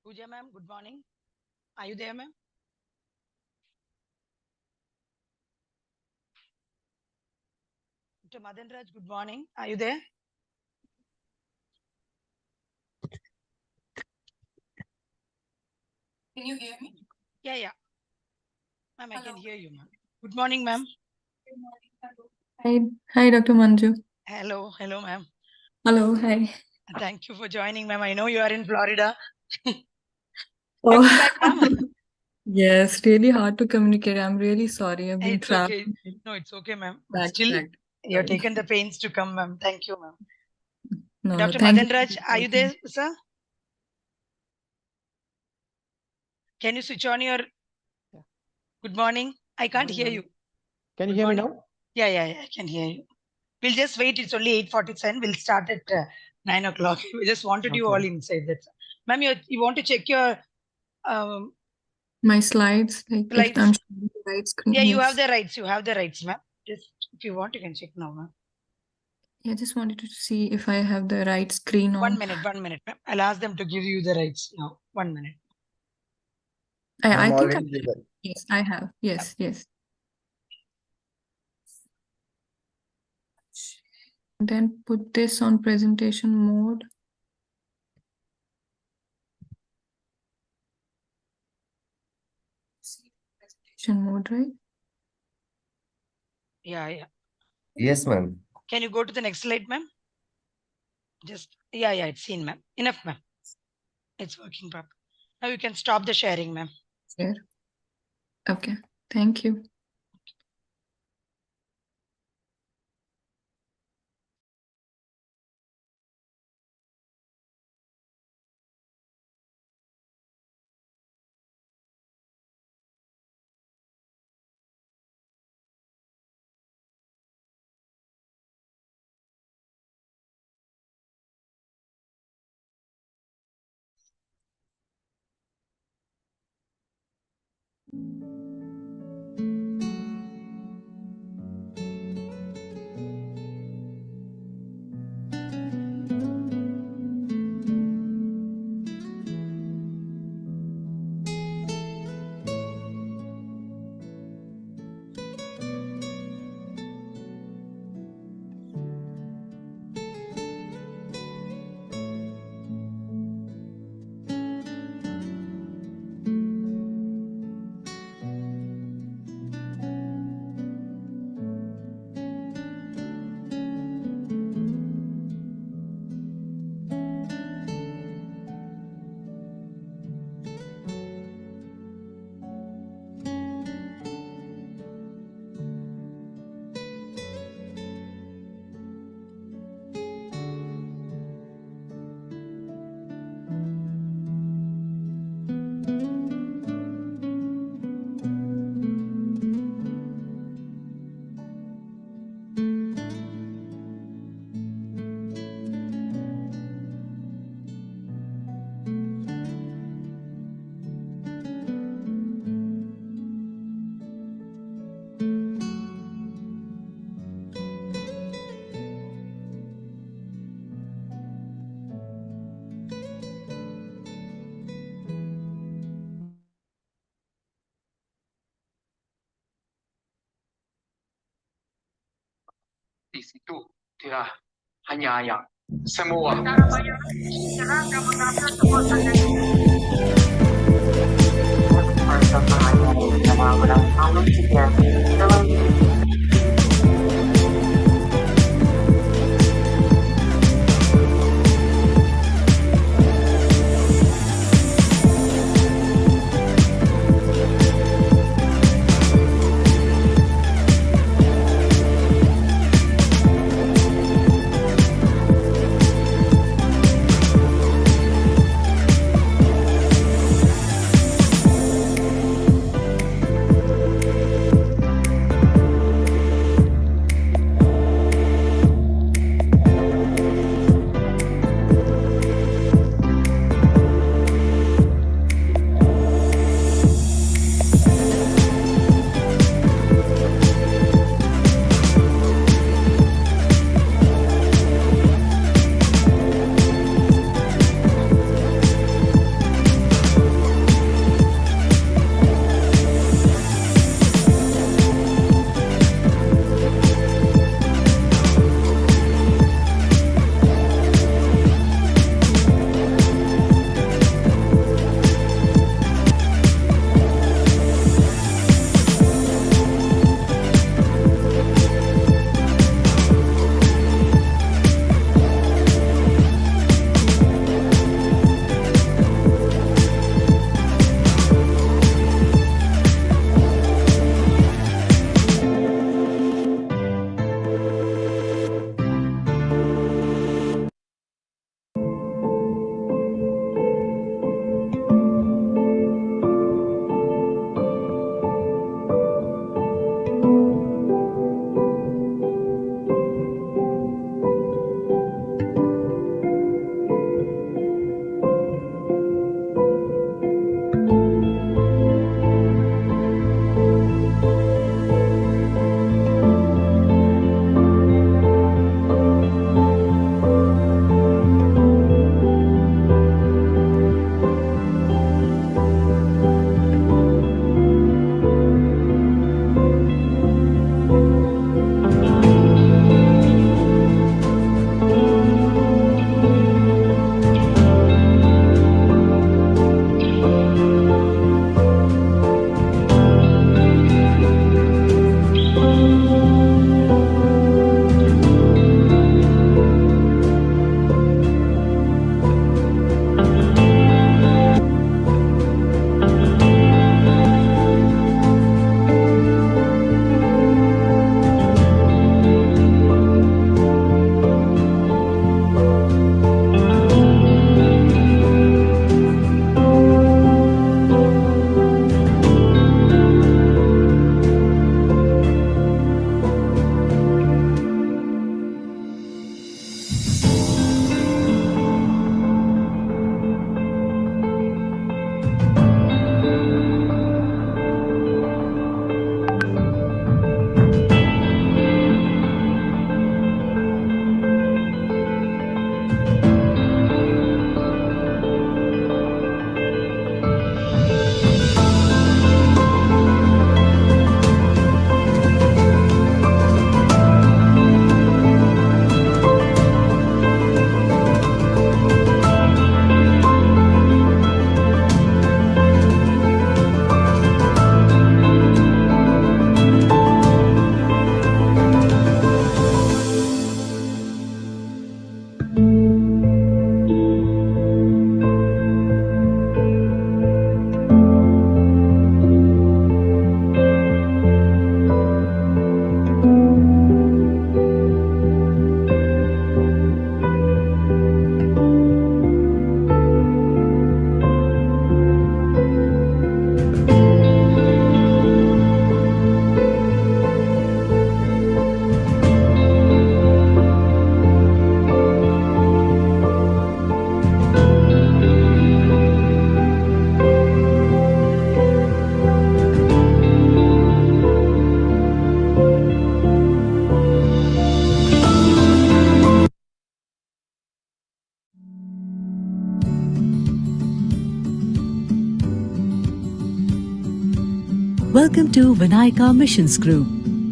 Pooja ma'am, good morning. Are you there, ma'am? Dr. Madan Raj, good morning. Are you there? Can you hear me? Yeah. Ma'am, I Hello. can hear you, ma'am. Good morning, ma'am. Good morning. Hi, Dr. Manju. Hello, ma'am. Hello, hi. Thank you for joining, ma'am. I know you are in Florida. Oh, Welcome back, ma'am. yes, really hard to communicate. I'm really sorry. I've been It's okay. traveling No, it's okay, ma'am. But back to still, back. you've Sorry. taken the pains to come, ma'am. Thank you, ma'am. No, Dr. thank you. Madan Raj, are you there, sir? Can you switch on your... Good morning. I can't hear you. Can you Good hear me morning. now? Yeah, I can hear you. We'll just wait. It's only 8:47. We'll start at 9 o'clock. We just wanted you all Okay. inside. That's ma'am, you want to check your My slides, like if slides? I'm showing the right screen. Yeah, you have Yes. the rights. You have the rights, ma'am. Just if you want, you can check now, ma'am. Yeah, just wanted to see if I have the right screen on. 1 minute, ma'am. I'll ask them to give you the rights now. 1 minute. I I'm think already visible. yes, I have. Yes. Then put this on presentation mode. Presentation mode, right? Yeah. Yes, ma'am. Can you go to the next slide, ma'am? Just it's seen, ma'am. Enough, ma'am. It's working properly. Now you can stop the sharing, ma'am. Share. Okay. Thank you. Di situ dia hanya yang semua. Welcome to Vinayaka Missions Group,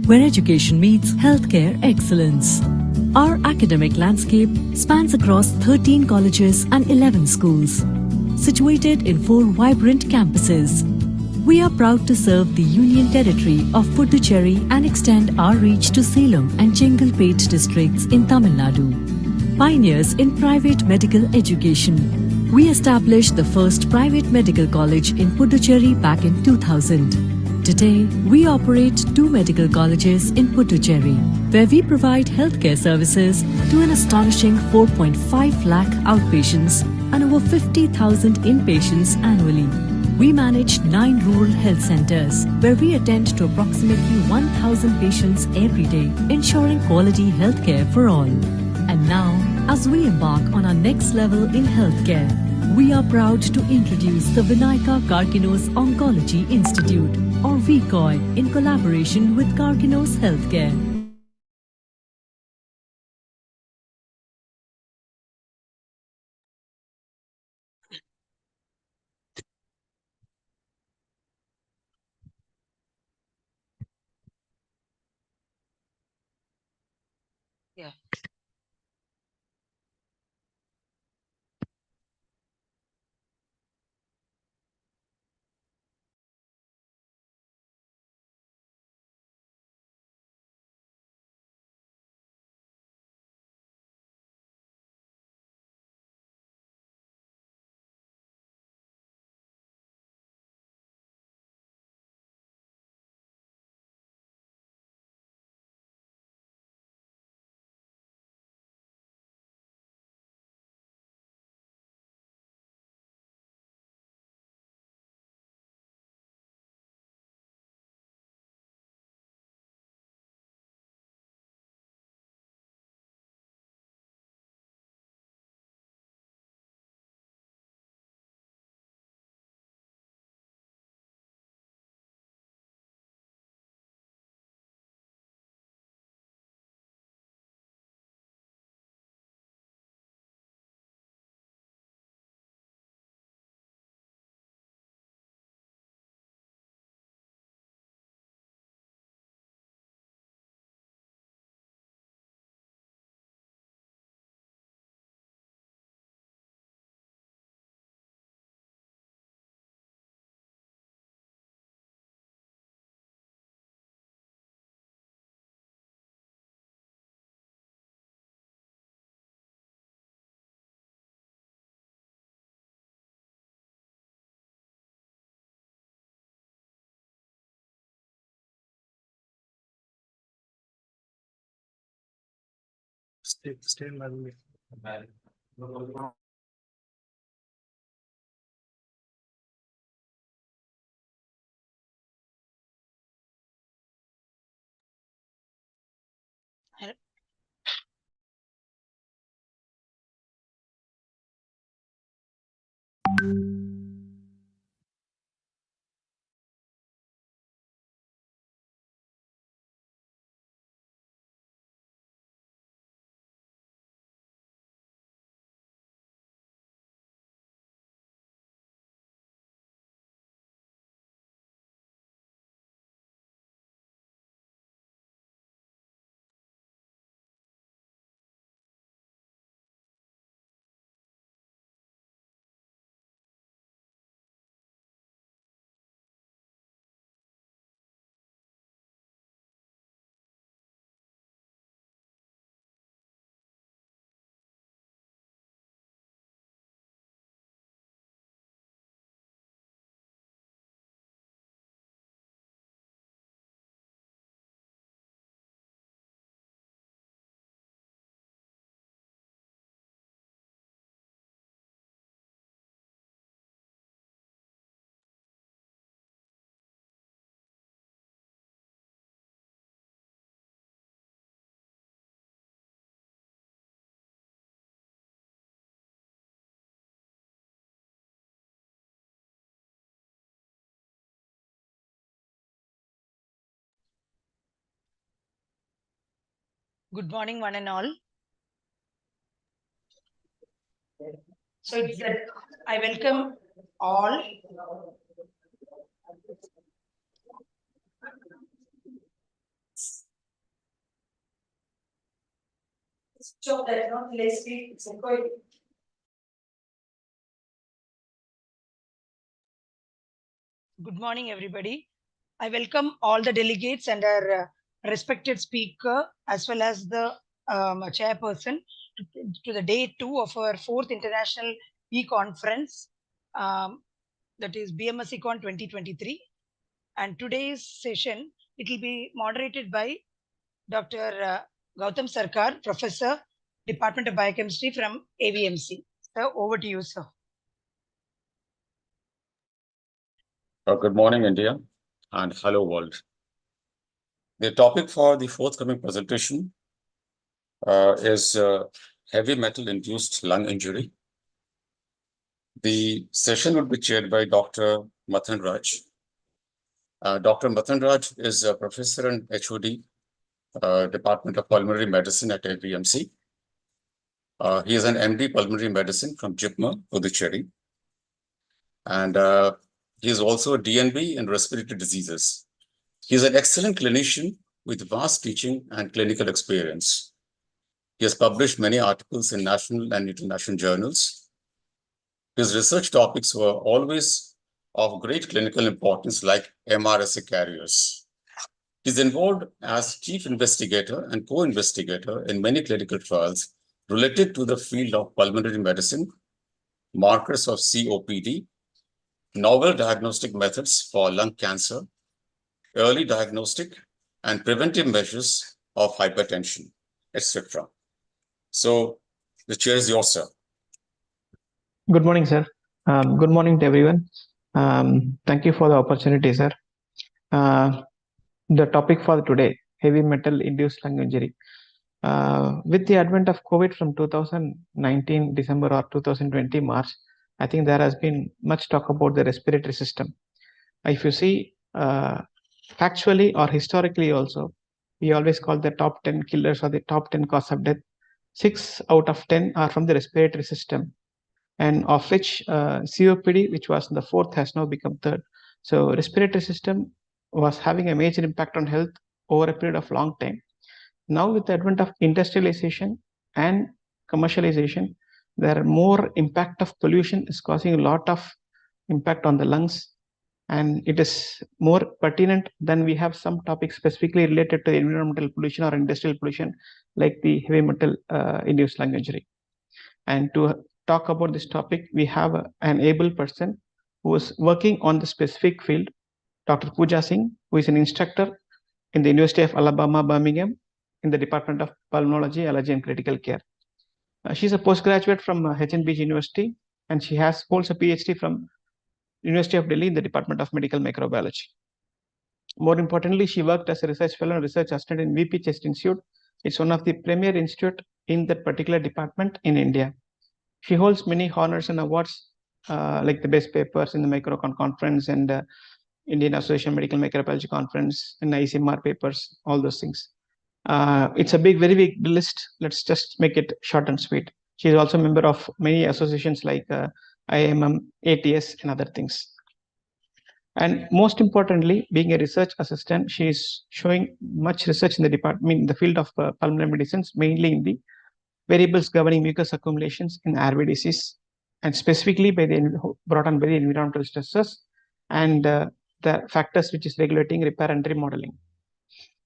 where education meets healthcare excellence. Our academic landscape spans across 13 colleges and 11 schools, situated in 4 vibrant campuses. We are proud to serve the Union Territory of Puducherry and extend our reach to Salem and Chengalpet districts in Tamil Nadu. Pioneers in private medical education. We established the first private medical college in Puducherry back in 2000. Today, we operate 2 medical colleges in Puducherry, where we provide healthcare services to an astonishing 4.5 lakh outpatients and over 50,000 inpatients annually. We manage 9 rural health centers, where we attend to approximately 1,000 patients every day, ensuring quality healthcare for all. And now, as we embark on our next level in healthcare, we are proud to introduce the Vinayaka Karkinos Oncology Institute, or VCOI, in collaboration with Karkinos Healthcare. Yeah. Stay in my way. Good morning, one and all. So I welcome all Stop that, not let's speak. It's recording. Good morning, everybody. I welcome all the delegates and our respected speaker, as well as the chairperson, to the day 2 of our 4th International e-conference, that is BMSECON2023. And today's session, it will be moderated by Dr. Gautam Sarkar, Professor, Department of Biochemistry from AVMC. So over to you, sir. Good morning, India, and hello, world. The topic for the forthcoming presentation is heavy metal-induced lung injury. The session will be chaired by Dr. Mathan Raj. Dr. Mathan Raj is a professor and HOD, Department of Pulmonary Medicine at AVMC. He is an MD Pulmonary Medicine from JIPMER, Puducherry. And he is also a DNB in respiratory diseases. He is an excellent clinician with vast teaching and clinical experience. He has published many articles in national and international journals. His research topics were always of great clinical importance, like MRSA carriers. He's involved as chief investigator and co-investigator in many clinical trials related to the field of pulmonary medicine, markers of COPD, novel diagnostic methods for lung cancer, early diagnostic and preventive measures of hypertension, etc. So the chair is yours, sir. Good morning, sir. Good morning to everyone. Thank you for the opportunity, sir. The topic for today, heavy metal-induced lung injury. With the advent of COVID from 2019 December or 2020 March, I think there has been much talk about the respiratory system. If you see, factually or historically also, we always call the top 10 killers or the top 10 cause of death. 6 out of 10 are from the respiratory system, and of which COPD, which was the 4th, has now become 3rd. So respiratory system was having a major impact on health over a period of long time. Now with the advent of industrialization and commercialization, there are more impact of pollution is causing a lot of impact on the lungs, and it is more pertinent than we have some topics specifically related to environmental pollution or industrial pollution, like the heavy metal induced lung injury. And to talk about this topic, we have an able person who is working on the specific field, Dr. Pooja Singh, who is an instructor in the University of Alabama, Birmingham, in the Department of Pulmonology, Allergy and Critical Care. She's a postgraduate from HNBG University, and she holds a PhD from University of Delhi in the Department of Medical Microbiology. More importantly, she worked as a research fellow and research assistant in VP Chest Institute. It's one of the premier institute in that particular department in India. She holds many honors and awards, like the best papers in the Microcon conference and Indian Association Medical Microbiology conference and ICMR papers, all those things. It's a very big list. Let's just make it short and sweet. She is also a member of many associations like IMM, ATS, and other things. And most importantly, being a research assistant, she is showing much research in the department, in the field of pulmonary medicines, mainly in the variables governing mucus accumulations in airway disease, and specifically brought on by the environmental stresses and the factors which is regulating repair and remodeling.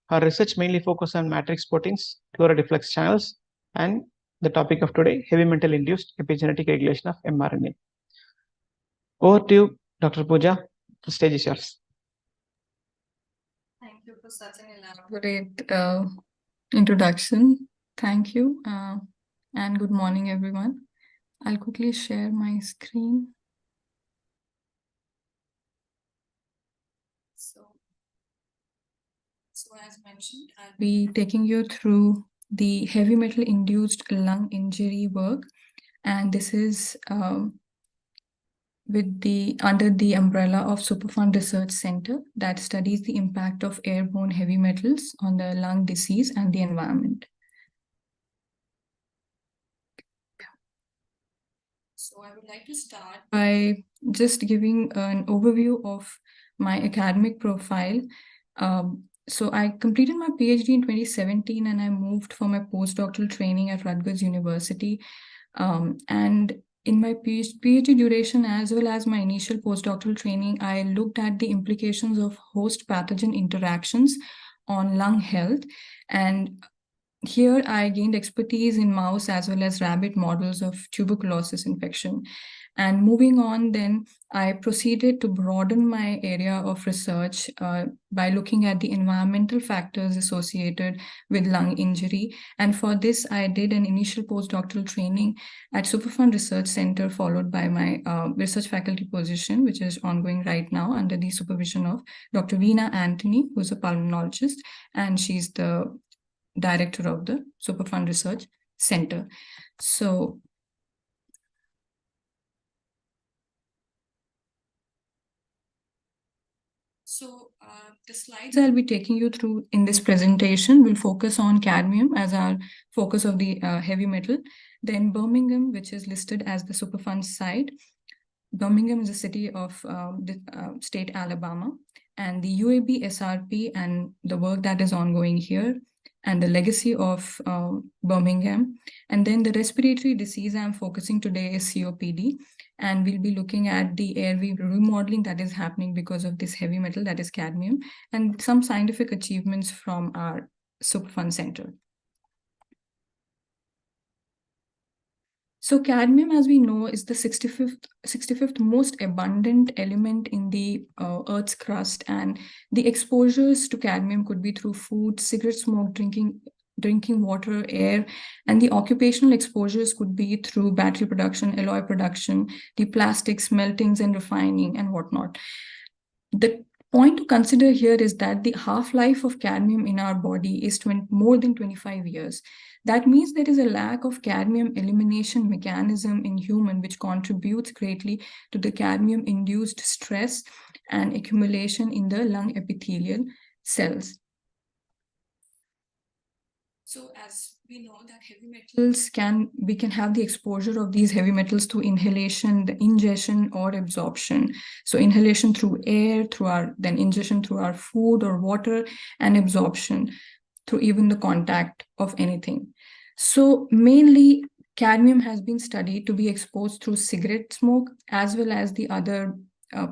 Her research mainly focuses on matrix proteins, chloroflex channels, and the topic of today, heavy metal-induced epigenetic regulation of mRNA. Over to you, Dr. Pooja. The stage is yours. Thank you for such an elaborate introduction. Thank you, and good morning, everyone. I'll quickly share my screen. So as mentioned, I'll be taking you through the heavy metal-induced lung injury work, and this is under the umbrella of Superfund Research Center that studies the impact of airborne heavy metals on the lung disease and the environment. So I would like to start by just giving an overview of my academic profile. So I completed my PhD in 2017 and I moved for my postdoctoral training at Rutgers University. And in my PhD duration, as well as my initial postdoctoral training, I looked at the implications of host pathogen interactions on lung health. And here I gained expertise in mouse as well as rabbit models of tuberculosis infection. And moving on, then I proceeded to broaden my area of research by looking at the environmental factors associated with lung injury. And for this, I did an initial postdoctoral training at Superfund Research Center, followed by my research faculty position, which is ongoing right now under the supervision of Dr. Veena Anthony, who's a pulmonologist, and she's the director of the Superfund Research Center. So the slides I'll be taking you through in this presentation will focus on cadmium as our focus of the heavy metal, then Birmingham, which is listed as the Superfund site. Birmingham is a city of the state Alabama, and the UAB SRP and the work that is ongoing here, and the legacy of Birmingham. And then the respiratory disease I'm focusing today is COPD. And we'll be looking at the airway remodeling that is happening because of this heavy metal, that is cadmium, and some scientific achievements from our Superfund Center. So cadmium, as we know, is the 65th most abundant element in the Earth's crust, and the exposures to cadmium could be through food, cigarette smoke, drinking water, air, and the occupational exposures could be through battery production, alloy production, the plastics, meltings and refining and whatnot. The point to consider here is that the half-life of cadmium in our body is more than 25 years. That means there is a lack of cadmium elimination mechanism in human, which contributes greatly to the cadmium-induced stress and accumulation in the lung epithelial cells. So as we know that heavy metals we can have the exposure of these heavy metals through inhalation, the ingestion or absorption. So inhalation through air, then ingestion through our food or water, and absorption through even the contact of anything. So mainly cadmium has been studied to be exposed through cigarette smoke, as well as the other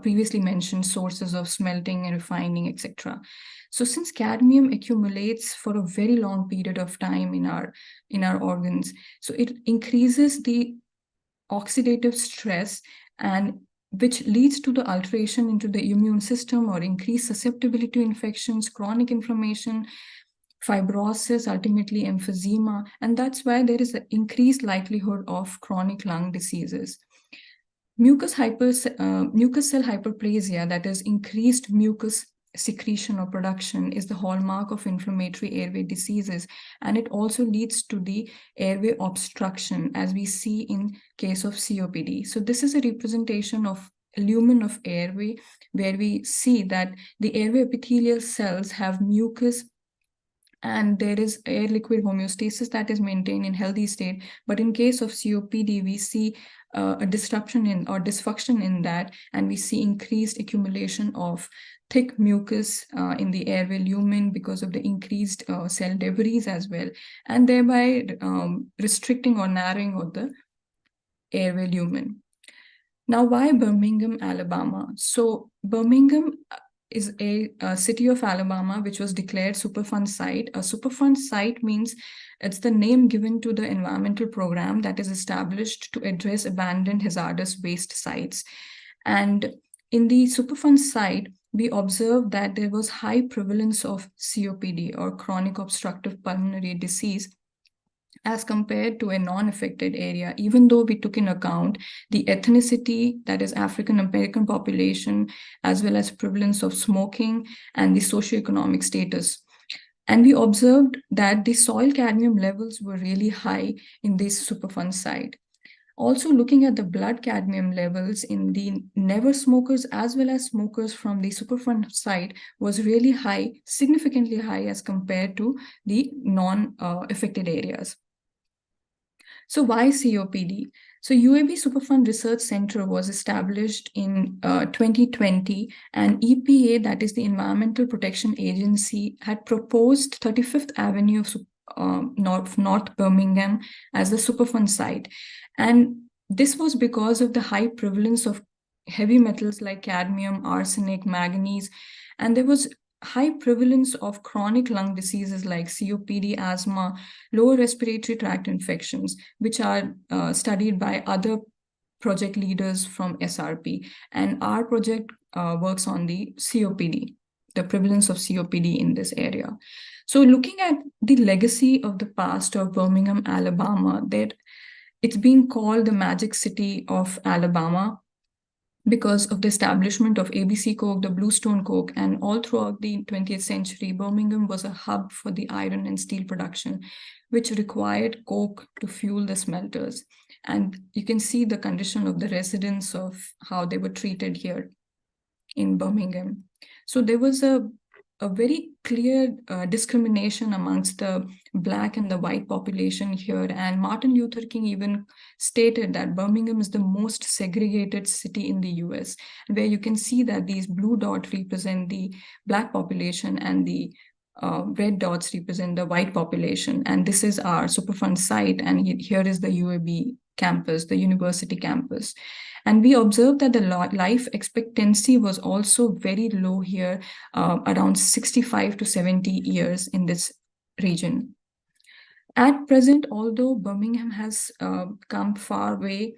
previously mentioned sources of smelting and refining, etc. So since cadmium accumulates for a very long period of time in our organs, so it increases the oxidative stress, and which leads to the alteration into the immune system or increased susceptibility to infections, chronic inflammation, fibrosis, ultimately emphysema, and that's why there is an increased likelihood of chronic lung diseases. Mucus cell hyperplasia, that is increased mucus secretion or production, is the hallmark of inflammatory airway diseases, and it also leads to the airway obstruction, as we see in case of COPD. So this is a representation of lumen of airway, where we see that the airway epithelial cells have mucus, and there is air-liquid homeostasis that is maintained in healthy state. But in case of COPD, we see a disruption or dysfunction in that, and we see increased accumulation of thick mucus in the airway lumen because of the increased cell debris as well, and thereby restricting or narrowing of the airway lumen. Now, why Birmingham, Alabama? So Birmingham is a city of Alabama, which was declared Superfund site. A Superfund site means it's the name given to the environmental program that is established to address abandoned hazardous waste sites. And in the Superfund site, we observed that there was high prevalence of COPD, or chronic obstructive pulmonary disease, as compared to a non-affected area, even though we took in account the ethnicity, that is African American population, as well as prevalence of smoking and the socioeconomic status. And we observed that the soil cadmium levels were really high in this Superfund site. Also, looking at the blood cadmium levels in the never smokers as well as smokers from the Superfund site was really high, significantly high as compared to the non-affected areas. So why COPD? So UAB Superfund Research Center was established in 2020, and EPA, that is the Environmental Protection Agency, had proposed 35th Avenue of North Birmingham as the Superfund site. And this was because of the high prevalence of heavy metals like cadmium, arsenic, manganese, and there was high prevalence of chronic lung diseases like COPD, asthma, lower respiratory tract infections, which are studied by other project leaders from SRP. And our project works on the COPD, the prevalence of COPD in this area. So looking at the legacy of the past of Birmingham, Alabama, that it's being called the Magic City of Alabama because of the establishment of ABC Coke, the Bluestone Coke, and all throughout the 20th century, Birmingham was a hub for the iron and steel production, which required coke to fuel the smelters. And you can see the condition of the residents of how they were treated here in Birmingham. So there was a very clear discrimination amongst the Black and the white population here. And Martin Luther King even stated that Birmingham is the most segregated city in the US, where you can see that these blue dots represent the Black population and the red dots represent the white population. And this is our Superfund site. And here is the UAB campus, the university campus. And we observed that the life expectancy was also very low here, around 65 to 70 years in this region. At present, although Birmingham has come far way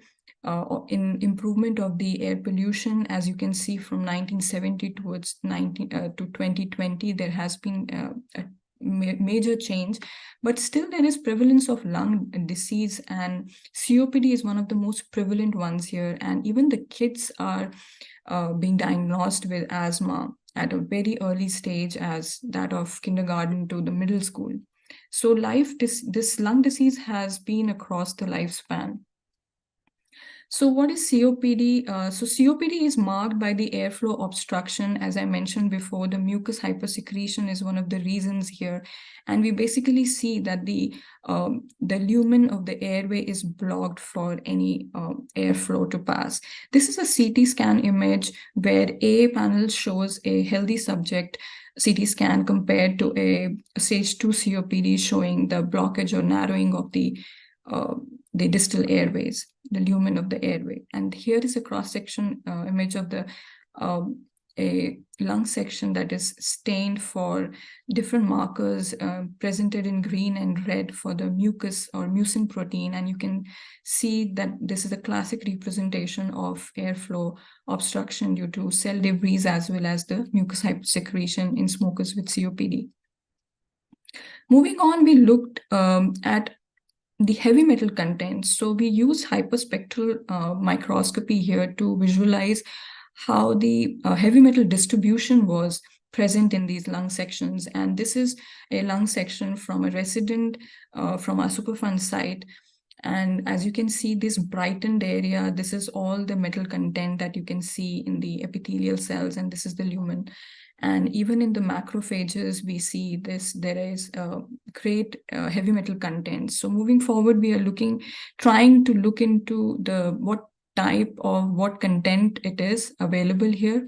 in improvement of the air pollution, as you can see from 1970 towards to 2020, there has been a major change, but still there is prevalence of lung disease, and COPD is one of the most prevalent ones here. And even the kids are being diagnosed with asthma at a very early stage, as that of kindergarten to the middle school. So this lung disease has been across the lifespan. So what is COPD? So COPD is marked by the airflow obstruction. As I mentioned before, the mucus hypersecretion is one of the reasons here. And we basically see that the lumen of the airway is blocked for any airflow to pass. This is a CT scan image where A panel shows a healthy subject CT scan compared to a stage 2 COPD showing the blockage or narrowing of the distal airways, the lumen of the airway. And here is a cross-section image of the a lung section that is stained for different markers presented in green and red for the mucus or mucin protein. And you can see that this is a classic representation of airflow obstruction due to cell debris as well as the mucus hypersecretion in smokers with COPD. Moving on, we looked at the heavy metal content. So we use hyperspectral microscopy here to visualize how the heavy metal distribution was present in these lung sections. And this is a lung section from a resident from our Superfund site. And as you can see, this brightened area, this is all the metal content that you can see in the epithelial cells, and this is the lumen. And even in the macrophages, we see this, there is great heavy metal content. So moving forward, we are trying to look into what type of what content it is available here,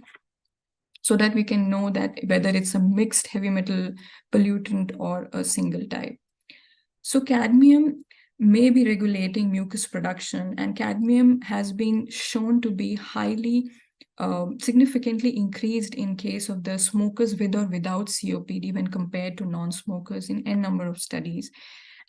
so that we can know that whether it's a mixed heavy metal pollutant or a single type. So cadmium may be regulating mucus production, and cadmium has been shown to be highly significantly increased in case of the smokers with or without COPD when compared to non-smokers in n number of studies.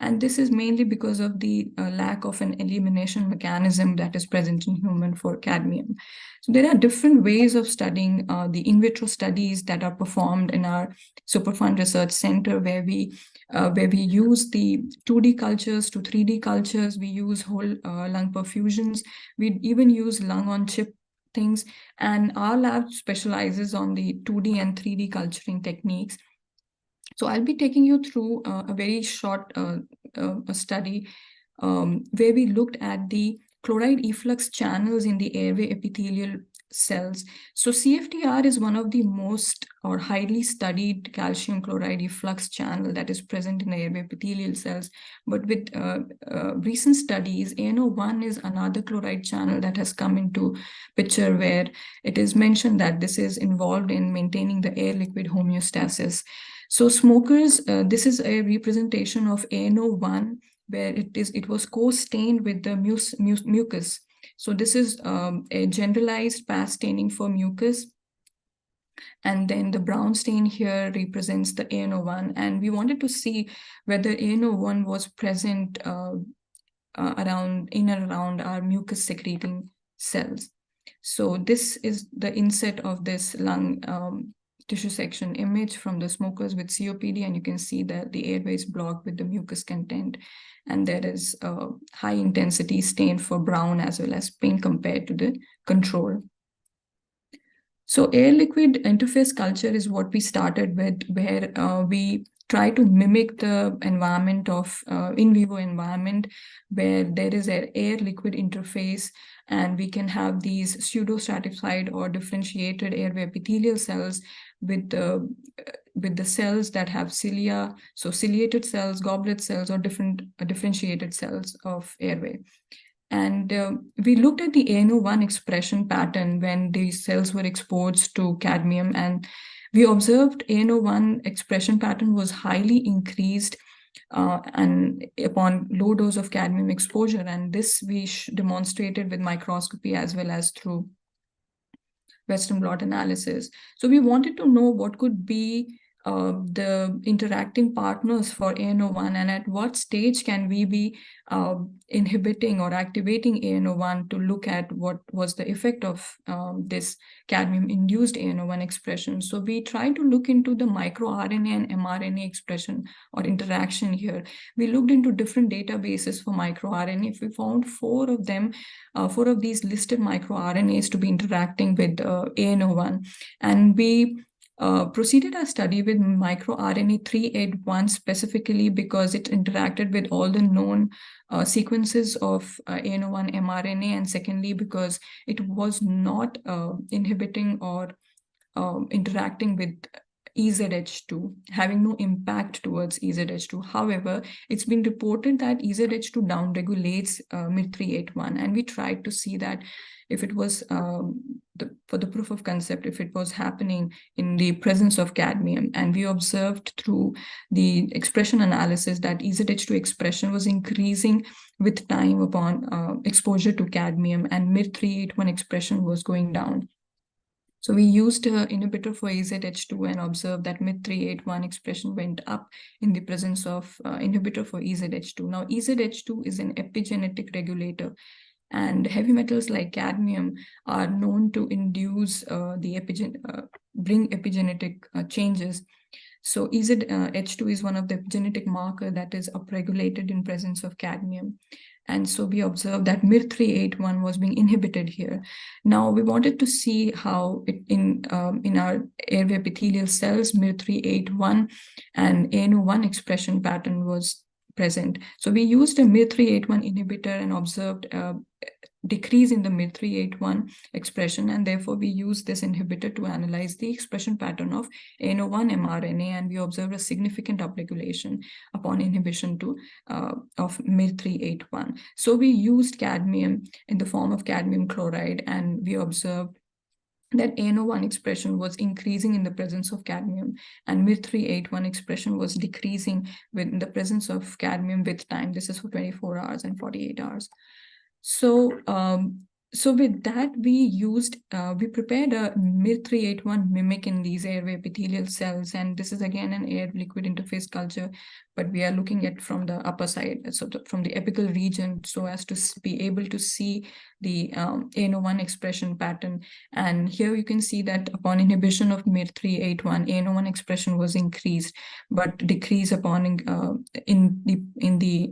And this is mainly because of the lack of an elimination mechanism that is present in human for cadmium. So there are different ways of studying the in vitro studies that are performed in our Superfund Research Center, where we use the 2D cultures to 3D cultures. We use whole lung perfusions. We even use lung on chip things, and our lab specializes on the 2D and 3D culturing techniques. So I'll be taking you through a very short study where we looked at the chloride efflux channels in the airway epithelial cells. So CFTR is one of the most or highly studied calcium chloride efflux channel that is present in the airway epithelial cells. But with recent studies, ANO1 is another chloride channel that has come into picture, where it is mentioned that this is involved in maintaining the air-liquid homeostasis. So smokers, this is a representation of ANO1, where it was co-stained with the mucus. So this is a generalized path staining for mucus. And then the brown stain here represents the ANO1. And we wanted to see whether ANO1 was present in and around our mucus secreting cells. So this is the inset of this lung tissue section image from the smokers with COPD, and you can see that the airway is blocked with the mucus content, and there is a high intensity stain for brown as well as pink compared to the control. So air-liquid interface culture is what we started with, where we try to mimic the environment of in vivo environment, where there is an air-liquid interface, and we can have these pseudo-stratified or differentiated airway epithelial cells with the cells that have cilia, so ciliated cells, goblet cells, or different differentiated cells of airway. And we looked at the ANO1 expression pattern when these cells were exposed to cadmium, and we observed ANO1 expression pattern was highly increased and upon low dose of cadmium exposure. And this we demonstrated with microscopy as well as through Western blot analysis. So we wanted to know what could be the interacting partners for ANO1, and at what stage can we be inhibiting or activating ANO1 to look at what was the effect of this cadmium-induced ANO1 expression. So we tried to look into the microRNA and mRNA expression or interaction here. We looked into different databases for microRNA. We found four of these listed microRNAs to be interacting with ANO1, and we proceeded our study with microRNA 381 specifically because it interacted with all the known sequences of ANO1 mRNA, and secondly because it was not inhibiting or interacting with EZH2, having no impact towards EZH2. However, it's been reported that EZH2 downregulates MIR381, and we tried to see that if it was for the proof of concept, if it was happening in the presence of cadmium. And we observed through the expression analysis that EZH2 expression was increasing with time upon exposure to cadmium, and MIR381 expression was going down. So we used an inhibitor for EZH2 and observed that MIR381 expression went up in the presence of inhibitor for EZH2. Now, EZH2 is an epigenetic regulator, and heavy metals like cadmium are known to induce bring epigenetic changes. So EZH2 is one of the epigenetic marker that is upregulated in presence of cadmium. And so we observed that MIR381 was being inhibited here. Now we wanted to see how in our airway epithelial cells, MIR381 and ANO1 expression pattern was present. So we used a MIR381 inhibitor and observed a decrease in the MIR381 expression, and therefore we used this inhibitor to analyze the expression pattern of ANO1 mRNA, and we observed a significant upregulation upon inhibition of MIR381. So we used cadmium in the form of cadmium chloride, and we observed that ANO1 expression was increasing in the presence of cadmium, and MIR381 expression was decreasing in the presence of cadmium with time. This is for 24 hours and 48 hours. So, so with that, we prepared a MIR381 mimic in these airway epithelial cells, and this is again an air-liquid interface culture, but we are looking at from the upper side, so from the apical region, so as to be able to see the ANO1 expression pattern. And here you can see that upon inhibition of MIR381, ANO1 expression was increased, but decreased upon in the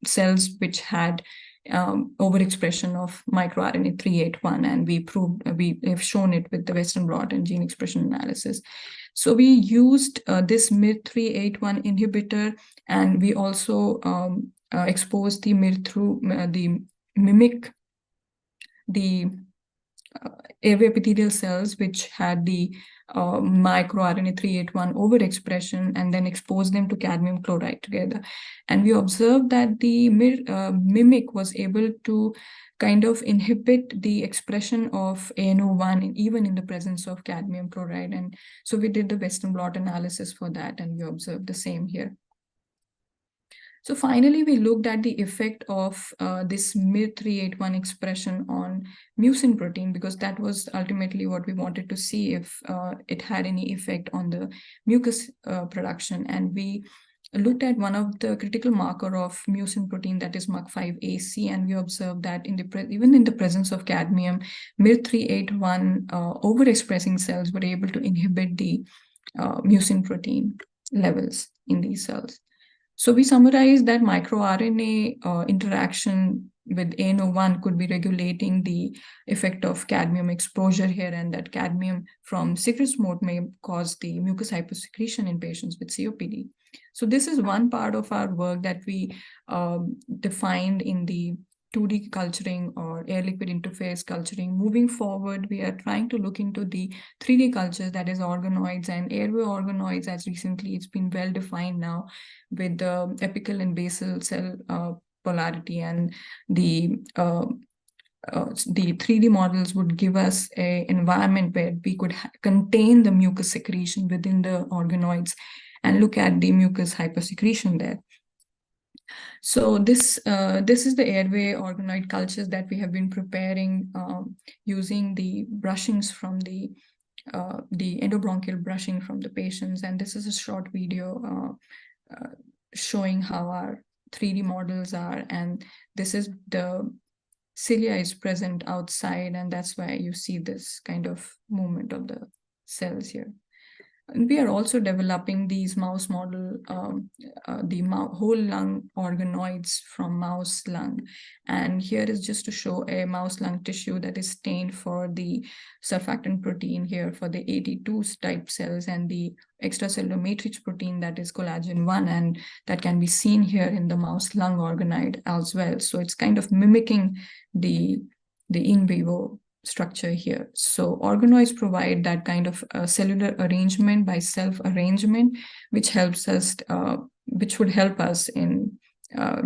cells which had overexpression of microRNA 381, and we have shown it with the Western blot and gene expression analysis. So we used this MIR381 inhibitor, and we also exposed the MIR through the mimic, the airway epithelial cells which had the microRNA 381 overexpression and then exposed them to cadmium chloride together. And we observed that the mimic was able to kind of inhibit the expression of ANO1 even in the presence of cadmium chloride. And so we did the Western blot analysis for that, and we observed the same here. So finally, we looked at the effect of this MIR381 expression on mucin protein, because that was ultimately what we wanted to see, if it had any effect on the mucus production. And we looked at one of the critical marker of mucin protein, that is MUC5AC, and we observed that even in the presence of cadmium, MIR381 overexpressing cells were able to inhibit the mucin protein levels in these cells. So we summarize that microRNA interaction with ANO1 could be regulating the effect of cadmium exposure here, and that cadmium from citrus mode may cause the mucus hypersecretion in patients with COPD. So this is one part of our work that we defined in the 2D culturing or air liquid interface culturing. Moving forward, we are trying to look into the 3D cultures, that is organoids and airway organoids. As recently, it's been well defined now with the apical and basal cell polarity, and the 3D models would give us an environment where we could contain the mucus secretion within the organoids and look at the mucus hypersecretion there. So this is the airway organoid cultures that we have been preparing using the brushings from the endobronchial brushing from the patients. And this is a short video showing how our 3D models are. And this is the cilia is present outside, and that's why you see this kind of movement of the cells here. And we are also developing these mouse model, the whole lung organoids from mouse lung. And here is just to show a mouse lung tissue that is stained for the surfactant protein here for the 82 type cells, and the extracellular matrix protein that is collagen 1, and that can be seen here in the mouse lung organoid as well. So it's kind of mimicking the in vivo structure here. So organoids provide that kind of cellular arrangement by self-arrangement, which helps us, which would help us in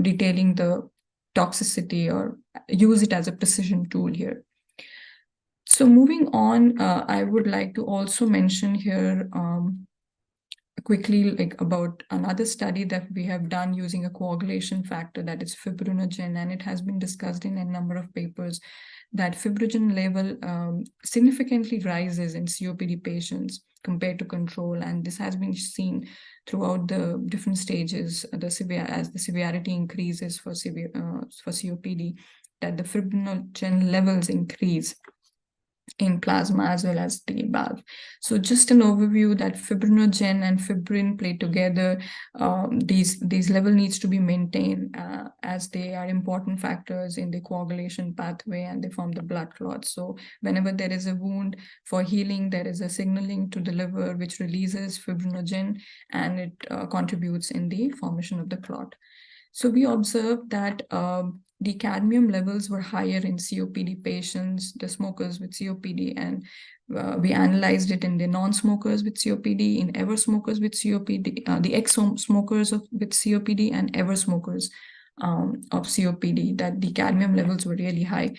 detailing the toxicity or use it as a precision tool here. So moving on, I would like to also mention here quickly about another study that we have done using a coagulation factor, that is fibrinogen, and it has been discussed in a number of papers that fibrinogen level significantly rises in COPD patients compared to control, and this has been seen throughout the different stages, as the severity increases for COPD, that the fibrinogen levels increase in plasma as well as the valve. So just an overview that fibrinogen and fibrin play together. These level needs to be maintained as they are important factors in the coagulation pathway, and they form the blood clots. So whenever there is a wound, for healing, there is a signaling to the liver which releases fibrinogen, and it contributes in the formation of the clot. So we observed that the cadmium levels were higher in COPD patients, the smokers with COPD, and we analyzed it in the non-smokers with COPD, in ever smokers with COPD, the ex-smokers with COPD, and ever smokers of COPD, that the cadmium levels were really high.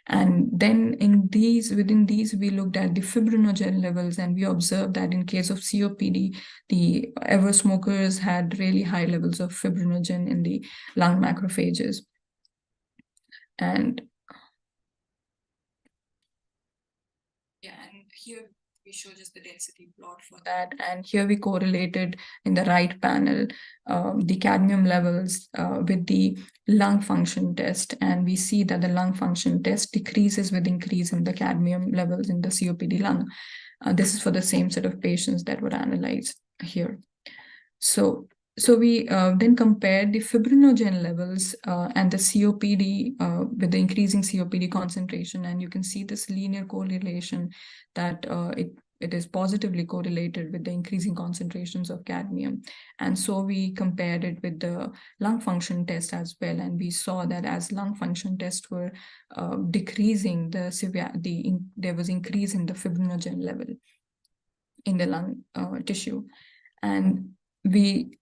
And then within these, we looked at the fibrinogen levels, and we observed that in case of COPD, the ever smokers had really high levels of fibrinogen in the lung macrophages. And here we show just the density plot for that. And here we correlated in the right panel the cadmium levels with the lung function test. And we see that the lung function test decreases with increase in the cadmium levels in the COPD lung. This is for the same set of patients that were analyzed here. So we then compared the fibrinogen levels and the COPD with the increasing COPD concentration, and you can see this linear correlation that it is positively correlated with the increasing concentrations of cadmium. And so we compared it with the lung function test as well, and we saw that as lung function tests were decreasing, there was increase in the fibrinogen level in the lung tissue. And we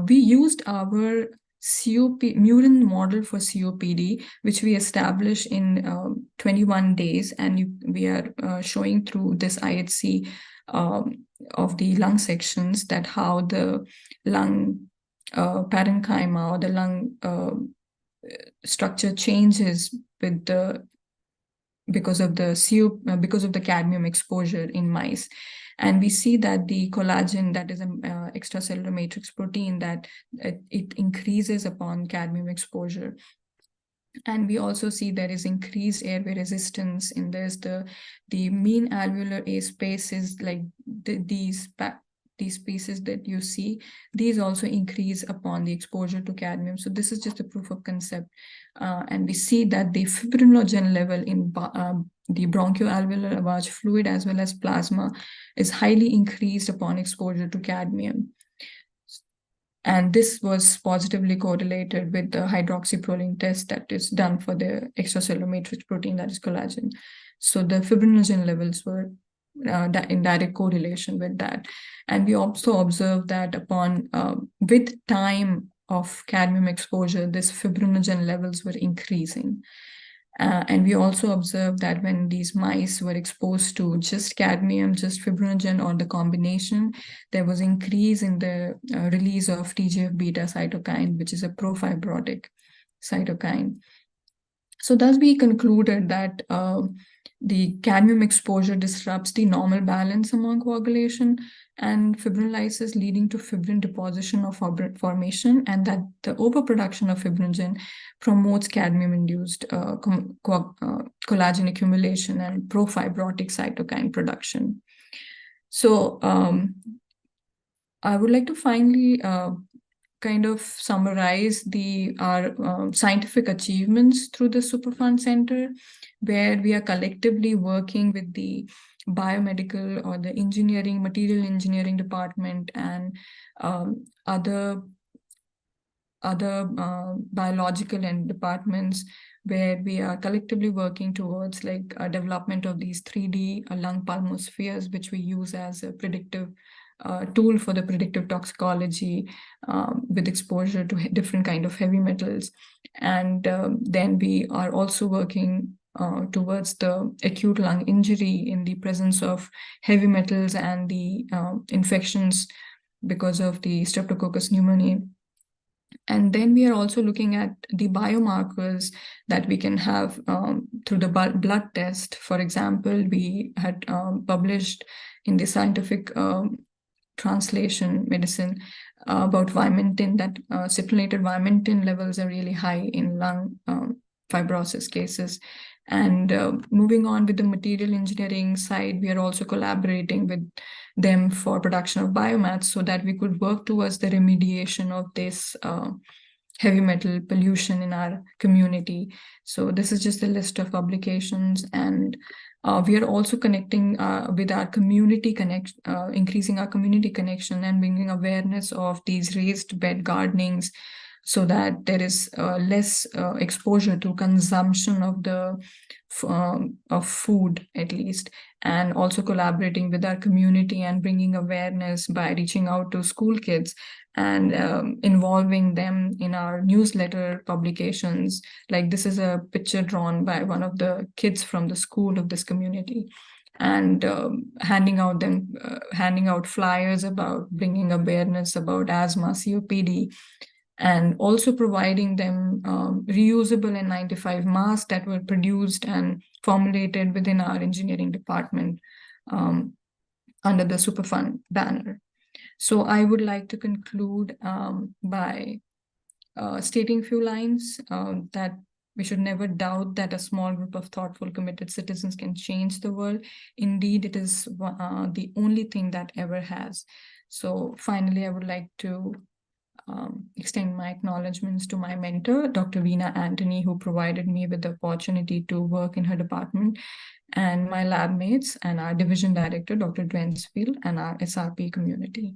used our murine model for COPD, which we established in 21 days, and we are showing through this IHC of the lung sections that how the lung parenchyma or the lung structure changes with the because of the cadmium exposure in mice. And we see that the collagen, that is an extracellular matrix protein, that it increases upon cadmium exposure. And we also see there is increased airway resistance in this. The mean alveolar air space is like these pieces that you see, these also increase upon the exposure to cadmium. So this is just a proof of concept. And we see that the fibrinogen level in the bronchoalveolar lavage fluid as well as plasma is highly increased upon exposure to cadmium. And this was positively correlated with the hydroxyproline test that is done for the extracellular matrix protein, that is collagen. So the fibrinogen levels were in direct correlation with that. And we also observed that upon with time of cadmium exposure, this fibrinogen levels were increasing. And we also observed that when these mice were exposed to just cadmium, just fibrinogen, or the combination, there was increase in the release of TGF-beta cytokine, which is a profibrotic cytokine. So thus we concluded that the cadmium exposure disrupts the normal balance among coagulation and fibrinolysis, leading to fibrin deposition or formation, and that the overproduction of fibrinogen promotes cadmium-induced collagen accumulation and profibrotic cytokine production. So I would like to finally kind of summarize our scientific achievements through the Superfund Center, where we are collectively working with the biomedical or the engineering, material engineering department, and other biological and departments, where we are collectively working towards like a development of these 3D lung pulmospheres, which we use as a predictive tool for the predictive toxicology with exposure to different kind of heavy metals. And then we are also working towards the acute lung injury in the presence of heavy metals and the infections because of the Streptococcus pneumoniae. And then we are also looking at the biomarkers that we can have through the blood test. For example, we had published in the scientific translation medicine about vimentin, that citrulated vimentin levels are really high in lung fibrosis cases. And moving on with the material engineering side, we are also collaborating with them for production of biomass so that we could work towards the remediation of this heavy metal pollution in our community. So this is just a list of publications, and we are also connecting with our community increasing our community connection and bringing awareness of these raised bed gardenings, so that there is less exposure to consumption of the of food, at least, and also collaborating with our community and bringing awareness by reaching out to school kids and involving them in our newsletter publications. Like this is a picture drawn by one of the kids from the school of this community, and handing out flyers about bringing awareness about asthma, COPD, and also providing them reusable N95 masks that were produced and formulated within our engineering department under the Superfund banner. So I would like to conclude by stating a few lines that we should never doubt that a small group of thoughtful, committed citizens can change the world. Indeed, it is the only thing that ever has. So finally, I would like to extend my acknowledgements to my mentor, Dr. Veena Antony, who provided me with the opportunity to work in her department. and my lab mates and our division director, Dr. Dwensfield, and our SRP community.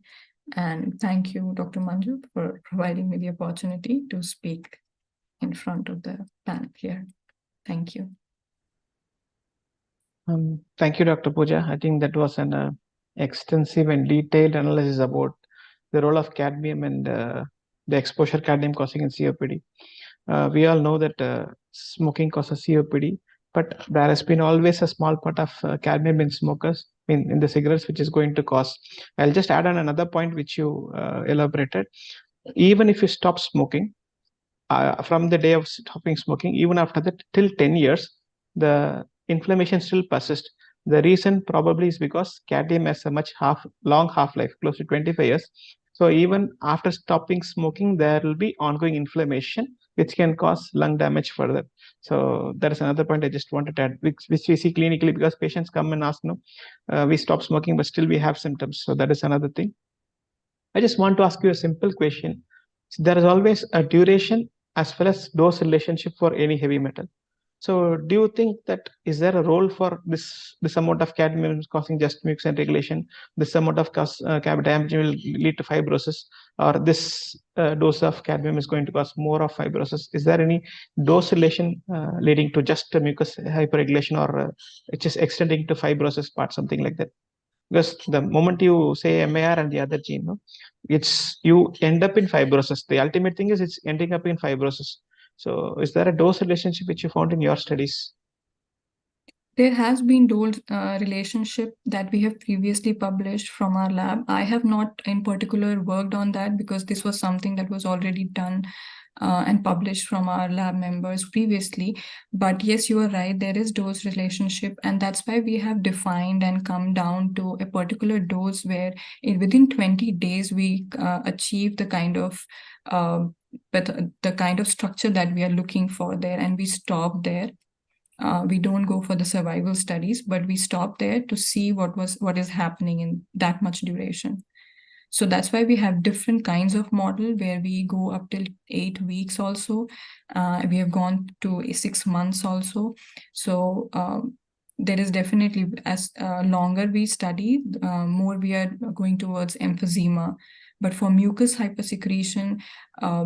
And thank you, Dr. Manju, for providing me the opportunity to speak in front of the panel here. Thank you. Thank you, Dr. Pooja. I think that was an extensive and detailed analysis about the role of cadmium and the exposure cadmium causing in COPD. We all know that smoking causes COPD, but there has been always a small part of cadmium in smokers, in the cigarettes, which is going to cause. I'll just add on another point which you elaborated. Even if you stop smoking, from the day of stopping smoking, even after that, till 10 years, the inflammation still persists. The reason probably is because cadmium has a much long half-life, close to 25 years. So even after stopping smoking, there will be ongoing inflammation, which can cause lung damage further. So that is another point I just wanted to add, which we see clinically, because patients come and ask, no, we stop smoking, but still we have symptoms. So that is another thing. I just want to ask you a simple question. So there is always a duration as well as dose relationship for any heavy metal. So do you think that is there a role for this amount of cadmium causing just mucus and regulation, this amount of cadmium will lead to fibrosis, or this dose of cadmium is going to cause more of fibrosis? Is there any dose relation leading to just mucus hyperregulation, or it's just extending to fibrosis part, something like that? Because the moment you say MAR and the other gene, no, it's you end up in fibrosis. The ultimate thing is it's ending up in fibrosis. So is there a dose relationship which you found in your studies? There has been dose relationship that we have previously published from our lab. I have not in particular worked on that because this was something that was already done and published from our lab members previously. But yes, you are right, there is dose relationship, and that's why we have defined and come down to a particular dose where within 20 days we achieve the kind of the kind of structure that we are looking for there, and we stop there. We don't go for the survival studies, but we stop there to see what is happening in that much duration. So that's why we have different kinds of model where we go up till 8 weeks also. We have gone to 6 months also. So there is definitely, as longer we study, more we are going towards emphysema. But for mucus hypersecretion,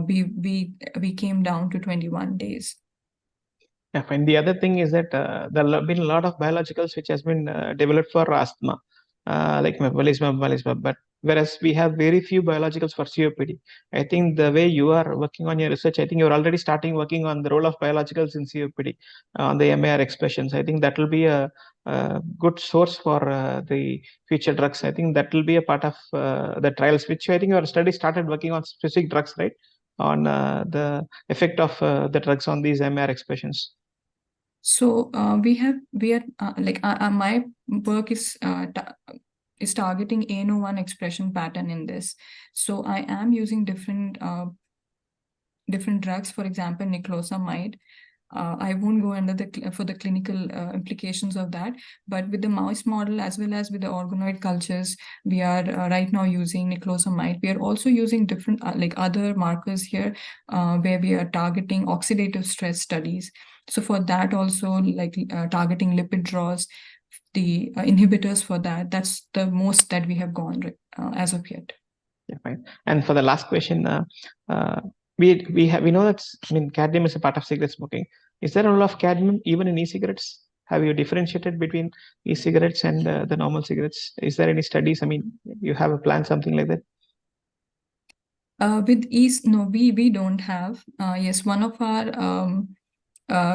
we came down to 21 days. Yeah, and the other thing is that there have been a lot of biologicals which has been developed for asthma, like mepolizumab, but whereas we have very few biologicals for COPD. I think the way you are working on your research, I think you're already starting working on the role of biologicals in COPD, on the MAR expressions. I think that will be a good source for the future drugs. I think that will be a part of the trials, which I think your study started working on specific drugs, right? On the effect of the drugs on these MAR expressions. So we are like my work is targeting ANO1 expression pattern in this. So I am using different drugs, for example, niclosamide. I won't go under for the clinical implications of that, but with the mouse model as well as with the organoid cultures, we are right now using niclosamide. We are also using different like other markers here where we are targeting oxidative stress studies. So for that also, like targeting lipid draws, the inhibitors for that, that's the most that we have gone as of yet. Yeah, fine. And for the last question, we know that, I mean, cadmium is a part of cigarette smoking. Is there a role of cadmium even in e-cigarettes? Have you differentiated between e-cigarettes and the normal cigarettes? Is there any studies? I mean, you have a plan, something like that? With no, we don't have. Yes, one of our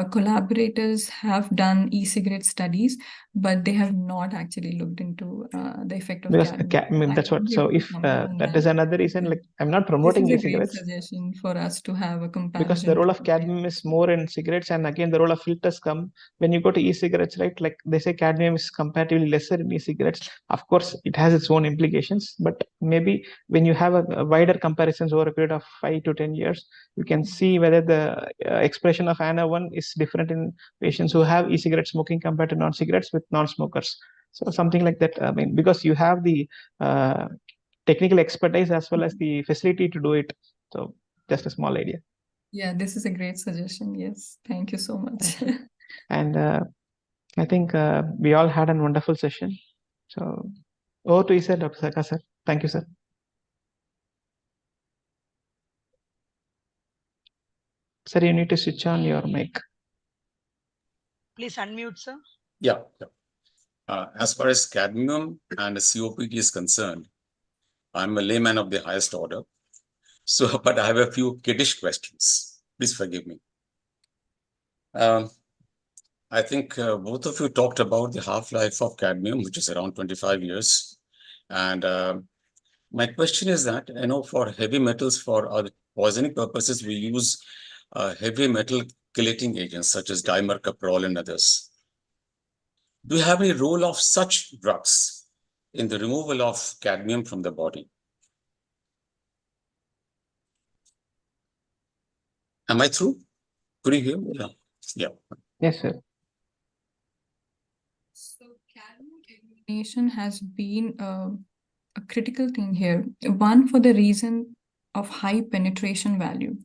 collaborators have done e-cigarette studies, but they have not actually looked into the effect of cadmium. That's what. So if that is another reason, like I'm not promoting e-cigarettes. This is a great suggestion for us to have a comparison. Because the role of cadmium is more in cigarettes, and again the role of filters come when you go to e-cigarettes, right? Like they say cadmium is comparatively lesser in e-cigarettes. Of course, it has its own implications, but maybe when you have a wider comparisons over a period of 5 to 10 years, you can see whether the expression of ANA1 is different in patients who have e-cigarette smoking compared to non-cigarettes with non-smokers. So something like that. I mean, because you have the technical expertise as well as the facility to do it. So just a small idea. Yeah, this is a great suggestion. Yes, thank you so much. And I think we all had a wonderful session. So over to you, sir, Dr. Saka, sir. Thank you, sir. Sir, you need to switch on your mic. Please unmute, sir. Yeah. As far as cadmium and COPD is concerned, I'm a layman of the highest order. So, but I have a few kiddish questions. Please forgive me. I think both of you talked about the half-life of cadmium, which is around 25 years. And my question is that, for heavy metals, for our poisoning purposes, we use heavy metal chelating agents such as dimercaprol and others. Do you have any role of such drugs in the removal of cadmium from the body? Am I through? Could you hear me? Yeah. Yeah. Yes, sir. So cadmium elimination has been a critical thing here. One, for the reason of high penetration value.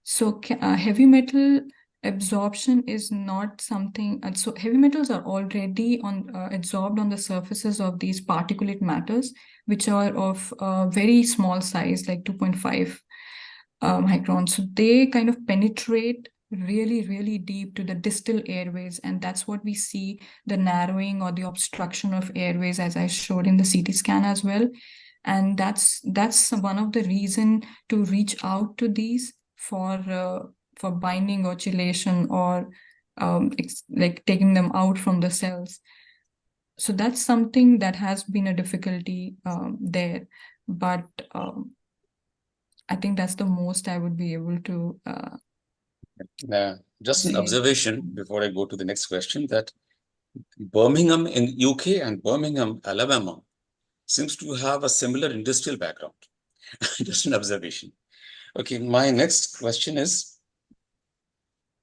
So heavy metal absorption is not something, so heavy metals are already absorbed on the surfaces of these particulate matters, which are of very small size, like 2.5 microns. So they kind of penetrate really, really deep to the distal airways. And that's what we see, the narrowing or the obstruction of airways, as I showed in the CT scan as well. And that's one of the reason to reach out to these for binding or chelation or like taking them out from the cells. So that's something that has been a difficulty there. But I think that's the most I would be able to. Just an observation before I go to the next question, that Birmingham in UK and Birmingham, Alabama, seems to have a similar industrial background. Just an observation. Okay, my next question is,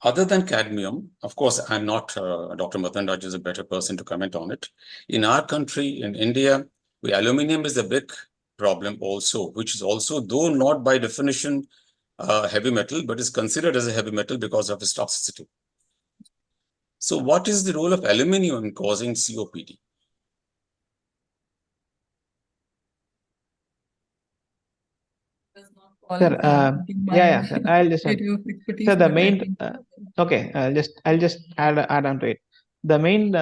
other than cadmium, of course, I'm not, Dr. Matan Raj is a better person to comment on it. In our country, in India, aluminum is a big problem also, which is also, though not by definition heavy metal, but is considered as a heavy metal because of its toxicity. So what is the role of aluminum in causing COPD? Sir, yeah, sir. I'll just add. So the main, okay, I'll just add on to it. The main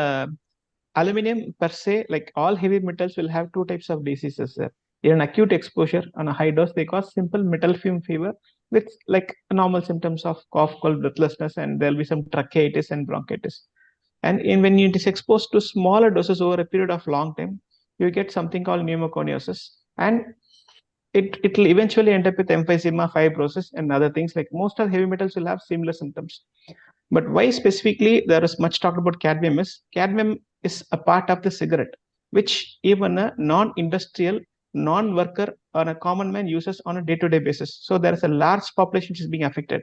aluminum per se, like all heavy metals, will have two types of diseases, sir. In acute exposure on a high dose, they cause simple metal fume fever with like normal symptoms of cough, cold, breathlessness, and there'll be some tracheitis and bronchitis. And when it is exposed to smaller doses over a period of long time, you get something called pneumoconiosis, and it will eventually end up with emphysema, fibrosis, and other things. Like most of heavy metals will have similar symptoms. But why specifically there is much talk about cadmium is a part of the cigarette, which even a non-industrial, non-worker or a common man uses on a day-to-day basis. So there is a large population which is being affected.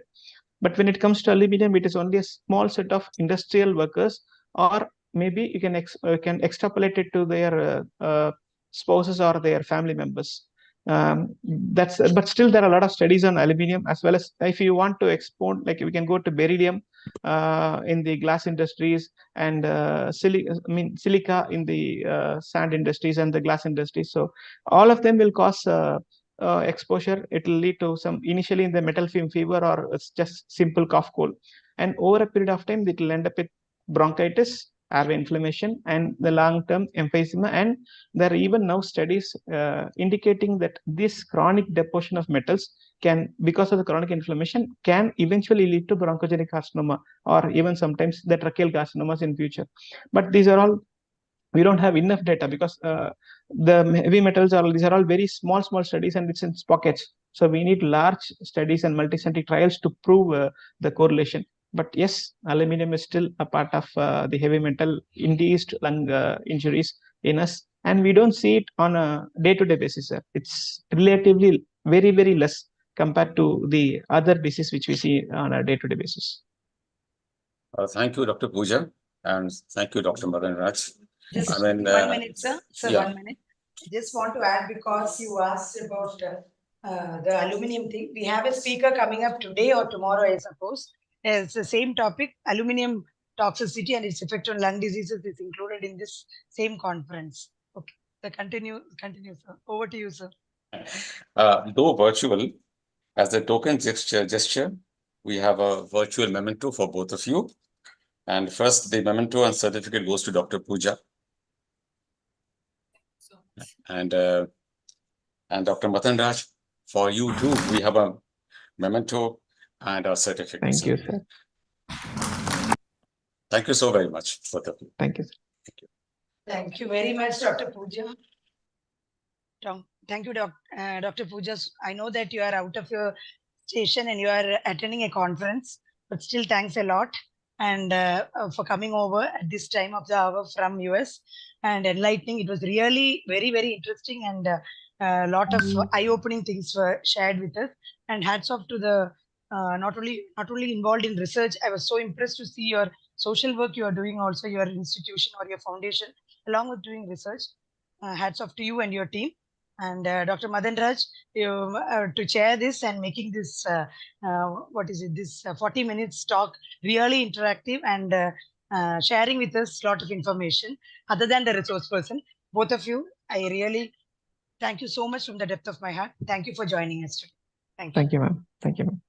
But when it comes to aluminum, it is only a small set of industrial workers, or maybe you can extrapolate it to their spouses or their family members. But still there are a lot of studies on aluminum, as well as if you want to export, like we can go to beryllium in the glass industries, and silica in the sand industries and the glass industries. So all of them will cause exposure. It will lead to some initially in the metal fume fever, or it's just simple cough cold, and over a period of time it will end up with bronchitis, airway inflammation, and the long-term emphysema. And there are even now studies indicating that this chronic deposition of metals can, because of the chronic inflammation, can eventually lead to bronchogenic carcinoma, or even sometimes the tracheal carcinomas in future. But these are all, we don't have enough data, because the heavy metals these are all very small studies, and it's in pockets. So we need large studies and multi-center trials to prove the correlation. But yes, aluminum is still a part of the heavy metal induced lung injuries in us, and we don't see it on a day-to-day basis, sir. It's relatively very, very less compared to the other disease which we see on a day-to-day basis. Thank you, Dr. Pooja, and thank you, Dr. Madan Raj. Just 1 minute, sir. Yeah. 1 minute. Just want to add, because you asked about the aluminum thing. We have a speaker coming up today or tomorrow, I suppose. It's the same topic, aluminum toxicity and its effect on lung diseases is included in this same conference. Okay, so continue, sir. Over to you, sir. Though virtual, as a token gesture, we have a virtual memento for both of you. And first, the memento and certificate goes to Dr. Pooja. And Dr. Matan Raj, for you too, we have a memento and a certificate. Thank you, sir. Thank you so very much, both of you. Thank you, sir. Thank you very much, Dr. Pooja. Thank you, Dr. Pooja. I know that you are out of your station and you are attending a conference, but still thanks a lot and for coming over at this time of the hour from US and enlightening. It was really very, very interesting and a lot of eye-opening things were shared with us. And hats off to the not only involved in research. I was so impressed to see your social work you are doing, also your institution or your foundation, along with doing research. Hats off to you and your team. And Dr. Madan Raj, you, to chair this and making this, this 40 minutes talk really interactive and sharing with us a lot of information other than the resource person. Both of you, I really thank you so much from the depth of my heart. Thank you for joining us today. Thank you. Thank you, ma'am. Thank you, ma'am.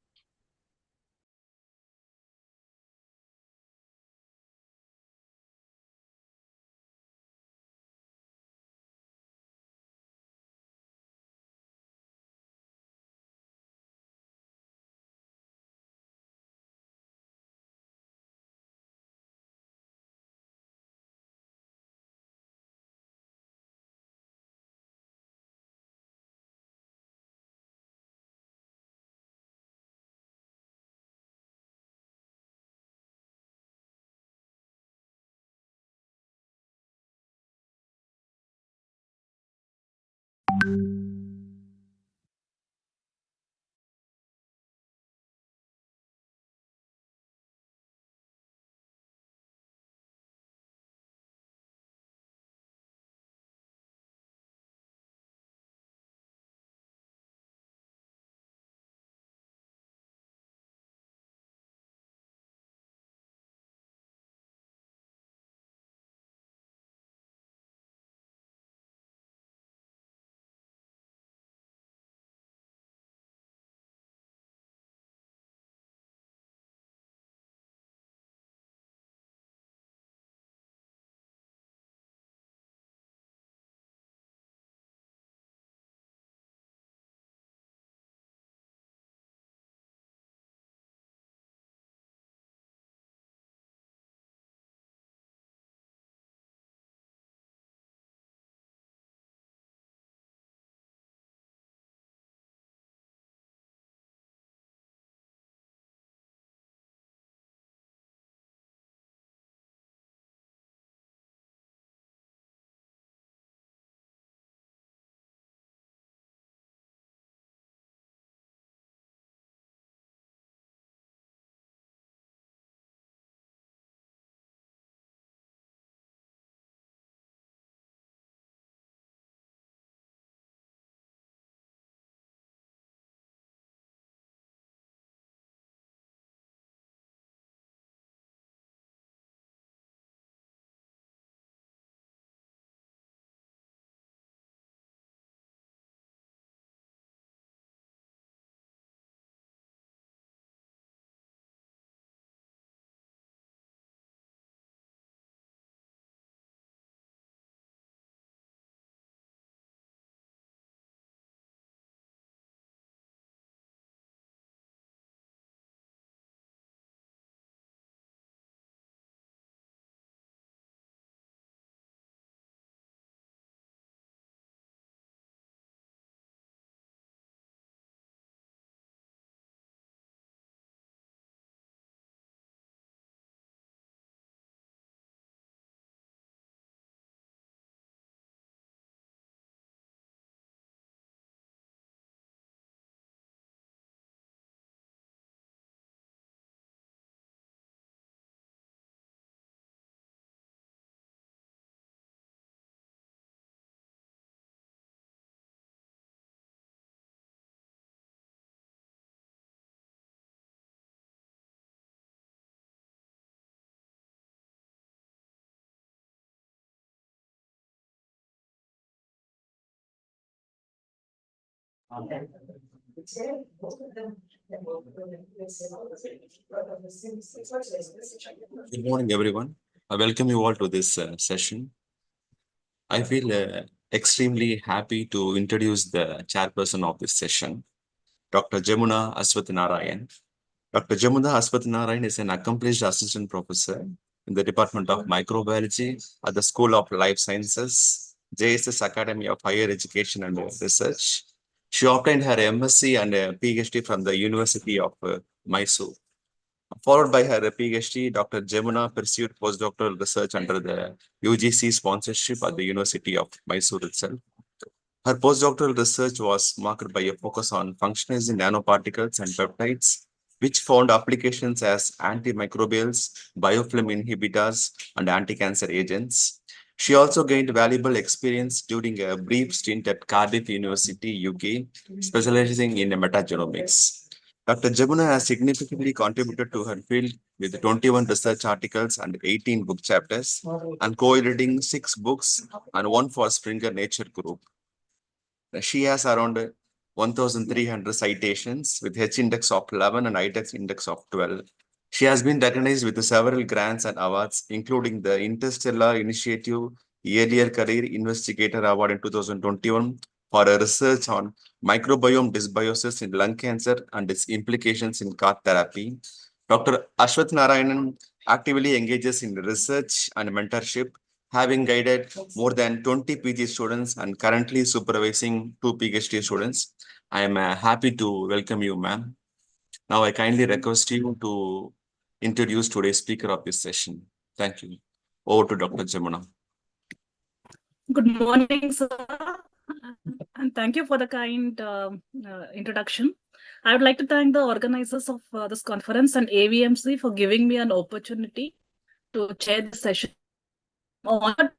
Good morning, everyone. I welcome you all to this session. I feel extremely happy to introduce the chairperson of this session, Dr. Jamuna Aswathnarayan. Dr. Jamuna Aswathnarayan is an accomplished assistant professor in the Department of Microbiology at the School of Life Sciences, JSS Academy of Higher Education and Research. She obtained her MSc and a PhD from the University of Mysore. Followed by her PhD, Dr. Jamuna pursued postdoctoral research under the UGC sponsorship at the University of Mysore itself. Her postdoctoral research was marked by a focus on functionalizing nanoparticles and peptides, which found applications as antimicrobials, biofilm inhibitors, and anti-cancer agents. She also gained valuable experience during a brief stint at Cardiff University, UK, specializing in metagenomics. Dr. Jamuna has significantly contributed to her field with 21 research articles and 18 book chapters, and co-editing 6 books and 1 for Springer Nature Group. She has around 1,300 citations with H index of 11 and IDEX index of 12. She has been recognized with several grants and awards, including the Interstellar Initiative Earlier Career Investigator Award in 2021 for her research on microbiome dysbiosis in lung cancer and its implications in CAR therapy. Dr. Aswathnarayan actively engages in research and mentorship, having guided more than 20 PG students and currently supervising 2 PhD students. I am happy to welcome you, ma'am. Now I kindly request you to introduce today's speaker of this session. Thank you. Over to Dr. Jamuna. Good morning, sir, and thank you for the kind introduction. I would like to thank the organizers of this conference and AVMC for giving me an opportunity to chair this session. Honored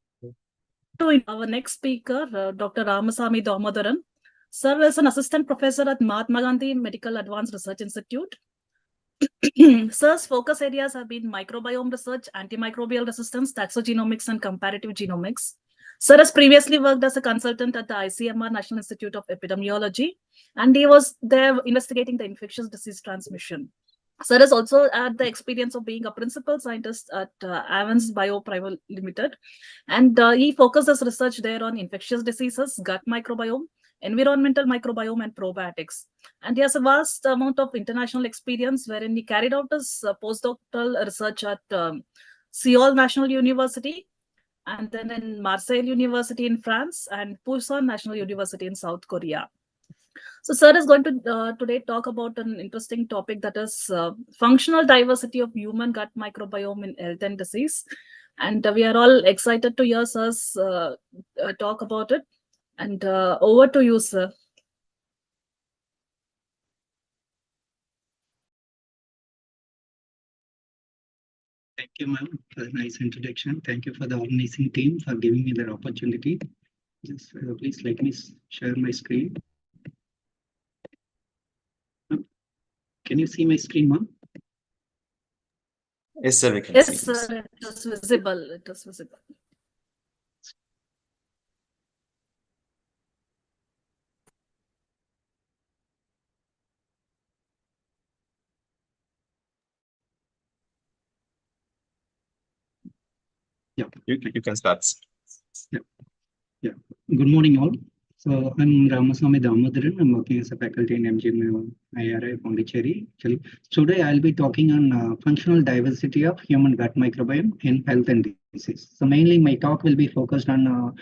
to our next speaker, Dr. Ramasamy Damodaran. Sir is an assistant professor at Mahatma Gandhi Medical Advanced Research Institute. Sir's focus areas have been microbiome research, antimicrobial resistance, taxogenomics, and comparative genomics. Sir has previously worked as a consultant at the ICMR National Institute of Epidemiology, and he was there investigating the infectious disease transmission. Sir has also had the experience of being a principal scientist at Avans Bio Private Limited, and he focused his research there on infectious diseases, gut microbiome, environmental microbiome, and probiotics. And he has a vast amount of international experience, wherein he carried out his postdoctoral research at Seoul National University, and then in Marseille University in France, and Busan National University in South Korea. So sir is going to today talk about an interesting topic, that is functional diversity of human gut microbiome in health and disease. And we are all excited to hear sir's talk about it. And over to you, sir. Thank you, ma'am, for a nice introduction. Thank you for the organizing team for giving me that opportunity. Just please let me share my screen. Can you see my screen, ma'am? Yes, sir, we can Yes, see sir, this. it is visible. It is visible. Yeah. You can start. Yeah. Good morning, all. So I'm Ramasamy Damodaran. I'm working as a faculty in MGM IRI Pondicherry. Actually, today I'll be talking on functional diversity of human gut microbiome in health and disease. So mainly my talk will be focused on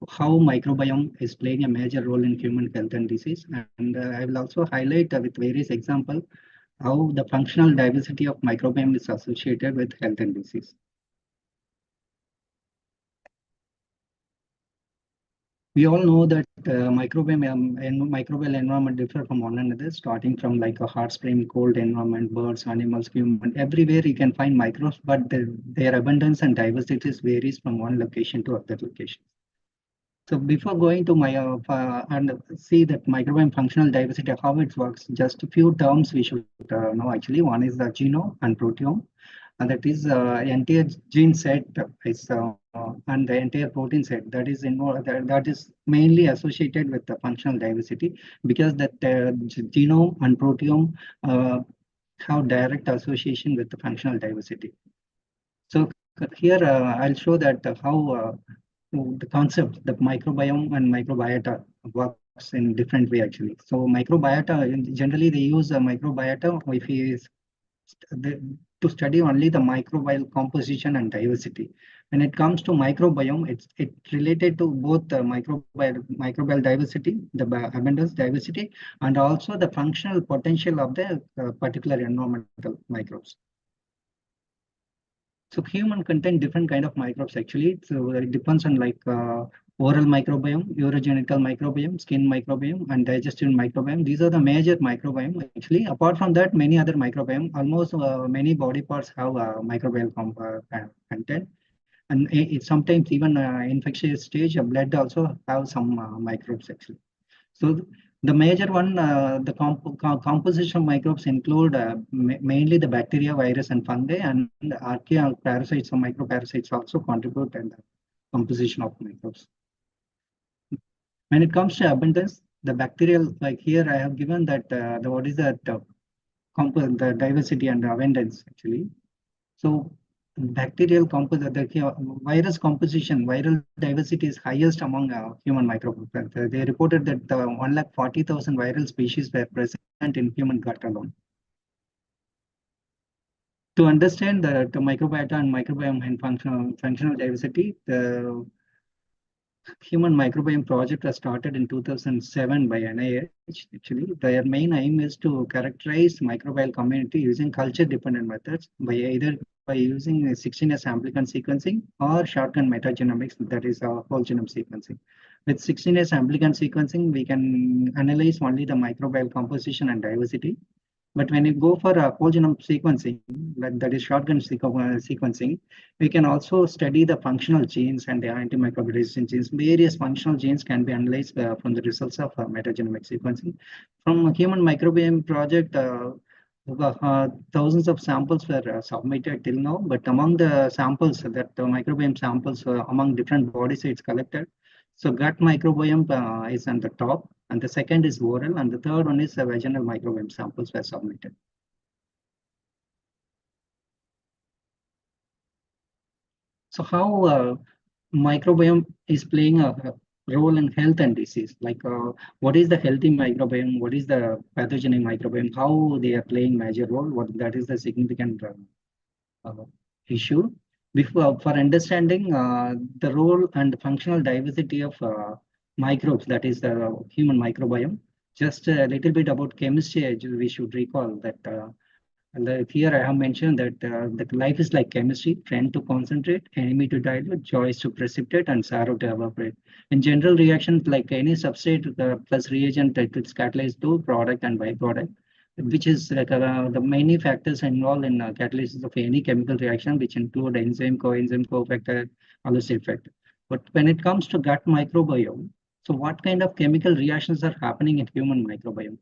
how microbiome is playing a major role in human health and disease. And I will also highlight with various examples how the functional diversity of microbiome is associated with health and disease. We all know that microbial environment differ from one another, starting from like a hot spring, cold environment, birds, animals, human. Everywhere you can find microbes, but their abundance and diversity varies from one location to other location. So before going to my and see that microbiome functional diversity, how it works, just a few terms we should know actually. One is the genome and proteome. and that is entire gene set is and the entire protein set that is involved, that is mainly associated with the functional diversity, because that genome and proteome have direct association with the functional diversity. So here I'll show that how the concept, the microbiome and microbiota works in different way actually. So microbiota, generally they use a microbiota if is to study only the microbial composition and diversity. When it comes to microbiome, it's related to both the microbial diversity, the abundance diversity, and also the functional potential of the particular environmental microbes. So human contain different kind of microbes actually. So it depends on like oral microbiome, urogenital microbiome, skin microbiome, and digestive microbiome. These are the major microbiome actually. Apart from that, many other microbiome, almost many body parts have microbial content. And sometimes even infectious stage, blood also have some microbes actually. So the major one, the composition of microbes include mainly the bacteria, virus, and fungi, and archaea parasites or microparasites also contribute in the composition of microbes. When it comes to abundance, the bacterial, like here I have given that what is that the diversity and abundance actually. So bacterial the virus composition, viral diversity is highest among human microbes. They reported that 140,000 viral species were present in human gut alone. To understand the microbiota and microbiome and functional diversity, the Human Microbiome Project was started in 2007 by NIH. Actually, their main aim is to characterize microbial community using culture-dependent methods by using 16S amplicon sequencing or shotgun metagenomics, that is whole genome sequencing. With 16S amplicon sequencing, we can analyze only the microbial composition and diversity. But when you go for a whole genome sequencing, that is shotgun sequencing, we can also study the functional genes and the antimicrobial resistant genes. Various functional genes can be analyzed from the results of metagenomic sequencing. From a Human Microbiome Project, thousands of samples were submitted till now, but among the samples that the microbiome samples among different body sites collected, so gut microbiome is on the top, and the second is oral, and the third one is vaginal microbiome samples were submitted. So how microbiome is playing a role in health and disease? Like what is the healthy microbiome? What is the pathogenic microbiome? How they are playing major role? What that is the significant issue. For understanding the role and functional diversity of microbes, that is the human microbiome, just a little bit about chemistry, we should recall that here I have mentioned that the life is like chemistry: friend to concentrate, enemy to dilute, joy is to precipitate, and sorrow to evaporate. In general reactions, like any substrate plus reagent, it is catalyzed to product and byproduct, which is like the many factors involved in catalysis of any chemical reaction, which include enzyme, coenzyme, cofactor, allosteric factor. But when it comes to gut microbiome, so what kind of chemical reactions are happening in human microbiome?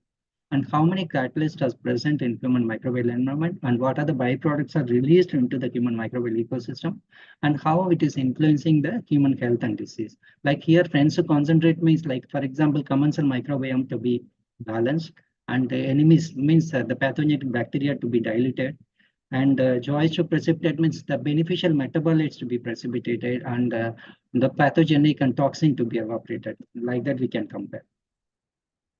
And how many catalysts are present in human microbial environment, and what are the byproducts are released into the human microbial ecosystem, and how it is influencing the human health and disease. Like here, friends to concentrate means, like for example, commensal microbiome to be balanced, and the enemies means the pathogenic bacteria to be diluted, and joys to precipitate means the beneficial metabolites to be precipitated, and the pathogenic and toxin to be evaporated. Like that we can compare.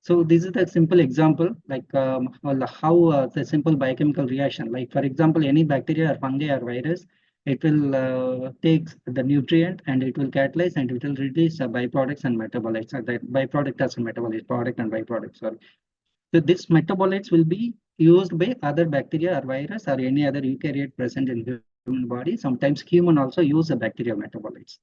So this is a simple example, like how the simple biochemical reaction, like for example, any bacteria or fungi or virus, it will take the nutrient and it will catalyze and it will release byproducts and metabolites. The byproduct as a metabolite, product and byproduct, sorry. So this metabolites will be used by other bacteria or virus or any other eukaryote present in human body. Sometimes human also use the bacterial metabolites.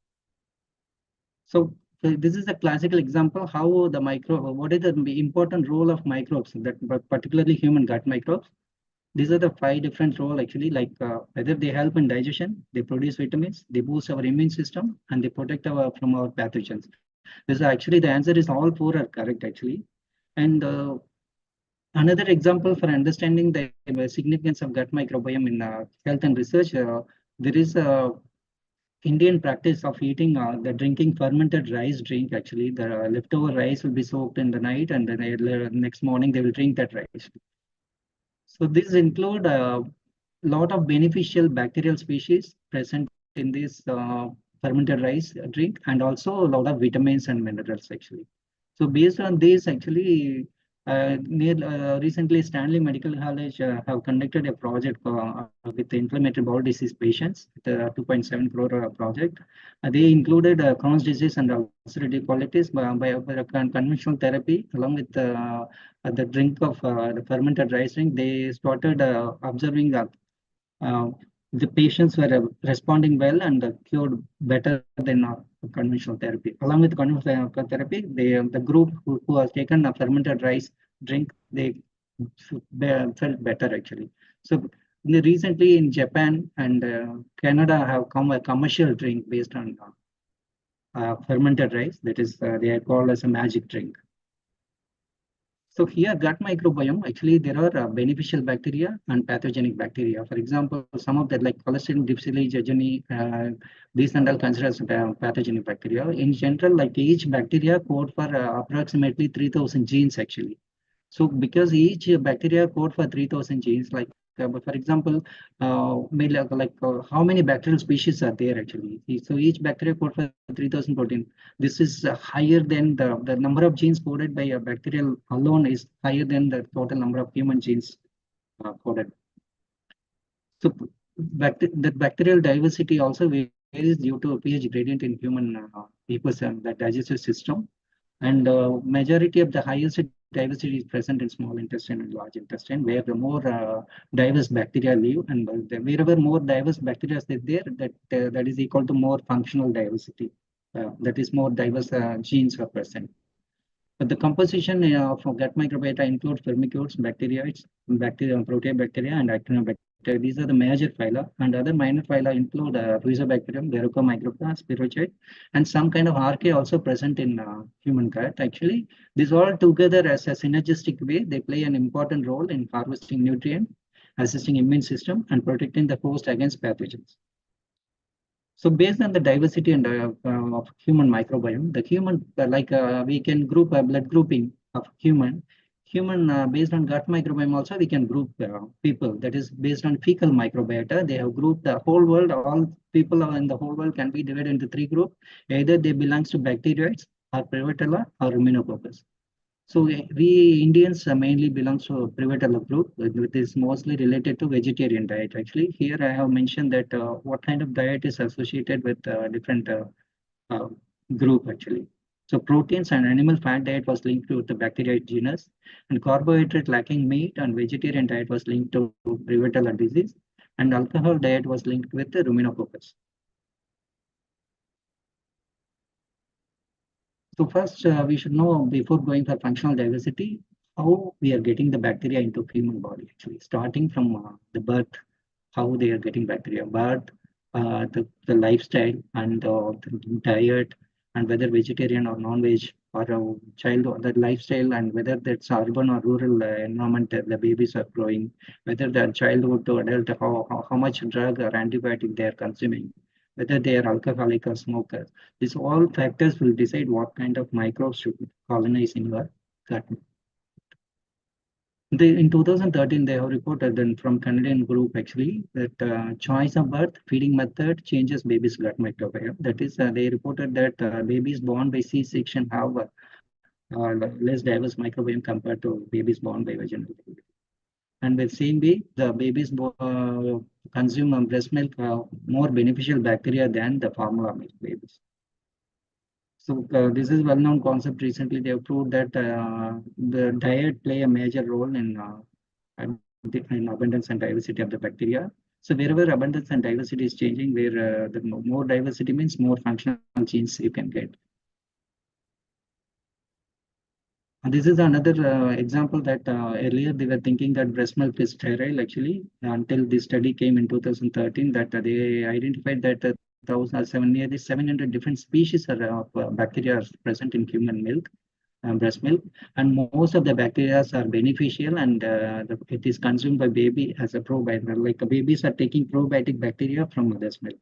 So this is a classical example how what is the important role of microbes, that particularly human gut microbes. These are the 5 different roles actually, like whether they help in digestion, they produce vitamins, they boost our immune system, and they protect from our pathogens. This is actually the answer is all 4 are correct actually. And Another example for understanding the significance of gut microbiome in health and research, there is a Indian practice of eating the drinking fermented rice drink. Actually, the leftover rice will be soaked in the night, and then next morning they will drink that rice. So this include a lot of beneficial bacterial species present in this fermented rice drink, and also a lot of vitamins and minerals actually. So based on this, actually, recently Stanley Medical College have conducted a project with the inflammatory bowel disease patients, the 2.7 crore project. They included Crohn's disease and ulcerative colitis by a conventional therapy, along with the drink of the fermented rice drink. They started observing uh, the patients were responding well and cured better than conventional therapy. Along with conventional therapy, the group who has taken a fermented rice drink, they felt better actually. So recently in Japan and Canada have come a commercial drink based on fermented rice. That is, they are called as a magic drink. So here, gut microbiome, actually, there are beneficial bacteria and pathogenic bacteria. For example, some of that like Clostridium difficile, jejuni, these and all considered as pathogenic bacteria. In general, like each bacteria code for approximately 3,000 genes actually. So because each bacteria code for 3,000 genes, like for example, how many bacterial species are there actually? So each bacteria code for 3,000 protein. This is higher than the number of genes coded by a bacterial alone is higher than the total number of human genes coded. So the bacterial diversity also varies due to a pH gradient in human ecosystem, the digestive system. And majority of the highest diversity is present in small intestine and large intestine, where the more diverse bacteria live, and wherever more diverse bacteria is there, that is equal to more functional diversity. That is more diverse genes are present. But the composition of gut microbiota includes firmicutes, bacteroids, proteobacteria, and actinobacteria. These are the major phyla, and other minor phyla include Fusobacterium, Verrucomicroca, Spirochete, and some kind of archaea also present in human gut. Actually, these all together as a synergistic way, they play an important role in harvesting nutrient, assisting immune system, and protecting the host against pathogens. So based on the diversity and of human microbiome, the human we can group a blood grouping of human based on gut microbiome. Also, we can group people. That is based on fecal microbiota. They have grouped the whole world. All people in the whole world can be divided into three groups. Either they belongs to bacteroids, or Prevotella, or Ruminococcus. So we Indians mainly belong to a Prevotella group, which is mostly related to vegetarian diet. Actually, here I have mentioned that what kind of diet is associated with different uh, group actually. So proteins and animal fat diet was linked to the bacteria genus, and carbohydrate lacking meat and vegetarian diet was linked to Prevotella disease, and alcohol diet was linked with the Ruminococcus. So first, we should know before going for functional diversity, how we are getting the bacteria into human body actually, starting from the birth, how they are getting bacteria, birth, the lifestyle and the diet, and whether vegetarian or non-veg, or a child, or the lifestyle, and whether that's urban or rural environment the babies are growing, whether they're childhood to adult, how much drug or antibiotic they are consuming, whether they are alcoholic or smokers. These all factors will decide what kind of microbes should colonize in your gut. In 2013, they have reported then from Canadian group actually that choice of birth, feeding method changes baby's gut microbiome. That is, they reported that babies born by C-section have less diverse microbiome compared to babies born by vaginal delivery. And the same way, the babies consume breast milk more beneficial bacteria than the formula milk babies. So this is well-known concept. Recently, they have proved that the diet play a major role in abundance and diversity of the bacteria. So wherever abundance and diversity is changing, where the more diversity means more functional genes you can get. And this is another example that earlier they were thinking that breast milk is sterile actually, until this study came in 2013 that they identified that nearly 700 different species of bacteria are present in human milk. breast milk, and most of the bacteria are beneficial, and it is consumed by baby as a probiotic. Like babies are taking probiotic bacteria from mother's milk.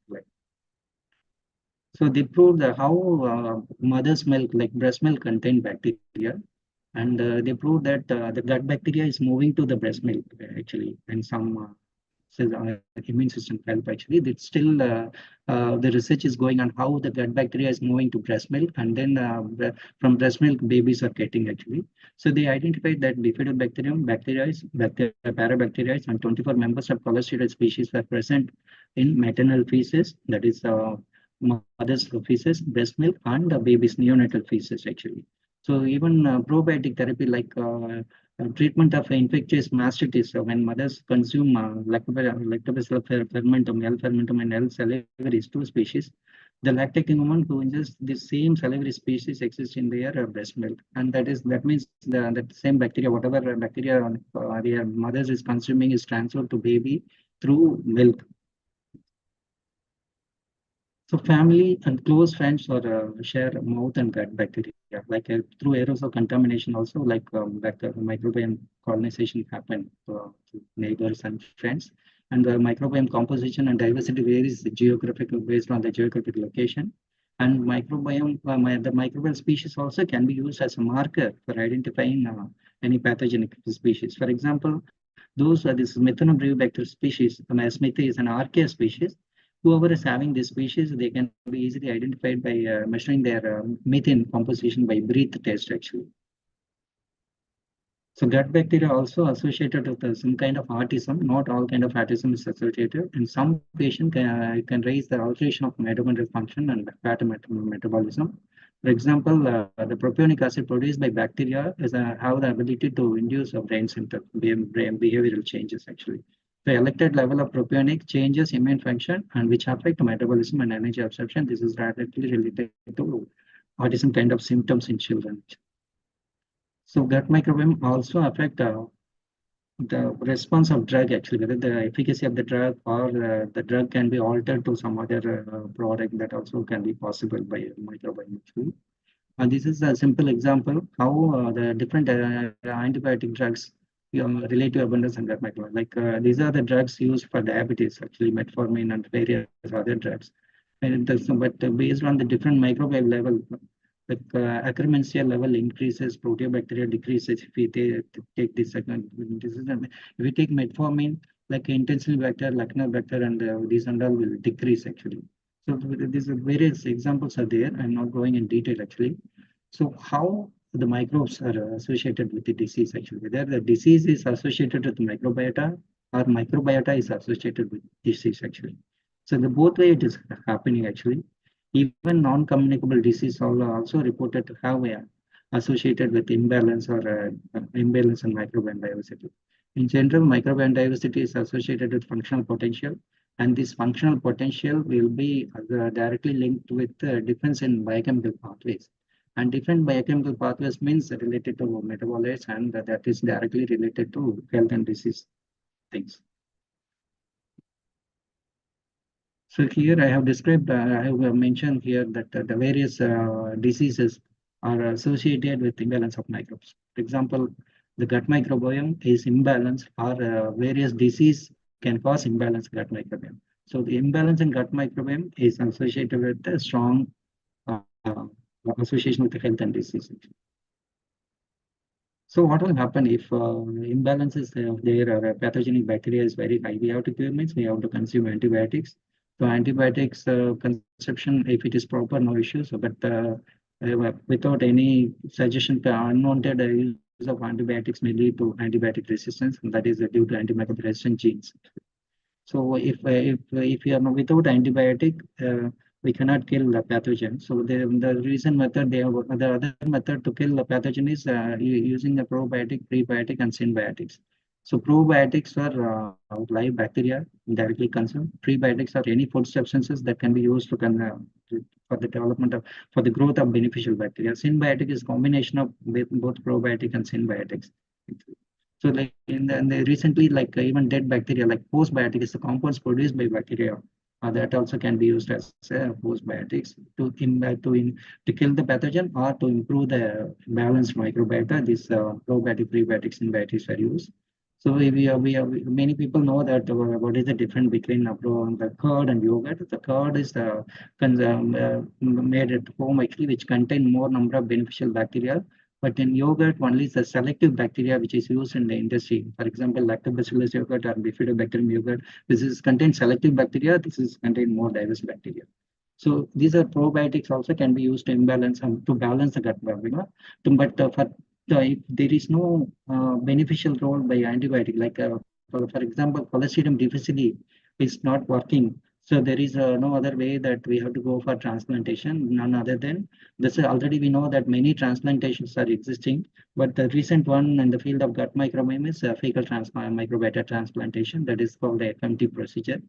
So they proved how mother's milk, like breast milk, contain bacteria, and they proved that the gut bacteria is moving to the breast milk actually, and some immune system help actually. It's still the research is going on how the gut bacteria is moving to breast milk, and then from breast milk babies are getting actually. So they identified that bifidobacterium, parabacteria, and 24 members of cholesteatol species were present in maternal feces, that is mother's feces, breast milk, and the baby's neonatal feces actually. So even probiotic therapy like treatment of infectious mastitis, when mothers consume lactobacillus fermentum, L. fermentum, and L. salivarius, two species, the lactating woman who ingests the same salivary species exists in their breast milk, and that means that same bacteria, whatever bacteria their mothers is consuming, is transferred to baby through milk. So family and close friends or share mouth and gut bacteria, like through aerosol contamination also, like microbiome colonization happen to neighbors and friends. And the microbiome composition and diversity varies geographical based on the geographic location. And microbiome, the microbial species also can be used as a marker for identifying any pathogenic species. For example, those are this Methanobrevibacter species, Smith is an archaea species. Whoever is having this species, they can be easily identified by measuring their methane composition by breath test actually. So gut bacteria also associated with some kind of autism. Not all kind of autism is associated. And some patient can raise the alteration of mitochondrial function and fat metabolism. For example, the propionic acid produced by bacteria have the ability to induce a brain symptom, brain behavioral changes actually. The elected level of propionic changes immune function and which affect metabolism and energy absorption. This is directly related to autism kind of symptoms in children. So gut microbiome also affect the response of drug actually, whether the efficacy of the drug or the drug can be altered to some other product, that also can be possible by microbiome actually. And this is a simple example how the different antibiotic drugs relate to abundance and gut microbiome. Like these are the drugs used for diabetes actually, metformin and various other drugs. And but based on the different microbiome level, like Akkermansia level increases, proteobacteria decreases. If we take this second, if we take metformin, like Intensivibacter, Lachnobacter, and these and all will decrease actually. So these various examples are there. I'm not going in detail actually. So how the microbes are associated with the disease actually, whether the disease is associated with microbiota or microbiota is associated with disease actually. So the both way it is happening actually. Even non-communicable disease are also reported to have associated with imbalance or imbalance in microbiome diversity. In general, microbiome diversity is associated with functional potential, and this functional potential will be directly linked with difference in biochemical pathways. And different biochemical pathways means related to metabolites, and that is directly related to health and disease things. So here I have described, I have mentioned here that the various diseases are associated with imbalance of microbes. For example, the gut microbiome is imbalanced, or various disease can cause imbalance in gut microbiome. So the imbalance in gut microbiome is associated with a strong association with health and disease. So what will happen if imbalances there or pathogenic bacteria is very high? We have to means we have to consume antibiotics. So antibiotics consumption, if it is proper, no issues. But without any suggestion, unwanted use of antibiotics may lead to antibiotic resistance, and that is due to antimicrobial resistant genes. So if you are without antibiotic, we cannot kill the pathogen. So the reason method, the other method to kill the pathogen is using the probiotic, prebiotic, and synbiotics. So probiotics are live bacteria directly consumed. Prebiotics are any food substances that can be used to for the development of, for the growth of beneficial bacteria. Synbiotic is combination of both probiotic and synbiotics. So like in the recently, like even dead bacteria, like postbiotic is the compounds produced by bacteria that also can be used as postbiotics to kill the pathogen or to improve the balanced microbiota. These probiotic, prebiotics, and biotics are used. So many people know that what is the difference between the curd and yogurt. The curd is made at home actually, which contain more number of beneficial bacteria. But in yogurt, only the selective bacteria which is used in the industry. For example, lactobacillus yogurt or bifidobacterium yogurt. This is contain selective bacteria. This is contain more diverse bacteria. So these are probiotics also can be used to imbalance and to balance the gut microbiome. But if there is no beneficial role by antibiotic, like for example, Clostridium difficile is not working. So there is no other way that we have to go for transplantation, none other than this. Already we know that many transplantations are existing, but the recent one in the field of gut microbiome is fecal microbiota transplantation, that is called the FMT procedure.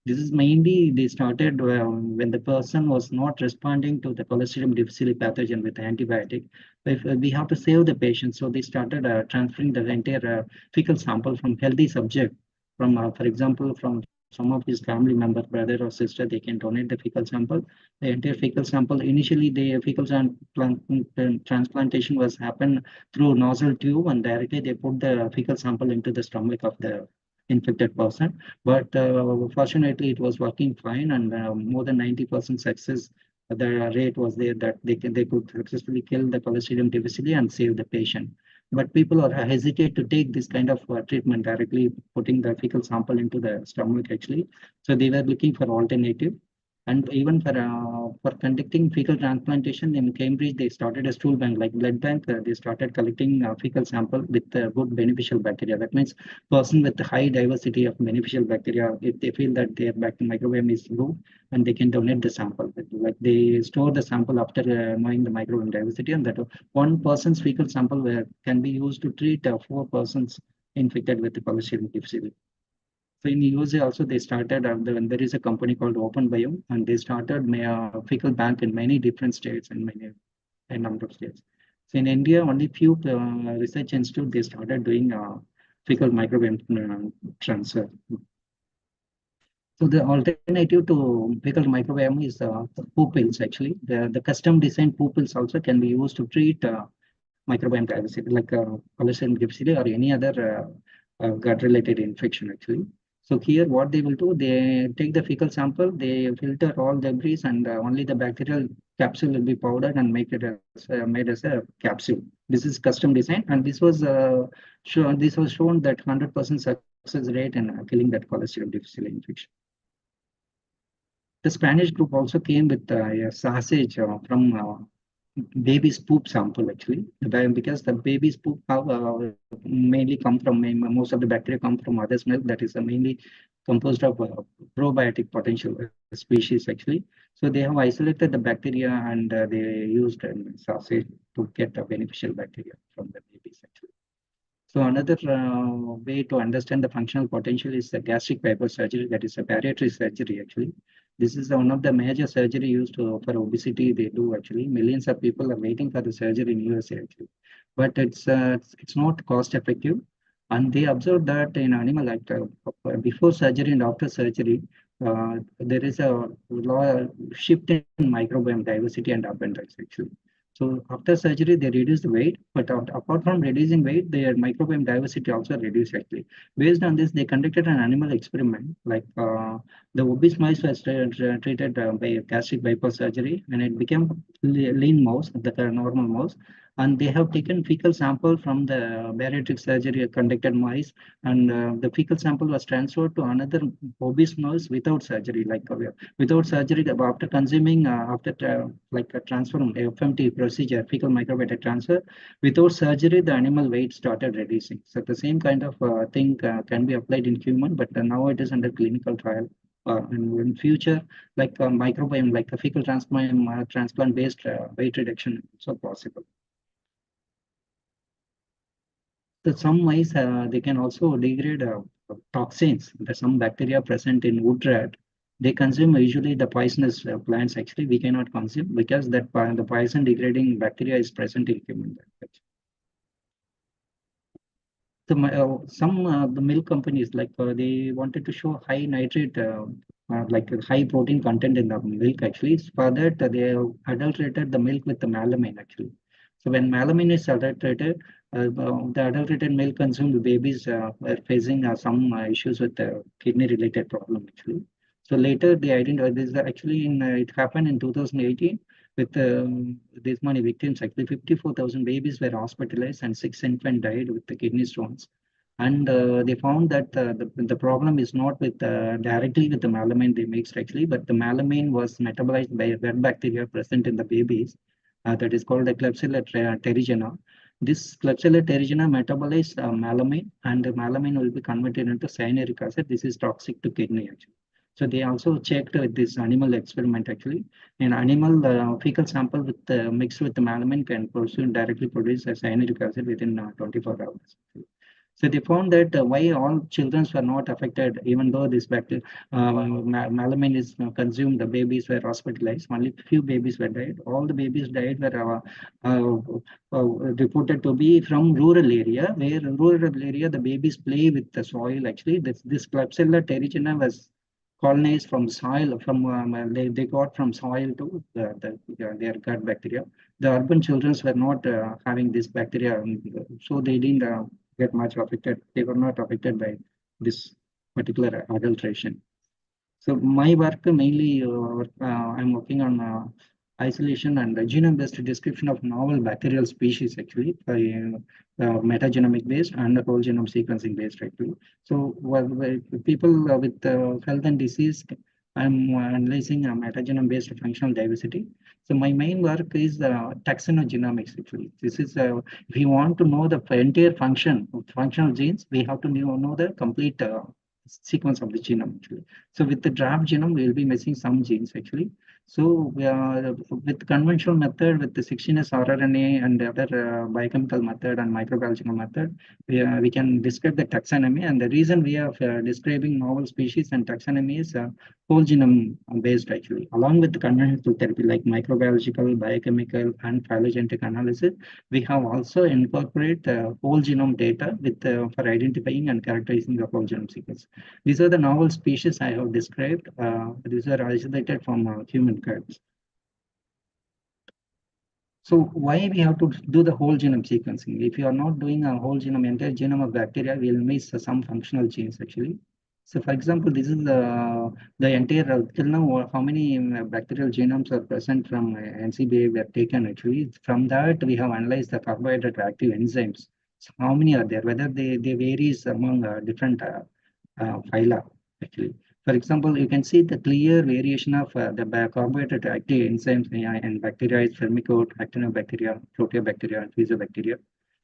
This is mainly they started when the person was not responding to the Clostridium difficile pathogen with antibiotic. If we have to save the patient, so they started transferring the entire fecal sample from healthy subject, from for example, from some of his family member, brother or sister, they can donate the fecal sample. The entire fecal sample, initially the fecal transplantation was happened through nozzle tube, and directly they put the fecal sample into the stomach of the infected person. But fortunately, it was working fine, and more than 90% success the rate was there that they could successfully kill the Clostridium difficile and save the patient. But people are hesitate to take this kind of treatment directly, putting the fecal sample into the stomach actually. So they were looking for alternative. And even for conducting fecal transplantation in Cambridge, they started a stool bank, like blood bank. They started collecting fecal sample with good beneficial bacteria. That means person with high diversity of beneficial bacteria, if they feel that their bacterial microbiome is low, and they can donate the sample. Like they store the sample after knowing the microbiome diversity, and that one person's fecal sample can be used to treat 4 persons infected with the Clostridium difficile. So in USA also they started, there is a company called Open Biome, and they started fecal bank in many different states and a number of states. So in India, only few research institutes they started doing fecal microbiome transfer. So the alternative to fecal microbiome is poo pills actually. The custom designed poo pills also can be used to treat microbiome diversity, like Clostridium difficile or any other gut-related infection actually. So here what they will do, they take the fecal sample, they filter all debris, and only the bacterial capsule will be powdered and make it made as a capsule. This is custom design, and this was shown that 100% success rate in killing that Clostridium difficile infection. The Spanish group also came with a sausage from baby's poop sample actually, because the baby's poop mainly come from, most of the bacteria come from mother's milk, that is mainly composed of probiotic potential species actually. So they have isolated the bacteria, and they used sausage to get the beneficial bacteria from the babies actually. So another way to understand the functional potential is the gastric bypass surgery, that is a bariatric surgery actually. This is one of the major surgery used for obesity. They do actually. Millions of people are waiting for the surgery in USA actually, but it's not cost effective. And they observed that in animal, like before surgery and after surgery, there is a shift in microbiome diversity and abundance actually. So after surgery, they reduce the weight, but apart from reducing weight, their microbiome diversity also reduced actually. Based on this, they conducted an animal experiment, like the obese mice was treated by gastric bypass surgery, and it became lean mouse, the normal mouse. And they have taken fecal sample from the bariatric surgery conducted mice, and the fecal sample was transferred to another obese mouse without surgery, like without surgery. After consuming, like a transfer FMT procedure, fecal microbiota transfer, without surgery, the animal weight started reducing. So the same kind of thing can be applied in human, but now it is under clinical trial. And in future, like microbiome, like a fecal transplant-based weight reduction, so possible. So some mice, they can also degrade toxins. There's some bacteria present in wood rat. They consume usually the poisonous plants. Actually, we cannot consume because that the poison degrading bacteria is present in human rat. So some the milk companies, like they wanted to show high nitrate like a high protein content in the milk actually. For that, they have adulterated the milk with the melamine actually. So when melamine is adulterated, the adulterated milk consumed babies were facing some issues with kidney related problem actually. So later they identified this actually it happened in 2018 with this many victims actually 54,000 babies were hospitalized and 6 infants died with the kidney stones. And they found that the problem is not with directly with the melamine they mixed actually, but the melamine was metabolized by a gut bacteria present in the babies that is called the Klebsiella terrigenea. This Klebsiella terrigenea metabolize melamine, and the melamine will be converted into cyanuric acid. This is toxic to kidney actually. So they also checked this animal experiment actually. An animal fecal sample with mixed with the melamine can directly produce a cyanuric acid within 24 hours. So they found that why all children were not affected, even though this bacteria, melamine is consumed, the babies were hospitalized. Only few babies were died. All the babies died were reported to be from rural area, where in rural area the babies play with the soil. Actually, this Klebsiella terrigenea was colonized from soil, from they got from soil to their gut bacteria. The urban children were not having this bacteria, so they didn't get much affected. They were not affected by this particular adulteration. So my work mainly, I'm working on isolation and genome-based description of novel bacterial species actually, by metagenomic based and whole genome sequencing based actually. So people with health and disease, I'm analyzing metagenome-based functional diversity. So my main work is taxonogenomics actually. This is if you want to know the entire function of functional genes, we have to know the complete sequence of the genome actually. So with the draft genome, we will be missing some genes actually. So with conventional method, with the 16S rRNA and the other biochemical method and microbiological method, we can describe the taxonomy. And the reason we are describing novel species and taxonomy is whole genome based actually. Along with the conventional therapy like microbiological, biochemical, and phylogenetic analysis, we have also incorporated whole genome data with for identifying and characterizing the whole genome sequence. These are the novel species I have described. These are isolated from human cuts. So why we have to do the whole genome sequencing? If you are not doing a whole genome, entire genome of bacteria, we will miss some functional genes actually. So for example, this is the entire, till now, how many bacterial genomes are present from NCBI we have taken actually. From that, we have analyzed the carbohydrate active enzymes. So how many are there? Whether they varies among different phyla actually. For example, you can see the clear variation of the carbohydrate active enzymes in bacteria is Firmicutes, Actinobacteria, Proteobacteria, and Fusobacteria.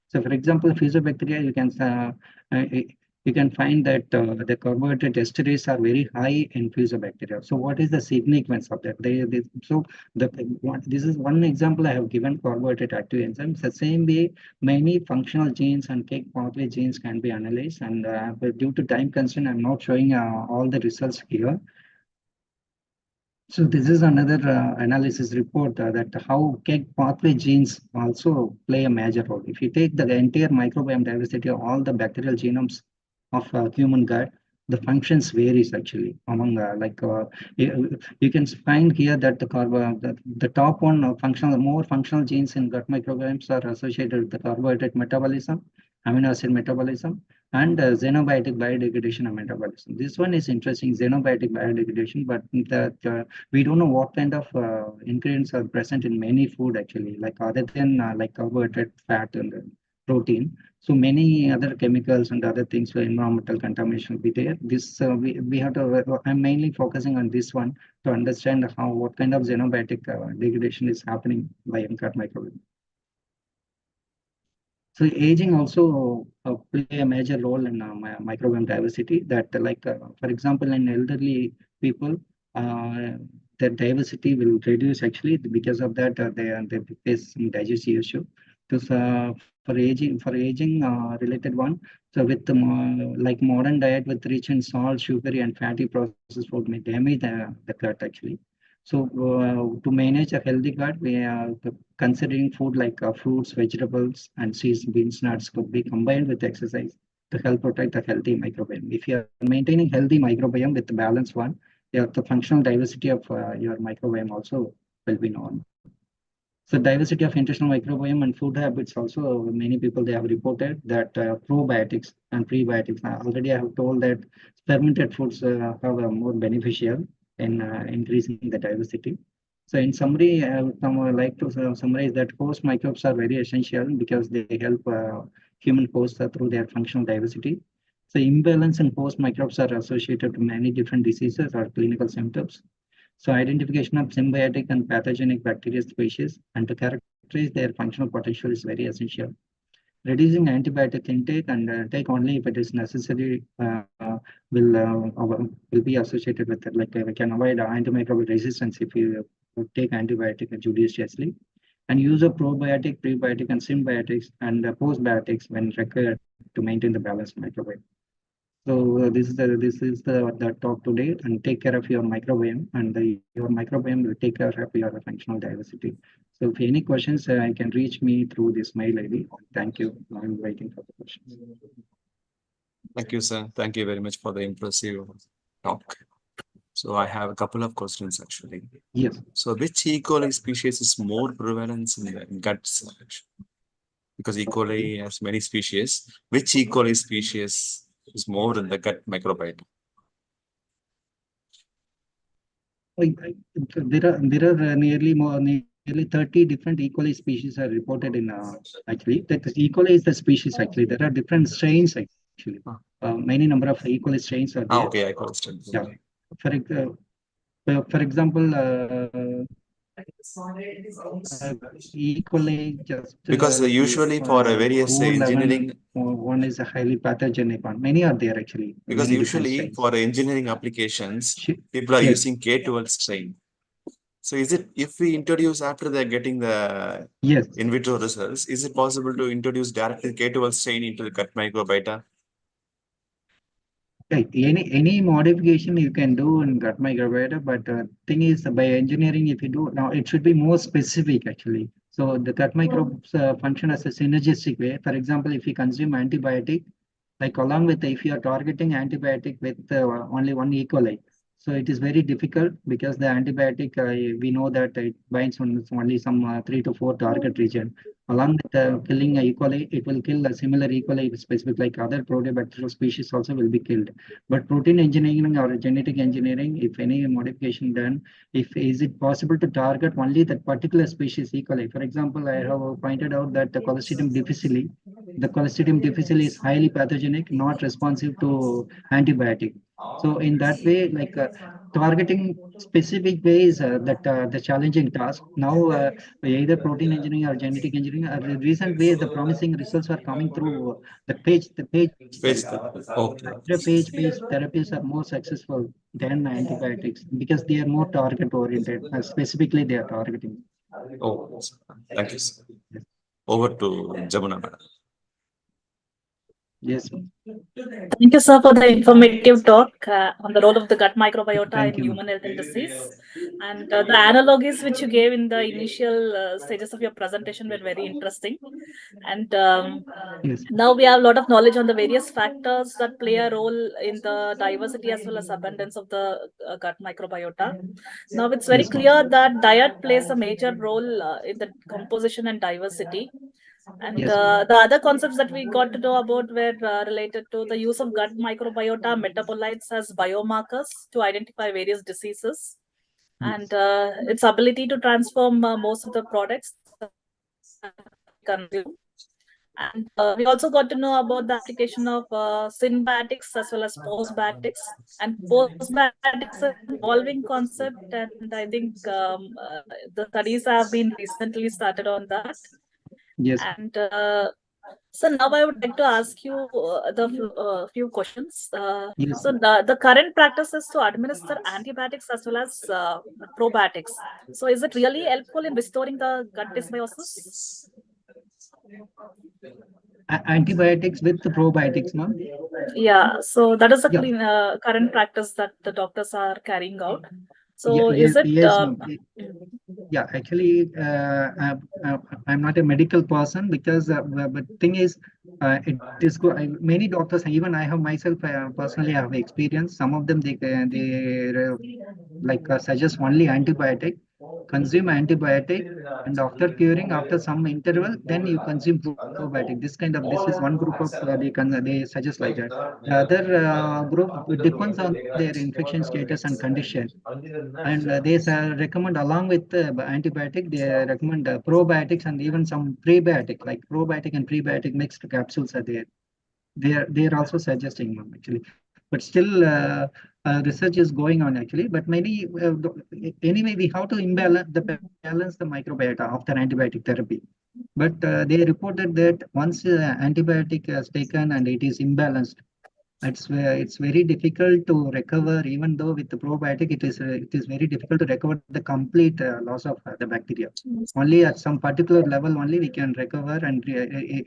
So, for example, Fusobacteria, you can find that the carbohydrate esterase are very high in Fusobacteria. So, what is the significance of that? This is one example I have given carbohydrate active enzymes. The same way, many functional genes and cake pathway genes can be analyzed. And but due to time constraint, I'm not showing all the results here. So this is another analysis report that how KEGG pathway genes also play a major role. If you take the entire microbiome diversity of all the bacterial genomes of human gut, the functions varies actually among you can find here that the top one more functional genes in gut microbiomes are associated with the carbohydrate metabolism, amino acid metabolism, and xenobiotic biodegradation and metabolism. This one is interesting, xenobiotic biodegradation, but that we don't know what kind of ingredients are present in many food actually, like other than like carbohydrate, fat, and protein. So many other chemicals and other things for environmental contamination will be there. This we have to. I'm mainly focusing on this one to understand what kind of xenobiotic degradation is happening by gut microbiome. So aging also play a major role in microbiome diversity. That for example, in elderly people, the diversity will reduce actually because of that they face some digestive issue. So for aging related one, so with the like modern diet with rich in salt, sugary, and fatty processed food may damage the gut actually. So to manage a healthy gut, we are considering food like fruits, vegetables, and seeds, beans, nuts could be combined with exercise to help protect a healthy microbiome. If you are maintaining healthy microbiome with the balanced one, yeah, the functional diversity of your microbiome also will be known. So diversity of intestinal microbiome and food habits also, many people they have reported that probiotics and prebiotics. Already I have told that fermented foods have a more beneficial in increasing the diversity. So in summary, I would like to summarize that host microbes are very essential because they help human hosts through their functional diversity. So imbalance in host microbes are associated with many different diseases or clinical symptoms. So identification of symbiotic and pathogenic bacteria species and to characterize their functional potential is very essential. Reducing antibiotic intake and take only if it is necessary will be associated with it. Like we can avoid antimicrobial resistance if you take antibiotic judiciously. And use of probiotic, prebiotic, and symbiotics and postbiotics when required to maintain the balanced microbiome. So this is the talk today, and take care of your microbiome, and your microbiome will take care of your functional diversity. So if any questions, I can reach me through this mail ID. Thank you. I'm waiting for the questions. Thank you, sir. Thank you very much for the impressive talk. So I have a couple of questions actually. Yes. So which E. coli species is more prevalent in the guts? Because E. coli has many species. Which E. coli species is more in the gut microbiome? There are nearly 30 different E. coli species are reported in actually. That E. coli is the species actually. There are different strains actually. Many number of E. coli strains are there. Okay, I call it. Yeah. For example, E. coli just because usually for a various engineering, one is a highly pathogenic one. Many are there actually. Because many usually for engineering applications, people are yes. using K12 strain. So is it, if we introduce after they're getting the yes. in vitro results, is it possible to introduce directly K12 strain into the gut microbiota? Right. Any modification you can do in gut microbiota, but thing is by engineering, if you do now, it should be more specific actually. So the gut microbes function as a synergistic way. For example, if you consume antibiotic, like along with if you are targeting antibiotic with only one E. coli, so it is very difficult because the antibiotic we know that it binds on only some 3 to 4 target region. Along with killing E. coli, it will kill a similar E. coli specific like other proteobacterial species also will be killed. But protein engineering or genetic engineering, if any modification done, if is it possible to target only that particular species E. coli? For example, I have pointed out that the Clostridium difficile, is highly pathogenic, not responsive to antibiotic. So in that way, like targeting specific ways that the challenging task. Now either protein engineering or genetic engineering, the recent ways the promising results are coming through the page therapy. Okay. Page-based therapies are more successful than antibiotics because they are more target oriented. Specifically, they are targeting. Oh, thank you, sir. Over to Jamuna, madam. Yes. Thank you, sir, for the informative talk on the role of the gut microbiota in human health and disease. And the analogies which you gave in the initial stages of your presentation were very interesting. And yes. Now we have a lot of knowledge on the various factors that play a role in the diversity as well as abundance of the gut microbiota. Now it's very clear that diet plays a major role in the composition and diversity. And the other concepts that we got to know about were related to the use of gut microbiota metabolites as biomarkers to identify various diseases, and its ability to transform most of the products that we consume. And we also got to know about the application of symbiotics as well as postbiotics. And postbiotics is an evolving concept, and I think the studies have been recently started on that. Yes. And so now I would like to ask you the few questions. Yes. So the current practice is to administer antibiotics as well as probiotics. So is it really helpful in restoring the gut dysbiosis? Antibiotics with the probiotics, no? Yeah, so that is the current practice that the doctors are carrying out. So is it? Yes, ma'am. Yeah, actually, I'm not a medical person because, but thing is, it is good. Many doctors, even I have myself personally have experience. Some of them they suggest only antibiotic, consume antibiotic, and after curing, after some interval, then you consume probiotic. This is one group of they suggest like that. The other group, it depends on their infection status and condition. And they recommend along with antibiotic, they recommend probiotics and even some prebiotic, like probiotic and prebiotic mixed capsules are there. They are also suggesting, ma'am, actually. But still, research is going on actually. But maybe anyway, we have to balance the microbiota after antibiotic therapy. But they reported that once antibiotic is taken and it is imbalanced, it's very difficult to recover. Even though with the probiotic, it is very difficult to recover the complete loss of the bacteria. Only at some particular level only we can recover and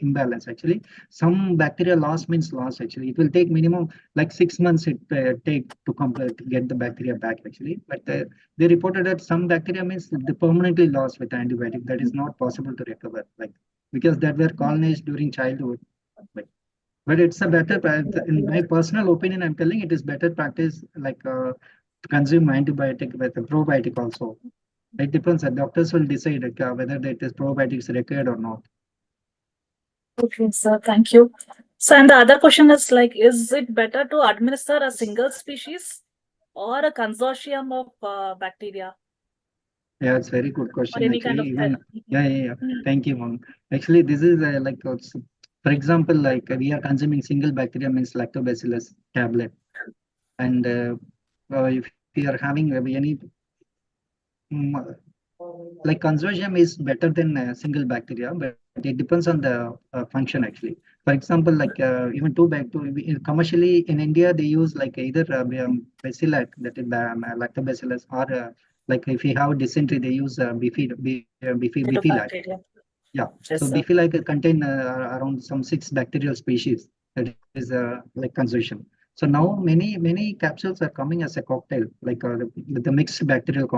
imbalance. Actually, some bacteria loss means loss. Actually, it will take minimum like 6 months. It take to get the bacteria back. Actually, but they reported that some bacteria means they permanently lost with antibiotic. That is not possible to recover. Like because that were colonized during childhood. Like, but it's a better, in my personal opinion, I'm telling it is better practice like to consume antibiotic with a probiotic also. It depends. The doctors will decide whether it is probiotics required or not. Okay, sir. Thank you. So, and the other question is like, is it better to administer a single species or a consortium of bacteria? Yeah, it's very good Or question. any Actually, kind of even yeah. Thank you, ma'am. Actually, this is for example, like we are consuming single bacteria means lactobacillus tablet, and if we are having any mm, like consortium is better than single bacteria, but it depends on the function actually. For example, like even commercially in India, they use like either bacillus, that is lactobacillus, or like if you have dysentery, they use Bifilac. bacteria. Yeah, Yes, so sir. Bifilac contain around some 6 bacterial species. That is like consortium. So now many capsules are coming as a cocktail, like the mixed bacterial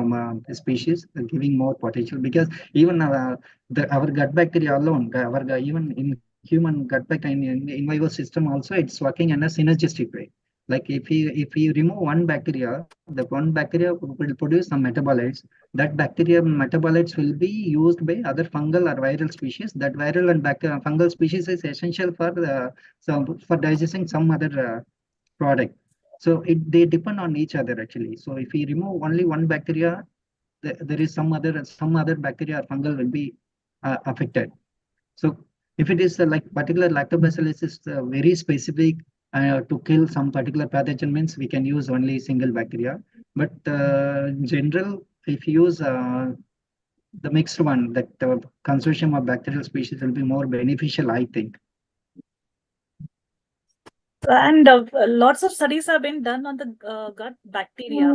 species, giving more potential because even our gut bacteria alone, even in human gut bacteria in vivo system also, it's working in a synergistic way. Like if you remove one bacteria, the one bacteria will produce some metabolites. That bacteria metabolites will be used by other fungal or viral species. That viral and fungal species is essential for digesting some other product. So they depend on each other actually. So if we remove only one bacteria, there is some other bacteria or fungal will be affected. So if it is like particular lactobacillus is very specific to kill some particular pathogen means we can use only single bacteria. But in general, if you use the mixed one, that the consortium of bacterial species will be more beneficial, I think. And lots of studies have been done on the gut bacteria.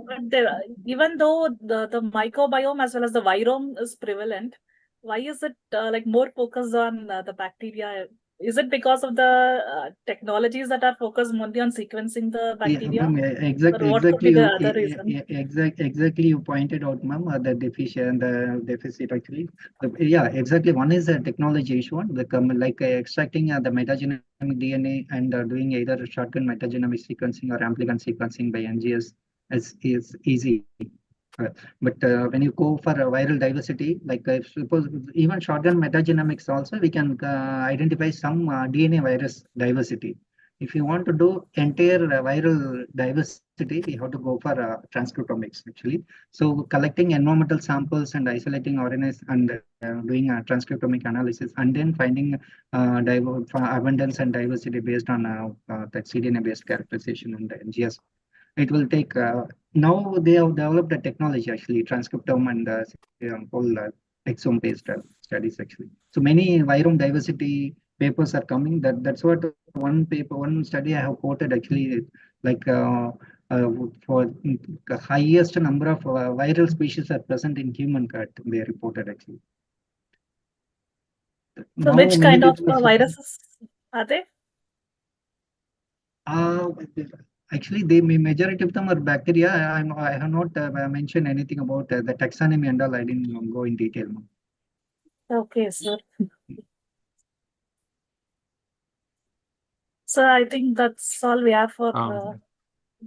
But even though the microbiome as well as the virome is prevalent, why is it like more focused on the bacteria? Is it because of the technologies that are focused only on sequencing the bacteria? Ma'am, Or what could be the other reason? exactly you pointed out, ma'am, the deficit actually. Yeah, exactly. One is a technology issue. Like extracting the metagenomic DNA and doing either shotgun metagenomic sequencing or amplicon sequencing by NGS is easy. But when you go for a viral diversity, like suppose even shotgun metagenomics also, we can identify some DNA virus diversity. If you want to do entire viral diversity, we have to go for transcriptomics actually. So collecting environmental samples and isolating RNAs and doing a transcriptomic analysis, and then finding abundance and diversity based on that cDNA based characterization and NGS. It will take now they have developed a technology actually, transcriptome and whole exome based studies actually. So many virome diversity papers are coming. That's what one study I have quoted actually, like for the highest number of viral species are present in human gut, they reported actually. So Now which many kind of people viruses are they? Uh, Actually, the majority of them are bacteria. I have not mentioned anything about the taxonomy and all. I didn't go in detail. Okay, sir. So I think that's all we have for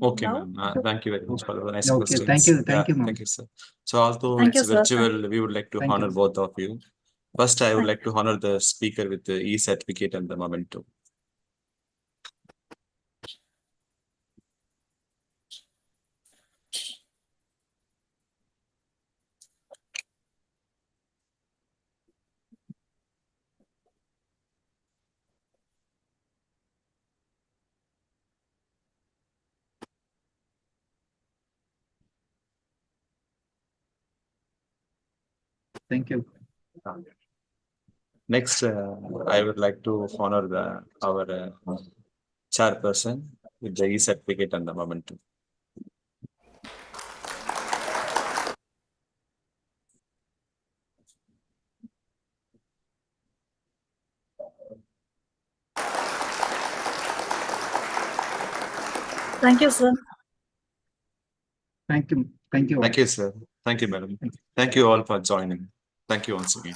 Okay, now. ma'am. Thank you very much for the nice Okay, questions. thank you, ma'am. Thank you, sir. So although Thank it's you, sir. virtual, we would like to Thank honor you. both of you. First, I would like to honor the speaker with the e-certificate and the memento. Thank you. Next, I would like to honor our chairperson with the e-certificate and the memento. Thank you, sir. Thank you. Thank you. Thank you, sir. Thank you, madam. Thank you all for joining. Thank you once again.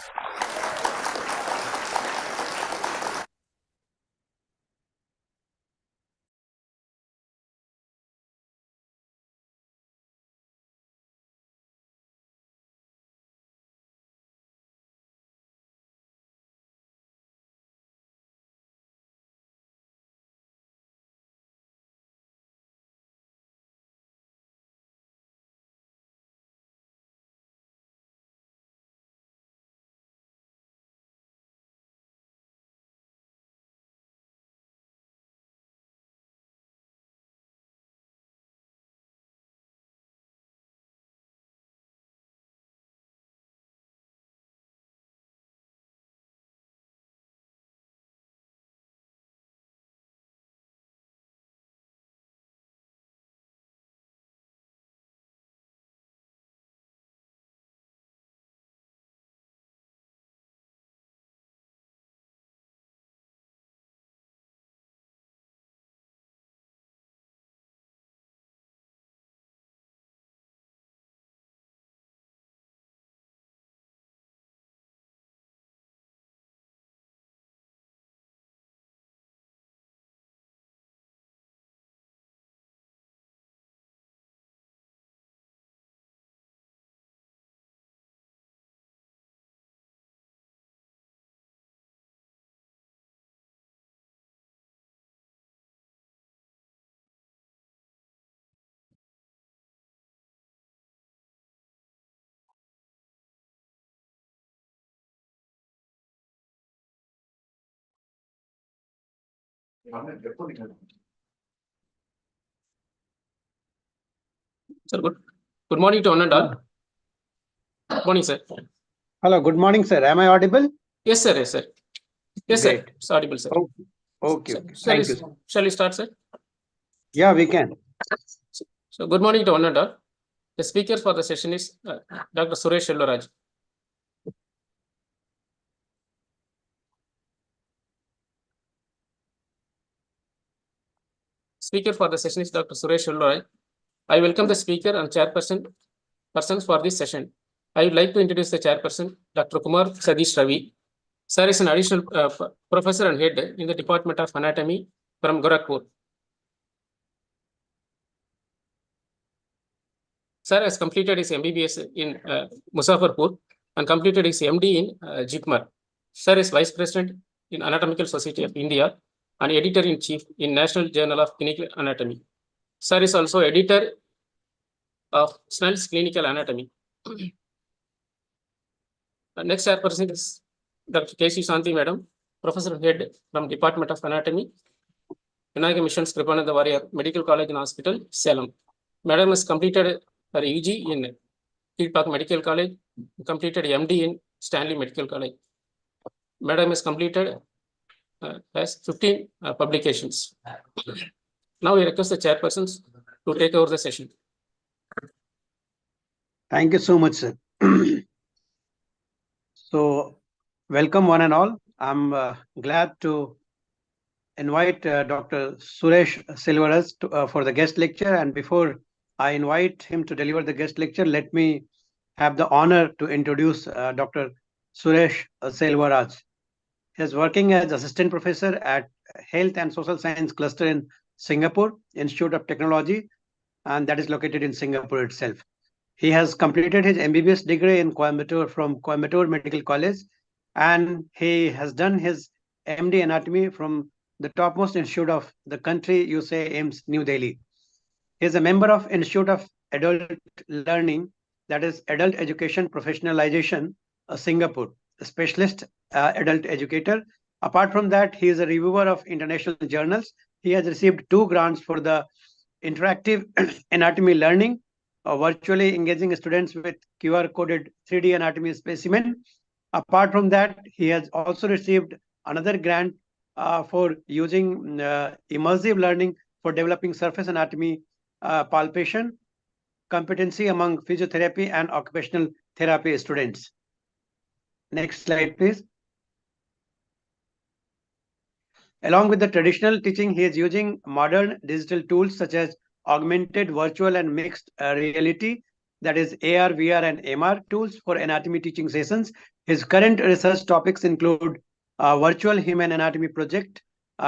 Sir, good morning to one and all. Good morning, sir. Hello, good morning, sir. Am I audible? Yes, sir. Yes, sir. Yes, Great. sir. It's audible, sir. Okay. Thank you. Shall we start, sir? Yeah, we can. So, good morning to one and all. The speaker for the session is Dr. Suresh Elloraj. Speaker for the session is Dr. Suresh Elloraj. I welcome the speaker and persons for this session. I would like to introduce the chairperson, Dr. Kumar Sadish Ravi. Sir is an additional professor and head in the Department of Anatomy from Gorakhpur. Sir has completed his MBBS in Muzaffarpur and completed his MD in Jitmar. Sir is Vice President in Anatomical Society of India and Editor-in-Chief in National Journal of Clinical Anatomy. Sir is also editor of Snell's Clinical Anatomy. Next chairperson is Dr. K.C. Shanti Madam, Professor Head from Department of Anatomy, Vinayaga Missions Kripananda Warrior Medical College and Hospital, Salem. Madam has completed her UG in Park Medical College, completed MD in Stanley Medical College. Madam has completed has 15 publications. Now we request the chairpersons to take over the session. Thank you so much, sir. So, welcome one and all. I'm glad to invite Dr. Suresh Silvaras for the guest lecture. And before I invite him to deliver the guest lecture, let me have the honor to introduce Dr. Suresh Silvaras. He is working as assistant professor at Health and Social Science Cluster in Singapore Institute of Technology, and that is located in Singapore itself. He has completed his MBBS degree in Coimbatore from Coimbatore Medical College, and he has done his MD Anatomy from the topmost institute of the country, USA AIMS, New Delhi. He is a member of Institute of Adult Learning, that is Adult Education Professionalization, Singapore, a specialist adult educator. Apart from that, he is a reviewer of international journals. He has received 2 grants for the interactive anatomy learning, virtually engaging students with QR coded 3D anatomy specimen. Apart from that, he has also received another grant for using immersive learning for developing surface anatomy palpation competency among physiotherapy and occupational therapy students. Next slide, please. Along with the traditional teaching, he is using modern digital tools such as augmented, virtual, and mixed reality, that is AR, VR, and MR tools for anatomy teaching sessions. His current research topics include virtual human anatomy project,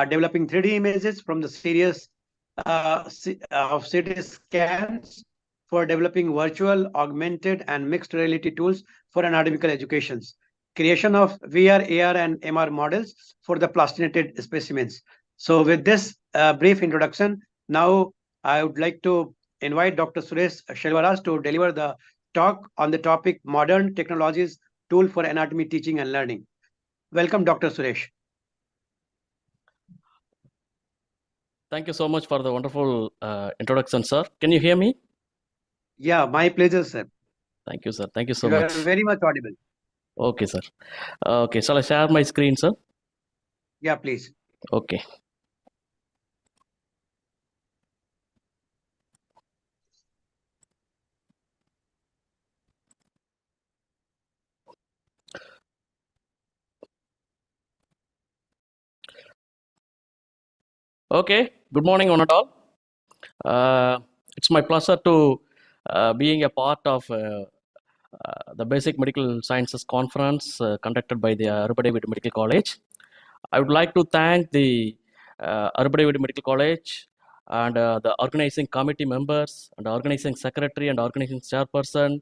developing 3D images from the series of CT scans for developing virtual, augmented, and mixed reality tools for anatomical educations, creation of VR, AR, and MR models for the plastinated specimens. So with this brief introduction, now I would like to invite Dr. Suresh Silvaras to deliver the talk on the topic Modern Technologies Tool for Anatomy Teaching and Learning. Welcome, Dr. Suresh. Thank you so much for the wonderful introduction, sir. Can you hear me? Yeah, my pleasure, sir. Thank you, sir. Thank you so You much. are very much audible. Okay, sir. Okay, shall I share my screen, sir? Yeah, please. Okay. Okay, good morning, one and all. It's my pleasure to being a part of the Basic Medical Sciences Conference conducted by the Arubadavid Medical College. I would like to thank the Arubadavid Medical College and the organizing committee members and the organizing secretary and organizing chairperson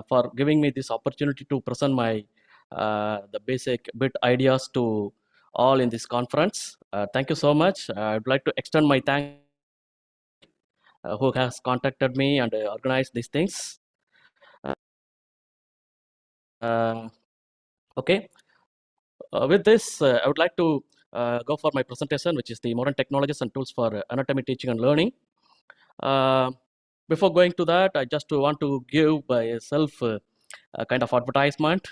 for giving me this opportunity to present my the basic bit ideas to all in this conference. Thank you so much. I would like to extend my thanks who has contacted me and organized these things. Okay. With this, I would like to go for my presentation, which is the modern technologies and tools for anatomy teaching and learning. Before going to that, I just want to give myself a kind of advertisement.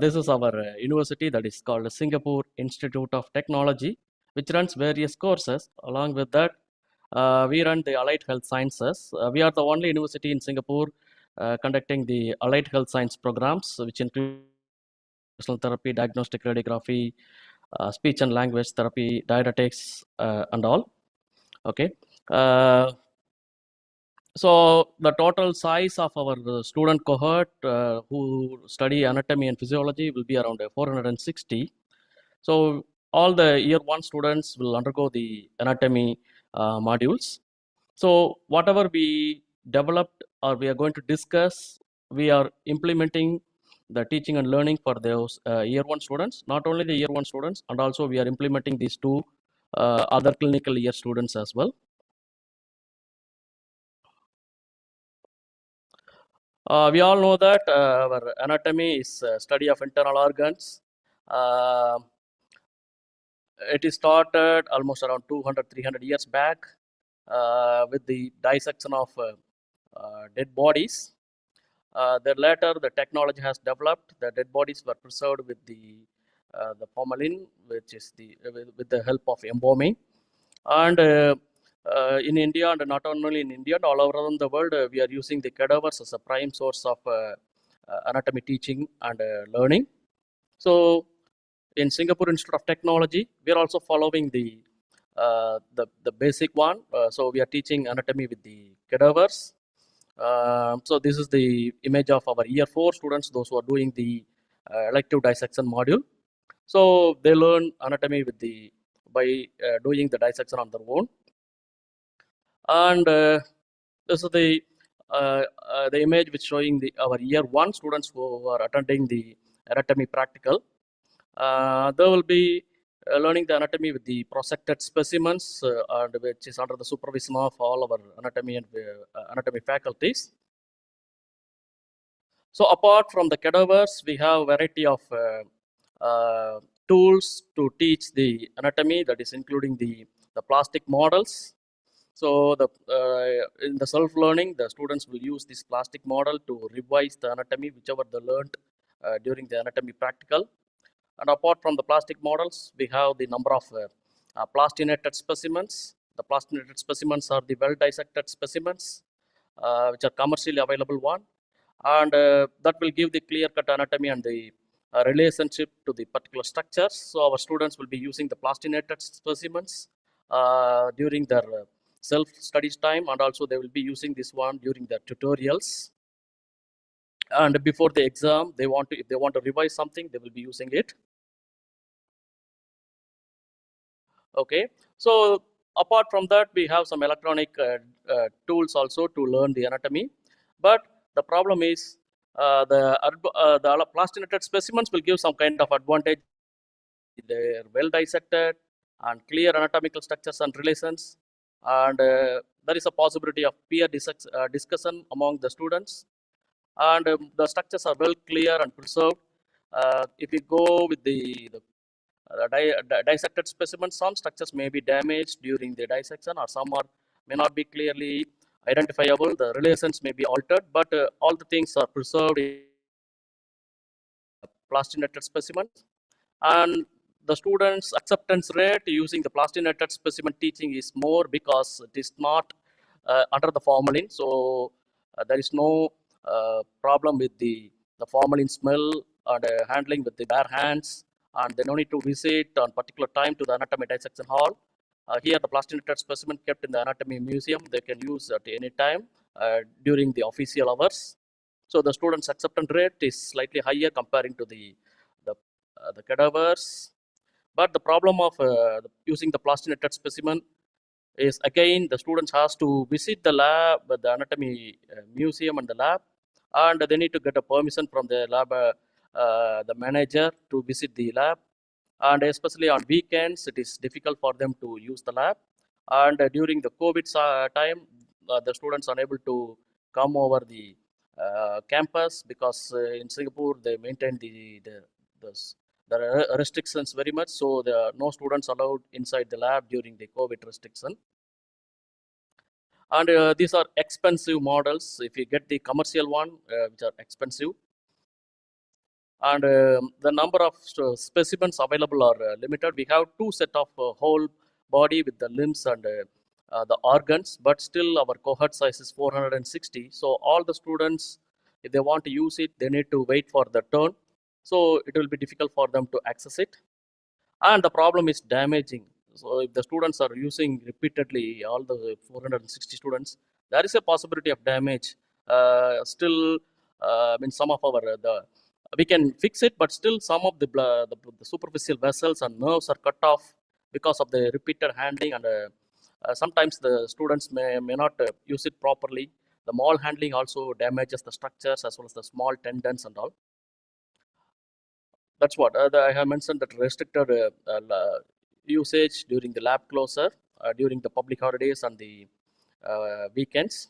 This is our university that is called Singapore Institute of Technology, which runs various courses. Along with that, we run the Allied Health Sciences. We are the only university in Singapore conducting the Allied Health Science programs, which include therapy, diagnostic radiography, speech and language therapy, dietetics, and all. Okay. So the total size of our student cohort who study anatomy and physiology will be around 460. So all the year 1 students will undergo the anatomy modules. So whatever we developed or we are going to discuss, we are implementing the teaching and learning for those year 1 students, not only the year 1 students, and also we are implementing these 2 other clinical year students as well. We all know that our anatomy is study of internal organs. It is started almost around 200-300 years back with the dissection of dead bodies. Then later, the technology has developed. The dead bodies were preserved with the formalin, which is with the help of embalming. And in India, and not only in India, all around the world, we are using the cadavers as a prime source of anatomy teaching and learning. So in Singapore Institute of Technology, we are also following the basic one. So we are teaching anatomy with the cadavers. So this is the image of our year 4 students, those who are doing the elective dissection module. So they learn anatomy with by doing the dissection on their own. And this is the image which showing our year 1 students who are attending the anatomy practical. They will be learning the anatomy with the prosected specimens, and which is under the supervision of all our anatomy and anatomy faculties. So apart from the cadavers, we have a variety of tools to teach the anatomy, that is including the plastic models. So in the self-learning, the students will use this plastic model to revise the anatomy, whichever they learned during the anatomy practical. And apart from the plastic models, we have the number of plastinated specimens. The plastinated specimens are the well-dissected specimens, which are commercially available one. And that will give the clear-cut anatomy and the relationship to the particular structures. So our students will be using the plastinated specimens during their self-studies time, and also they will be using this one during their tutorials. And before the exam, if they want to revise something, they will be using it. Okay, so apart from that, we have some electronic tools also to learn the anatomy. But the problem is the plastinated specimens will give some kind of advantage. They're well dissected and clear anatomical structures and relations, and there is a possibility of peer discussion among the students, and the structures are well clear and preserved. If we go with the dissected specimens, some structures may be damaged during the dissection, or some may not be clearly identifiable. The relations may be altered, but all the things are preserved in plastinated specimens. And the students' acceptance rate using the plastinated specimen teaching is more because it is not under the formalin. So there is no problem with the formalin smell and handling with the bare hands, and they don't need to visit on particular time to the anatomy dissection hall. Here, the plastinated specimen kept in the anatomy museum, they can use at any time during the official hours. So the students' acceptance rate is slightly higher comparing to the cadavers. But the problem of using the plastinated specimen is, again, the students has to visit the lab, the anatomy museum and the lab, and they need to get a permission from the lab, the manager, to visit the lab. And especially on weekends, it is difficult for them to use the lab. And during the COVID time, the students are unable to come over the campus, because in Singapore they maintain the restrictions very much. So there are no students allowed inside the lab during the COVID restriction. And these are expensive models. If you get the commercial one, which are expensive, and the number of specimens available are limited. We have 2 sets of whole body with the limbs and the organs, but still our cohort size is 460. So all the students, if they want to use it, they need to wait for the turn. So it will be difficult for them to access it. And the problem is damaging. So if the students are using repeatedly, all the 460 students, there is a possibility of damage. Still, in some of our we can fix it, but still some of the superficial vessels and nerves are cut off because of the repeated handling, and sometimes the students may not use it properly. The mal handling also damages the structures as well as the small tendons and all. That's what I have mentioned, that restricted usage during the lab closure, during the public holidays and the weekends,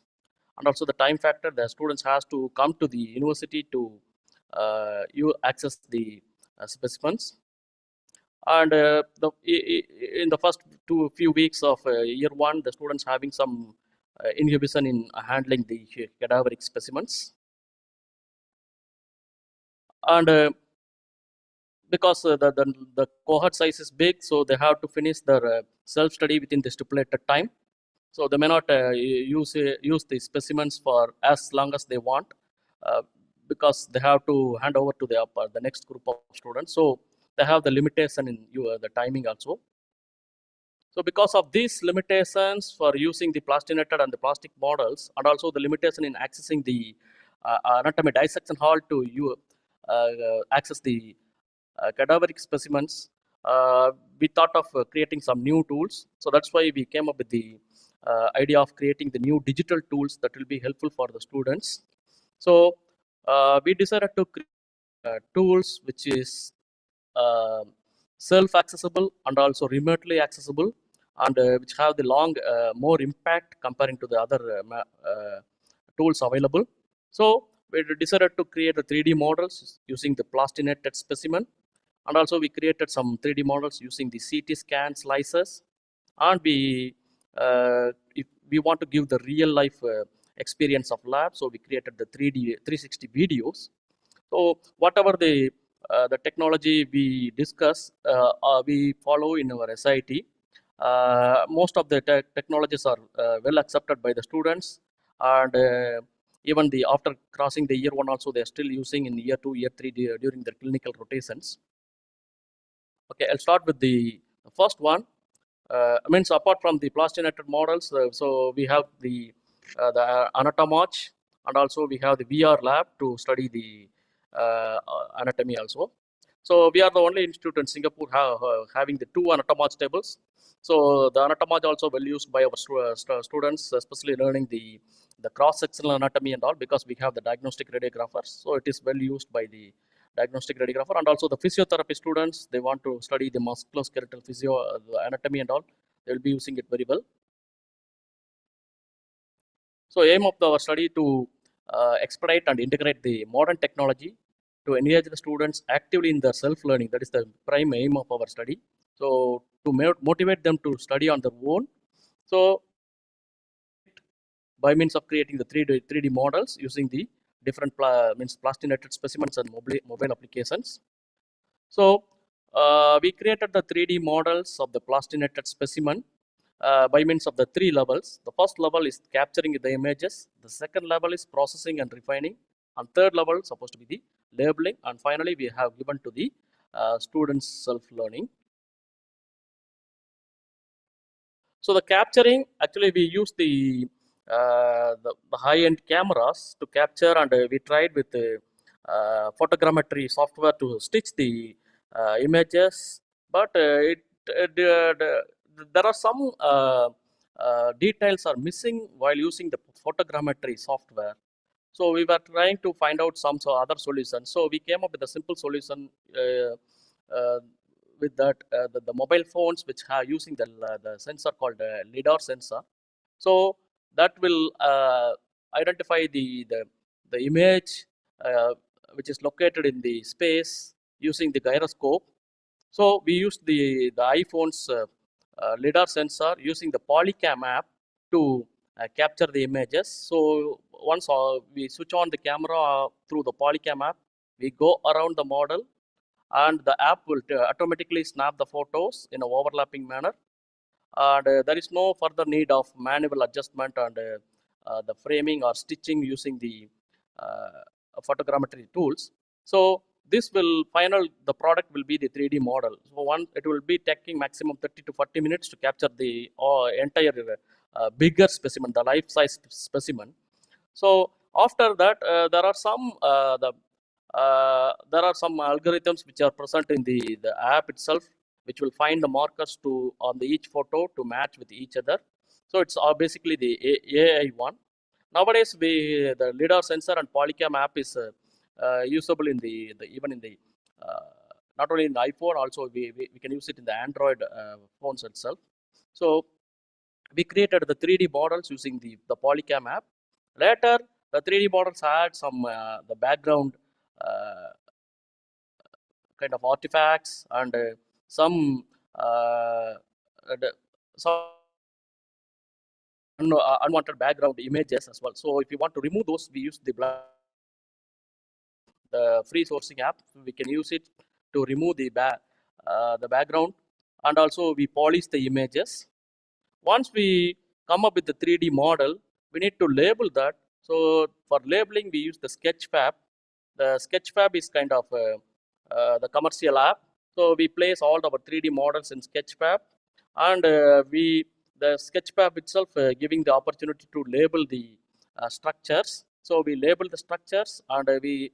and also the time factor. The students has to come to the university to access the specimens. And in the first few weeks of year 1, the students having some inhibition in handling the cadaveric specimens. And because the cohort size is big, so they have to finish their self-study within the stipulated time. So they may not use the specimens for as long as they want, because they have to hand over to the next group of students. So they have the limitation in the timing also. So because of these limitations for using the plastinated and the plastic models, and also the limitation in accessing the anatomy dissection hall to access the cadaveric specimens, we thought of creating some new tools. So that's why we came up with the idea of creating the new digital tools that will be helpful for the students. So we decided to create tools which is self-accessible and also remotely accessible, and which have the more impact comparing to the other tools available. So we decided to create the 3D models using the plastinated specimen, and also we created some 3D models using the CT scan slices, and if we want to give the real life experience of lab, so we created the 360 videos. So whatever the technology we discuss, we follow in our SIT. Most of the technologies are well accepted by the students, and even after crossing the year 1 also, they are still using in year 2, year 3 during their clinical rotations. Okay, I'll start with the first one. Means apart from the plastinated models, so we have the anatomage, and also we have the VR lab to study the anatomy also. So we are the only institute in Singapore having the 2 anatomage tables. So the anatomage also well used by our students, especially learning the cross-sectional anatomy and all, because we have the diagnostic radiographers. So it is well used by the diagnostic radiographer, and also the physiotherapy students, they want to study the musculoskeletal the anatomy and all, they will be using it very well. So aim of our study to expedite and integrate the modern technology to engage the students actively in their self-learning. That is the prime aim of our study. So to motivate them to study on their own. So by means of creating the 3D models using the different plastinated specimens and mobile applications. So we created the 3D models of the plastinated specimen by means of the 3 levels. The first level is capturing the images. The second level is processing and refining. And third level is supposed to be the labeling. And finally, we have given to the students self-learning. So the capturing, actually we use the high-end cameras to capture, and we tried with the photogrammetry software to stitch the images, but there are some details are missing while using the photogrammetry software. So we were trying to find out some other solutions. So we came up with a simple solution with that the mobile phones which are using the sensor called LiDAR sensor. So that will identify the image which is located in the space using the gyroscope. So we used the iPhone's LiDAR sensor using the Polycam app to capture the images. So once we switch on the camera through the Polycam app, we go around the model, and the app will automatically snap the photos in an overlapping manner. And there is no further need of manual adjustment and the framing or stitching using the photogrammetry tools. So this will the product will be the 3D model. So it will be taking maximum 30 to 40 minutes to capture the entire bigger specimen, the life-size specimen. So after that, there are some algorithms which are present in the app itself, which will find the markers on each photo to match with each other. So it's basically the AI one. Nowadays, the LiDAR sensor and Polycam app is usable in even in the not only in the iPhone, also we can use it in the Android phones itself. So we created the 3D models using the Polycam app. Later, the 3D models had some the background kind of artifacts and some unwanted background images as well. So if you want to remove those, we use the free sourcing app. We can use it to remove the background, and also we polish the images. Once we come up with the 3D model, we need to label that. So for labeling, we use the Sketchfab. The Sketchfab is kind of the commercial app. So we place all our 3D models in Sketchfab, and the Sketchfab itself giving the opportunity to label the structures. So we label the structures, and we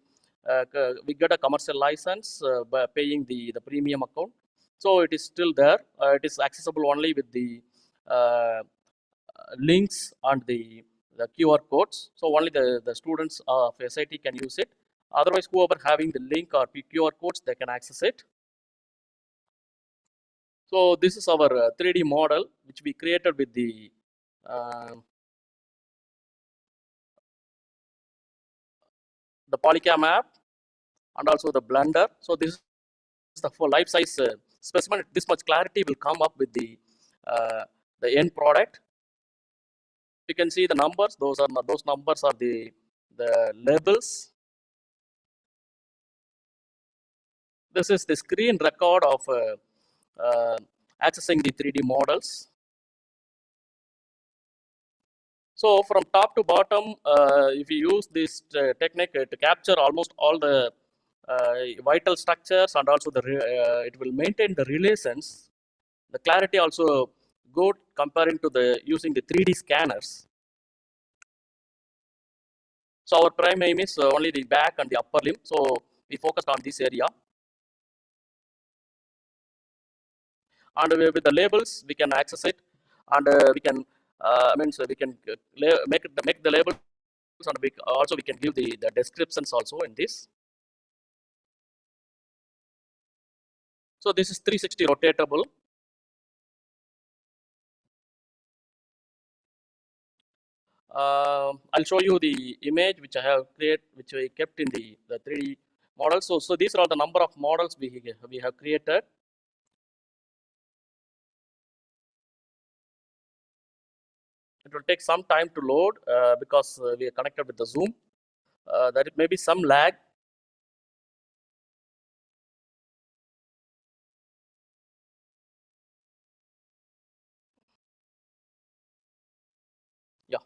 get a commercial license by paying the premium account. So it is still there. It is accessible only with the links and the QR codes. So only the students of SIT can use it. Otherwise, whoever having the link or QR codes, they can access it. So this is our 3D model, which we created with the Polycam app and also the Blender. So this is the full life-size specimen. This much clarity will come up with the end product. You can see the numbers. Those numbers are the labels. This is the screen record of accessing the 3D models. So from top to bottom, if you use this technique to capture almost all the vital structures, and also it will maintain the relations. The clarity also good comparing to the using the 3D scanners. So our prime aim is only the back and the upper limb. So we focused on this area. And with the labels, we can access it, and we can so we can make the labels, and we can give the descriptions also in this. So this is 360 rotatable. I'll show you the image which I have created, which I kept in the 3D model. So these are all the number of models we have created. It will take some time to load because we are connected with the Zoom. There may be some lag. Yeah.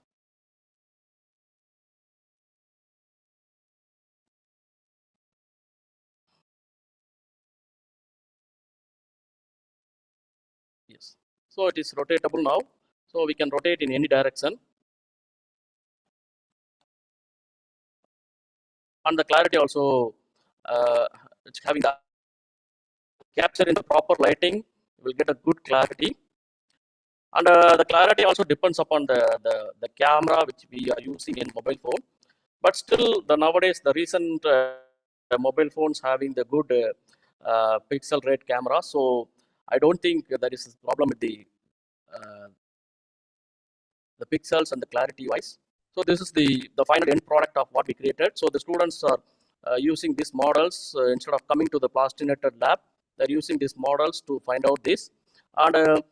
Yes. So it is rotatable now. So we can rotate in any direction. And the clarity also, it's having the capture in the proper lighting, will get a good clarity. And the clarity also depends upon the camera which we are using in mobile phone. But still, nowadays, the recent mobile phones having the good pixel rate camera. So I don't think there is a problem with the pixels and the clarity wise. So this is the final end product of what we created. So the students are using these models instead of coming to the plastinated lab. They're using these models to find out this. And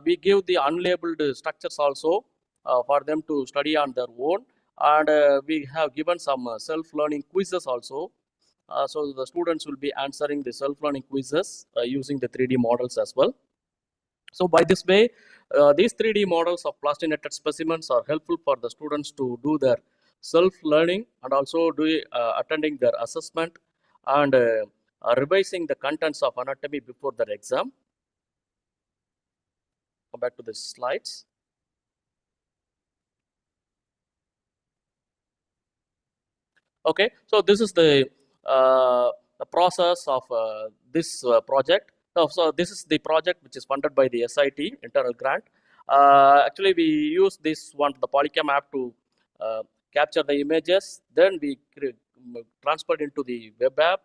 we give the unlabeled structures also for them to study on their own. And we have given some self-learning quizzes also. So the students will be answering the self-learning quizzes using the 3D models as well. So by this way, these 3D models of plastinated specimens are helpful for the students to do their self-learning and also attending their assessment and revising the contents of anatomy before their exam. Come back to the slides. Okay, so this is the process of this project. So this is the project which is funded by the SIT internal grant. Actually, we use this one, the Polycam app, to capture the images. Then we transfer it into the web app.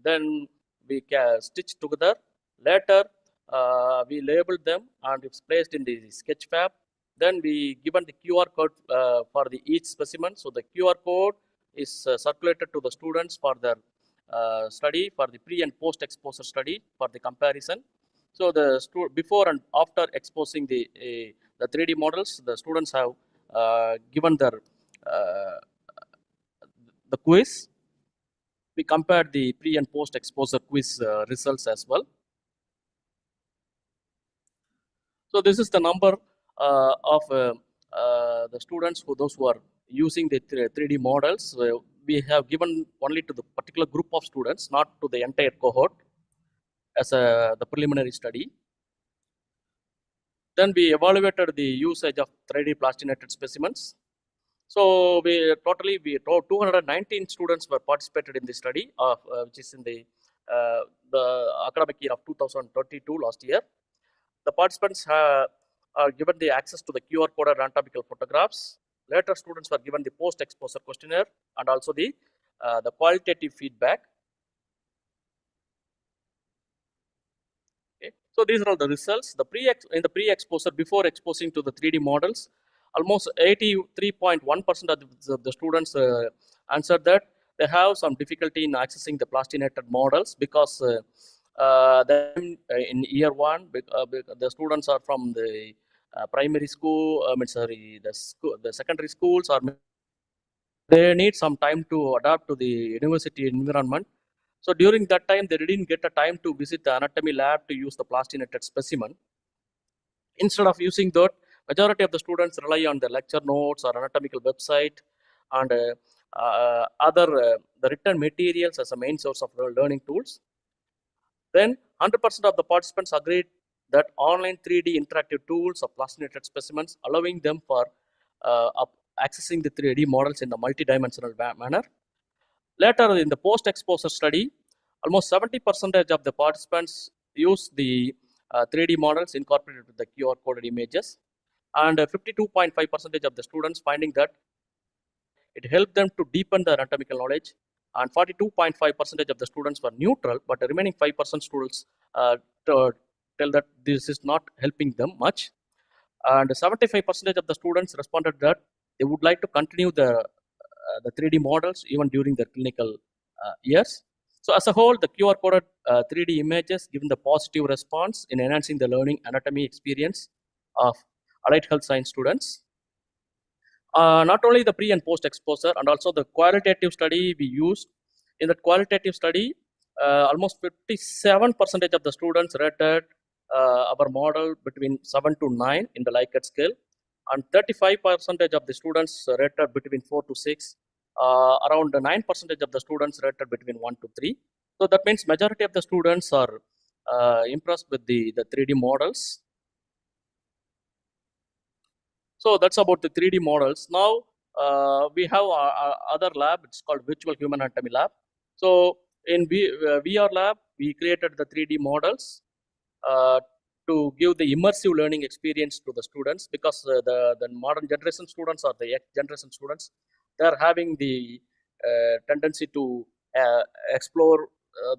Then we can stitch together. Later, we labeled them and it's placed in the Sketchfab. Then we given the QR code for each specimen. So the QR code is circulated to the students for their study, for the pre and post exposure study, for the comparison. So the before and after exposing the 3D models, the students have given their the quiz. We compared the pre and post exposure quiz results as well. So this is the number of the students those who are using the 3D models. We have given only to the particular group of students, not to the entire cohort. as the preliminary study. Then we evaluated the usage of 3D plastinated specimens. So 219 students were participated in this study, which is in the academic year of 2022 last year. The participants are given the access to the QR coded anatomical photographs. Later, students were given the post-exposure questionnaire and also the qualitative feedback. Okay. So these are all the results. In the pre-exposure, before exposing to the 3D models, almost 83.1% of the students answered that they have some difficulty in accessing the plastinated models because in year one, the students are from the primary school, the secondary schools, or they need some time to adapt to the university environment. So during that time, they didn't get a time to visit the anatomy lab to use the plastinated specimen. Instead of using that, majority of the students rely on the lecture notes or anatomical website and the written materials as a main source of learning tools. Then 100% of the participants agreed that online 3D interactive tools of plastinated specimens, allowing them for accessing the 3D models in a multidimensional manner. Later, in the post-exposure study, almost 70% of the participants used the 3D models incorporated with the QR coded images, and 52.5% of the students finding that it helped them to deepen their anatomical knowledge, and 42.5% of the students were neutral, but the remaining 5% students tell that this is not helping them much, and 75% of the students responded that they would like to continue the 3D models even during their clinical years. So as a whole, the QR coded 3D images given the positive response in enhancing the learning anatomy experience of allied health science students. Not only the pre and post exposure, and also the qualitative study we used. In that qualitative study, almost 57% of the students rated our model between 7 to 9 in the Likert scale, and 35% of the students rated between 4 to 6. Around 9% of the students rated between 1 to 3. So that means majority of the students are impressed with the 3D models. So that's about the 3D models. Now we have our other lab. It's called Virtual Human Anatomy Lab. So in VR lab, we created the 3D models to give the immersive learning experience to the students, because the modern generation students or the X generation students, they are having the tendency to explore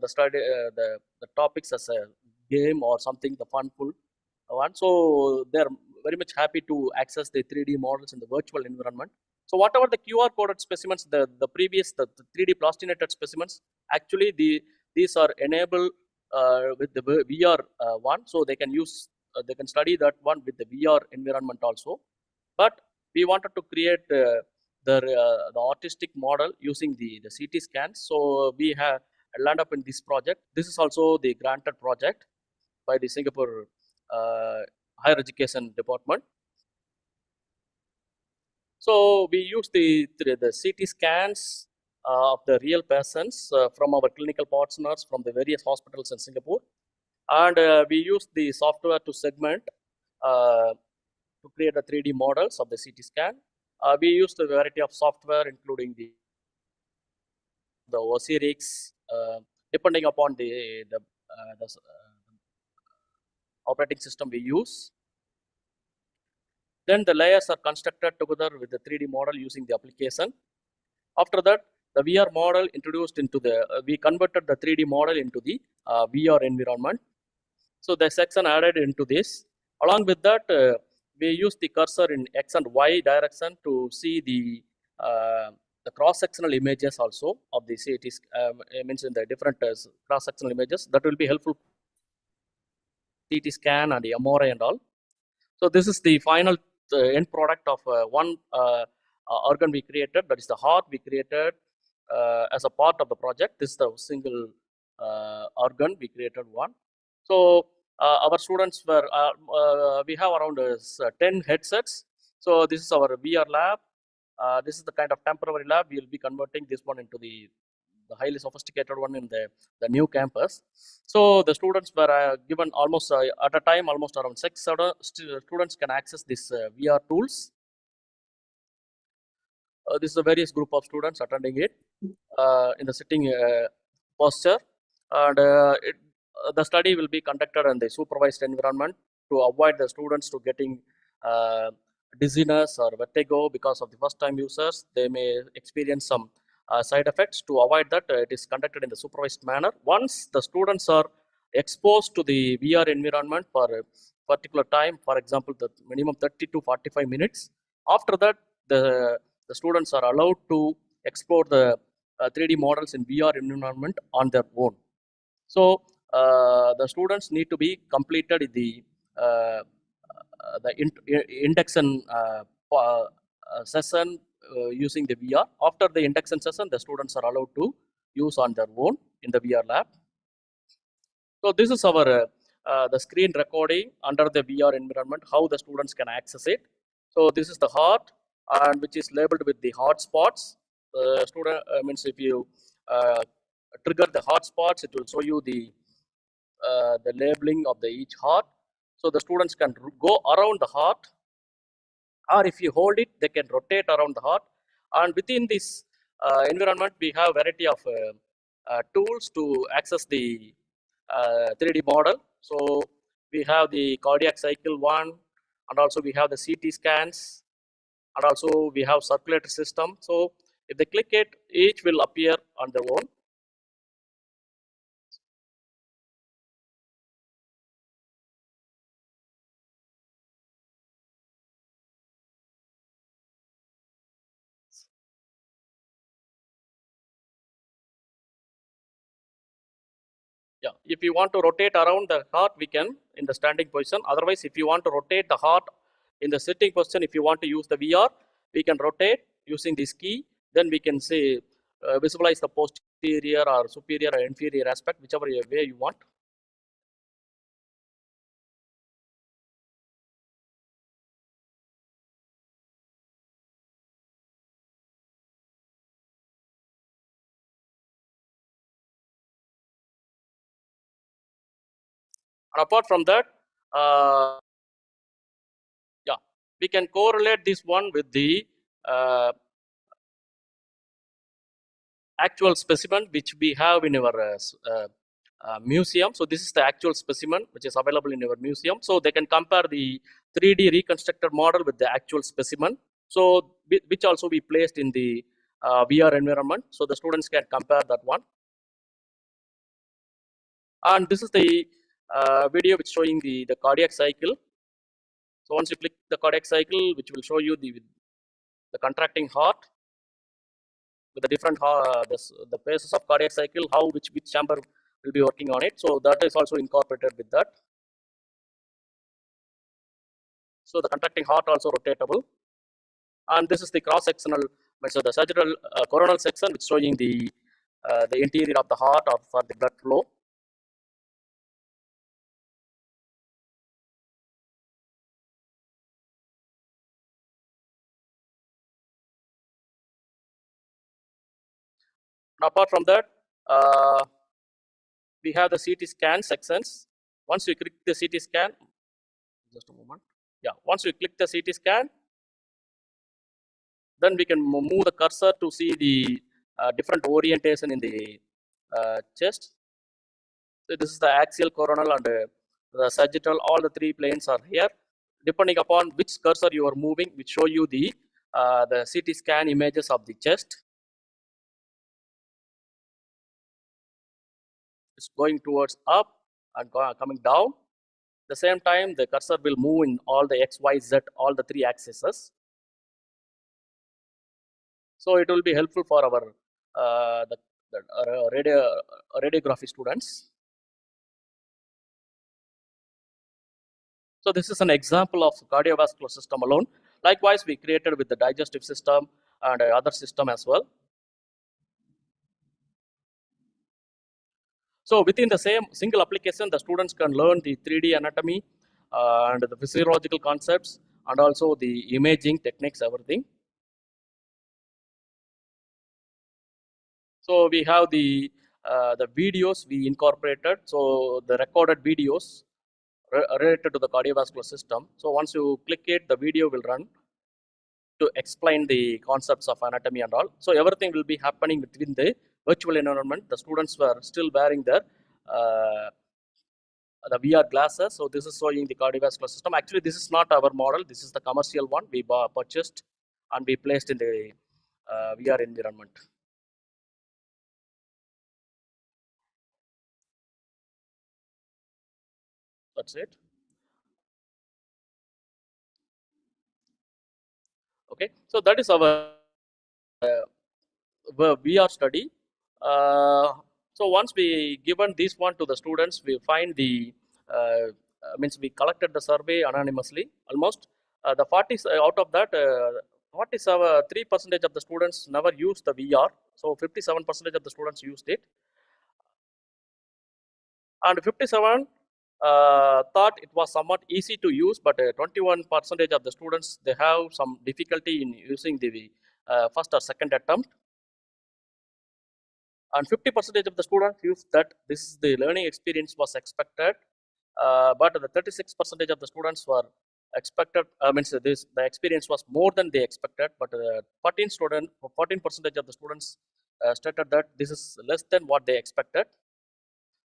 the study, the topics as a game or something, the funful one. So they're very much happy to access the 3D models in the virtual environment. So whatever the QR coded specimens, the 3D plastinated specimens, actually these are enabled with the VR one, so they can use they can study that one with the VR environment also. But we wanted to create the artistic model using the CT scans. So we have land up in this project. This is also the granted project by the Singapore Higher Education Department. So we use the CT scans of the real patients from our clinical partners from the various hospitals in Singapore, and we use the software to segment to create the 3D models of the CT scan. We use the variety of software, including the Osirix, depending upon the operating system we use. Then the layers are constructed together with the 3D model using the application. After that, the VR model introduced into we converted the 3D model into the VR environment. So the section added into this. Along with that, we use the cursor in X and Y direction to see the cross-sectional images also of the CT. Means in the different cross-sectional images that will be helpful. CT scan and the MRI and all. So this is the final end product of one organ we created, that is the heart we created as a part of the project. This is the single organ we created one. So our students were, we have around 10 headsets. So this is our VR lab. This is the kind of temporary lab. We will be converting this one into the the highly sophisticated one in the new campus. So the students were given almost at a time almost around 6 students can access this VR tools. This is a various group of students attending it in the sitting posture, and the study will be conducted in the supervised environment to avoid the students to getting dizziness or vertigo because of the first time users. They may experience some side effects. To avoid that, it is conducted in the supervised manner. Once the students are exposed to the VR environment for a particular time, for example, the minimum 30 to 45 minutes, after that, the students are allowed to explore the 3D models in VR environment on their own. So the students need to be completed the induction session using the VR. After the induction session, the students are allowed to use on their own in the VR lab. So this is our the screen recording under the VR environment, how the students can access it. So this is the heart, and which is labeled with the hot spots. Student means if you trigger the hot spots, it will show you the labeling of the each heart. So the students can go around the heart, or if you hold it, they can rotate around the heart. And within this environment, we have variety of tools to access the 3D model. So we have the cardiac cycle one, and also we have the CT scans, and also we have circulatory system. So if they click it, each will appear on their own. Yeah, if you want to rotate around the heart, we can in the standing position. Otherwise, if you want to rotate the heart in the sitting position, if you want to use the VR, we can rotate using this key. Then we can say visualize the posterior or superior or inferior aspect, whichever way you want. And apart from that, yeah, we can correlate this one with the actual specimen which we have in our museum. So this is the actual specimen which is available in our museum. So they can compare the 3D reconstructed model with the actual specimen. So which also be placed in the VR environment. So the students can compare that one. And this is the video which showing the cardiac cycle. So once you click the cardiac cycle, which will show you the contracting heart with the different the phases of cardiac cycle, how which chamber will be working on it. So that is also incorporated with that. So the contracting heart also rotatable. And this is the cross-sectional, so the sagittal coronal section, which showing the interior of the heart or for the blood flow. And apart from that, we have the CT scan sections. Once you click the CT scan, just a moment. Yeah, once you click the CT scan, then we can move the cursor to see the different orientation in the chest. So this is the axial, coronal, and the sagittal. All the three planes are here. Depending upon which cursor you are moving, which show you the CT scan images of the chest. It's going towards up and coming down. At the same time, the cursor will move in all the X, Y, Z, all the three axes. So it will be helpful for our radiography students. So this is an example of cardiovascular system alone. Likewise, we created with the digestive system and other system as well. So within the same single application, the students can learn the 3D anatomy and the physiological concepts, and also the imaging techniques, everything. So we have the videos we incorporated. So the recorded videos related to the cardiovascular system. So once you click it, the video will run to explain the concepts of anatomy and all. So everything will be happening within the virtual environment. The students were still wearing their the VR glasses. So this is showing the cardiovascular system. Actually, this is not our model. This is the commercial one we purchased and we placed in the VR environment. That's it. Okay, so that is our VR study. So once we given this one to the students, we find the means we collected the survey anonymously. Almost the 40 out of that 3% of the students never used the VR. So 57% of the students used it, and 57 thought it was somewhat easy to use, but 21% of the students they have some difficulty in using the first or second attempt. And 50% of the students use that this is the learning experience was expected, but the 36% of the students were expected. Means this the experience was more than they expected, but 14% of the students stated that this is less than what they expected.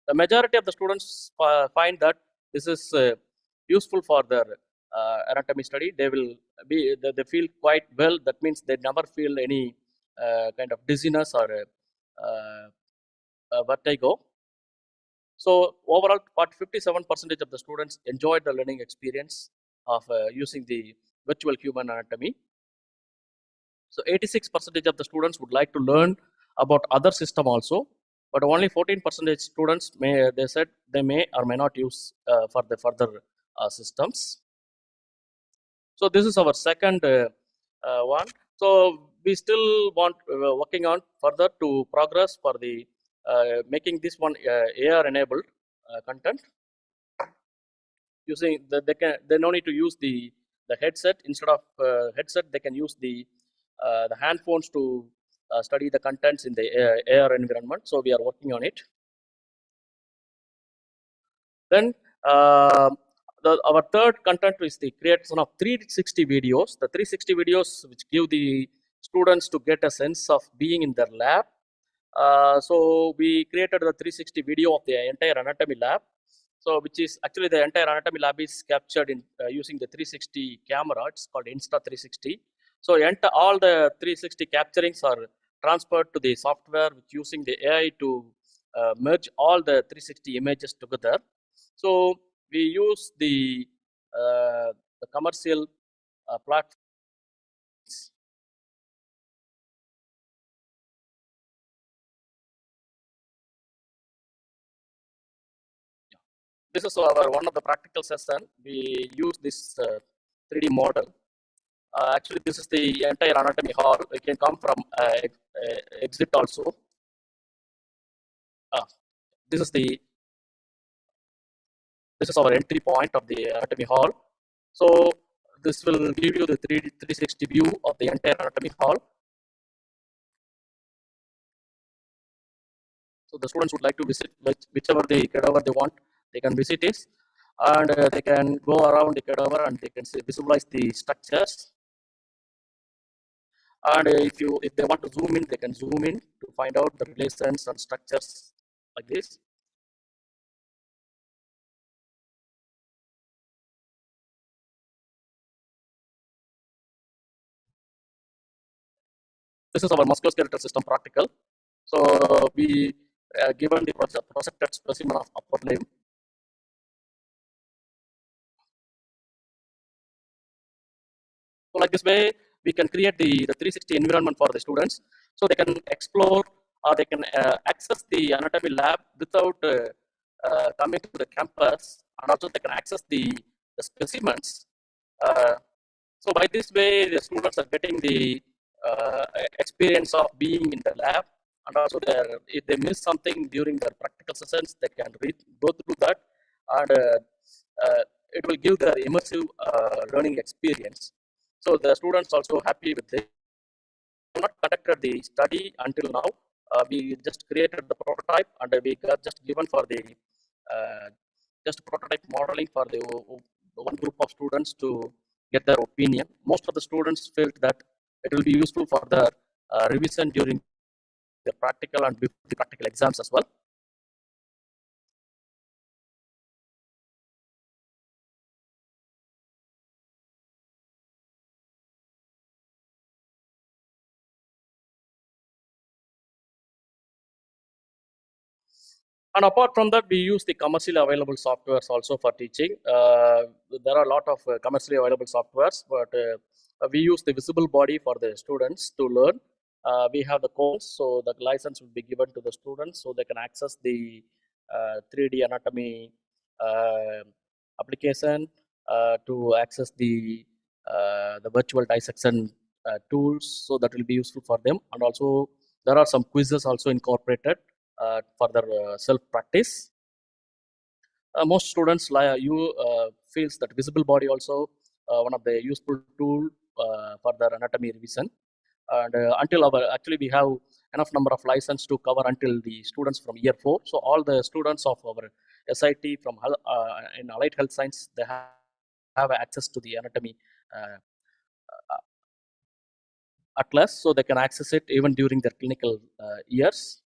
The majority of the students find that this is useful for their anatomy study. They will be they feel quite well. That means they never feel any kind of dizziness or vertigo. So overall, 57% of the students enjoyed the learning experience of using the virtual human anatomy. So 86% of the students would like to learn about other system also, but only 14% students they said they may or may not use for the further systems. So this is our second one. So we still want working on further to progress for the making this one AR enabled content. Using they no need to use the headset. Instead of headset, they can use the handphones to study the contents in the AR environment. So we are working on it. Then our third content is the creation of 360 videos. The 360 videos which give the students to get a sense of being in their lab. So we created the 360 video of the entire anatomy lab. So which is actually the entire anatomy lab is captured in using the 360 camera. It's called Insta360. So all the 360 capturings are transferred to the software with using the AI to merge all the 360 images together. So we use the commercial platforms. This is our one of the practical session. We use this 3D model. Actually, this is the entire anatomy hall. We can come from exit also. This is our entry point of the anatomy hall. So this will give you the 360 view of the entire anatomy hall. So the students would like to visit whichever the cadaver they want, they can visit it, and they can go around the cadaver and they can visualize the structures. And if they want to zoom in, they can zoom in to find out the relations and structures like this. This is our musculoskeletal system practical. So we given the projected specimen of upper limb. So like this way, we can create the 360 environment for the students, so they can explore or they can access the anatomy lab without coming to the campus, and also they can access the specimens. So by this way, the students are getting the experience of being in the lab, and also if they miss something during their practical sessions, they can go through that, and it will give their immersive learning experience. So the students also happy with it. Not conducted the study until now. we just created the prototype and we got just given for the just prototype modeling for the one group of students to get their opinion. Most of the students felt that it will be useful for the revision during the practical and before the practical exams as well. And apart from that, we use the commercially available softwares also for teaching. There are a lot of commercially available softwares, but we use the visible body for the students to learn. We have the course, so the license will be given to the students so they can access the 3D anatomy application to access the virtual dissection tools, so that will be useful for them. And also there are some quizzes also incorporated for their self-practice. Most students feels that visible body also one of the useful tool for their anatomy revision. And until actually we have enough number of license to cover until the students from year 4. So all the students of our SIT from in allied health science, they have access to the anatomy atlas, so they can access it even during their clinical years.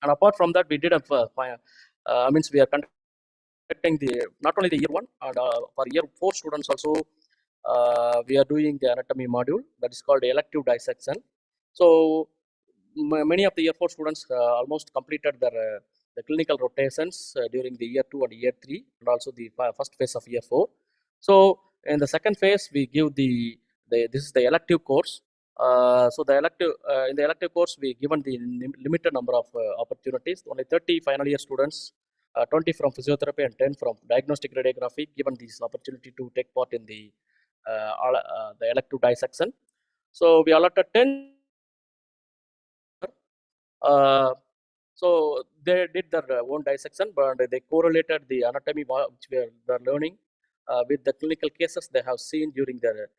And apart from that, we did we are conducting not only the year 1 and for year 4 students also, we are doing the anatomy module that is called elective dissection. So many of the year 4 students almost completed their the clinical rotations during the year 2 and year 3 and also the first phase of year 4. So in the second phase, we give this is the elective course. So the in the elective course, we given the limited number of opportunities. Only 30 final year students, 20 from physiotherapy and 10 from diagnostic radiography, given this opportunity to take part in the elective dissection. So we allotted 10. So they did their own dissection, but they correlated the anatomy which they're learning with the clinical cases they have seen during their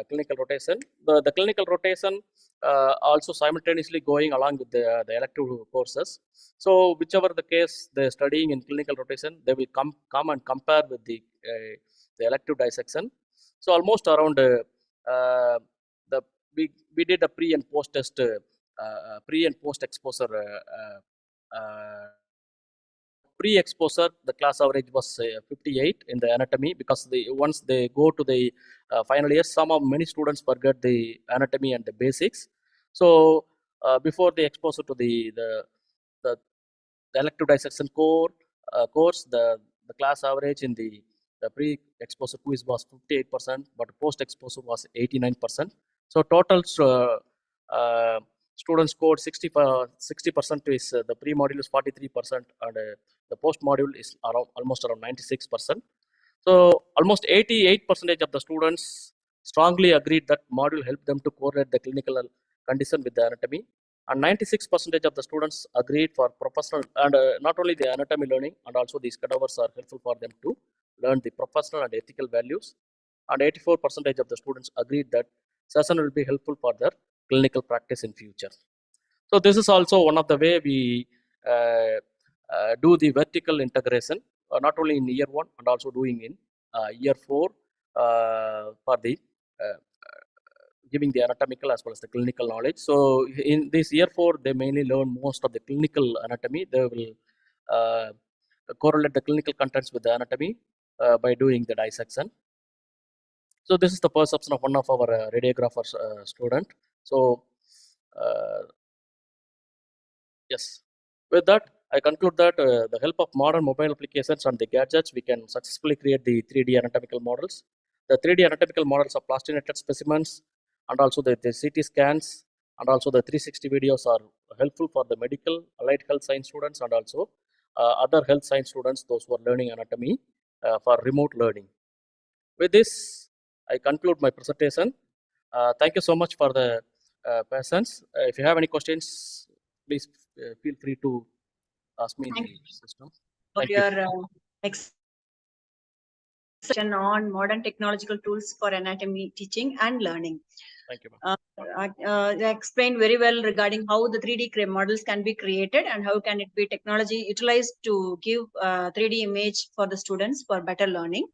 clinical rotation. The clinical rotation also simultaneously going along with the elective courses. So whichever the case they're studying in clinical rotation, they will come and compare with the elective dissection. So almost around we did a pre and post test, pre and post exposure. Pre-exposure, the class average was 58 in the anatomy, because once they go to the final year, many students forget the anatomy and the basics. So before the exposure to the elective dissection course, the class average in the pre-exposure quiz was 58%, but post-exposure was 89%. So total students scored 60% is the pre-module is 43%, and the post-module is almost around 96%. So almost 88% of the students strongly agreed that module helped them to correlate the clinical condition with the anatomy, and 96% of the students agreed for professional, and not only the anatomy learning, and also these cadavers are helpful for them to learn the professional and ethical values, and 84% of the students agreed that session will be helpful for their clinical practice in future. So this is also one of the way we do the vertical integration, not only in year 1 and also doing in year 4 for the giving the anatomical as well as the clinical knowledge. So in this year 4, they mainly learn most of the clinical anatomy. They will correlate the clinical contents with the anatomy by doing the dissection. So this is the perception of one of our radiographers student. So yes, with that, I conclude that the help of modern mobile applications and the gadgets, we can successfully create the 3D anatomical models. The 3D anatomical models of plastinated specimens, and also the CT scans, and also the 360 videos are helpful for the medical, allied health science students, and also other health science students, those who are learning anatomy for remote learning. With this, I conclude my presentation. Thank you so much for the patience. If you have any questions, please feel free to ask me in the system. For Thank you. your on modern technological tools for anatomy teaching and learning. Thank you, They explained very well regarding how the 3D models can be created and how can it be technology utilized to give 3D image for the students for better learning.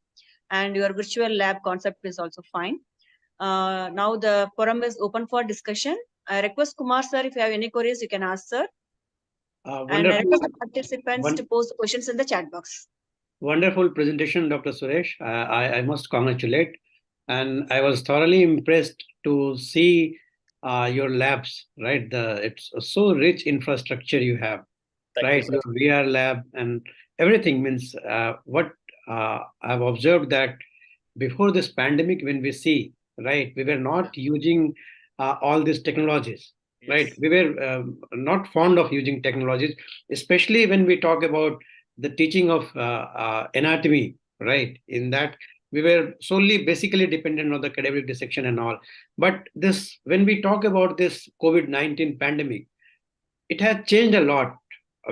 And your virtual lab concept is also fine. Now the forum is open for discussion. I request Kumar sir, if you have any queries, you can ask sir. And I request participants to post questions in the chat box. Wonderful presentation, Dr. Suresh. I must congratulate. And I was thoroughly impressed to see your labs, right? It's so rich infrastructure you have, right? Your VR lab and everything means what I've observed that before this pandemic, when we see, right, we were not using all these technologies, right? We were not fond of using technologies, especially when we talk about the teaching of anatomy, right? In that, we were solely basically dependent on the cadaveric dissection and all. But this, when we talk about this COVID-19 pandemic, it has changed a lot,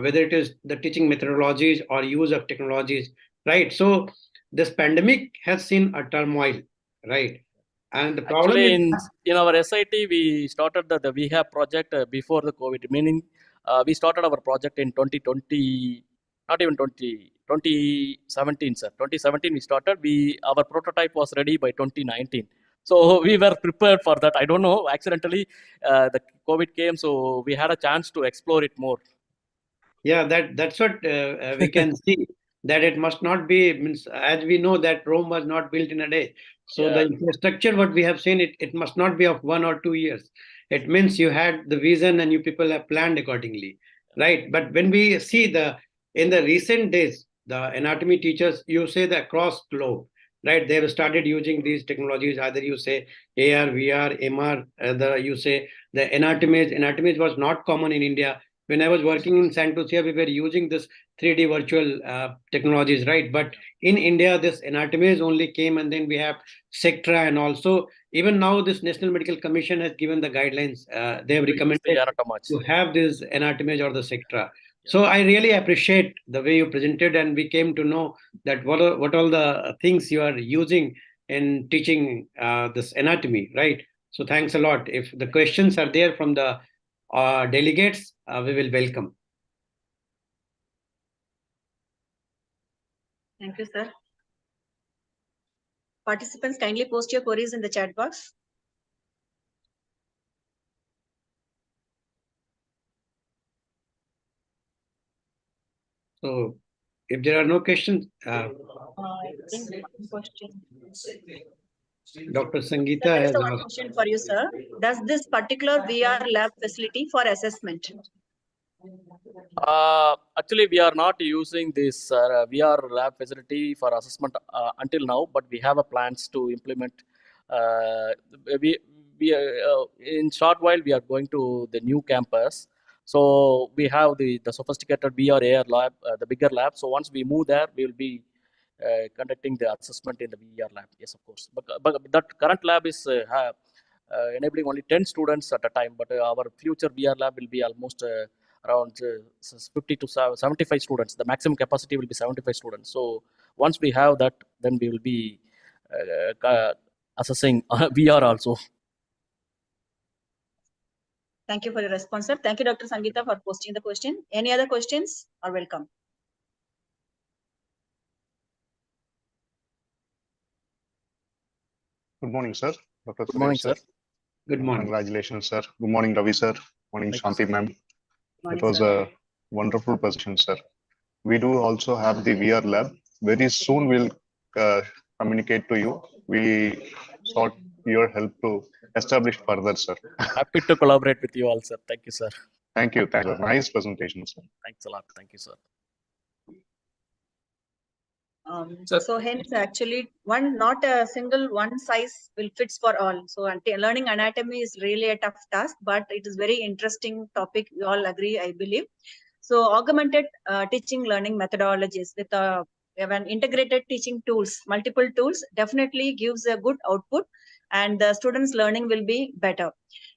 whether it is the teaching methodologies or use of technologies, right? So this pandemic has seen a turmoil, right? And the problem actually is in our SIT we started the VHAP project before the COVID, meaning we started our project in 2020, not even 2017, sir. 2017 we started. Our prototype was ready by 2019. So we were prepared for that. I don't know. Accidentally, the COVID came, so we had a chance to explore it more. Yeah, that's what we can see. That it must not be, means as we know that Rome was not built in a day. So the infrastructure, what we have seen, it must not be of 1 or 2 years. It means you had the vision and you people have planned accordingly, right? But when we see in the recent days, the anatomy teachers, you say the across globe, right? They have started using these technologies. Either you say AR, VR, MR, you say the anatomies was not common in India. When I was working in San Lucia, we were using this 3D virtual technologies, right? But in India, this anatomies only came, and then we have SECTRA, and also even now this National Medical Commission has given the guidelines. They have recommended to have this anatomies or the SECTRA. So I really appreciate the way you presented, and we came to know that what all the things you are using in teaching this anatomy, right? So thanks a lot. If the questions are there from the delegates, we will welcome. Thank you, sir. Participants, kindly post your queries in the chat box. So, if there are no questions, question. Dr. Sangeeta There is has one asked. question for you, sir. Does this particular VR lab facility for assessment? Actually, we are not using this VR lab facility for assessment until now, but we have a plans to implement. In short while we are going to the new campus, so we have the sophisticated VR AR lab, the bigger lab. So once we move there, we will be conducting the assessment in the VR lab. Yes, of course. But that current lab is enabling only 10 students at a time. But our future VR lab will be almost around 50 to 75 students. The maximum capacity will be 75 students. So once we have that, then we will be assessing VR also. Thank you for your response, sir. Thank you, Dr. Sangeeta, for posting the question. Any other questions are welcome. Good morning, sir. Dr. Good morning, Suresh, sir. Good morning. Congratulations, sir. Good morning, Ravi, sir. Morning, Shanti, ma'am. It was a wonderful presentation, sir. We do also have the VR lab. Very soon we'll communicate to you. We sought your help to establish further, sir. Happy to collaborate with you all, sir. Thank you, sir. Thank you. Thank you. Nice presentation, sir. Thanks a lot. Thank you, sir. So hence actually not a single one size will fits for all. So learning anatomy is really a tough task, but it is very interesting topic. We all agree, I believe. So augmented teaching learning methodologies with an integrated teaching tools, multiple tools definitely gives a good output, and the students' learning will be better.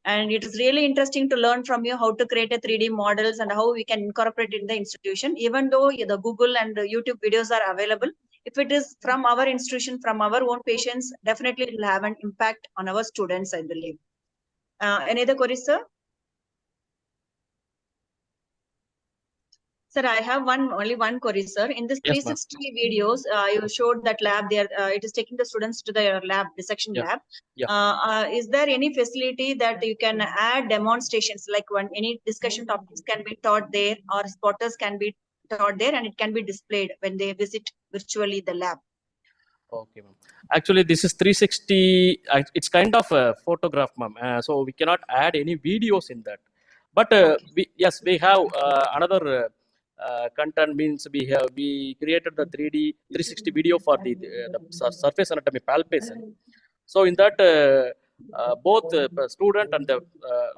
And it is really interesting to learn from you how to create a 3D models and how we can incorporate it in the institution. Even though the Google and the YouTube videos are available, If it is from our institution, from our own patients, definitely it will have an impact on our students, I believe. Any other queries, sir? Sir, I have only one query, sir. In this Yes, ma'am. 360 videos, you showed that lab there. It is taking the students to their lab, dissection Yeah. lab. Yeah. Is there any facility that you can add demonstrations, like when any discussion topics can be taught there, or spotters can be taught there, and it can be displayed when they visit virtually the lab? Okay, ma'am. Actually, this is 360. It's kind of a photograph, ma'am. So we cannot add any videos in that. But we have another content. Means we created the 360 video for the surface anatomy palpation. So in that both student and the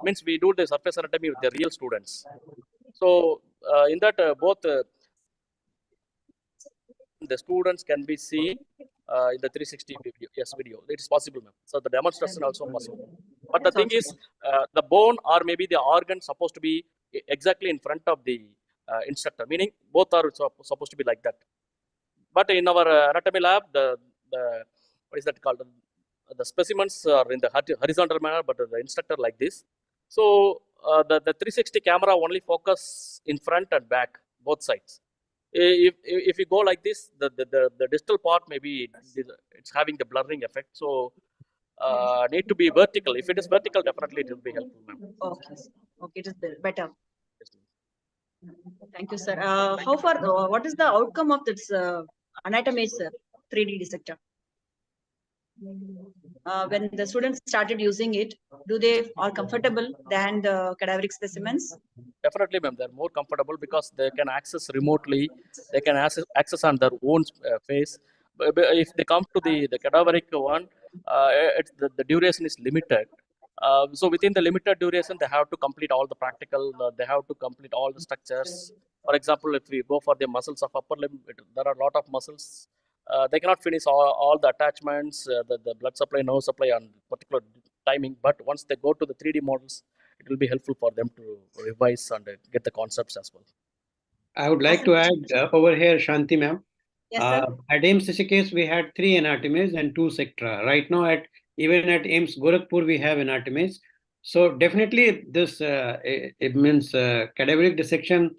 means we do the surface anatomy with the real students. So in that both the students can be seen in the 360 video. Yes, video. It is possible, ma'am. So the demonstration also possible. But the thing is, the bone or maybe the organ supposed to be exactly in front of the instructor. Meaning both are supposed to be like that. But in our anatomy lab, the what is that called? The specimens are in the horizontal manner, but the instructor like this. So the 360 camera only focus in front and back, both sides. If you go like this, the distal part maybe it's having the blurring effect. So need to be vertical. If it is vertical, definitely it will be helpful, ma'am. Okay, okay, it is better. Thank you, sir. How far? What is the outcome of this anatomy, sir? 3D dissector. When the students started using it, do they are comfortable than the cadaveric specimens? Definitely, ma'am. They're more comfortable because they can access remotely. They can access on their own face. But if they come to the cadaveric one, the duration is limited. So within the limited duration, they have to complete all the practical. They have to complete all the structures. For example, if we go for the muscles of upper limb, there are a lot of muscles. They cannot finish all the attachments, the blood supply, nerve supply on particular timing. But once they go to the 3D models, it will be helpful for them to revise and get the concepts as well. I would like to add over here, Shanti ma'am. Yes, sir. At AIIMS Rishikesh, we had 3 anatomies and 2 sectra. Right now, even at AIIMS Gorakhpur, we have anatomies. So definitely, this it means cadaveric dissection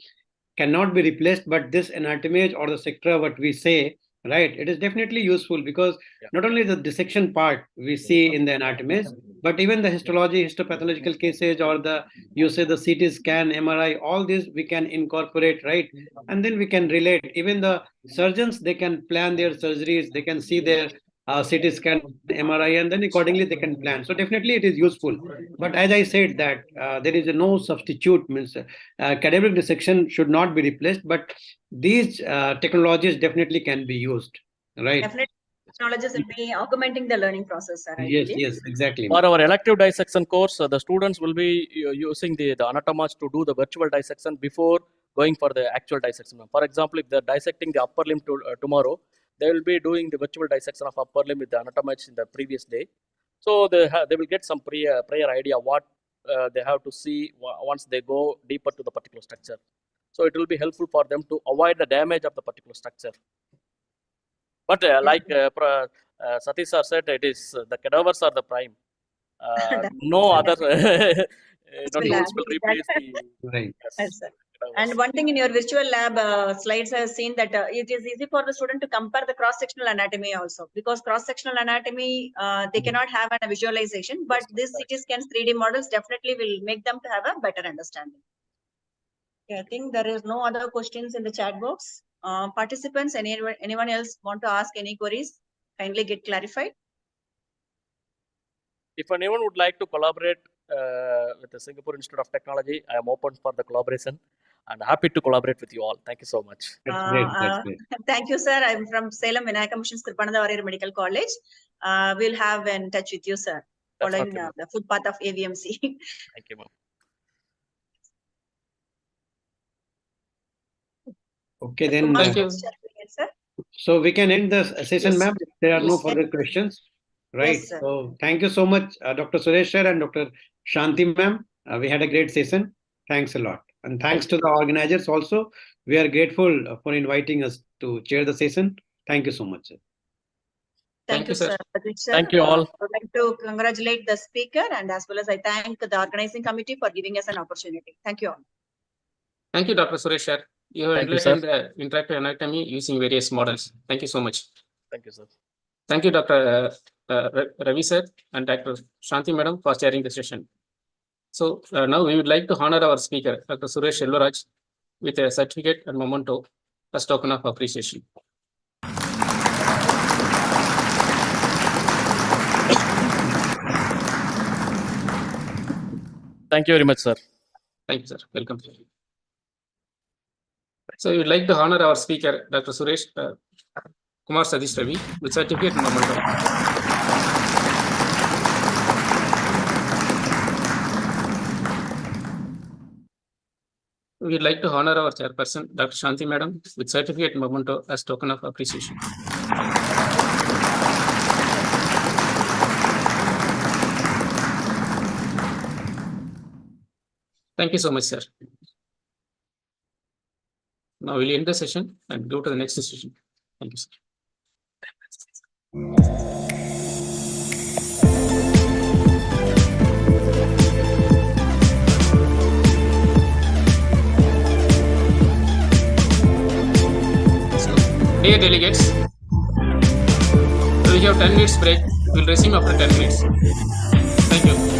cannot be replaced, but this anatomy or the sectra, what we say, right, it is definitely useful because not only the dissection part we see in the anatomies, but even the histology, histopathological cases, or the you say the CT scan, MRI, all these we can incorporate, right? And then we can relate. Even the surgeons, they can plan their surgeries, they can see their CT scan, MRI, and then accordingly they can plan. So definitely it is useful. But as I said that there is no substitute, means cadaveric dissection should not be replaced, but these technologies definitely can be used, right? Definitely, technologies will be augmenting the learning process, sir. Yes, exactly. For our elective dissection course, the students will be using the anatomas to do the virtual dissection before going for the actual dissection. For example, if they're dissecting the upper limb tomorrow, they will be doing the virtual dissection of upper limb with the anatomists in the previous day. So they will get some prior idea what they have to see once they go deeper to the particular structure. So it will be helpful for them to avoid the damage of the particular structure. But like Satish sir said, it is the cadavers are the prime. No other tools will replace the. Right. Yes, sir. And one thing in your virtual lab slides, I have seen that it is easy for the student to compare the cross-sectional anatomy also, because cross-sectional anatomy, they cannot have a visualization, but this CT scans 3D models definitely will make them to have a better understanding. Okay, I think there is no other questions in the chat box. Participants, anyone else want to ask any queries? Kindly get clarified. If anyone would like to collaborate with the Singapore Institute of Technology, I am open for the collaboration and happy to collaborate with you all. Thank you so much. That's great. That's great. Thank you, sir. I'm from Salem Vinayaka Missions Kripananda Warrior Medical College. We'll have in touch with you, sir, following the footpath of AVMC. Thank you, ma'am. Okay, then. Thank you. So we can end the session, Yes. ma'am, if there are no Yes. further questions. Right. Yes, sir. So thank you so much, Dr. Suresh sir and Dr. Shanti ma'am. We had a great session. Thanks a lot. And thanks to the organizers also. We are grateful for inviting us to chair the session. Thank you so much, sir. Thank you, sir. Thank you all. I would like to congratulate the speaker, and as well as I thank the organizing committee for giving us an opportunity. Thank you all. Thank you, Dr. Suresh, sir. You have Thank you, sir. enlightened the interactive anatomy using various models. Thank you so much. Thank you, sir. Thank you, Dr. Ravi, sir, and Dr. Shanti, madam, for chairing the session. So now we would like to honor our speaker, Dr. Suresh Elvaraj, with a certificate and memento as token of appreciation. Thank you very much, sir. Thank you, sir. Welcome. So we would like to honor our speaker, Dr. Suresh Kumar Sadish Ravi, with certificate and memento. We would like to honor our chairperson, Dr. Shanti madam, with certificate and memento as token of appreciation. Thank you so much, sir. Now we'll end the session and go to the next session. Thank you, sir. Dear delegates, we have 10 minutes break. We'll resume after 10 minutes. Thank you.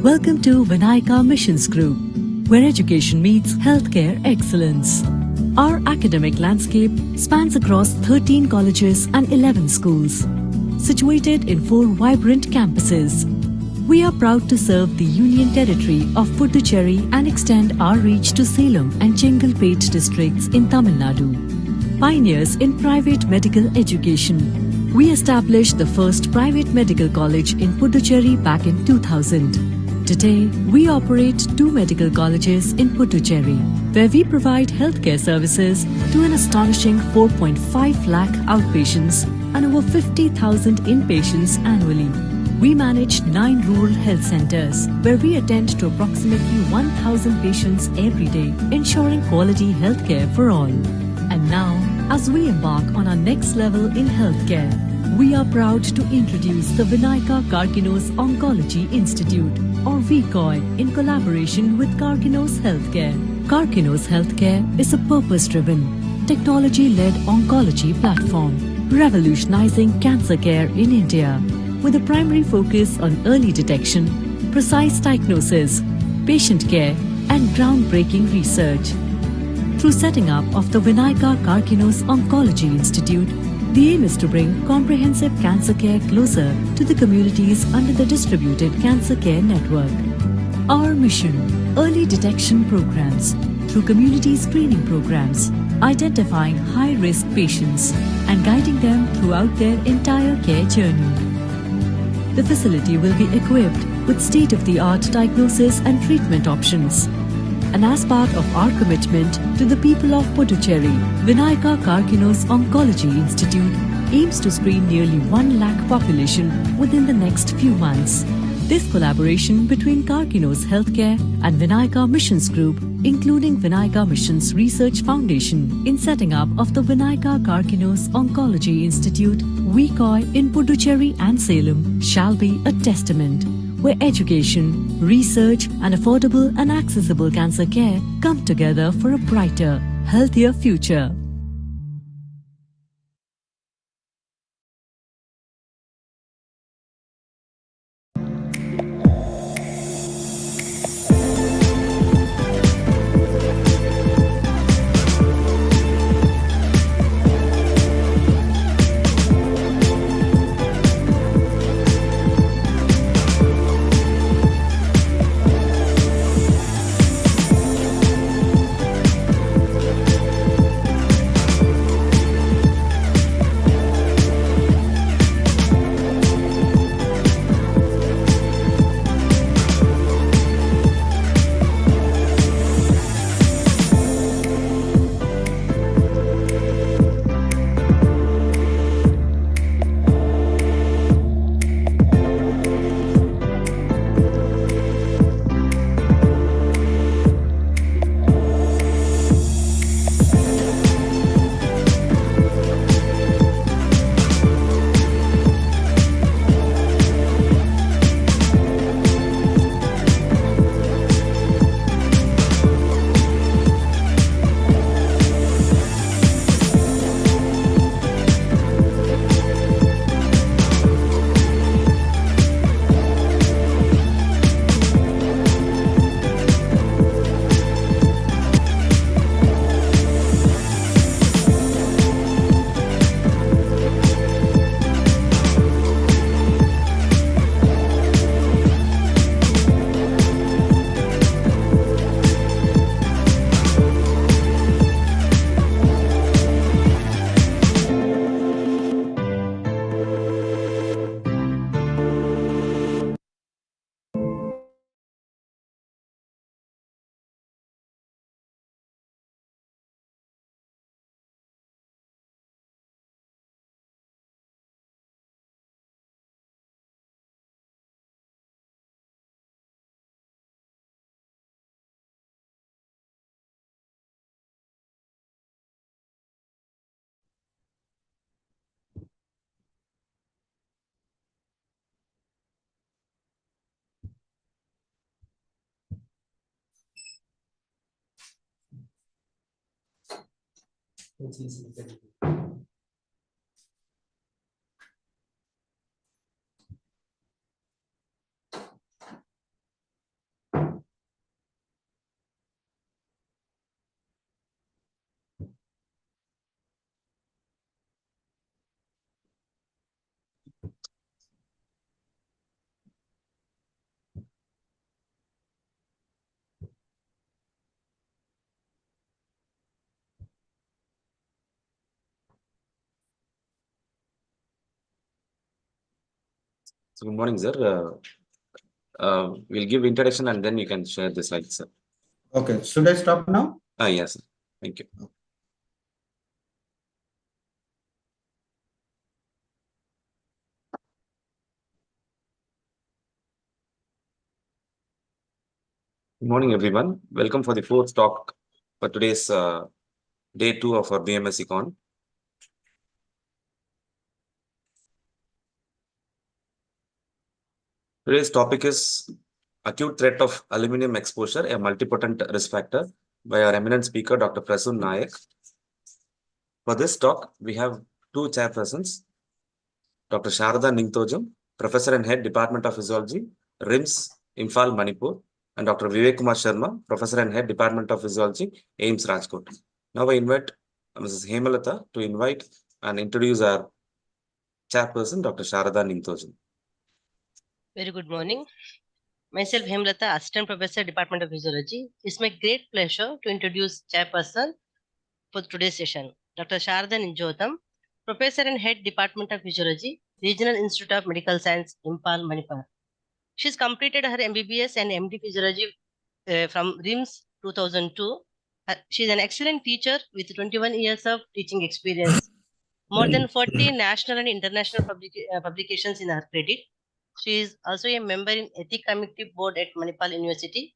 Welcome to Vinayaka Missions Group, where education meets healthcare excellence. Our academic landscape spans across 13 colleges and 11 schools, situated in 4 vibrant campuses. We are proud to serve the Union Territory of Puducherry and extend our reach to Salem and Chengalpet districts in Tamil Nadu. Pioneers in private medical education. We established the first private medical college in Puducherry back in 2000. Today, we operate 2 medical colleges in Puducherry, where we provide healthcare services to an astonishing 4.5 lakh outpatients and over 50,000 inpatients annually. We manage 9 rural health centers, where we attend to approximately 1,000 patients every day, ensuring quality healthcare for all. And now, as we embark on our next level in healthcare, we are proud to introduce the Vinayaka Karkinos Oncology Institute, or VCOI, in collaboration with Karkinos Healthcare. Karkinos Healthcare is a purpose-driven, technology-led oncology platform, revolutionizing cancer care in India, with a primary focus on early detection, precise diagnosis, patient care, and groundbreaking research. Through setting up of the Vinayaka Karkinos Oncology Institute, the aim is to bring comprehensive cancer care closer to the communities under the distributed cancer care network. Our mission: early detection programs through community screening programs, identifying high-risk patients and guiding them throughout their entire care journey. The facility will be equipped with state-of-the-art diagnosis and treatment options. And as part of our commitment to the people of Puducherry, Vinayaka Karkinos Oncology Institute aims to screen nearly 1 lakh population within the next few months. This collaboration between Karkinos Healthcare and Vinayaka Missions Group, including Vinayaka Missions Research Foundation, in setting up of the Vinayaka Karkinos Oncology Institute, VCOI, in Puducherry and Salem, shall be a testament where education, research, and affordable and accessible cancer care come together for a brighter, healthier future. So good morning, sir. We'll give introduction and then you can share the slides, sir. Okay, should I stop now? Yes, sir. Thank you. Good morning, everyone. Welcome for the fourth talk for today's day 2 of our BMSECON. Today's topic is acute threat of aluminum exposure, a multipotent risk factor, by our eminent speaker, Dr. Prasoon Nayak. For this talk, we have two chairpersons, Dr. Sharada Ningtojam, Professor and Head, Department of Physiology, RIMS, Imphal, Manipur, and Dr. Vivek Kumar Sharma, Professor and Head, Department of Physiology, AIMS, Rajkot. Now I invite Mrs. Hemalata to invite and introduce our chairperson, Dr. Sharada Ningtojam. Very good morning. Myself, Hemlata, Assistant Professor, Department of Physiology. It's my great pleasure to introduce chairperson for today's session, Dr. Sharada Ninjotham, Professor and Head, Department of Physiology, Regional Institute of Medical Science, Imphal, Manipur. She's completed her MBBS and MD Physiology from RIMS 2002. She's an excellent teacher with 21 years of teaching experience. More than 40 national and international publications in her credit. She is also a member in Ethics Committee Board at Manipal University.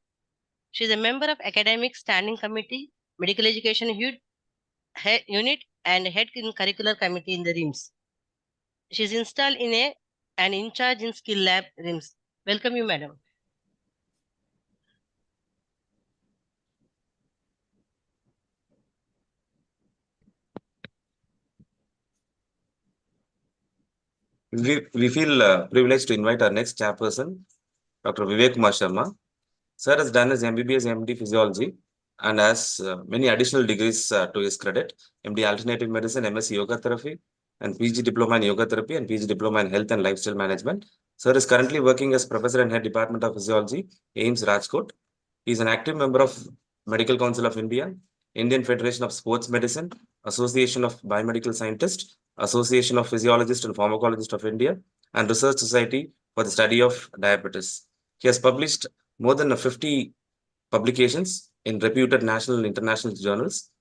She is a member of Academic Standing Committee, Medical Education Unit, and Head in Curricular Committee in the RIMS. She is installed in an in charge in Skill Lab RIMS. Welcome you, madam. We feel privileged to invite our next chairperson, Dr. Vivek Kumar Sharma. Sir has done his MBBS, MD Physiology, and has many additional degrees to his credit. MD Alternative Medicine, MSc Yoga Therapy, and PG Diploma in Yoga Therapy, and PG Diploma in Health and Lifestyle Management. Sir is currently working as Professor and Head, Department of Physiology, AIMS, Rajkot. He is an active member of Medical Council of India, Indian Federation of Sports Medicine, Association of Biomedical Scientists, Association of Physiologists and Pharmacologists of India, and Research Society for the Study of Diabetes. He has published more than 50 publications in reputed national and international journals,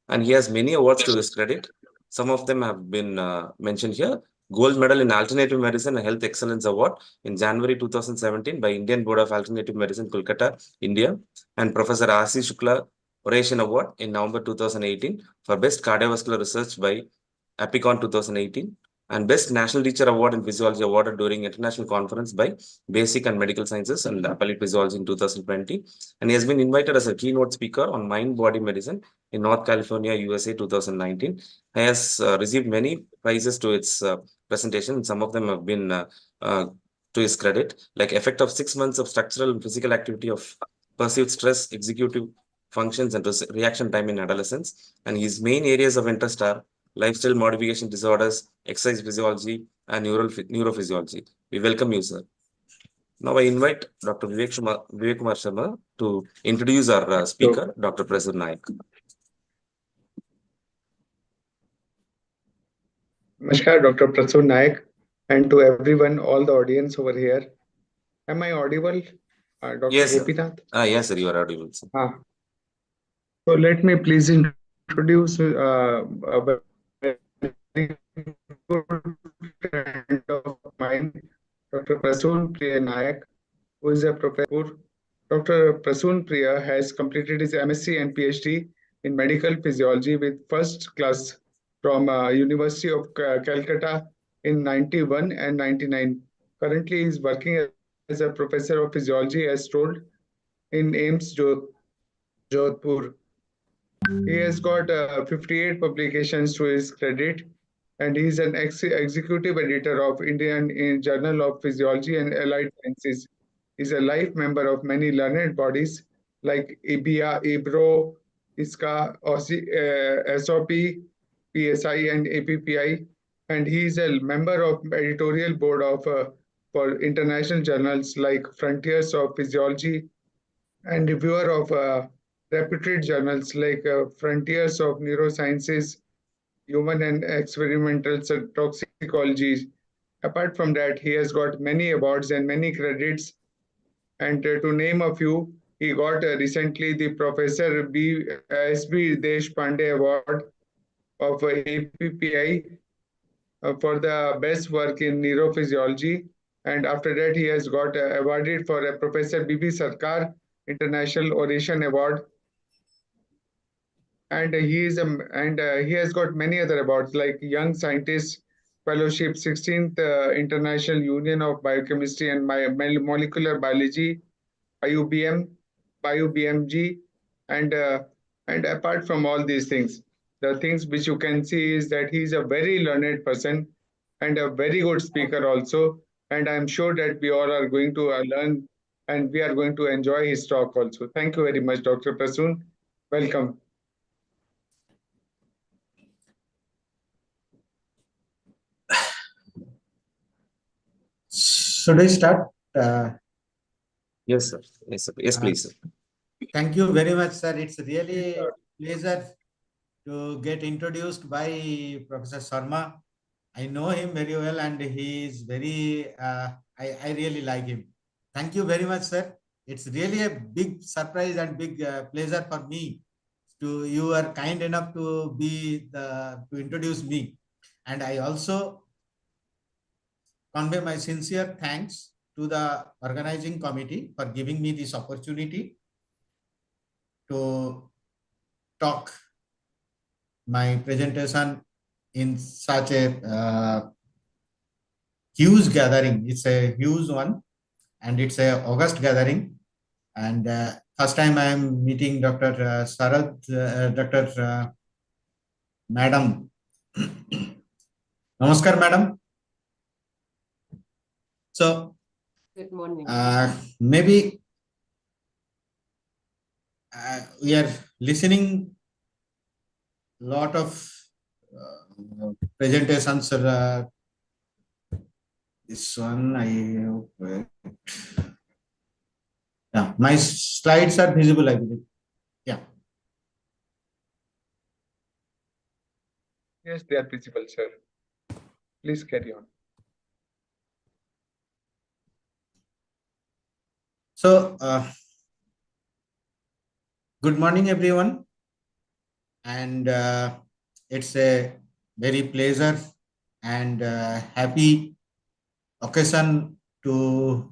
and he has many awards to his credit. Some of them have been mentioned here. Gold Medal in Alternative Medicine and Health Excellence Award in January 2017 by Indian Board of Alternative Medicine, Kolkata, India, and Professor R.C. Shukla Oration Award in November 2018 for Best Cardiovascular Research by Apicon 2018, and Best National Teacher Award in Physiology awarded during International Conference by Basic and Medical Sciences and Appellate Physiology in 2020. And he has been invited as a keynote speaker on Mind-Body Medicine in North California, USA 2019. He has received many prizes to its presentation. Some of them have been to his credit, like effect of 6 months of structural and physical activity of perceived stress, executive functions, and reaction time in adolescence. And his main areas of interest are lifestyle modification disorders, exercise physiology, and neurophysiology. We welcome you, sir. Now I invite Dr. Vivek Kumar Sharma to introduce our speaker, Dr. Prasoon Nayak. Namaskar, Dr. Prasoon Nayak, and to everyone, all the audience over here. Am I audible, Dr. Yes, Gopinath? Yes, sir, you are audible, sir. So let me please introduce a very good friend of mine, Dr. Prasoon Priya Nayak, who is a professor. Dr. Prasoon Priya has completed his MSc and PhD in medical physiology with first class from University of Calcutta in 91 and 99. Currently, he is working as a professor of physiology as told in AIMS Jodhpur. He has got 58 publications to his credit, and he is an executive editor of Indian Journal of Physiology and Allied Sciences. He is a life member of many learned bodies like IBIA, IBRO, ISCA, SOP, PSI, and APPI, and he is a member of editorial board of for international journals like Frontiers of Physiology, and reviewer of reputed journals like Frontiers of Neurosciences, Human and Experimental Toxicology, Apart from that, he has got many awards and many credits. And to name a few, he got recently the Professor S.B. Deshpande Award of APPI for the best work in neurophysiology. And after that, he has got awarded for a Professor B.B. Sarkar International Oration Award. And he has got many other awards like Young Scientist Fellowship, 16th International Union of Biochemistry and Molecular Biology, IUBM, BioBMG, and apart from all these things, the things which you can see is that he is a very learned person and a very good speaker also. And I'm sure that we all are going to learn and we are going to enjoy his talk also. Thank you very much, Dr. Prasoon. Welcome. Should I start? Yes, sir. Yes, sir. Yes, please, sir. Thank you very much, sir. It's really a pleasure to get introduced by Professor Sharma. I know him very well and he is very, I really like him. Thank you very much, sir. It's really a big surprise and big pleasure for me. You are kind enough to to introduce me. And I also convey my sincere thanks to the organizing committee for giving me this opportunity to talk my presentation in such a huge gathering. It's a huge one and it's a August gathering. And first time I am meeting Dr. Madam. Namaskar, Madam. So, good morning. Maybe we are listening lot of presentations. This one, yeah, my slides are visible, I believe. Yeah. Yes, they are visible, sir. Please carry on. So, good morning, everyone. And it's a very pleasure and happy occasion to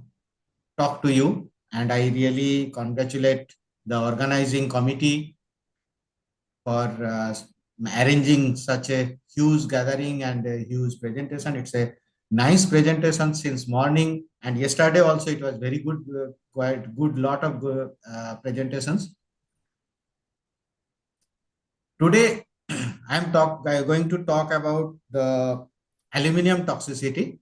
talk to you. And I really congratulate the organizing committee for arranging such a huge gathering and a huge presentation. It's a nice presentation since morning, and yesterday also it was very good, quite good lot of good, presentations. Today, I'm going to talk about the aluminum toxicity.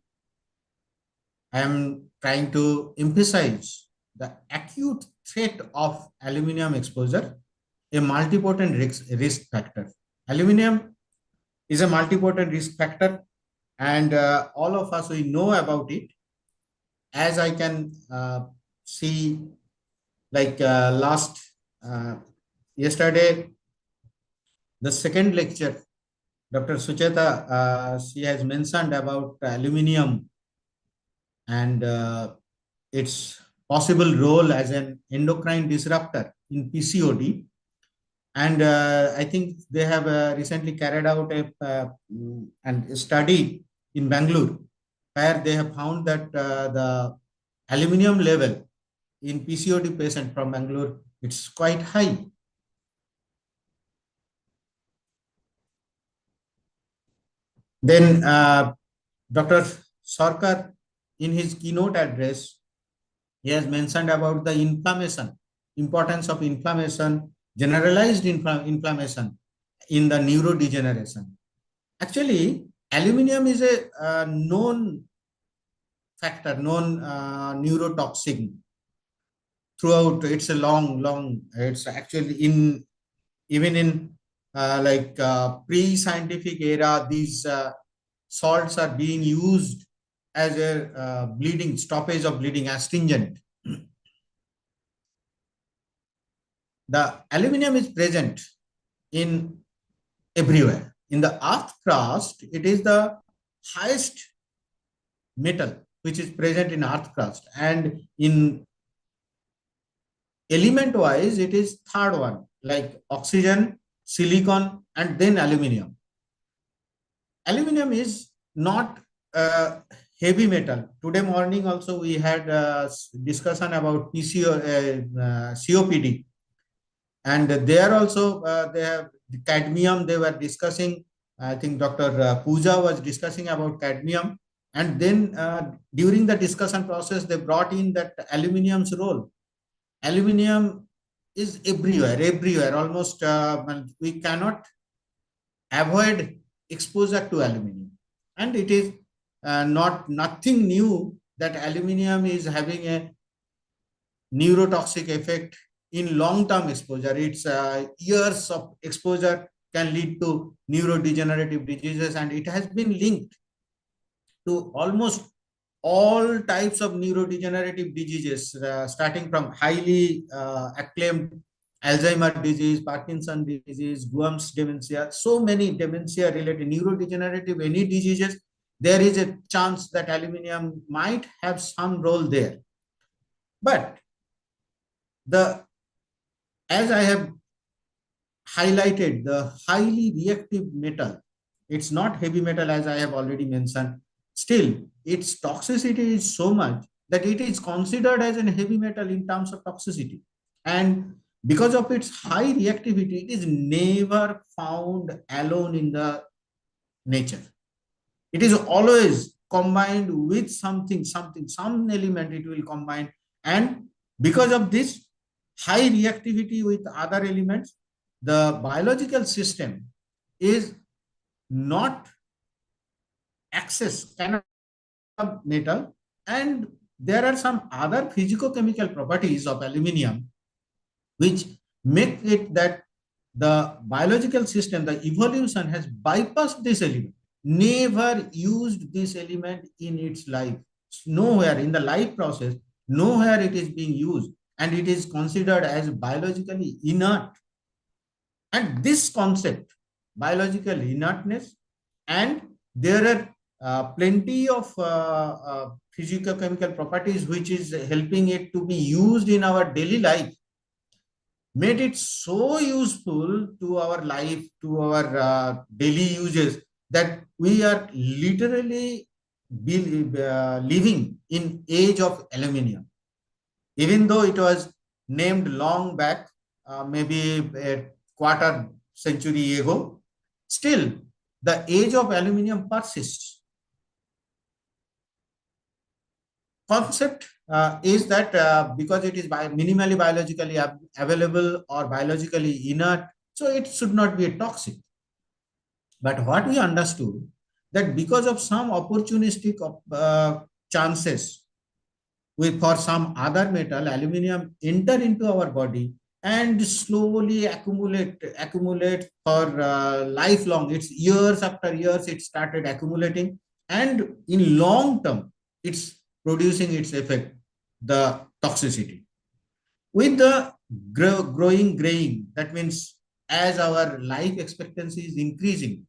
I am trying to emphasize the acute threat of aluminum exposure, a multipotent risk factor. Aluminum is a multipotent risk factor, and all of us, we know about it. As I can see, like yesterday, the second lecture, Dr. Sucheta, she has mentioned about aluminum and its possible role as an endocrine disruptor in PCOD. And I think they have recently carried out a study in Bangalore, where they have found that the aluminum level in PCOD patient from Bangalore, it's quite high. Then Dr. Sarkar, in his keynote address, he has mentioned about the inflammation, importance of inflammation, generalized inflammation in the neurodegeneration. Actually, aluminum is a known factor, known neurotoxin throughout. It's a long, it's actually even in pre-scientific era, these salts are being used as a stoppage of bleeding, astringent. The aluminum is present in everywhere. In the earth crust, it is the highest metal which is present in earth crust, and in element wise it is third one, like oxygen, silicon, and then aluminium. Aluminium is not a heavy metal. Today morning also we had a discussion about COPD, and there also they have cadmium they were discussing. I think Dr. Pooja was discussing about cadmium, and then during the discussion process they brought in that aluminium's role. Aluminium is everywhere almost. We cannot avoid exposure to aluminium, and it is nothing new that aluminium is having a neurotoxic effect in long-term exposure. It's years of exposure can lead to neurodegenerative diseases, and it has been linked to almost all types of neurodegenerative diseases, starting from highly acclaimed Alzheimer's disease, Parkinson's disease, Guam's dementia, so many dementia-related neurodegenerative any diseases. There is a chance that aluminium might have some role there. But as I have highlighted, the highly reactive metal, it's not heavy metal as I have already mentioned. Still, its toxicity is so much that it is considered as a heavy metal in terms of toxicity. And because of its high reactivity, it is never found alone in the nature. It is always combined with some element it will combine. And because of this high reactivity with other elements, the biological system is not cannot metal, and there are some other physicochemical properties of aluminium which make it that the biological system, the evolution has bypassed this element, never used this element in its life. Nowhere in the life process, nowhere it is being used, and it is considered as biologically inert. And this concept, biological inertness, and there are plenty of physicochemical properties which is helping it to be used in our daily life, made it so useful to our life, to our daily uses, that we are literally living in age of aluminium. Even though it was named long back, maybe a quarter century ago, still the age of aluminium persists. Concept is that because it is minimally biologically available or biologically inert, so it should not be toxic. But what we understood, that because of some opportunistic chances for some other metal, aluminium enter into our body and slowly accumulate for lifelong. It's years after years it started accumulating, and in long term it's producing its effect, the toxicity. With the graying, that means as our life expectancy is increasing,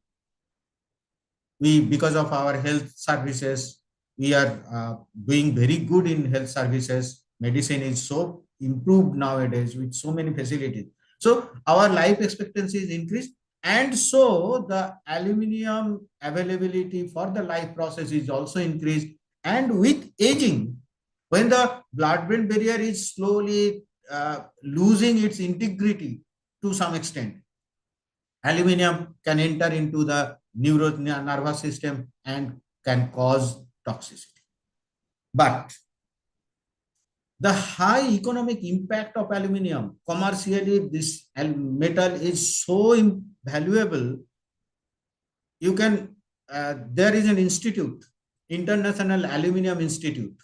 because of our health services, we are doing very good in health services. Medicine is so improved nowadays with so many facilities. So our life expectancy is increased, and so the aluminium availability for the life process is also increased. And with aging, when the blood-brain barrier is slowly losing its integrity to some extent, aluminium can enter into the nervous system and can cause toxicity. But the high economic impact of aluminium, commercially, this metal is so valuable. You can, there is an institute, International Aluminium Institute.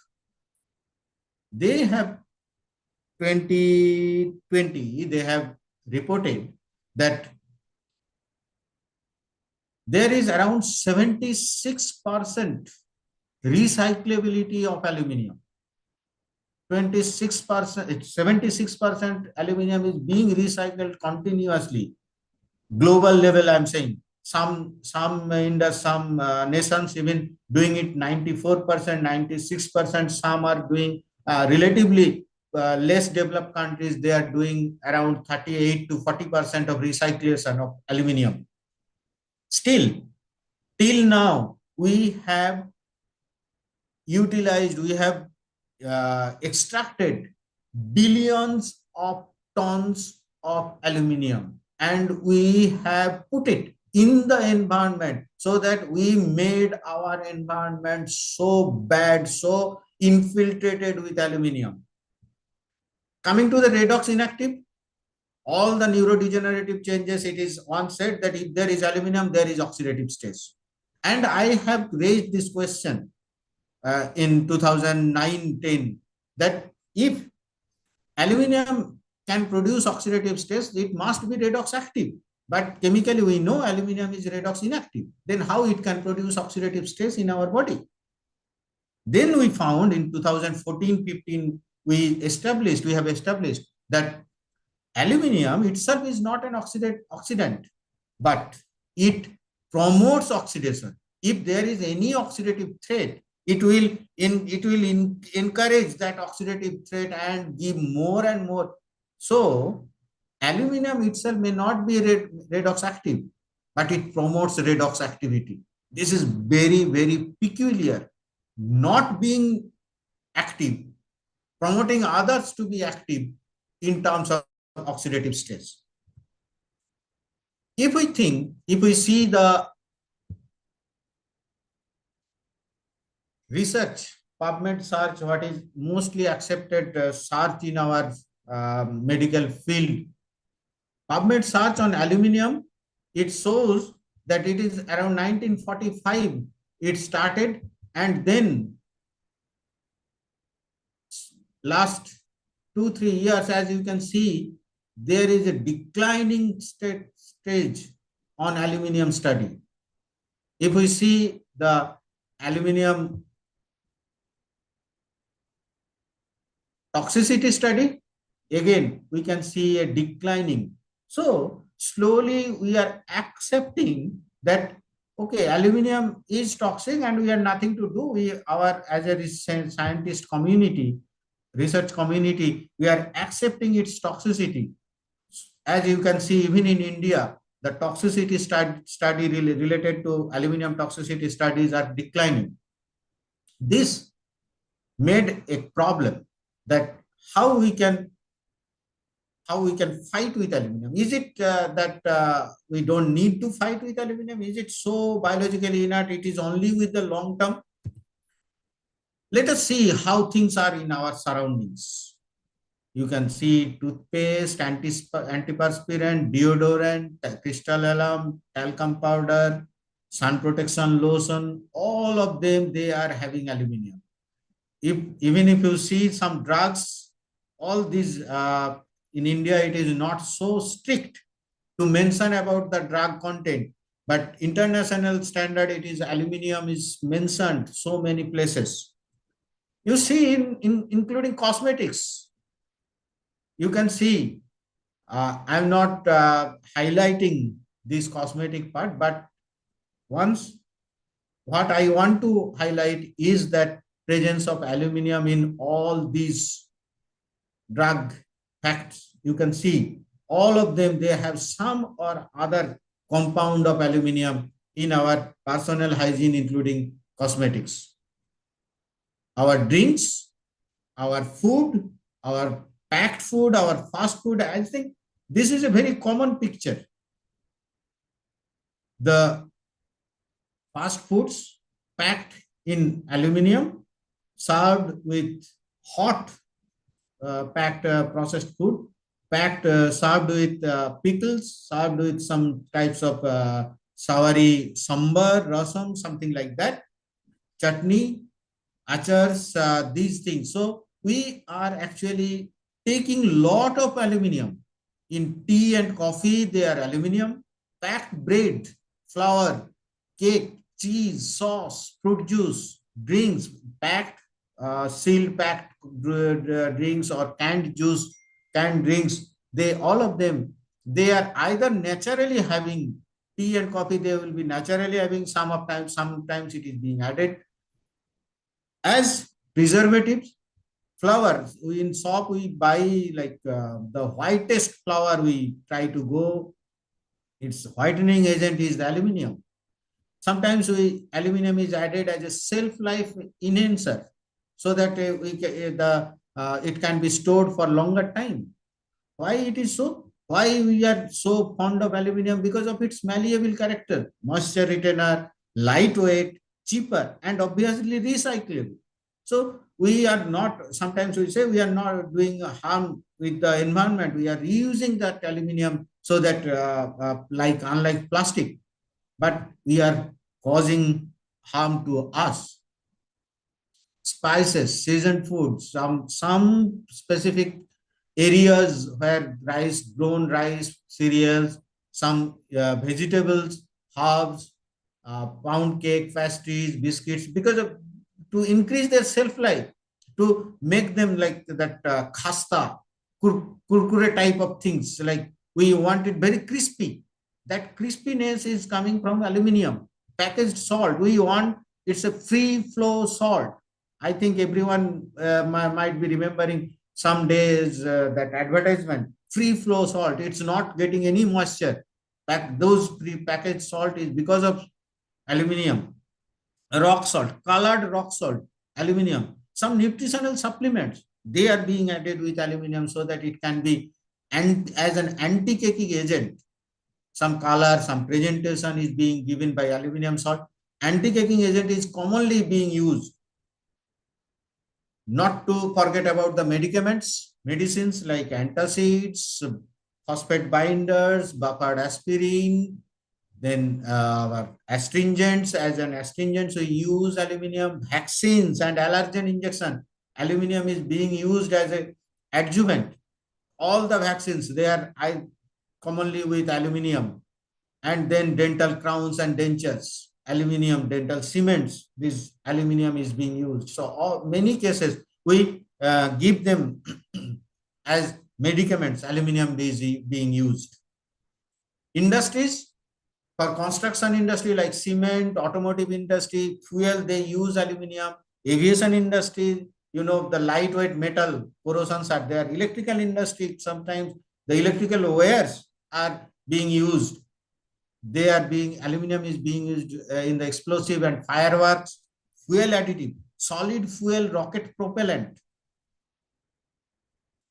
They have 2020, they have reported that there is around 76% recyclability of aluminium. 76% aluminium is being recycled continuously. Global level, I'm saying some nations even doing it 94%, 96%. Some are doing relatively less developed countries. They are doing around 38 to 40% of recyclation of aluminium. Still, till now, we have utilized, we have extracted billions of tons of aluminium, and we have put it in the environment so that we made our environment so bad, so infiltrated with aluminium. Coming to the redox inactive, all the neurodegenerative changes, it is once said that if there is aluminium, there is oxidative stress. And I have raised this question in 2009-10, that if aluminium can produce oxidative stress, it must be redox active. But chemically, we know aluminium is redox inactive. Then how it can produce oxidative stress in our body? Then we found in 2014-15, we have established that aluminium itself is not an oxidant, but it promotes oxidation. If there is any oxidative threat, it will encourage that oxidative threat and give more and more. So aluminium itself may not be redox active, but it promotes redox activity. This is very, very peculiar. Not being active, promoting others to be active in terms of oxidative stress. If we see the research, PubMed search, what is mostly accepted search in our medical field, PubMed search on aluminium, it shows that it is around 1945 it started, and then last 2-3 years, as you can see, there is a declining stage on aluminium study. If we see the aluminium toxicity study, again, we can see a declining. So slowly we are accepting that, okay, aluminium is toxic and we have nothing to do. As a scientist community, research community, we are accepting its toxicity. As you can see, even in India, the toxicity study related to aluminium toxicity studies are declining. This made a problem that how we can fight with aluminium. Is it that we don't need to fight with aluminium? Is it so biologically inert? It is only with the long term. Let us see how things are in our surroundings. You can see toothpaste, antiperspirant, deodorant, crystal alarm, talcum powder, sun protection lotion, all of them, they are having aluminium. Even if you see some drugs, all these, in India, it is not so strict to mention about the drug content, but international standard, it is aluminium is mentioned so many places. You see including cosmetics, you can see, I'm not highlighting this cosmetic part, but what I want to highlight is that presence of aluminium in all these drug packs. You can see all of them, they have some or other compound of aluminium in our personal hygiene, including cosmetics. Our drinks, our food, our packed food, our fast food, I think this is a very common picture. The fast foods packed in aluminium, served with hot packed processed food, served with pickles, served with some types of soury sambar, rasam, something like that, chutney, achars, these things. So we are actually taking lot of aluminium. In tea and coffee, they are aluminium. Packed bread, flour, cake, cheese, sauce, fruit juice, drinks, packed, sealed packed drinks or canned juice, canned drinks, all of them, they are either naturally having tea and coffee, they will be naturally having sometimes it is being added as preservatives. Flowers, in shop we buy like the whitest flower we try to go. Its whitening agent is the aluminium. Sometimes aluminium is added as a shelf-life enhancer so that it can be stored for longer time. Why it is so? Why we are so fond of aluminium? Because of its malleable character, moisture retainer, lightweight, cheaper, and obviously recyclable. So we are not, sometimes we say we are not doing harm with the environment. We are reusing that aluminium so that unlike plastic, but we are causing harm to us. Spices, seasoned foods, some specific areas where grown rice, cereals, some vegetables, herbs, pound cake, pastries, biscuits, because of to increase their shelf life, to make them like that khasta, kurkure type of things. Like we want it very crispy. That crispiness is coming from aluminium. Packaged salt, we want it's a free flow salt. I think everyone might be remembering some days that advertisement, free flow salt. It's not getting any moisture. Those pre-packaged salt is because of aluminium. Rock salt, colored rock salt, aluminium. Some nutritional supplements, they are being added with aluminium so that it can be as an anti-caking agent. Some color, some presentation is being given by aluminium salt. Anti-caking agent is commonly being used. Not to forget about the medicines like antacids, phosphate binders, buffered aspirin, then astringents. As an astringent, we use aluminium. Vaccines and allergen injection, aluminium is being used as an adjuvant. All the vaccines, they are commonly with aluminium. And then dental crowns and dentures, aluminium, dental cements, this aluminium is being used. So many cases we give them as medicaments, aluminium is being used. Industries, for construction industry like cement, automotive industry, fuel, they use aluminium. Aviation industry, you know, the lightweight metal corrosions are there. Electrical industry, sometimes the electrical wires are being used. Aluminium is being used in the explosive and fireworks, fuel additive, solid fuel rocket propellant,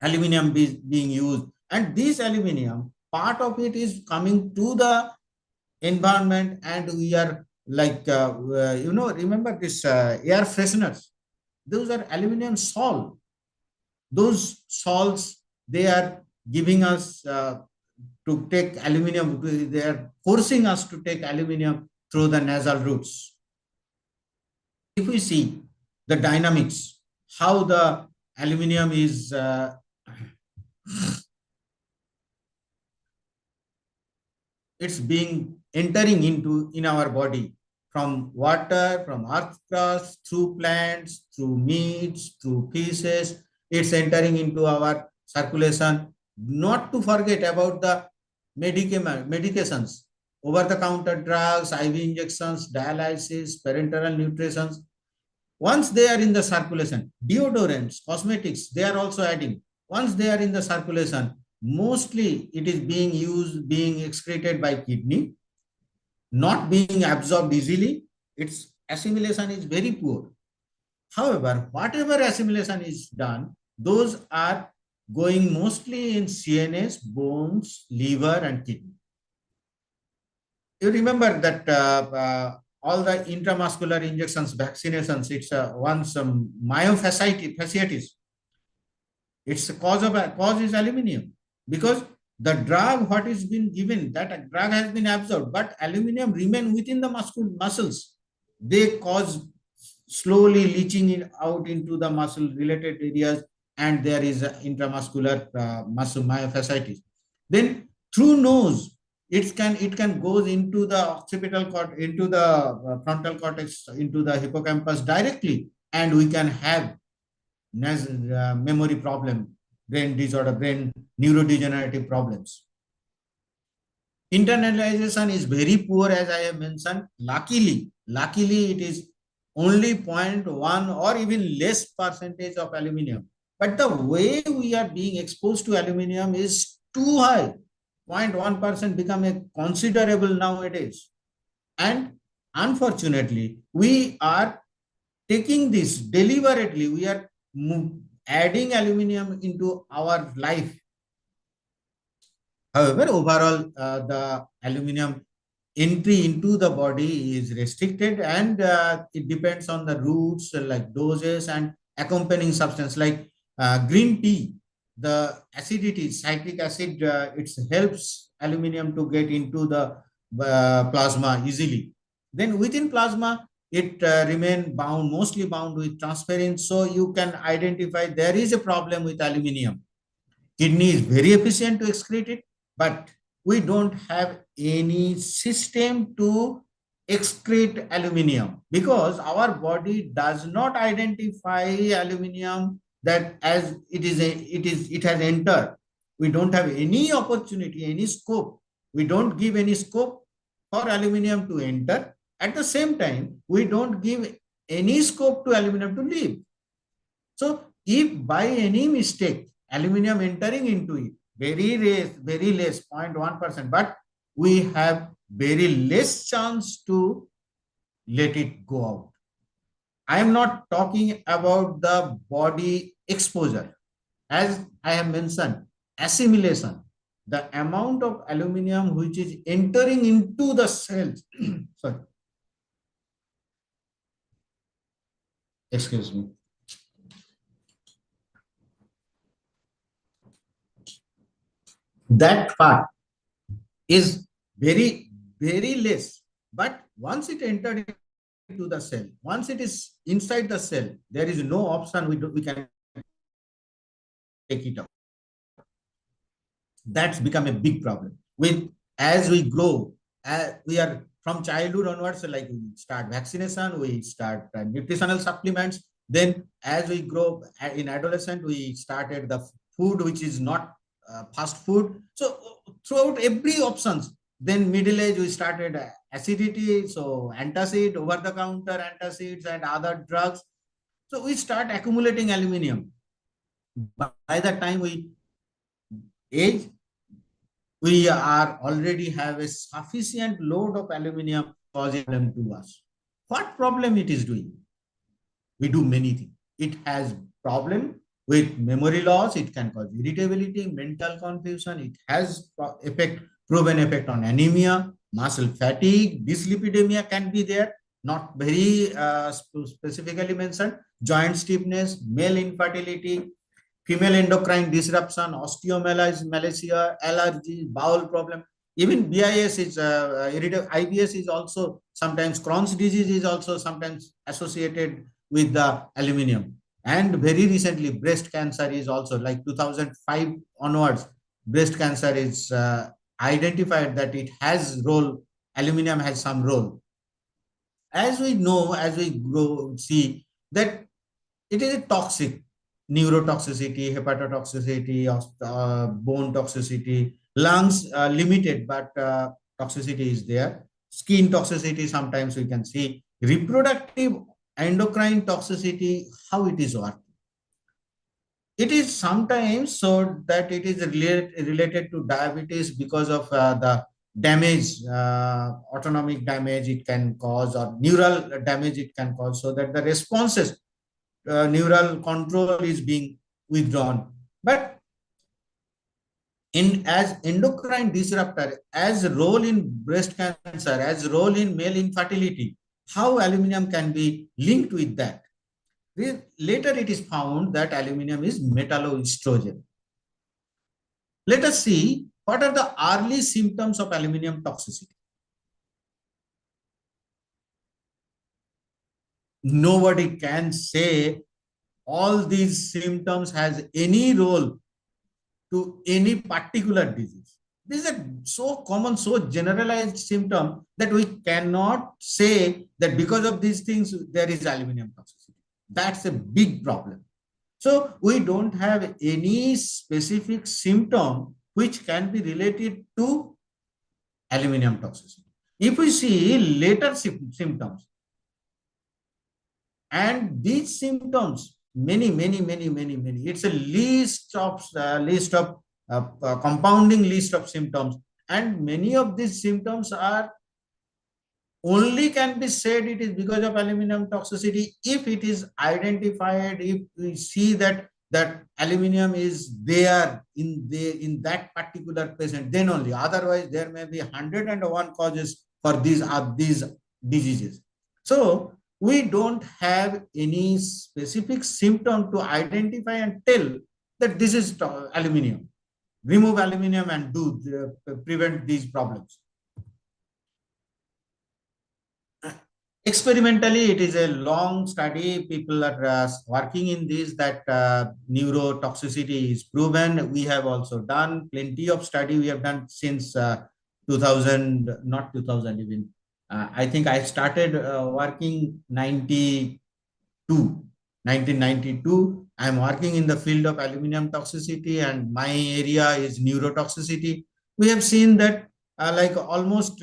aluminium being used. And this aluminium, part of it is coming to the environment, and we are like, remember this air fresheners, those are aluminium salt. Those salts, they are giving us to take aluminium, they are forcing us to take aluminium through the nasal routes. If we see the dynamics, how the aluminium is it's being entering into in our body from water, from earth crust, through plants, through meats, through fishes, it's entering into our circulation. Not to forget about the medications, over-the-counter drugs, IV injections, dialysis, parenteral nutrition. Once they are in the circulation, deodorants, cosmetics, they are also adding. Once they are in the circulation, mostly it is being used, being excreted by kidney, not being absorbed easily. Its assimilation is very poor. However, whatever assimilation is done, those are going mostly in CNS, bones, liver, and kidney. You remember that all the intramuscular injections, vaccinations, it's once myofasciitis. Its cause is aluminium, because the drug what is been given, that drug has been absorbed, but aluminium remain within the muscles. They cause slowly leaching it out into the muscle related areas, and there is intramuscular muscle myofasciitis. Then through nose, it can goes into the occipital cortex, into the frontal cortex, into the hippocampus directly, and we can have memory problem, brain disorder, brain neurodegenerative problems. Internalization is very poor, as I have mentioned. Luckily it is only 0.1 or even less percentage of aluminum. But the way we are being exposed to aluminum is too high. 0.1% become a considerable nowadays. And unfortunately, we are taking this deliberately. We are adding aluminum into our life. However, overall, the aluminum entry into the body is restricted, and it depends on the routes, like doses and accompanying substance, like green tea. The acidity, citric acid, it helps aluminum to get into the plasma easily. Then within plasma, it remain bound, mostly bound with transferrin. So you can identify there is a problem with aluminum. Kidney is very efficient to excrete it, but we don't have any system to excrete aluminum, because our body does not identify aluminum that as it has entered. We don't have any opportunity, any scope. We don't give any scope for aluminum to enter. At the same time, we don't give any scope to aluminum to leave. So if by any mistake aluminum entering into it, very less 0.1%, but we have very less chance to let it go out. I am not talking about the body exposure. As I have mentioned, assimilation, the amount of aluminum which is entering into the cells, sorry, excuse me. That part is very less, but once it entered into the cell, once it is inside the cell, there is no option we can take it out. That's become a big problem. As we grow, we are from childhood onwards, like we start vaccination, we start nutritional supplements. Then as we grow in adolescent, we started the food which is not fast food. So throughout every options, then middle age we started acidity, so antacid, over the counter antacids and other drugs. So we start accumulating aluminum. By the time we age, we are already have a sufficient load of aluminum causing them to us. What problem it is doing? We do many things. It has problem with memory loss. It can cause irritability, mental confusion. It has proven effect on anemia, muscle fatigue, dyslipidemia can be there, not very specifically mentioned, joint stiffness, male infertility, female endocrine disruption, osteomalacia, allergy, bowel problem. Even BIS is IBS is also sometimes, Crohn's disease is also sometimes associated with the aluminum. And very recently, breast cancer is also, like 2005 onwards, breast cancer is identified that it has role, aluminum has some role. As we know, as we grow, see that it is a toxic, neurotoxicity, hepatotoxicity, bone toxicity, lungs limited, but toxicity is there. Skin toxicity, sometimes we can see. Reproductive endocrine toxicity, how it is working. It is sometimes so that it is related to diabetes because of the damage, autonomic damage it can cause, or neural damage it can cause, so that the responses, neural control is being withdrawn. But as endocrine disruptor, as role in breast cancer, as role in male infertility, how aluminum can be linked with that? Later it is found that aluminum is metalloestrogen. Let us see what are the early symptoms of aluminum toxicity. Nobody can say all these symptoms has any role to any particular disease. This is a so common, so generalized symptom that we cannot say that because of these things there is aluminum toxicity. That's a big problem. So we don't have any specific symptom which can be related to aluminum toxicity. If we see later symptoms, and these symptoms, many, it's a list of compounding list of symptoms, and many of these symptoms are only can be said it is because of aluminum toxicity if it is identified, if we see that aluminum is there in that particular patient, then only. Otherwise, there may be 101 causes for these diseases. So we don't have any specific symptom to identify and tell that this is aluminum. Remove aluminum and prevent these problems. Experimentally, it is a long study. People are working in this, that neurotoxicity is proven. We have also done plenty of study. We have done since 2000, not 2000 even. I think I started working 1992. I'm working in the field of aluminum toxicity, and my area is neurotoxicity. We have seen that like almost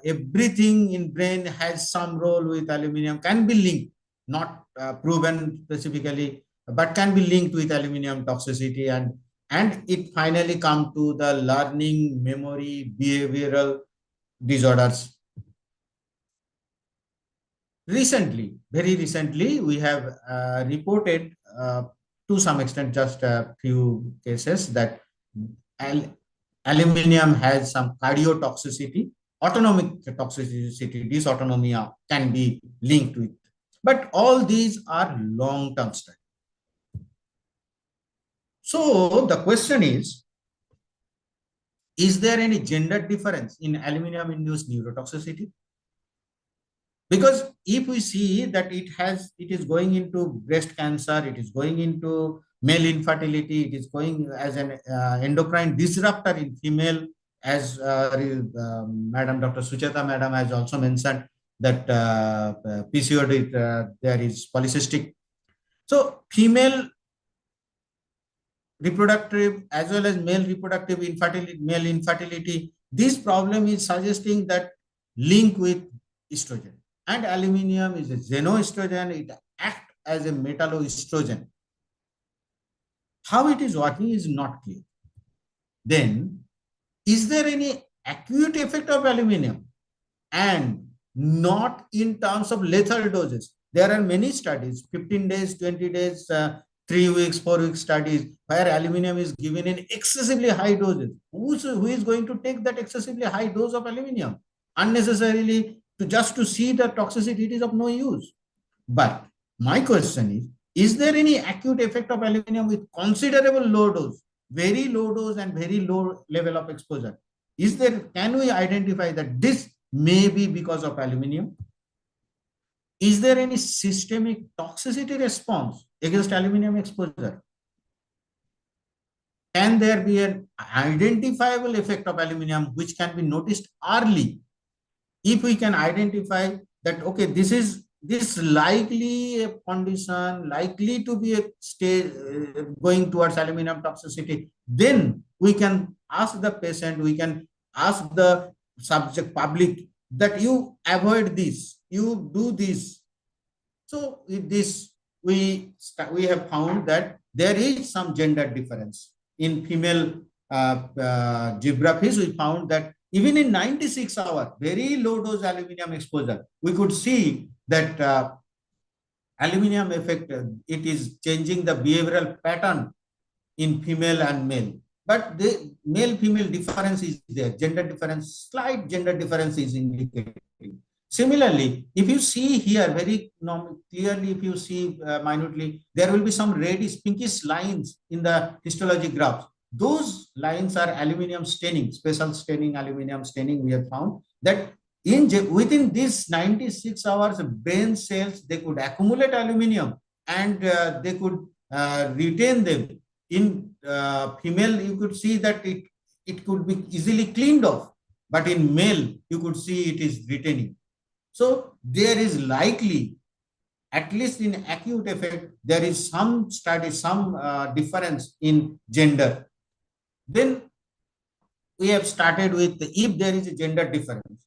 everything in brain has some role with aluminum, can be linked, not proven specifically, but can be linked with aluminum toxicity, and it finally come to the learning, memory, behavioral disorders. Recently, very recently, we have reported to some extent just a few cases that aluminum has some cardiotoxicity, autonomic toxicity, dysautonomia can be linked with. But all these are long-term studies. So the question is there any gender difference in aluminum-induced neurotoxicity? Because if we see that it is going into breast cancer, it is going into male infertility, it is going as an endocrine disruptor in female, as Madam Dr. Sucheta Madam has also mentioned that PCOD, there is polycystic. So female reproductive as well as male reproductive infertility, male infertility, this problem is suggesting that link with estrogen. And aluminum is a xenoestrogen, it acts as a metalloestrogen. How it is working is not clear. Then, is there any acute effect of aluminum? And not in terms of lethal doses. There are many studies, 15 days, 20 days, 3 weeks, 4 weeks studies, where aluminum is given in excessively high doses. Who is going to take that excessively high dose of aluminum? Unnecessarily, just to see the toxicity, it is of no use. But my question is there any acute effect of aluminum with considerable low dose, very low dose and very low level of exposure? Can we identify that this may be because of aluminum? Is there any systemic toxicity response against aluminum exposure? Can there be an identifiable effect of aluminum which can be noticed early? If we can identify that, okay, this likely a condition, likely to be a stage going towards aluminum toxicity, then we can ask the patient, we can ask the subject public that you avoid this, you do this. So with this, we have found that there is some gender difference. In female geographies, we found that even in 96 hours, very low dose aluminum exposure, we could see that aluminum effect, it is changing the behavioral pattern in female and male. But the male-female difference is there, gender difference, slight gender difference is indicated. Similarly, if you see here very clearly, if you see minutely, there will be some reddish, pinkish lines in the histology graphs. Those lines are aluminum staining, special staining, aluminum staining. We have found that within these 96 hours, brain cells, they could accumulate aluminum and they could retain them. In female, you could see that it could be easily cleaned off, but in male, you could see it is retaining. So there is likely, at least in acute effect, there is some study, some difference in gender. Then we have started with if there is a gender difference.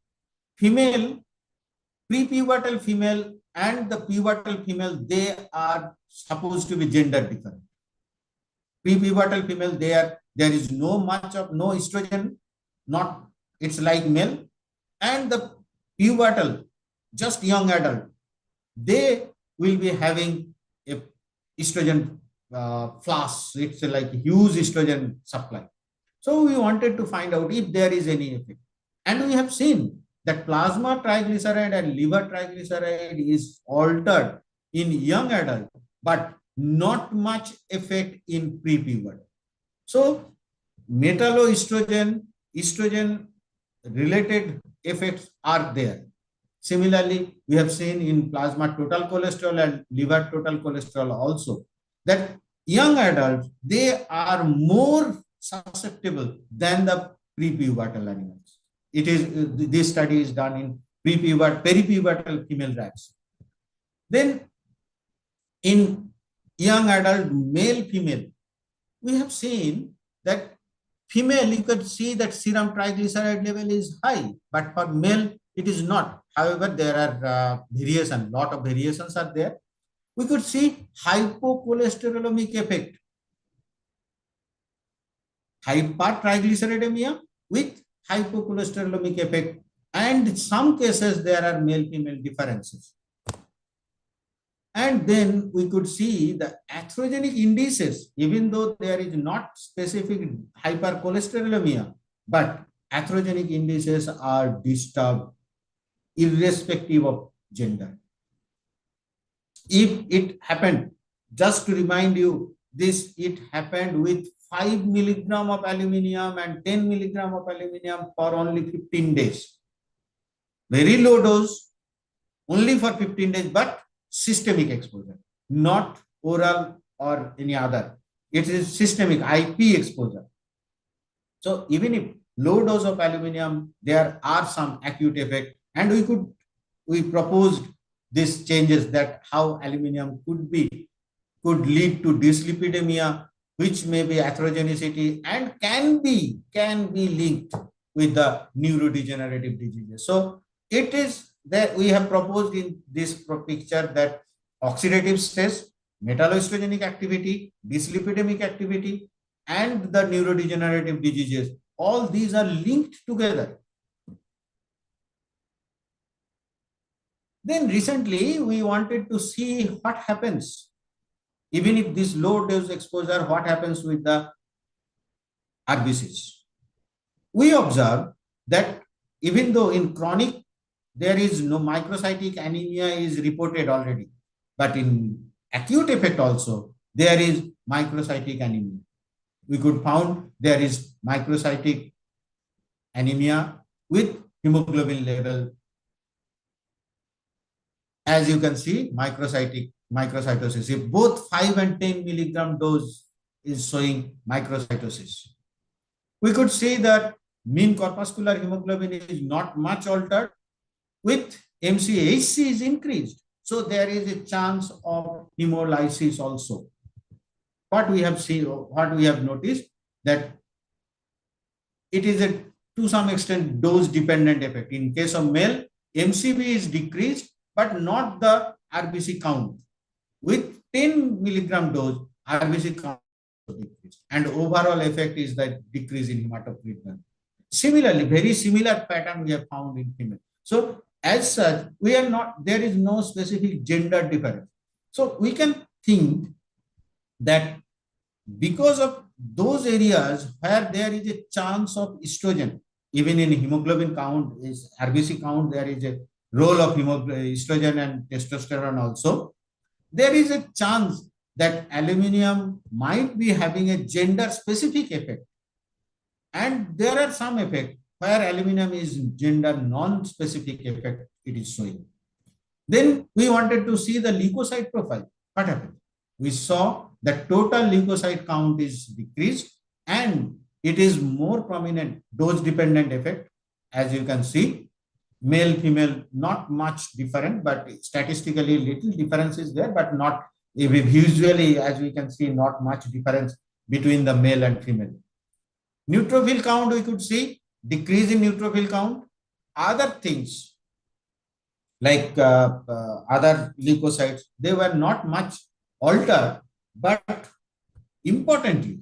Female, pre-pubertal female and the pubertal female, they are supposed to be gender different. Pre-pubertal female, there is no estrogen, not it's like male, and the pubertal, just young adult, they will be having a estrogen flash. It's like huge estrogen supply. So we wanted to find out if there is any effect, and we have seen that plasma triglyceride and liver triglyceride is altered in young adult, but not much effect in pre-pubertal. So metalloestrogen, estrogen related effects are there. Similarly, we have seen in plasma total cholesterol and liver total cholesterol also that young adults, they are more susceptible than the pre-pubertal animals. It is this study is done in peripubertal female rats. Then in young adult male female, we have seen that female, you could see that serum triglyceride level is high, but for male it is not. However, there are lot of variations are there. We could see hypocholesterolemic effect, hypertriglyceridemia with hypocholesterolemic effect, and in some cases there are male-female differences. And then we could see the atherogenic indices, even though there is not specific hypercholesterolemia, but atherogenic indices are disturbed irrespective of gender. If it happened, just to remind you, it happened with 5 milligram of aluminium and 10 milligram of aluminium for only 15 days. Very low dose, only for 15 days, but systemic exposure, not oral or any other. It is systemic IP exposure. So even if low dose of aluminium, there are some acute effect, and we proposed these changes that how aluminium could lead to dyslipidemia, which may be atherogenicity and can be linked with the neurodegenerative diseases. So it is that we have proposed in this picture that oxidative stress, metalloestrogenic activity, dyslipidemic activity, and the neurodegenerative diseases, all these are linked together. Then recently we wanted to see what happens, even if this low dose exposure, what happens with the RBCs. We observe that even though in chronic there is no microcytic anemia is reported already, but in acute effect also there is microcytic anemia. We could found there is microcytic anemia with hemoglobin level. As you can see, microcytosis. If both 5 and 10 milligram dose is showing microcytosis. We could see that mean corpuscular hemoglobin is not much altered, with MCHC is increased. So there is a chance of hemolysis also. What we have seen, what we have noticed, that it is to some extent dose dependent effect. In case of male, MCV is decreased, but not the RBC count. With 10 milligram dose, RBC count is decreased, and overall effect is the decrease in hematocrit. Similarly, very similar pattern we have found in female. So as such, there is no specific gender difference. So we can think that because of those areas where there is a chance of estrogen, even in hemoglobin count, is RBC count, there is a role of estrogen and testosterone also, there is a chance that aluminium might be having a gender specific effect. And there are some effects where aluminium is gender non-specific effect it is showing. Then we wanted to see the leukocyte profile. What happened? We saw that total leukocyte count is decreased, and it is more prominent dose dependent effect. As you can see, male, female, not much different, but statistically little difference is there, but not visually, as we can see, not much difference between the male and female. Neutrophil count, we could see decrease in neutrophil count. Other things like other leukocytes, they were not much altered, but importantly,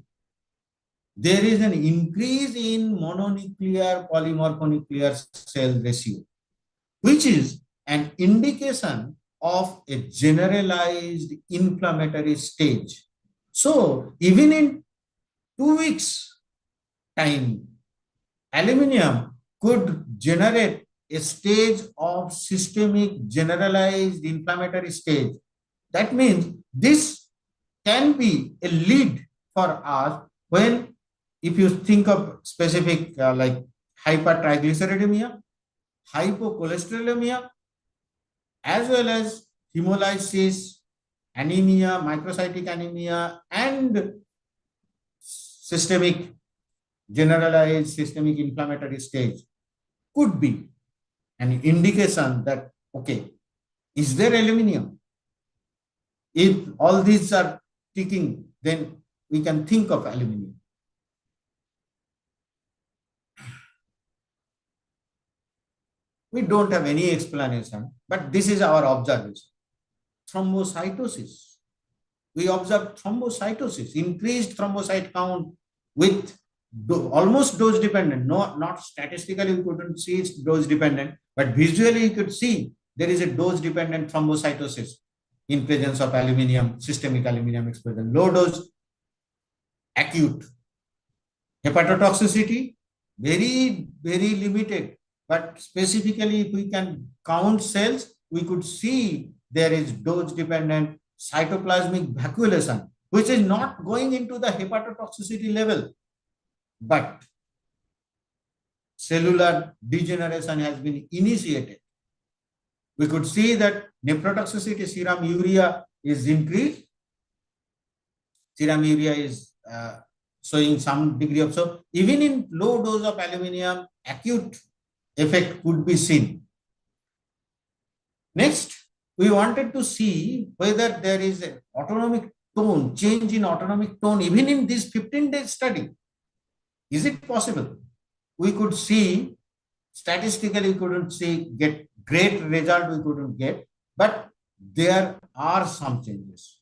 there is an increase in mononuclear polymorphonuclear cell ratio, which is an indication of a generalized inflammatory stage. So even in 2 weeks time, aluminium could generate a stage of systemic generalized inflammatory stage. That means this can be a lead for us when, if you think of specific like hypertriglyceridemia, hypocholesterolemia, as well as hemolysis, anemia, microcytic anemia, and systemic generalized systemic inflammatory stage could be an indication that, okay, is there aluminium? If all these are ticking, then we can think of aluminium. We don't have any explanation, but this is our observation. Thrombocytosis. We observed thrombocytosis, increased thrombocyte count with almost dose dependent. No, not statistically, we couldn't see it's dose dependent, but visually you could see there is a dose dependent thrombocytosis in presence of aluminium, systemic aluminium exposure. Low dose, acute. Hepatotoxicity, very, very limited. But specifically, if we can count cells, we could see there is dose-dependent cytoplasmic vacuolation, which is not going into the hepatotoxicity level, but cellular degeneration has been initiated. We could see that nephrotoxicity, serum urea is increased. Serum urea is showing some degree of, so even in low dose of aluminium, acute effect could be seen. Next, we wanted to see whether there is an autonomic tone, change in autonomic tone, even in this 15-day study. Is it possible? We could see, statistically, we couldn't see, get great result, we couldn't get, but there are some changes.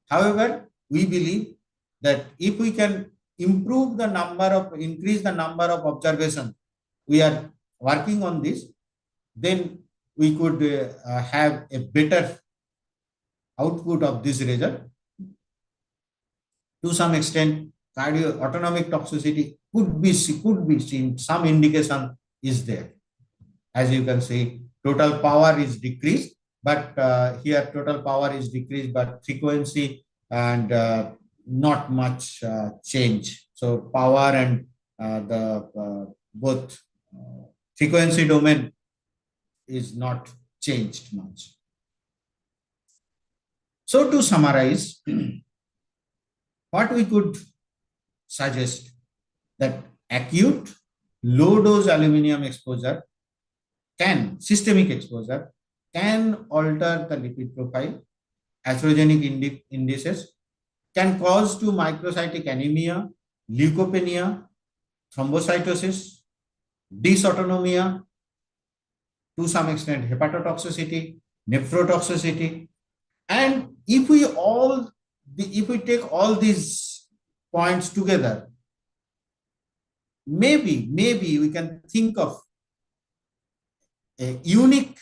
However, we believe that if we can improve the number of, increase the number of observations, we are working on this, then we could have a better output of this result. To some extent, autonomic toxicity could be seen, some indication is there. As you can see, total power is decreased, but here total power is decreased, but frequency and not much change. So power and the both frequency domain is not changed much. So to summarize, what we could suggest that acute low dose aluminium exposure can, systemic exposure can alter the lipid profile, atherogenic indices, can cause to microcytic anemia, leukopenia, thrombocytosis, dysautonomia, to some extent hepatotoxicity, nephrotoxicity. And if we take all these points together, maybe we can think of a unique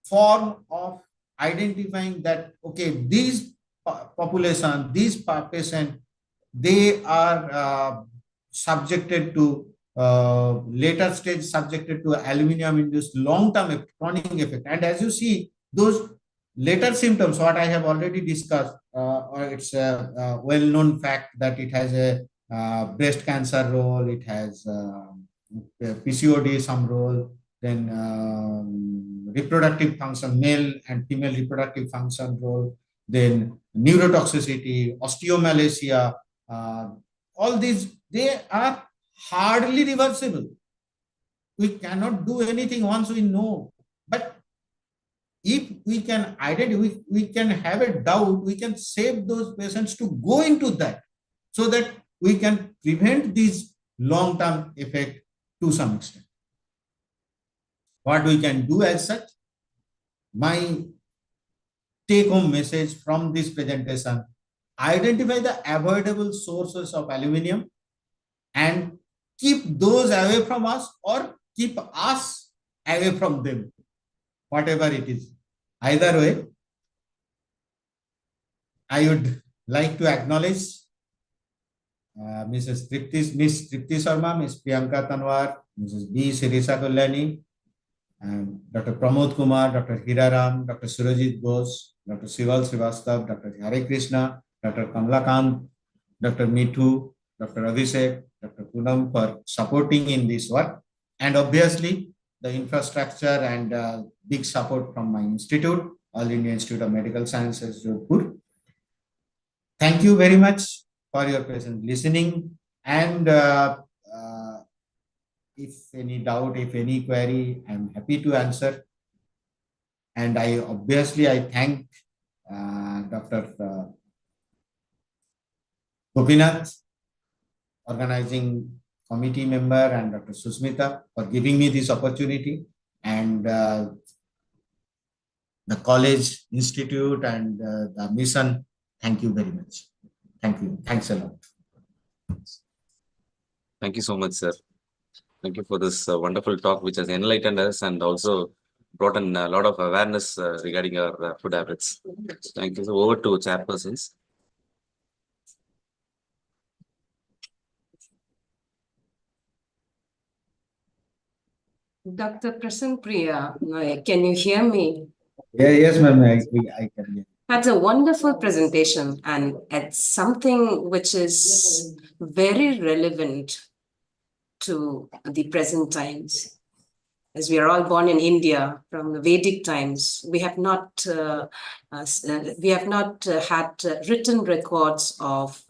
form of identifying that, okay, these population, these patient, they are subjected to later stage, subjected to aluminium induced long-term chronic effect. And as you see, those later symptoms, what I have already discussed, it's a well-known fact that it has a breast cancer role, it has PCOD some role, then reproductive function, male and female reproductive function role, then neurotoxicity, osteomalacia, all these, they are hardly reversible. We cannot do anything once we know. But if we can identify, we can have a doubt, we can save those patients to go into that, so that we can prevent these long-term effect to some extent. What we can do as such, my take-home message from this presentation, identify the avoidable sources of aluminium and keep those away from us or keep us away from them, whatever it is. Either way, I would like to acknowledge Miss Tripti Sharma, Ms. Priyanka Tanwar, Mrs. B. Sirisa Kullani, and Dr. Pramod Kumar, Dr. Hiraram, Dr. Surajit Ghosh, Dr. Sival Srivastav, Dr. Hare Krishna, Dr. Kamlakant, Dr. Mithu, Dr. Abhishek, Dr. Poonam for supporting in this work. And obviously, the infrastructure and big support from my institute, All India Institute of Medical Sciences, Jodhpur. Thank you very much for your present listening. And if any doubt, if any query, I'm happy to answer. And I thank Dr. Gopinath, organizing committee member, and Dr. Susmita for giving me this opportunity, and the college, institute, and the mission. Thank you very much. Thank you. Thanks a lot. Thank you so much, sir. Thank you for this wonderful talk, which has enlightened us and also brought in a lot of awareness regarding our food habits. Thank you. So over to chairpersons. Dr. Prasan Priya, can you hear me? Yeah, yes, ma'am. I can hear. That's a wonderful presentation, and it's something which is very relevant to the present times. As we are all born in India from the Vedic times, we have not had written records of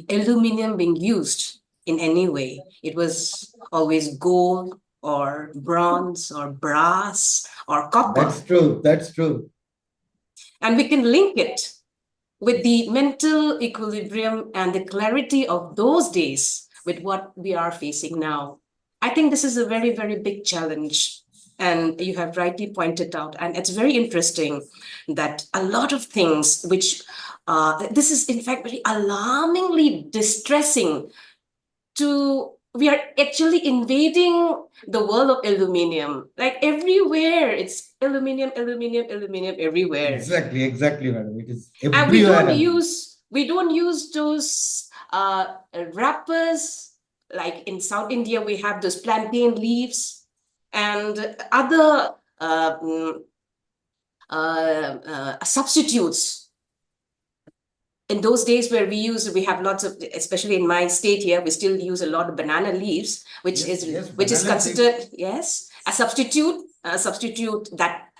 aluminum being used in any way. It was always gold or bronze or brass or copper. That's true. That's true. And we can link it with the mental equilibrium and the clarity of those days with what we are facing now. I think this is a very, very big challenge. And you have rightly pointed out, and it's very interesting that a lot of things which, this is in fact very alarmingly distressing we are actually invading the world of aluminium. Like everywhere, it's aluminium, aluminium, aluminium everywhere. Exactly, madam. It is everywhere. And we don't use those wrappers. Like in South India, we have those plantain leaves and other substitutes. In those days where we have lots of, especially in my state here, we still use a lot of banana leaves, which is considered, a substitute that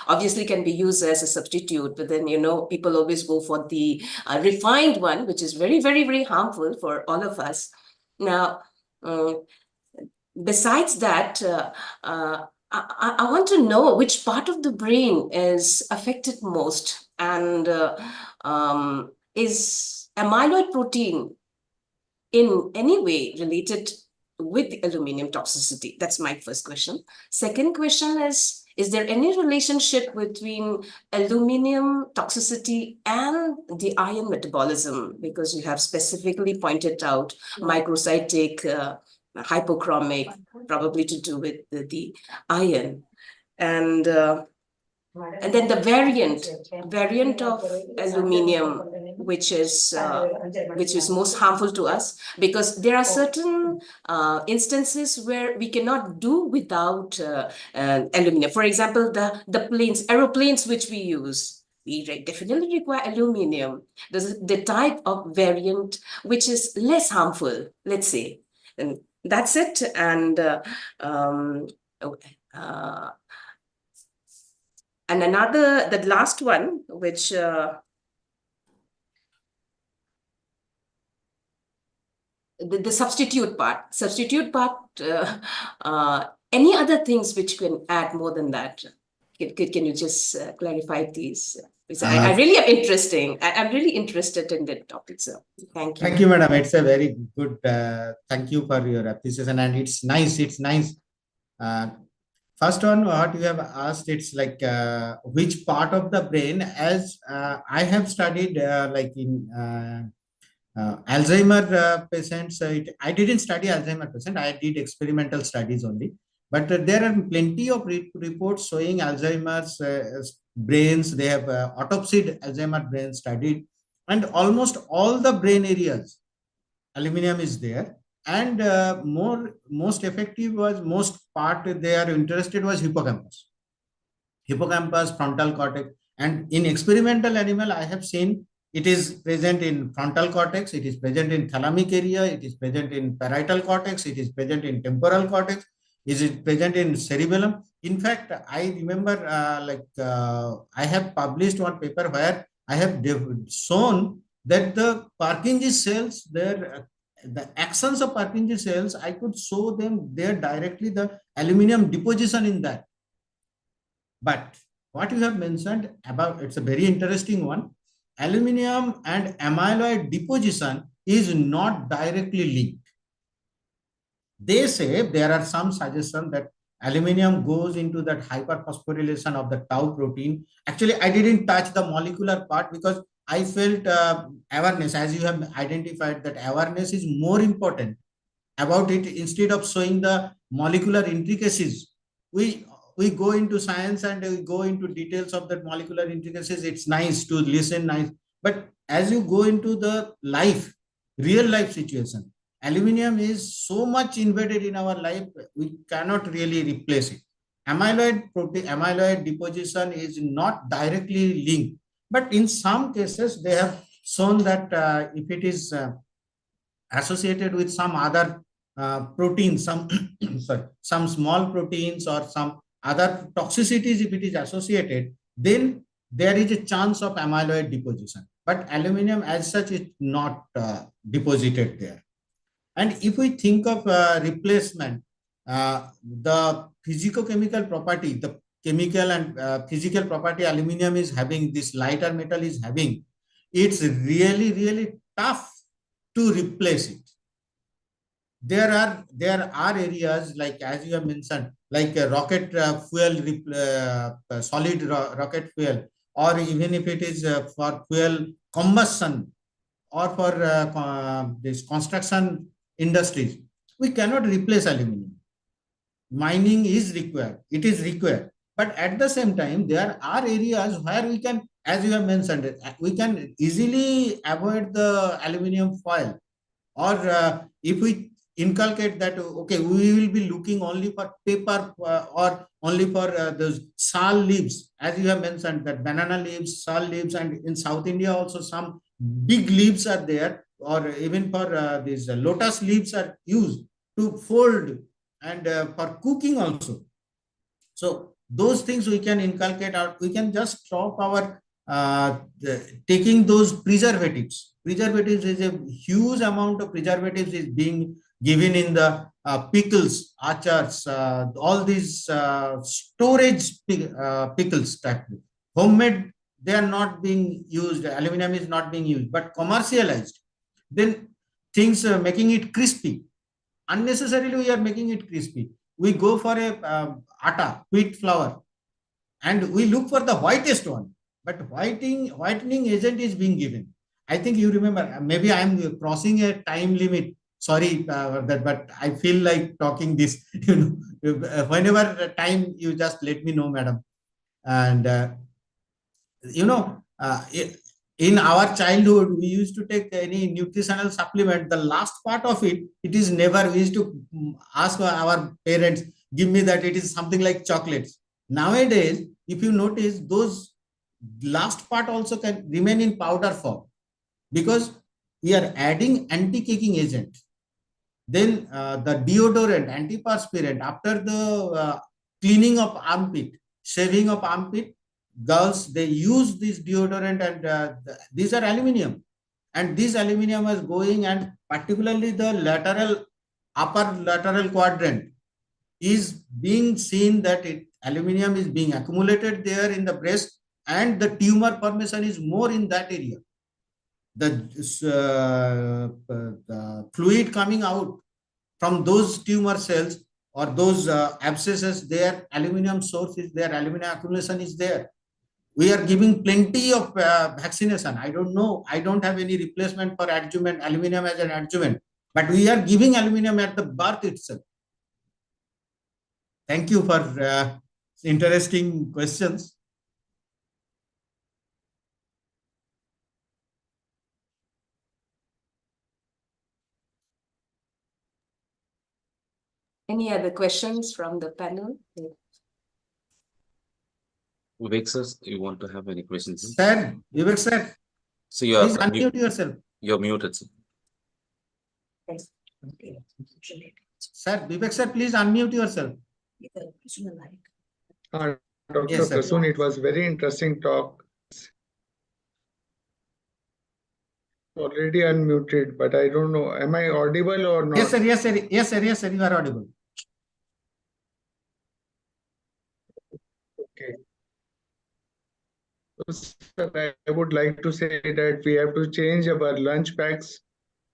obviously can be used as a substitute, but then, people always go for the refined one, which is very, very, very harmful for all of us. Now, besides that, I want to know which part of the brain is affected most, and is amyloid protein in any way related with the aluminum toxicity? That's my first question. Second question is there any relationship between aluminum toxicity and the iron metabolism? Because you have specifically pointed out microcytic, hypochromic, probably to do with the iron. And then the variant of aluminium, which is most harmful to us, because there are certain instances where we cannot do without aluminium. For example, the aeroplanes which we use, we definitely require aluminium. There's the type of variant which is less harmful, let's say. And that's it. And and the last one, which the substitute part. Any other things which can add more than that? Can you just clarify these? I really am interesting. I'm really interested in that topic, sir. Thank you. Thank you, madam. It's a very good. Thank you for your appreciation, and it's nice. It's nice. First one, what you have asked, it's like which part of the brain, as I have studied like in Alzheimer patients. I didn't study Alzheimer patient. I did experimental studies only. But there are plenty of reports showing Alzheimer's brains. They have autopsied Alzheimer brain studied, and almost all the brain areas, aluminum is there. And most effective was, most part they are interested was hippocampus, frontal cortex. And in experimental animal, I have seen it is present in frontal cortex, it is present in thalamic area, it is present in parietal cortex, it is present in temporal cortex, is it present in cerebellum. In fact, I remember I have published one paper where I have shown that the Purkinje cells, the actions of Purkinje cells, I could show them there directly the aluminum deposition in that. But what you have mentioned about, it's a very interesting one. Aluminum and amyloid deposition is not directly linked. They say there are some suggestions that aluminum goes into that hyperphosphorylation of the tau protein. Actually, I didn't touch the molecular part because I felt awareness, as you have identified, that awareness is more important about it. Instead of showing the molecular intricacies, we go into science and we go into details of that molecular intricacies. It's nice to listen, nice. But as you go into the life, real life situation, aluminum is so much embedded in our life, we cannot really replace it. Amyloid deposition is not directly linked, but in some cases they have shown that if it is associated with some other proteins, some small proteins or some other toxicities, if it is associated, then there is a chance of amyloid deposition. But aluminum as such is not deposited there. And if we think of replacement, the physicochemical property, the chemical and physical property aluminum is having, this lighter metal is having, it's really, really tough to replace it. There are areas, like as you have mentioned, like a rocket fuel, solid rocket fuel, or even if it is for fuel combustion or for this construction industries, we cannot replace aluminum. Mining is required, it is required. But at the same time, there are areas where we can, as you have mentioned, we can easily avoid the aluminum foil. Or if we inculcate that, okay, we will be looking only for paper or only for those sal leaves, as you have mentioned, that banana leaves, sal leaves, and in South India also some big leaves are there, or even for these lotus leaves are used to fold and for cooking also. So those things we can inculcate out. We can just stop our taking those preservatives. Preservatives is a huge amount of preservatives is being given in the pickles, achars, all these storage pickles type. Homemade, they are not being used. Aluminum is not being used, but commercialized. Then things making it crispy. Unnecessarily, we are making it crispy. We go for a atta, wheat flour, and we look for the whitest one. But whitening agent is being given. I think you remember, maybe I am crossing a time limit. Sorry that, but I feel like talking this, whenever time, you just let me know, madam. And, in our childhood, we used to take any nutritional supplement. The last part of it, it is never, we used to ask our parents, give me that, it is something like chocolates. Nowadays, if you notice, those last part also can remain in powder form, because we are adding anti-caking agent. Then the deodorant, antiperspirant, after the cleaning of armpit, shaving of armpit, girls, they use this deodorant, and these are aluminum. And this aluminum is going, and particularly the upper lateral quadrant is being seen that aluminum is being accumulated there in the breast, and the tumor formation is more in that area. The fluid coming out from those tumor cells or those abscesses, their aluminum source is there, aluminum accumulation is there. We are giving plenty of vaccination. I don't know. I don't have any replacement for adjuvant, aluminum as an adjuvant, but we are giving aluminum at the birth itself. Thank you for interesting questions. Any other questions from the panel? Vivek sir, you want to have any questions? Sir, Vivek sir, So you are please unmute yourself. You're muted, sir. Sir, Vivek sir, please unmute yourself. Dr. Yes, sir. Prasoon, it was very interesting talk. Already unmuted, but I don't know. Am I audible or not? Yes, sir. Yes, sir. Yes, sir. Yes, sir. You are audible. Okay. So, sir, I would like to say that we have to change our lunch packs.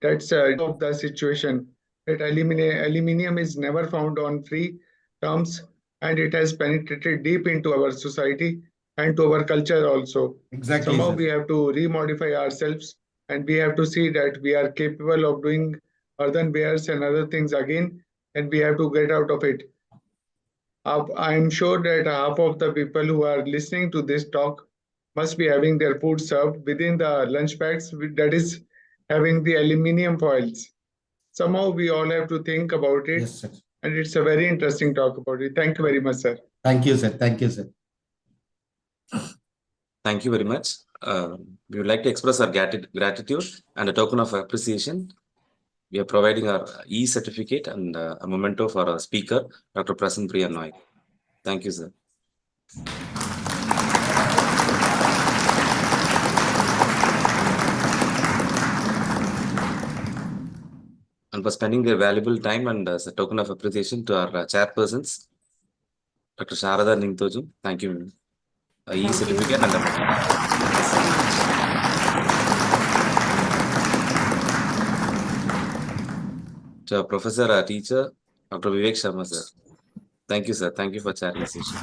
That's of the situation. That aluminum is never found on free terms, and it has penetrated deep into our society and to our culture also. Exactly. Somehow Sir. we have to remodify ourselves, and we have to see that we are capable of doing earthenwares and other things again, and we have to get out of it. I'm sure that half of the people who are listening to this talk must be having their food served within the lunch packs, that is having the aluminum foils. Somehow we all have to think about it. Yes, sir. And it's a very interesting talk about it. Thank you very much, sir. Thank you, sir. Thank you, sir. Thank you very much. We would like to express our gratitude and a token of appreciation. We are providing our e-certificate and a memento for our speaker, Dr. Prasan Priya Naik. Thank you, sir. And for spending their valuable time and as a token of appreciation to our chairpersons, Dr. Sharada Ningtoju. Thank you. E-certificate and a memento. To our professor, our teacher, Dr. Vivek Sharma, sir. Thank you, sir. Thank you for chairing the session.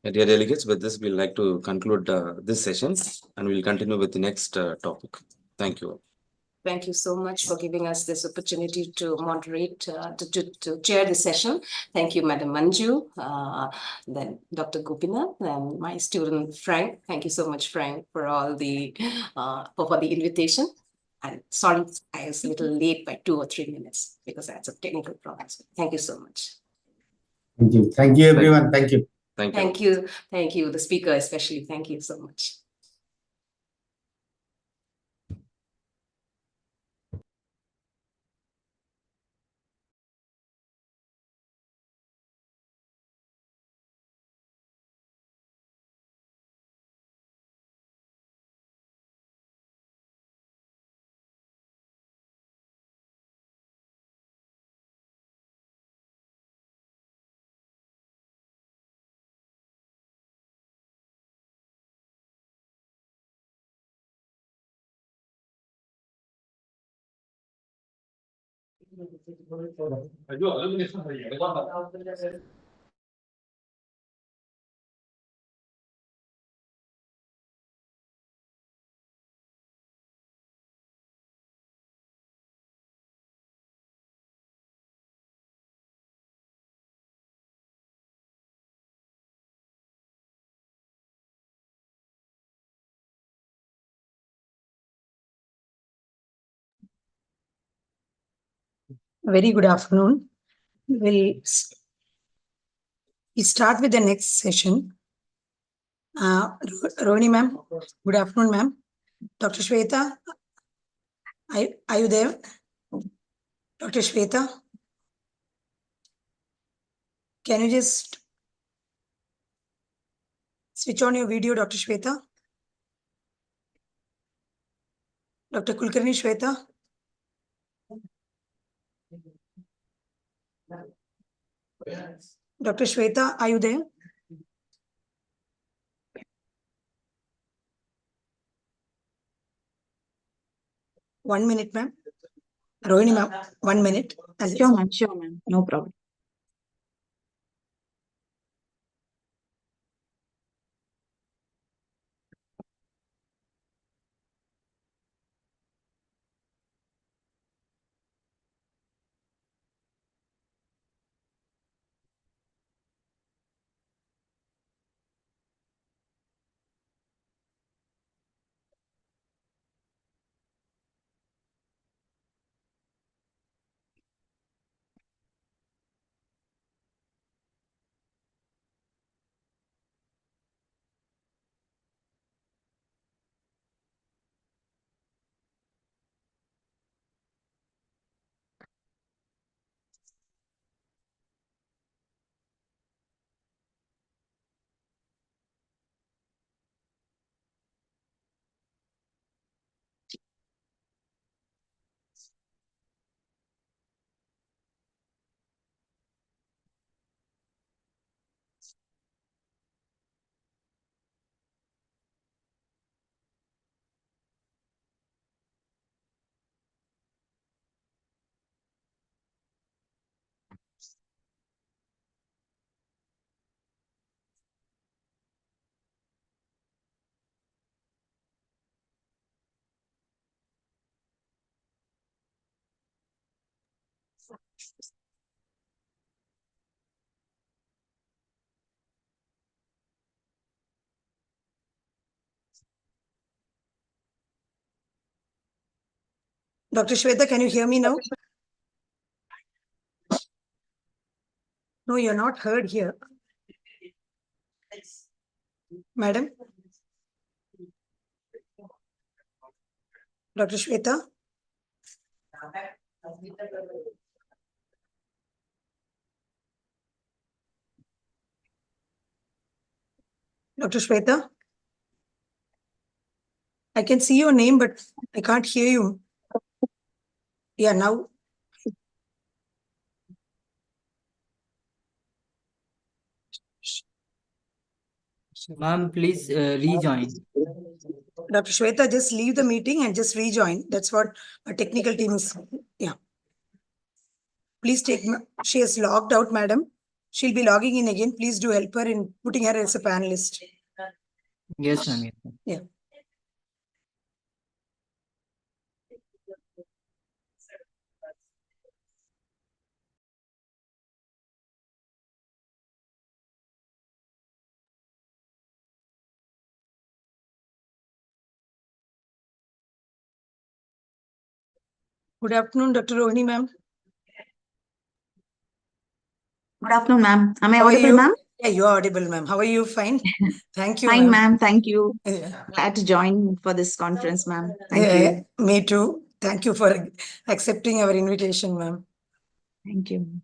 Dear delegates, with this, we'd like to conclude this session and we'll continue with the next topic. Thank you. Thank you so much for giving us this opportunity to moderate, to chair the session. Thank you, Madam Manju, then Dr. Gopinath, and my student Frank. Thank you so much, Frank, for all the for the invitation. And sorry, I was a little late by 2 or 3 minutes because that's a technical problem. Thank you so much. Thank you. Thank you, everyone. Thank you. Thank you. Thank you. Thank you, the speaker especially. Thank you so much. Very good afternoon. We'll start with the next session. Rohini ma'am, good afternoon ma'am. Dr. Shweta, are you there? Dr. Shweta, can you just switch on your video, Dr. Shweta? Dr. Kulkarni Shweta? Dr. Shweta, are you there? One minute, ma'am. Rohini, ma'am, 1 minute. Sure, ma'am. No problem. Dr. Shweta, can you hear me now? No, you're not heard here. Madam? Dr. Shweta? Dr. Shweta? I can see your name, but I can't hear you. Yeah, now. Ma'am, please rejoin. Dr. Shweta, just leave the meeting and just rejoin. That's what a technical team is. Yeah. Please take, she has logged out, madam. She'll be logging in again. Please do help her in putting her as a panelist. Yes, ma'am. Yeah. Good afternoon, Dr. Rohini, ma'am. Good afternoon, ma'am. Am I How are audible, you? ma'am? Yeah, you're audible, ma'am. How are you? Fine. Thank you, Fine, ma'am. ma'am. Thank you. Yeah. Glad to join for this conference, ma'am. Thank you. Me too. Thank you for accepting our invitation, ma'am. Thank you.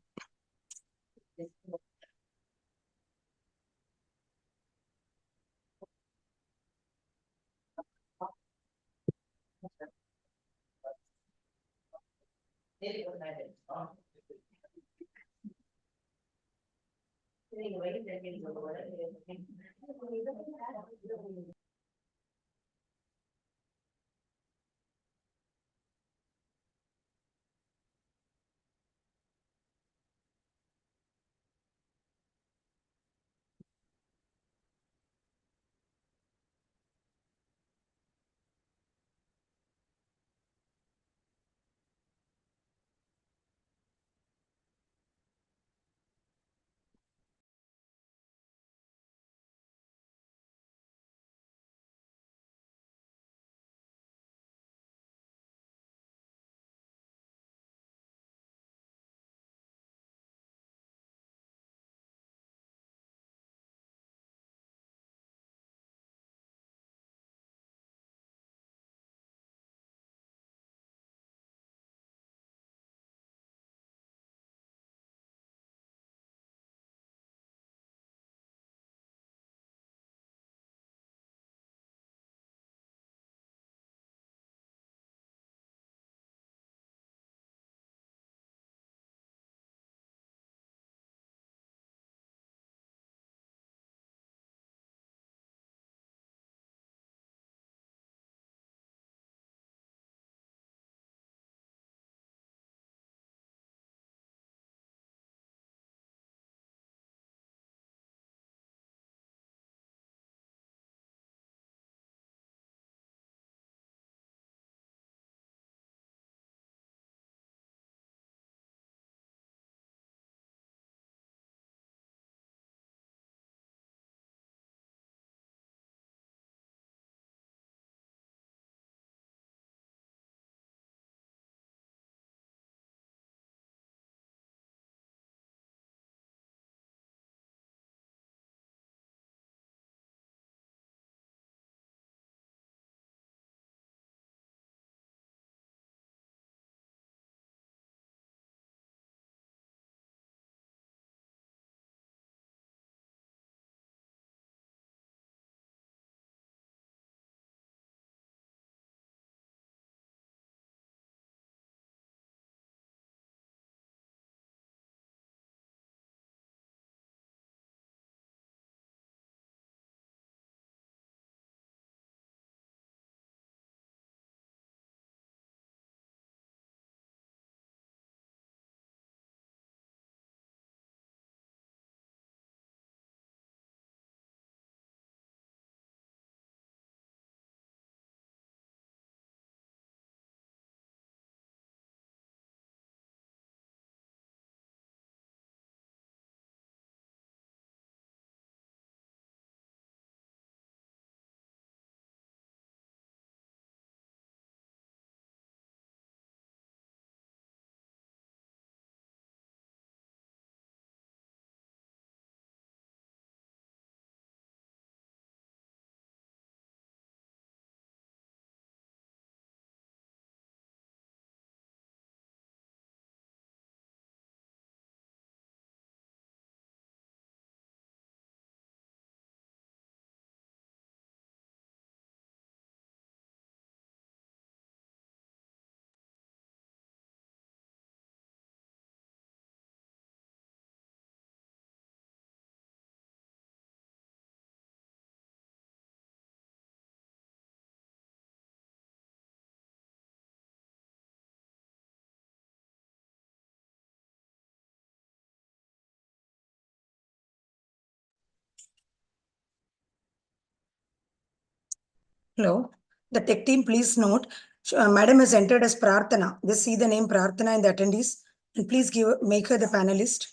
Hello. The tech team, please note, Madam has entered as Prarthana. Just see the name Prarthana in the attendees and please make her the panelist.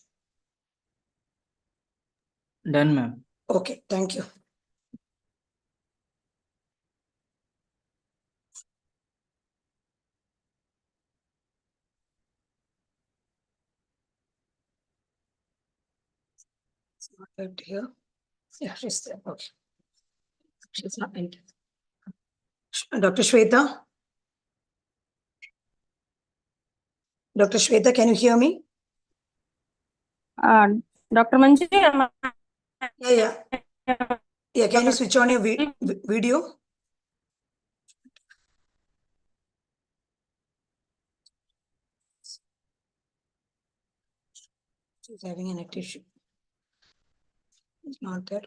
Done, ma'am. Okay, thank you. It's not left here. Yeah, she's there. Okay. She's not entered. Dr. Shweta? Dr. Shweta, can you hear me? Dr. Manju, Yeah. Yeah, can you switch on your video? She's having a net issue. It's not there.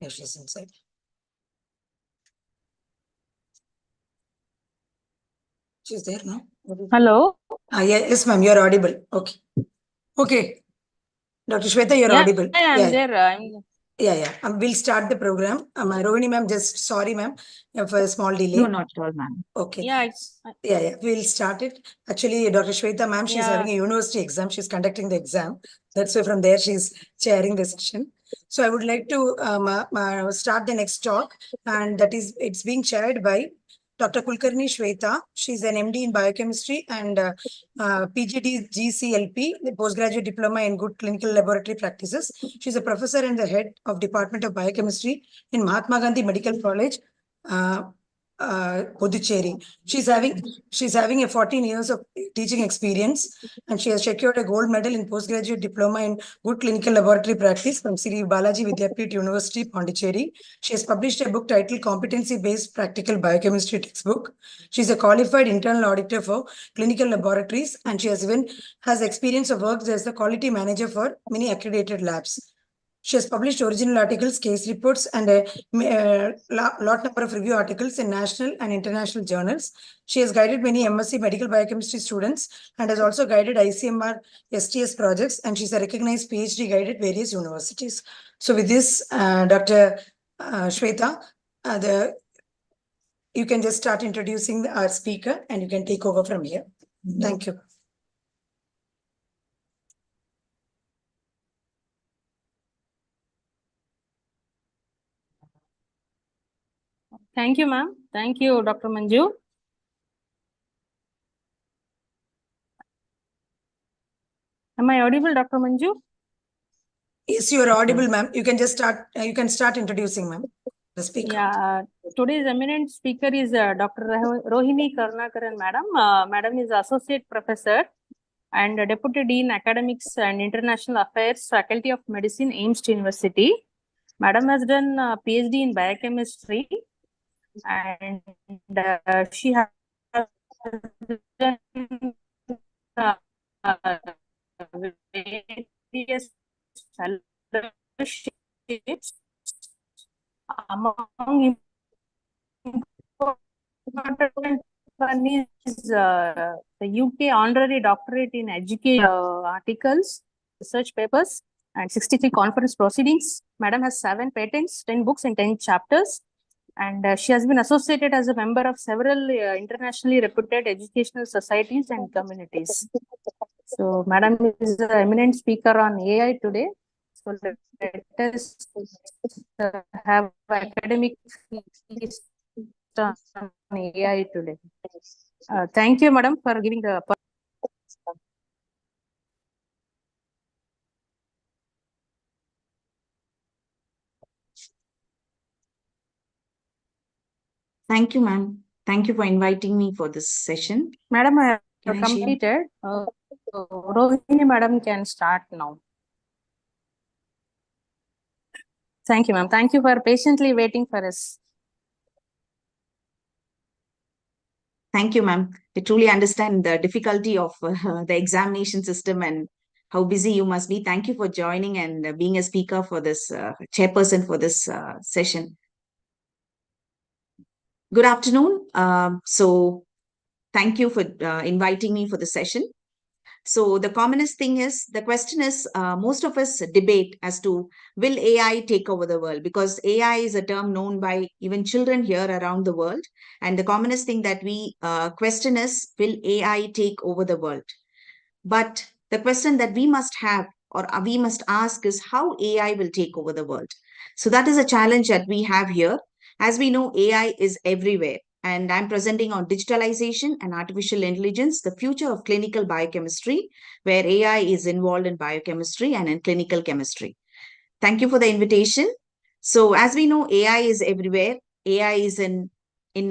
Yeah, she's inside. She's there now. hello. Yes, ma'am, you're audible. Okay. Okay. Dr. Shweta, you're audible. I'm there. Yeah. We'll start the program. Rohini ma'am, just sorry ma'am for a small delay. No, not at all, ma'am. Okay. Yeah, We'll start it. Actually, Dr. Shweta ma'am, she's Yeah. having a university exam. She's conducting the exam. That's why from there she's chairing the session. So I would like to start the next talk, and that is it's being chaired by Dr. Kulkarni Shweta. She's an MD in biochemistry and PGD GCLP, the postgraduate diploma in good clinical laboratory practices. She's a professor and the head of Department of Biochemistry in Mahatma Gandhi Medical College, Puducherry. She's having a 14 years of teaching experience, and she has secured a gold medal in postgraduate diploma in good clinical laboratory practice from Sri Balaji Vidyapeeth University, Pondicherry. She has published a book titled Competency-Based Practical Biochemistry Textbook. She's a qualified internal auditor for clinical laboratories, and she has experience of work as the quality manager for many accredited labs. She has published original articles, case reports, and a lot number of review articles in national and international journals. She has guided many MSc medical biochemistry students and has also guided ICMR STS projects, and she's a recognized PhD guide at various universities. So with this, Dr. Shweta, you can just start introducing our speaker and you can take over from here. Thank you. Thank you, ma'am. Thank you, Dr. Manju. Am I audible, Dr. Manju? Yes, you are audible, ma'am. You can just start. You can start introducing, ma'am, the speaker. Yeah. Today's eminent speaker is Dr. Rohini Karnakaran, madam. Madam is associate professor and deputy dean academics and international affairs, faculty of medicine, AIMS University. Madam has done PhD in biochemistry, and she has done various fellowships. Among important one is the UK honorary doctorate in education articles, research papers, and 63 conference proceedings. Madam has 7 patents, 10 books, and 10 chapters. And she has been associated as a member of several internationally reputed educational societies and communities. So, Madam is an eminent speaker on AI today. So, let us have academic feast on AI today. Thank you, Madam, for giving the. Thank you, ma'am. Thank you for inviting me for this session. Madam, I have Can I share? completed. Rohini, Madam, can start now. Thank you, ma'am. Thank you for patiently waiting for us. Thank you, ma'am. I truly understand the difficulty of the examination system and how busy you must be. Thank you for joining and being a speaker for this, chairperson for this session. Good afternoon. So thank you for inviting me for the session. So the commonest thing is, the question is, most of us debate as to, will AI take over the world? Because AI is a term known by even children here around the world. And the commonest thing that we question is, will AI take over the world? But the question that we must have, or we must ask, is how AI will take over the world. So that is a challenge that we have here. As we know, AI is everywhere. And I'm presenting on digitalization and artificial intelligence, the future of clinical biochemistry, where AI is involved in biochemistry and in clinical chemistry. Thank you for the invitation. So as we know, AI is everywhere. AI is in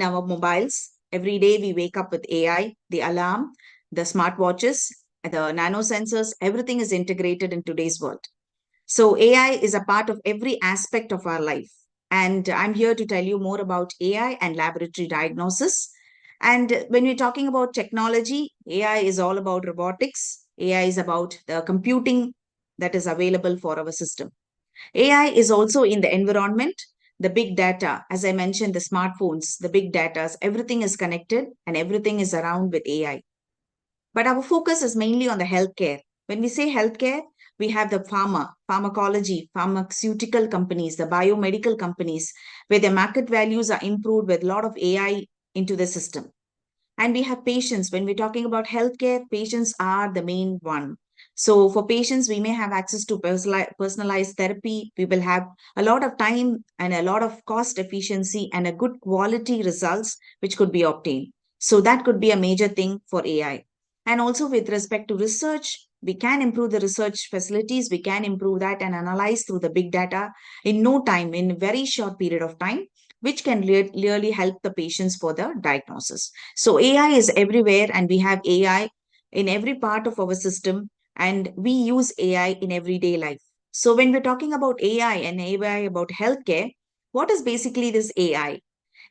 our mobiles. Every day we wake up with AI, the alarm, the smartwatches, the nano sensors, everything is integrated in today's world. So AI is a part of every aspect of our life. And I'm here to tell you more about AI and laboratory diagnosis. And when we're talking about technology, AI is all about robotics. AI is about the computing that is available for our system. AI is also in the environment, the big data. As I mentioned, the smartphones, the big data, everything is connected and everything is around with AI. But our focus is mainly on the healthcare. When we say healthcare, we have the pharmacology, pharmaceutical companies, the biomedical companies, where their market values are improved with a lot of AI into the system. And we have patients. When we're talking about healthcare, patients are the main one. So for patients, we may have access to personalized therapy. We will have a lot of time and a lot of cost efficiency and a good quality results which could be obtained. So that could be a major thing for AI. And also with respect to research, we can improve the research facilities. We can improve that and analyze through the big data in no time, in a very short period of time, which can really help the patients for the diagnosis. So AI is everywhere, and we have AI in every part of our system, and we use AI in everyday life. So when we're talking about AI and AI about healthcare, what is basically this AI?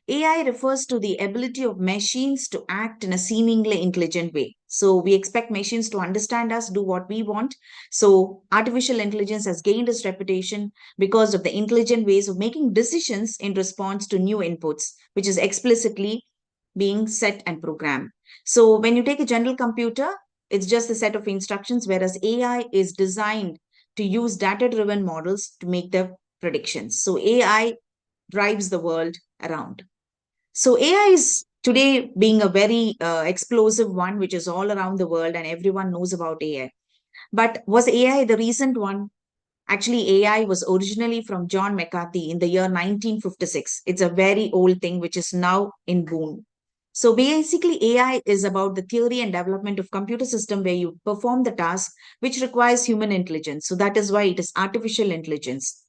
AI refers to the ability of machines to act in a seemingly intelligent way. So we expect machines to understand us, do what we want. So artificial intelligence has gained its reputation because of the intelligent ways of making decisions in response to new inputs, which is explicitly being set and programmed. So when you take a general computer, it's just a set of instructions, whereas AI is designed to use data-driven models to make the predictions. So AI drives the world around. So AI is today being a very explosive one, which is all around the world and everyone knows about AI. But was AI the recent one? Actually, AI was originally from John McCarthy in the year 1956. It's a very old thing, which is now in boom. So basically, AI is about the theory and development of computer system where you perform the task which requires human intelligence. So that is why it is artificial intelligence.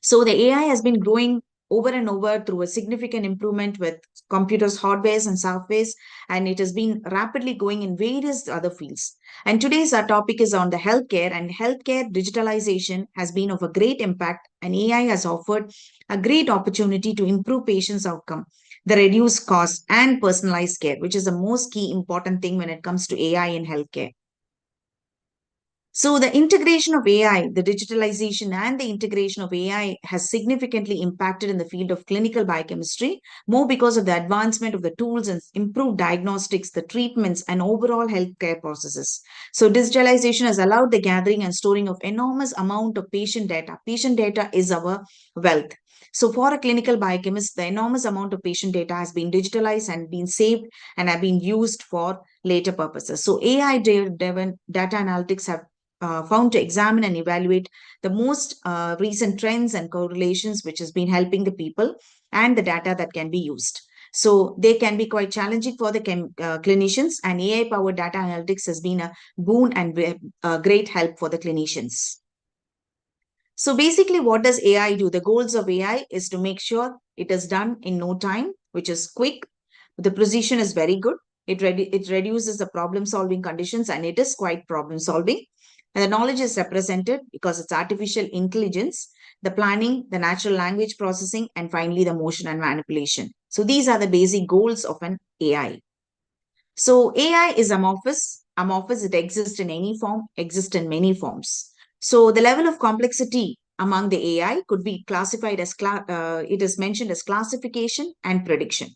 So the AI has been growing over and over through a significant improvement with computers, hardwares and softwares, and it has been rapidly going in various other fields. And today's our topic is on the healthcare, and healthcare digitalization has been of a great impact, and AI has offered a great opportunity to improve patients' outcome, the reduced cost and personalized care, which is the most key important thing when it comes to AI in healthcare. So the integration of AI, the digitalization and the integration of AI has significantly impacted in the field of clinical biochemistry, more because of the advancement of the tools and improved diagnostics, the treatments, and overall healthcare processes. So digitalization has allowed the gathering and storing of enormous amount of patient data. Patient data is our wealth. So for a clinical biochemist, the enormous amount of patient data has been digitalized and been saved and have been used for later purposes. So AI-driven data analytics have found to examine and evaluate the most recent trends and correlations, which has been helping the people and the data that can be used. So they can be quite challenging for the clinicians, and AI-powered data analytics has been a boon and a great help for the clinicians. So basically, what does AI do? The goals of AI is to make sure it is done in no time, which is quick. The precision is very good. It reduces the problem-solving conditions, and it is quite problem-solving. And the knowledge is represented because it's artificial intelligence, the planning, the natural language processing, and finally the motion and manipulation. So these are the basic goals of an AI. So AI is amorphous. Amorphous, it exists in any form, exists in many forms. So the level of complexity among the AI could be classified as, it is mentioned as classification and prediction.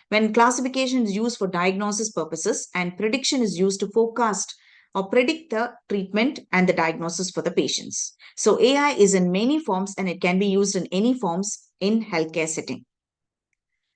When classification is used for diagnosis purposes and prediction is used to forecast or predict the treatment and the diagnosis for the patients. So AI is in many forms and it can be used in any forms in healthcare setting.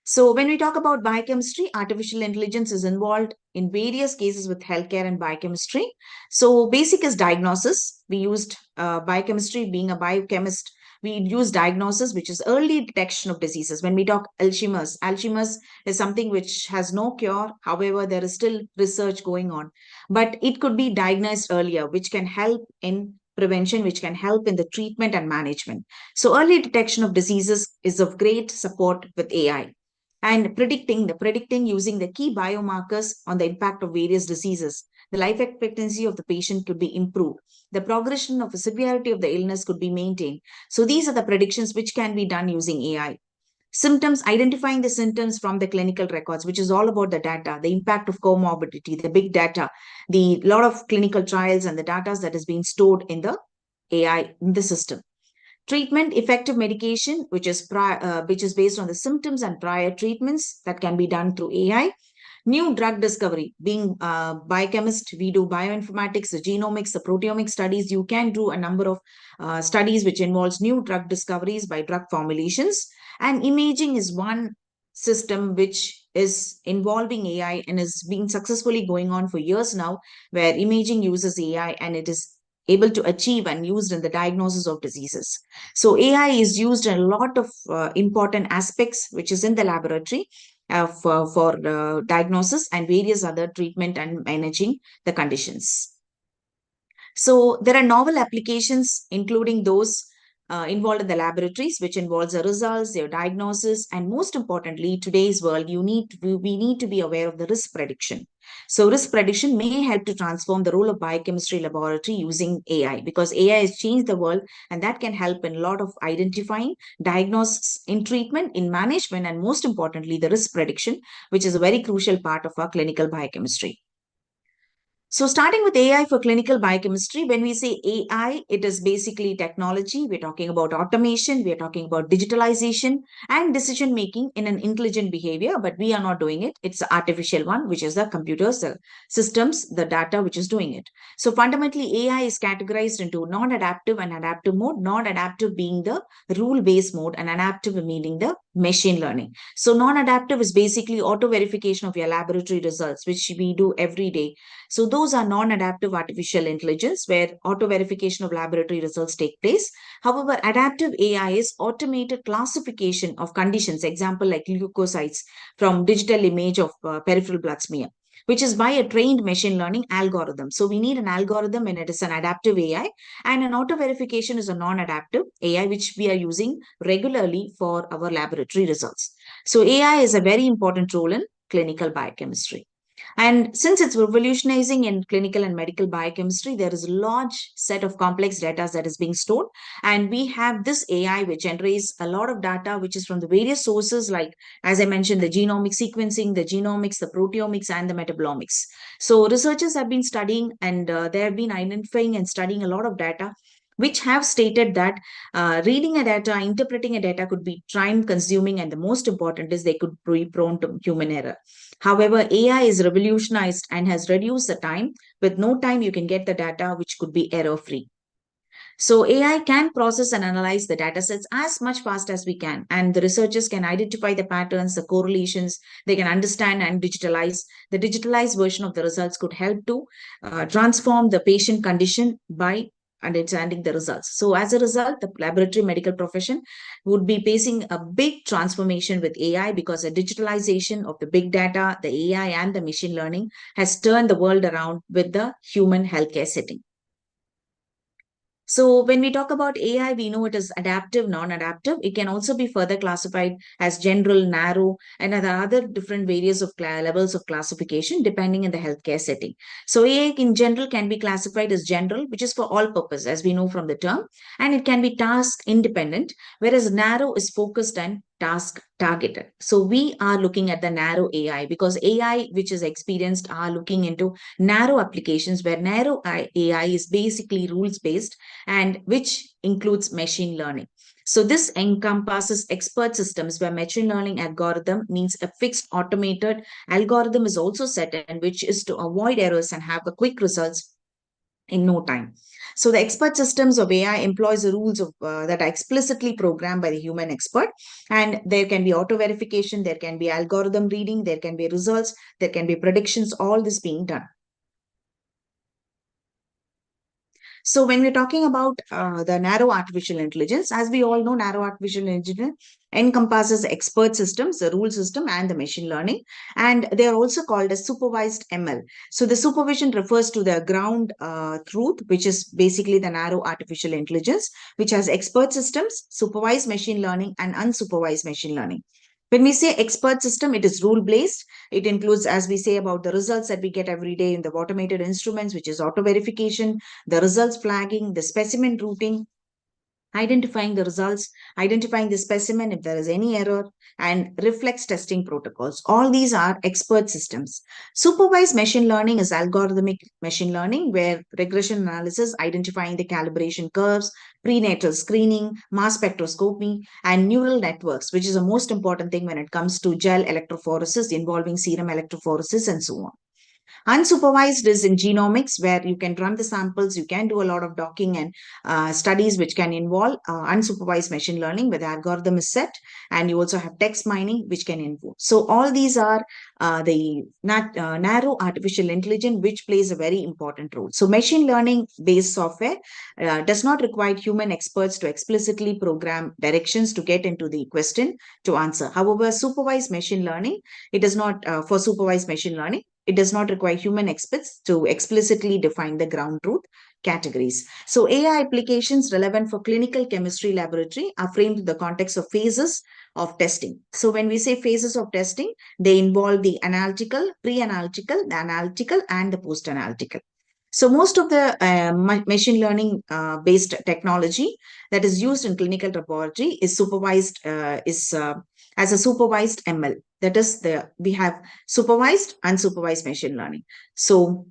So when we talk about biochemistry, artificial intelligence is involved in various cases with healthcare and biochemistry. So basic is diagnosis. We used biochemistry, being a biochemist, we use diagnosis, which is early detection of diseases. When we talk Alzheimer's is something which has no cure. However, there is still research going on, but it could be diagnosed earlier, which can help in prevention, which can help in the treatment and management. So early detection of diseases is of great support with AI. And predicting using the key biomarkers on the impact of various diseases. The life expectancy of the patient could be improved. The progression of the severity of the illness could be maintained. So these are the predictions which can be done using AI. Symptoms, identifying the symptoms from the clinical records, which is all about the data, the impact of comorbidity, the big data, the lot of clinical trials and the data that is being stored in the AI in the system. Treatment, effective medication, which is based on the symptoms and prior treatments that can be done through AI. New drug discovery, being biochemist, we do bioinformatics, the genomics, the proteomics studies. You can do a number of studies which involves new drug discoveries by drug formulations. And imaging is one system which is involving AI and is being successfully going on for years now, where imaging uses AI and it is able to achieve and used in the diagnosis of diseases. So AI is used in a lot of important aspects, which is in the laboratory for diagnosis and various other treatment and managing the conditions. So there are novel applications, including those involved in the laboratories, which involves the results, their diagnosis, and most importantly, today's world, we need to be aware of the risk prediction. So risk prediction may help to transform the role of biochemistry laboratory using AI, because AI has changed the world, and that can help in a lot of identifying, diagnosis, in treatment, in management, and most importantly, the risk prediction, which is a very crucial part of our clinical biochemistry. So starting with AI for clinical biochemistry, when we say AI, it is basically technology. We're talking about automation. We're talking about digitalization and decision-making in an intelligent behavior, but we are not doing it. It's the artificial one, which is the computers, the systems, the data, which is doing it. So fundamentally, AI is categorized into non-adaptive and adaptive mode, non-adaptive being the rule-based mode and adaptive meaning the machine learning. So non-adaptive is basically auto-verification of your laboratory results, which we do every day. So those are non-adaptive artificial intelligence where auto-verification of laboratory results take place. However, adaptive AI is automated classification of conditions, example like leukocytes from digital image of peripheral blood smear, which is by a trained machine learning algorithm. So we need an algorithm and it is an adaptive AI, and an auto-verification is a non-adaptive AI, which we are using regularly for our laboratory results. So AI is a very important role in clinical biochemistry. And since it's revolutionizing in clinical and medical biochemistry, there is a large set of complex data that is being stored. And we have this AI which generates a lot of data, which is from the various sources, like, as I mentioned, the genomic sequencing, the genomics, the proteomics, and the metabolomics. So researchers have been studying and they have been identifying and studying a lot of data, which have stated that reading a data, interpreting a data could be time consuming, and the most important is they could be prone to human error. However, AI is revolutionized and has reduced the time. With no time, you can get the data which could be error-free. So AI can process and analyze the data sets as much fast as we can. And the researchers can identify the patterns, the correlations, they can understand and digitalize. The digitalized version of the results could help to transform the patient condition by understanding the results. So as a result, the laboratory medical profession would be facing a big transformation with AI, because the digitalization of the big data, the AI and the machine learning has turned the world around with the human healthcare setting. So when we talk about AI, we know it is adaptive, non-adaptive. It can also be further classified as general, narrow, and other different various of levels of classification depending on the healthcare setting. So AI in general can be classified as general, which is for all purpose, as we know from the term, and it can be task independent, whereas narrow is focused and task targeted. So we are looking at the narrow AI, because AI which is experienced are looking into narrow applications, where narrow AI is basically rules based and which includes machine learning. So this encompasses expert systems where machine learning algorithm means a fixed automated algorithm is also set in, which is to avoid errors and have a quick results in no time. So the expert systems of AI employs the rules of that are explicitly programmed by the human expert, and there can be auto verification, there can be algorithm reading, there can be results, there can be predictions, all this being done. So when we're talking about the narrow artificial intelligence, as we all know, narrow artificial intelligence encompasses expert systems, the rule system, and the machine learning. And they are also called as supervised ML. So the supervision refers to the ground truth, which is basically the narrow artificial intelligence, which has expert systems, supervised machine learning, and unsupervised machine learning. When we say expert system, it is rule-based. It includes, as we say, about the results that we get every day in the automated instruments, which is auto verification, the results flagging, the specimen routing, identifying the results, identifying the specimen if there is any error, and reflex testing protocols. All these are expert systems. Supervised machine learning is algorithmic machine learning, where regression analysis, identifying the calibration curves, prenatal screening, mass spectroscopy, and neural networks, which is the most important thing when it comes to gel electrophoresis involving serum electrophoresis and so on. Unsupervised is in genomics, where you can run the samples, you can do a lot of docking and studies which can involve unsupervised machine learning, where the algorithm is set, and you also have text mining, which can involve. So all these are the narrow artificial intelligence, which plays a very important role. So machine learning based software does not require human experts to explicitly program directions to get into the question to answer. However, supervised machine learning, it does not, for supervised machine learning, it does not require human experts to explicitly define the ground truth categories. So AI applications relevant for clinical chemistry laboratory are framed in the context of phases of testing. So when we say phases of testing, they involve the analytical, pre-analytical, the analytical, and the post-analytical. So most of the machine learning based technology that is used in clinical laboratory is supervised, as a supervised ML. That is, we have supervised, unsupervised machine learning. So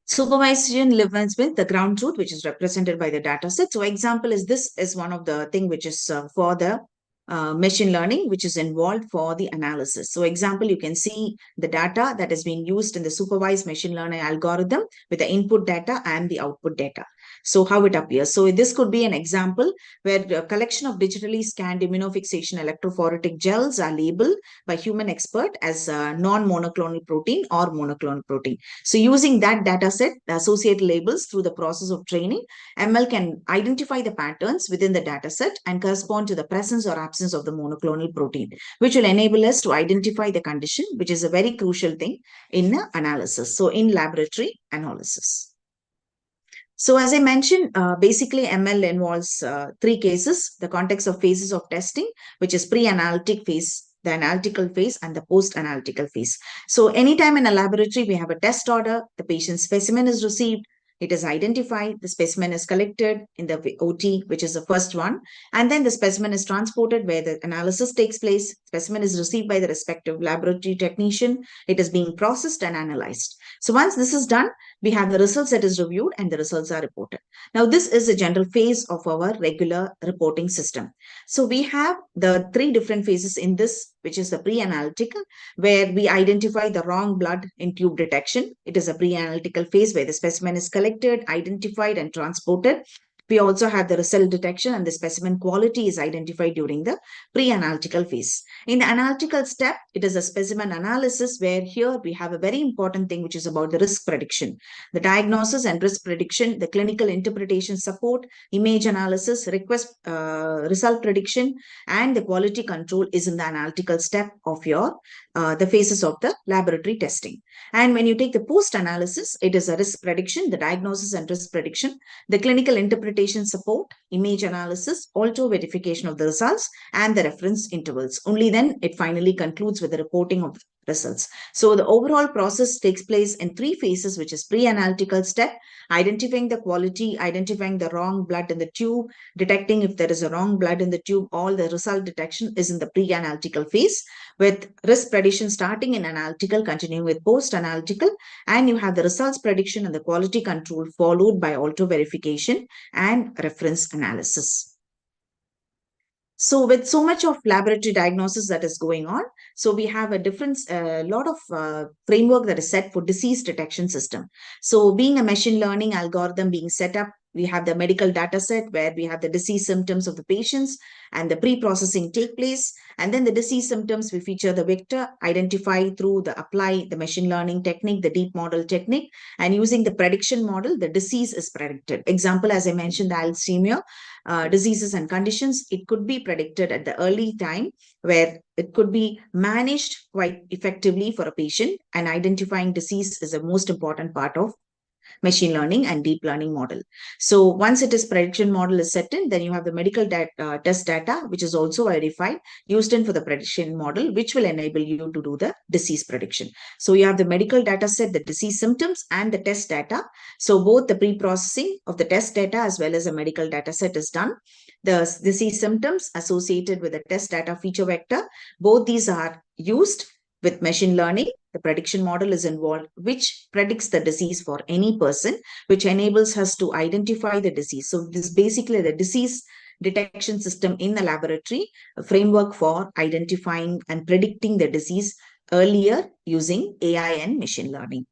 supervision lives with the ground truth, which is represented by the data set. So example is, this is one of the thing which is for the machine learning, which is involved for the analysis. So example, you can see the data that has been used in the supervised machine learning algorithm with the input data and the output data. So how it appears. So this could be an example where a collection of digitally scanned immunofixation electrophoretic gels are labeled by human expert as non-monoclonal protein or monoclonal protein. So using that data set, the associated labels through the process of training, ML can identify the patterns within the data set and correspond to the presence or absence of the monoclonal protein, which will enable us to identify the condition, which is a very crucial thing in analysis. So in laboratory analysis. So as I mentioned, basically ML involves three cases: the context of phases of testing, which is pre-analytic phase, the analytical phase, and the post-analytical phase. So anytime in a laboratory, we have a test order, the patient's specimen is received, it is identified, the specimen is collected in the OT, which is the first one, and then the specimen is transported where the analysis takes place. Specimen is received by the respective laboratory technician. It is being processed and analyzed. So once this is done, we have the results that is reviewed and the results are reported. Now, this is a general phase of our regular reporting system. So we have the three different phases in this, which is the pre-analytical, where we identify the wrong blood in tube detection. It is a pre-analytical phase where the specimen is collected, identified, and transported. We also have the result detection, and the specimen quality is identified during the pre-analytical phase. In the analytical step, it is a specimen analysis, where here we have a very important thing, which is about the risk prediction, the diagnosis and risk prediction, the clinical interpretation support, image analysis, request result prediction, and the quality control is in the analytical step of your the phases of the laboratory testing. And when you take the post-analysis, it is a risk prediction, the diagnosis and risk prediction, the clinical interpretation support, image analysis, auto verification of the results, and the reference intervals. Only then it finally concludes with the reporting of results. So the overall process takes place in three phases, which is pre-analytical step, identifying the quality, identifying the wrong blood in the tube, detecting if there is a wrong blood in the tube. All the result detection is in the pre-analytical phase, with risk prediction starting in analytical, continuing with post-analytical, and you have the results prediction and the quality control followed by auto verification and reference analysis. So with so much of laboratory diagnosis that is going on, so we have a different lot of framework that is set for disease detection system. So being a machine learning algorithm being set up, we have the medical data set where we have the disease symptoms of the patients and the pre-processing take place. And then the disease symptoms, we feature the vector, identify through the apply the machine learning technique, the deep model technique, and using the prediction model, the disease is predicted. Example, as I mentioned, the Alzheimer diseases and conditions, it could be predicted at the early time where it could be managed quite effectively for a patient, and identifying disease is a most important part of machine learning and deep learning model. So once it is prediction model is set in, then you have the medical test data, which is also verified, used in for the prediction model, which will enable you to do the disease prediction. So you have the medical data set, the disease symptoms, and the test data. So both the pre-processing of the test data as well as a medical data set is done. The disease symptoms associated with the test data feature vector, both these are used with machine learning. The prediction model is involved, which predicts the disease for any person, which enables us to identify the disease. So this is basically the disease detection system in the laboratory, a framework for identifying and predicting the disease earlier using AI and machine learning.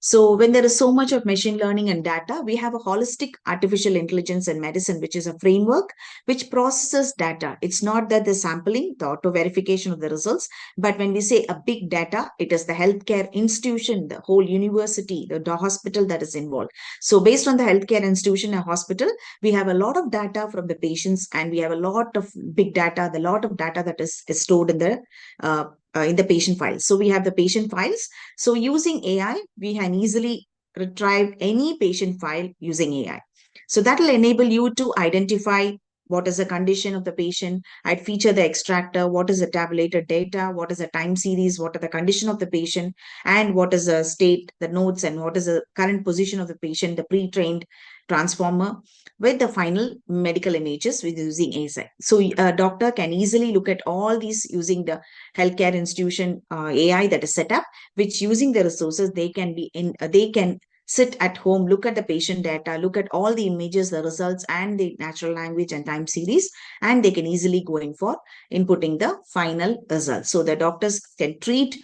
So when there is so much of machine learning and data, we have a holistic artificial intelligence in medicine, which is a framework which processes data. It's not that the sampling, the auto verification of the results, but when we say a big data, it is the healthcare institution, the whole university, the hospital that is involved. So based on the healthcare institution and hospital, we have a lot of data from the patients, and we have a lot of big data, the lot of data that is stored in the patient files. So we have the patient files. So using AI, we can easily retrieve any patient file using AI. So that will enable you to identify what is the condition of the patient. I'd feature the extractor, what is the tabulated data, what is the time series, what are the condition of the patient, and what is the state, the notes, and what is the current position of the patient, the pre-trained transformer with the final medical images with using AI. So a doctor can easily look at all these using the healthcare institution AI that is set up, which using the resources they can sit at home, look at the patient data, look at all the images, the results, and the natural language and time series, and they can easily go in for inputting the final results. So the doctors can treat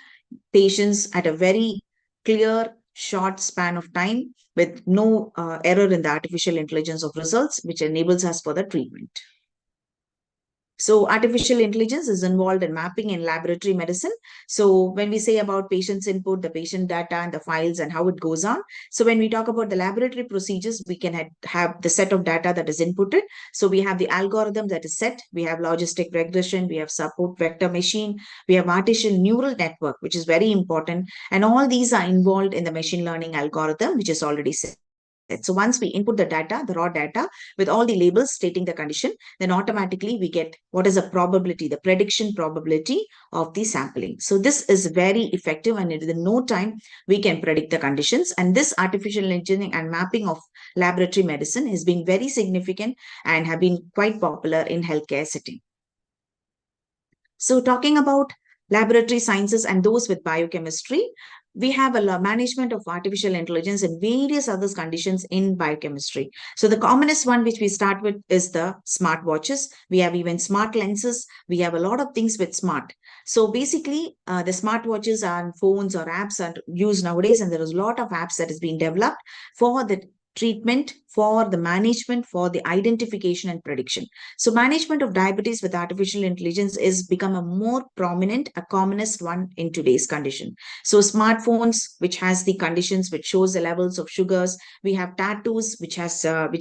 patients at a very clear, short span of time with no error in the artificial intelligence of results, which enables us for the treatment. So artificial intelligence is involved in mapping in laboratory medicine. So when we say about patient's input, the patient data and the files and how it goes on. So when we talk about the laboratory procedures, we can have the set of data that is inputted. So we have the algorithm that is set. We have logistic regression. We have support vector machine. We have artificial neural network, which is very important. And all these are involved in the machine learning algorithm, which is already set. So once we input the data, the raw data with all the labels stating the condition, then automatically we get what is the probability, the prediction probability of the sampling. So this is very effective, and in no time we can predict the conditions. And this artificial engineering and mapping of laboratory medicine has been very significant and have been quite popular in healthcare setting. So talking about laboratory sciences and those with biochemistry, we have a management of artificial intelligence and various other conditions in biochemistry. So the commonest one which we start with is the smart watches. We have even smart lenses. We have a lot of things with smart. So basically, the smart watches and phones or apps are used nowadays, and there is a lot of apps that has been developed for the treatment, for the management, for the identification and prediction. So management of diabetes with artificial intelligence is become a more prominent, a commonest one in today's condition. So smartphones, which has the conditions, which shows the levels of sugars. We have tattoos, which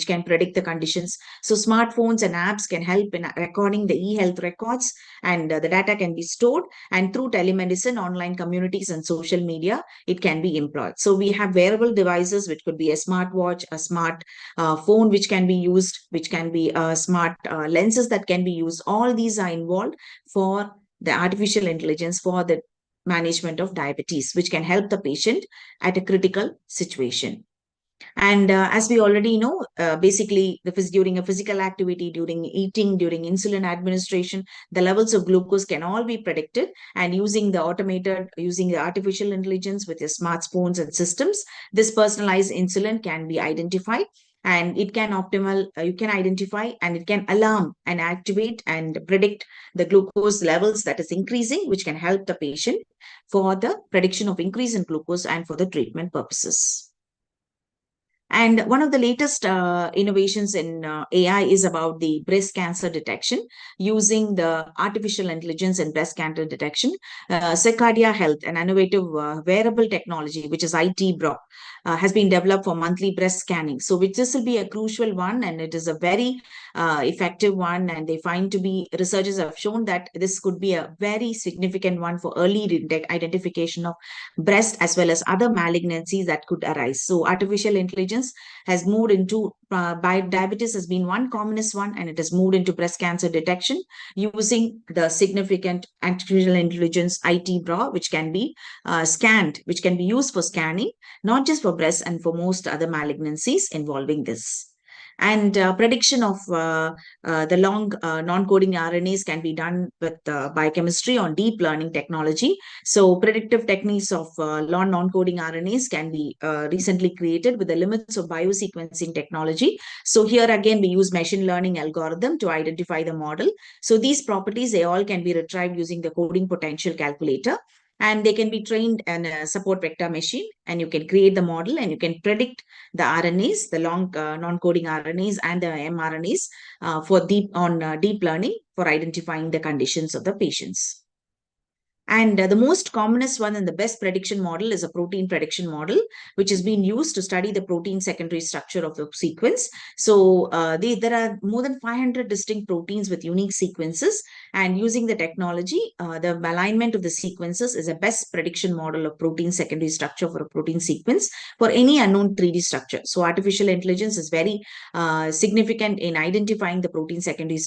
can predict the conditions. So smartphones and apps can help in recording the e-health records, and the data can be stored. And through telemedicine, online communities, and social media, it can be employed. So we have wearable devices, which could be a smartwatch, a smart phone, which can be used, which can be smart lenses that can be used. All these are involved for the artificial intelligence for the management of diabetes, which can help the patient at a critical situation. And as we already know, basically during a physical activity, during eating, during insulin administration, the levels of glucose can all be predicted, and using the artificial intelligence with your smartphones and systems, this personalized insulin can be identified, and it can you can identify and it can alarm and activate and predict the glucose levels that is increasing, which can help the patient for the prediction of increase in glucose and for the treatment purposes. And one of the latest innovations in AI is about the breast cancer detection using the artificial intelligence in breast cancer detection. Circadia Health, an innovative wearable technology, which is IT-BRO, has been developed for monthly breast scanning. So this will be a crucial one, and it is a very effective one. And they find to be, researchers have shown that this could be a very significant one for early identification of breast as well as other malignancies that could arise. So artificial intelligence has moved into diabetes has been one commonest one, and it has moved into breast cancer detection using the significant artificial intelligence IT-BRO, which can be scanned, which can be used for scanning, not just for breast and for most other malignancies involving this. And prediction of the long non-coding RNAs can be done with biochemistry on deep learning technology. So predictive techniques of long non-coding RNAs can be recently created with the limits of biosequencing technology. So here again, we use machine learning algorithm to identify the model. So these properties, they all can be retrieved using the coding potential calculator. And they can be trained in a support vector machine, and you can create the model and you can predict the RNAs, the long non-coding RNAs and the mRNAs for deep learning for identifying the conditions of the patients. And the most commonest one and the best prediction model is a protein prediction model, which has been used to study the protein secondary structure of the sequence. So there are more than 500 distinct proteins with unique sequences. And using the technology, the alignment of the sequences is a best prediction model of protein secondary structure for a protein sequence for any unknown 3D structure. So artificial intelligence is very significant in identifying the protein secondary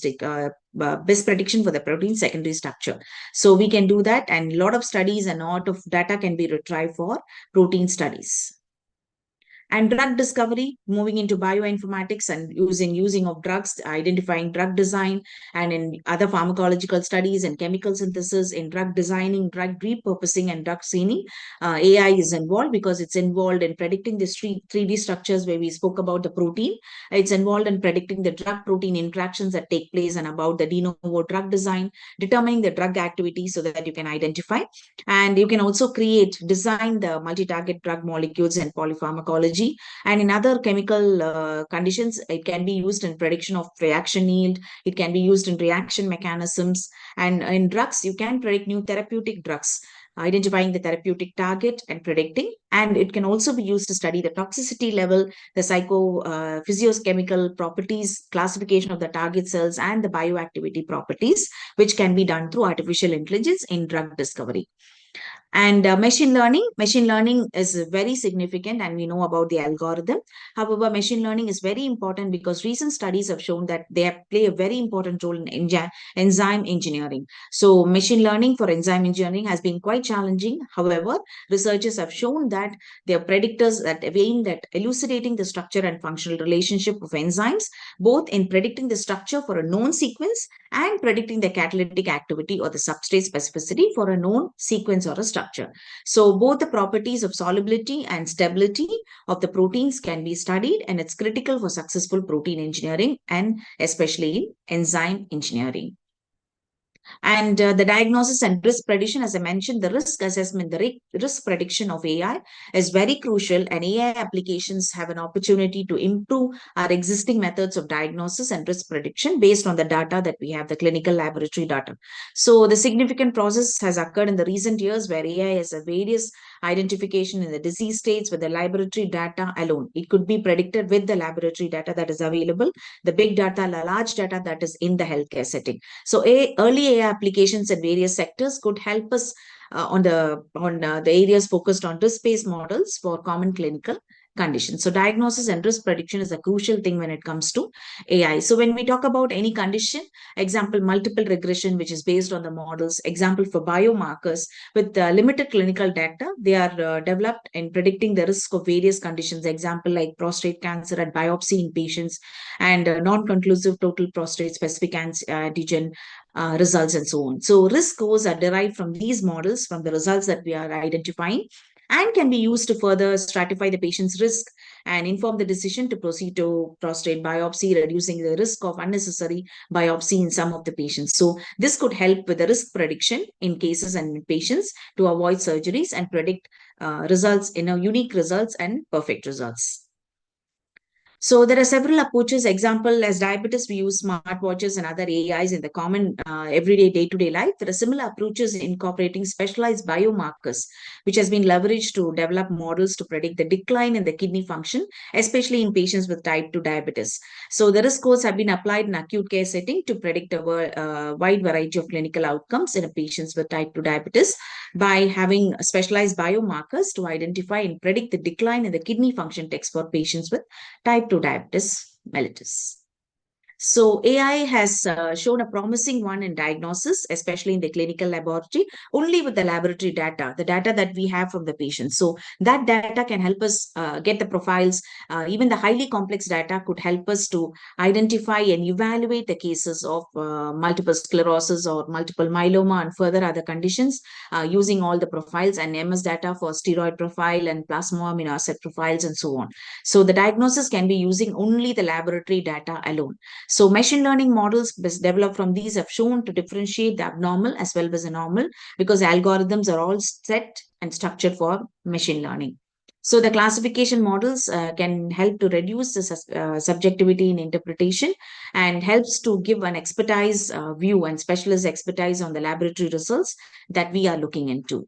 best prediction for the protein secondary structure. So we can do that, and a lot of studies and a lot of data can be retrieved for protein studies. And drug discovery, moving into bioinformatics and using of drugs, identifying drug design, and in other pharmacological studies and chemical synthesis, in drug designing, drug repurposing, and drug screening. AI is involved because it's involved in predicting the 3D structures where we spoke about the protein. It's involved in predicting the drug-protein interactions that take place and about the de novo drug design, determining the drug activity so that you can identify. And you can also design the multi-target drug molecules and polypharmacology. And in other chemical conditions, it can be used in prediction of reaction yield. It can be used in reaction mechanisms. And in drugs, you can predict new therapeutic drugs, identifying the therapeutic target and predicting. And it can also be used to study the toxicity level, the physiochemical properties, classification of the target cells, and the bioactivity properties, which can be done through artificial intelligence in drug discovery. And machine learning is very significant, and we know about the algorithm. However, machine learning is very important because recent studies have shown that they play a very important role in enzyme engineering. So machine learning for enzyme engineering has been quite challenging. However, researchers have shown that they are predictors that aimed at elucidating the structure and functional relationship of enzymes, both in predicting the structure for a known sequence and predicting the catalytic activity or the substrate specificity for a known sequence or a structure. So both the properties of solubility and stability of the proteins can be studied, and it's critical for successful protein engineering and especially in enzyme engineering. And the diagnosis and risk prediction, as I mentioned, the risk assessment, the risk prediction of AI is very crucial, and AI applications have an opportunity to improve our existing methods of diagnosis and risk prediction based on the data that we have, the clinical laboratory data. So the significant process has occurred in the recent years where AI has a various identification in the disease states with the laboratory data alone. It could be predicted with the laboratory data that is available, the big data, the large data that is in the healthcare setting. So early AI applications in various sectors could help us on the areas focused on risk-based models for common clinical conditions. So diagnosis and risk prediction is a crucial thing when it comes to AI. So when we talk about any condition, example, multiple regression, which is based on the models, example for biomarkers with limited clinical data, they are developed in predicting the risk of various conditions, example like prostate cancer at biopsy in patients, and non-conclusive total prostate specific antigen results and so on. So risk scores are derived from these models, from the results that we are identifying. and can be used to further stratify the patient's risk and inform the decision to proceed to prostate biopsy, reducing the risk of unnecessary biopsy in some of the patients. So this could help with the risk prediction in cases and in patients to avoid surgeries and predict results, unique results and perfect results. So there are several approaches. Example, as diabetics, we use smartwatches and other AIs in the common everyday day-to-day life. There are similar approaches incorporating specialized biomarkers, which has been leveraged to develop models to predict the decline in the kidney function, especially in patients with type 2 diabetes. So the risk scores have been applied in acute care setting to predict a wide variety of clinical outcomes in patients with type 2 diabetes by having specialized biomarkers to identify and predict the decline in the kidney function text for patients with type 2 diabetes mellitus. So AI has shown a promising one in diagnosis, especially in the clinical laboratory, only with the laboratory data, the data that we have from the patient. So that data can help us get the profiles. Even the highly complex data could help us to identify and evaluate the cases of multiple sclerosis or multiple myeloma and further other conditions using all the profiles and MS data for steroid profile and plasma amino acid profiles and so on. So the diagnosis can be using only the laboratory data alone. So machine learning models developed from these have shown to differentiate the abnormal as well as the normal because algorithms are all set and structured for machine learning. So the classification models can help to reduce the subjectivity in interpretation and helps to give an expertise view and specialist expertise on the laboratory results that we are looking into.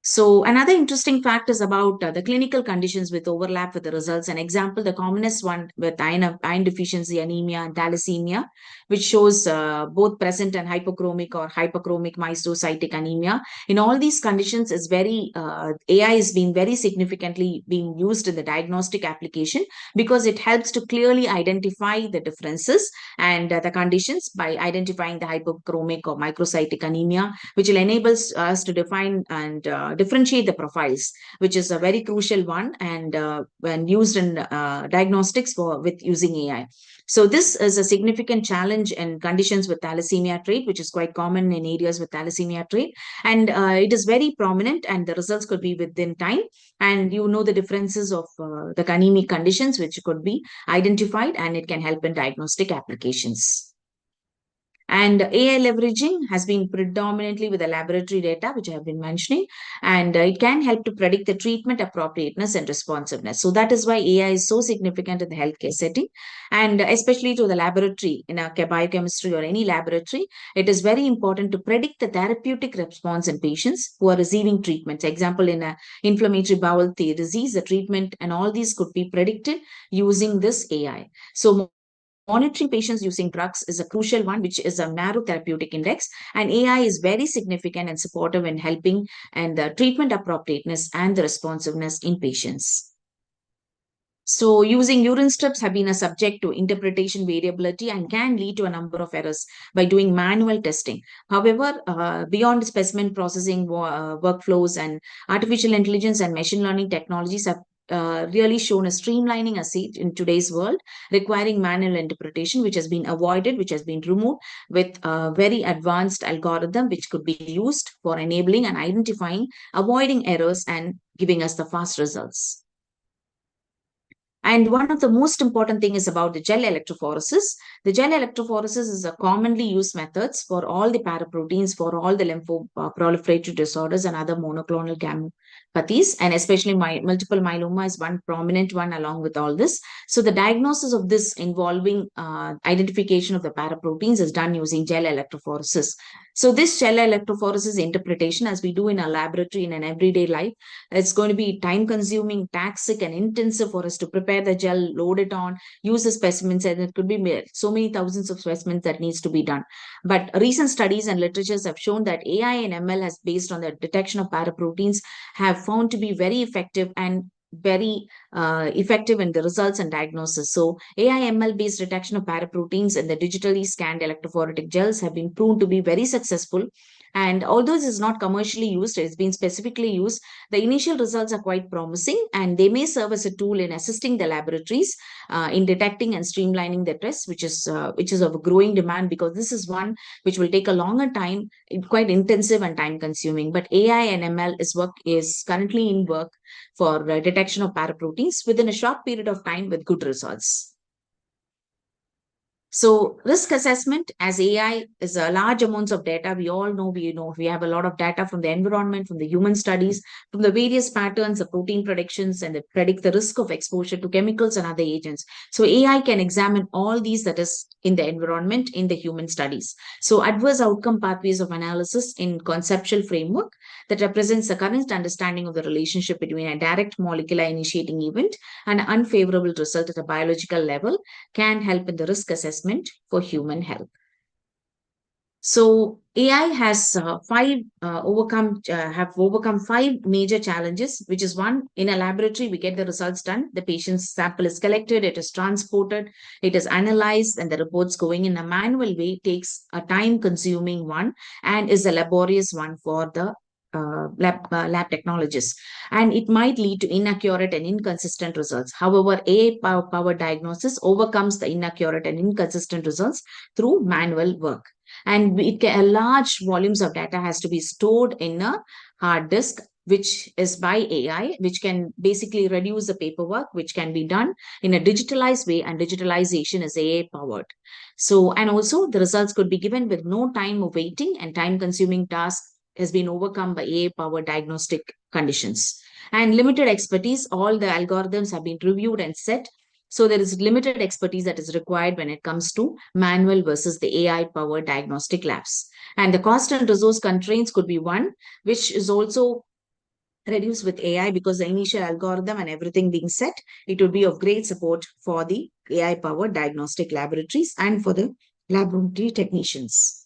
So another interesting fact is about the clinical conditions with overlap with the results. An example, the commonest one with iron deficiency anemia and thalassemia, which shows both present and hypochromic or hyperchromic mastocytic anemia. In all these conditions, is very AI is being very significantly being used in the diagnostic application because it helps to clearly identify the differences and the conditions by identifying the hypochromic or microcytic anemia, which will enable us to define and differentiate the profiles, which is a very crucial one and when used in diagnostics with using AI. So this is a significant challenge in conditions with thalassemia trait, which is quite common in areas with thalassemia trait. And it is very prominent and the results could be within time. And the differences of the anemic conditions, which could be identified and it can help in diagnostic applications. And AI leveraging has been predominantly with the laboratory data, which I have been mentioning, and it can help to predict the treatment appropriateness and responsiveness. So that is why AI is so significant in the healthcare setting, and especially to the laboratory in a biochemistry or any laboratory, it is very important to predict the therapeutic response in patients who are receiving treatments. Example, in a inflammatory bowel disease, the treatment and all these could be predicted using this AI. So monitoring patients using drugs is a crucial one, which is a narrow therapeutic index, and AI is very significant and supportive in helping and the treatment appropriateness and the responsiveness in patients. So using urine strips have been a subject to interpretation variability and can lead to a number of errors by doing manual testing. However, beyond specimen processing workflows and artificial intelligence and machine learning technologies have really shown a streamlining seat in today's world, requiring manual interpretation, which has been avoided, which has been removed with a very advanced algorithm, which could be used for enabling and identifying, avoiding errors and giving us the fast results. And one of the most important thing is about the gel electrophoresis. The gel electrophoresis is a commonly used methods for all the paraproteins, for all the lymphoproliferative disorders and other monoclonal gammopathies, and especially multiple myeloma is one prominent one along with all this. So the diagnosis of this involving identification of the paraproteins is done using gel electrophoresis. So this gel electrophoresis interpretation, as we do in a laboratory in an everyday life, it's going to be time consuming, taxic and intensive for us to prepare the gel, load it on, use the specimens, and it could be so many thousands of specimens that needs to be done. But recent studies and literatures have shown that AI and ML has based on the detection of paraproteins have found to be very effective and very effective in the results and diagnosis. So AI ML based detection of paraproteins in the digitally scanned electrophoretic gels have been proven to be very successful And although this is not commercially used, it's been specifically used, the initial results are quite promising, and they may serve as a tool in assisting the laboratories in detecting and streamlining the tests, which is of a growing demand, because this is one which will take a longer time, quite intensive and time consuming. But AI and ML is currently in work for detection of paraproteins within a short period of time with good results. So risk assessment, as AI is a large amounts of data, we have a lot of data from the environment, from the human studies, from the various patterns of protein predictions, and they predict the risk of exposure to chemicals and other agents. So AI can examine all these that is in the environment in the human studies. So adverse outcome pathways of analysis in conceptual framework that represents the current understanding of the relationship between a direct molecular initiating event and an unfavorable result at a biological level can help in the risk assessment for human health. So AI has overcome 5 major challenges, which is one, in a laboratory, we get the results done. The patient's sample is collected, it is transported, it is analyzed, and the reports going in a manual way takes a time consuming one and is a laborious one for the lab technologists, and it might lead to inaccurate and inconsistent results. However, AI-powered diagnosis overcomes the inaccurate and inconsistent results through manual work. And large volumes of data has to be stored in a hard disk, which is by AI, which can basically reduce the paperwork, which can be done in a digitalized way, and digitalization is AI powered. So, and also the results could be given with no time of waiting, and time consuming tasks has been overcome by AI-powered diagnostic conditions. And limited expertise, all the algorithms have been reviewed and set. So there is limited expertise that is required when it comes to manual versus the AI-powered diagnostic labs. And the cost and resource constraints could be one, which is also reduced with AI, because the initial algorithm and everything being set, it would be of great support for the AI-powered diagnostic laboratories and for the laboratory technicians.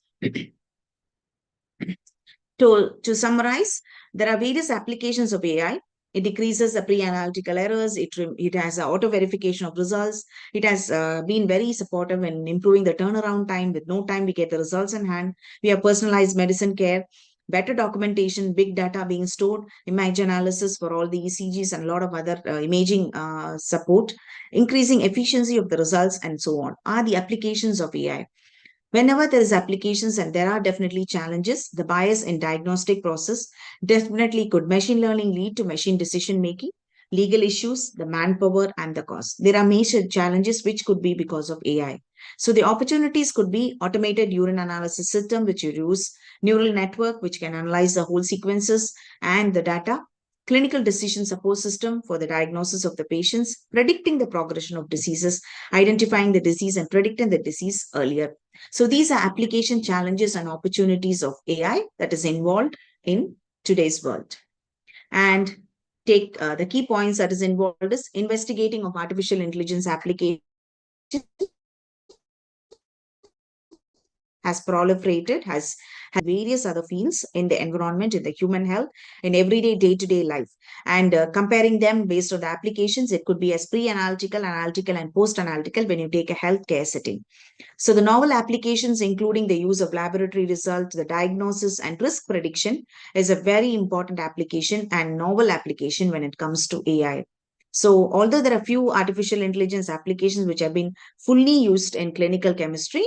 To summarize, there are various applications of AI. It decreases the pre-analytical errors. It has auto verification of results. It has been very supportive in improving the turnaround time. With no time, we get the results in hand. We have personalized medicine care, better documentation, big data being stored, image analysis for all the ECGs, and a lot of other imaging support, increasing efficiency of the results, and so on, are the applications of AI. Whenever there is applications, and there are definitely challenges, the bias in diagnostic process definitely could machine learning lead to machine decision making, legal issues, the manpower, and the cost. There are major challenges which could be because of AI. So the opportunities could be automated urine analysis system, which you use, neural network, which can analyze the whole sequences and the data, clinical decision support system for the diagnosis of the patients, predicting the progression of diseases, identifying the disease and predicting the disease earlier. So these are application challenges and opportunities of AI that is involved in today's world. And take the key points that is involved is investigating of artificial intelligence applications has proliferated, has various other fields in the environment, in the human health, in everyday day-to-day life. And comparing them based on the applications, it could be as pre-analytical, analytical, and post-analytical when you take a healthcare setting. So the novel applications, including the use of laboratory results, the diagnosis, and risk prediction, is a very important application and novel application when it comes to AI. So although there are few artificial intelligence applications which have been fully used in clinical chemistry,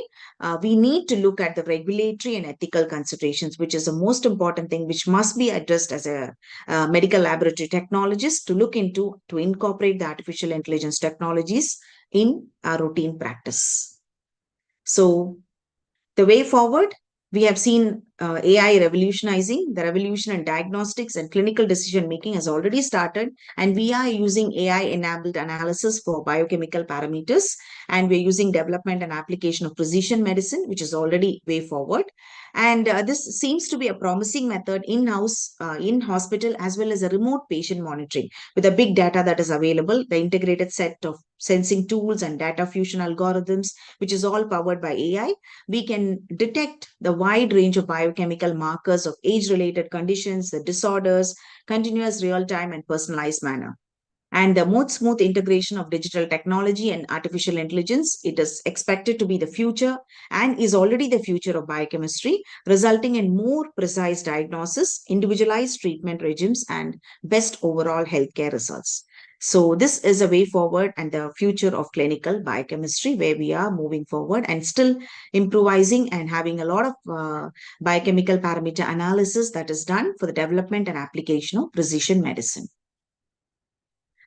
we need to look at the regulatory and ethical considerations, which is the most important thing, which must be addressed as a medical laboratory technologist to look into, to incorporate the artificial intelligence technologies in our routine practice. So the way forward, we have seen AI revolutionizing. The revolution in diagnostics and clinical decision making has already started, and we are using AI-enabled analysis for biochemical parameters, and we're using development and application of precision medicine, which is already way forward. And this seems to be a promising method in-house, in hospital, as well as a remote patient monitoring with a big data that is available, the integrated set of sensing tools and data fusion algorithms, which is all powered by AI. We can detect the wide range of biochemical markers of age-related conditions, the disorders, continuous real-time and personalized manner. And the more smooth integration of digital technology and artificial intelligence, it is expected to be the future and is already the future of biochemistry, resulting in more precise diagnosis, individualized treatment regimes, and best overall healthcare results. So this is a way forward and the future of clinical biochemistry, where we are moving forward and still improvising and having a lot of biochemical parameter analysis that is done for the development and application of precision medicine.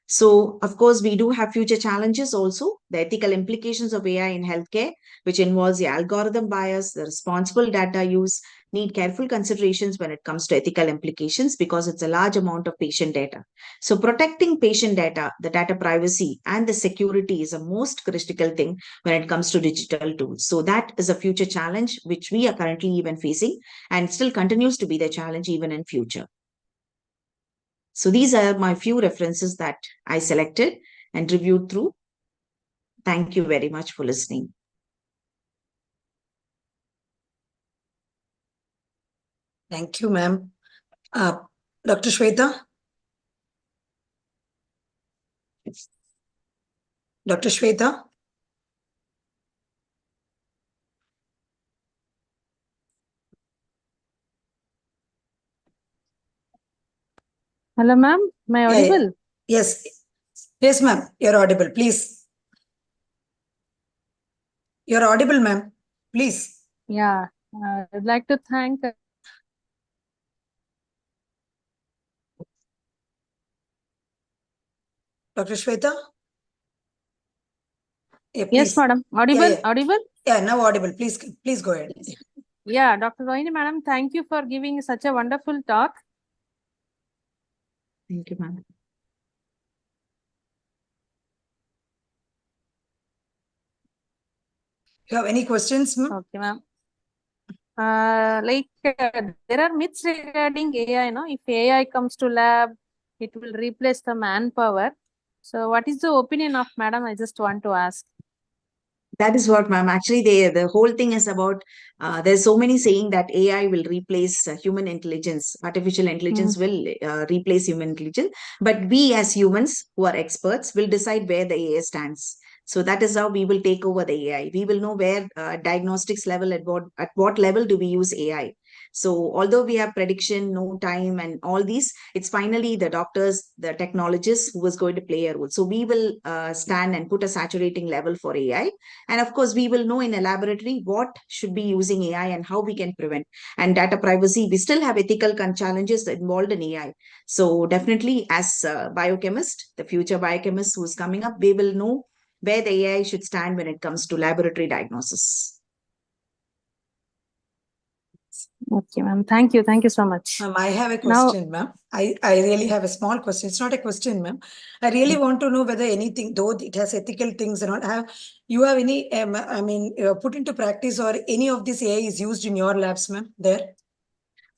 So, of course, we do have future challenges also, the ethical implications of AI in healthcare, which involves the algorithm bias, the responsible data use, need careful considerations when it comes to ethical implications because it's a large amount of patient data. So, protecting patient data, the data privacy, and the security is a most critical thing when it comes to digital tools. So, that is a future challenge which we are currently even facing and still continues to be the challenge even in future. So these are my few references that I selected and reviewed through. Thank you very much for listening. Thank you, ma'am. Dr. Shweta? Dr. Shweta? Hello, ma'am. Am I audible? Yes. Yes, ma'am. You're audible. Please. You're audible, ma'am. Please. Yeah. I'd like to thank Dr. Shweta? Yeah, Yes, madam. Audible? Audible? Yeah, now audible. Please go ahead. Yeah, Dr. Rohini, madam, thank you for giving such a wonderful talk. Thank you, ma'am. You have any questions, ma'am? Okay, ma'am. There are myths regarding AI, no? If AI comes to lab, it will replace the manpower. So what is the opinion of madam? I just want to ask. That is what, ma'am. Actually, the whole thing is about, there's so many saying that AI will replace human intelligence, artificial intelligence will replace human intelligence. But we as humans who are experts will decide where the AI stands. So that is how we will take over the AI. We will know where diagnostics level, at what level do we use AI. So although we have prediction, no time and all these, it's finally the doctors, the technologists who is going to play a role. So we will stand and put a saturating level for AI. And of course, we will know in a laboratory what should be using AI and how we can prevent. And data privacy, we still have ethical challenges involved in AI. So definitely as a biochemist, the future biochemist who's coming up, we will know where the AI should stand when it comes to laboratory diagnosis. Okay, ma'am. Thank you. Thank you so much. Ma'am, I have a question, ma'am. I really have a small question. It's not a question, ma'am. I really want to know whether anything, though it has ethical things and all, you have any, put into practice or any of this AI is used in your labs, ma'am, there?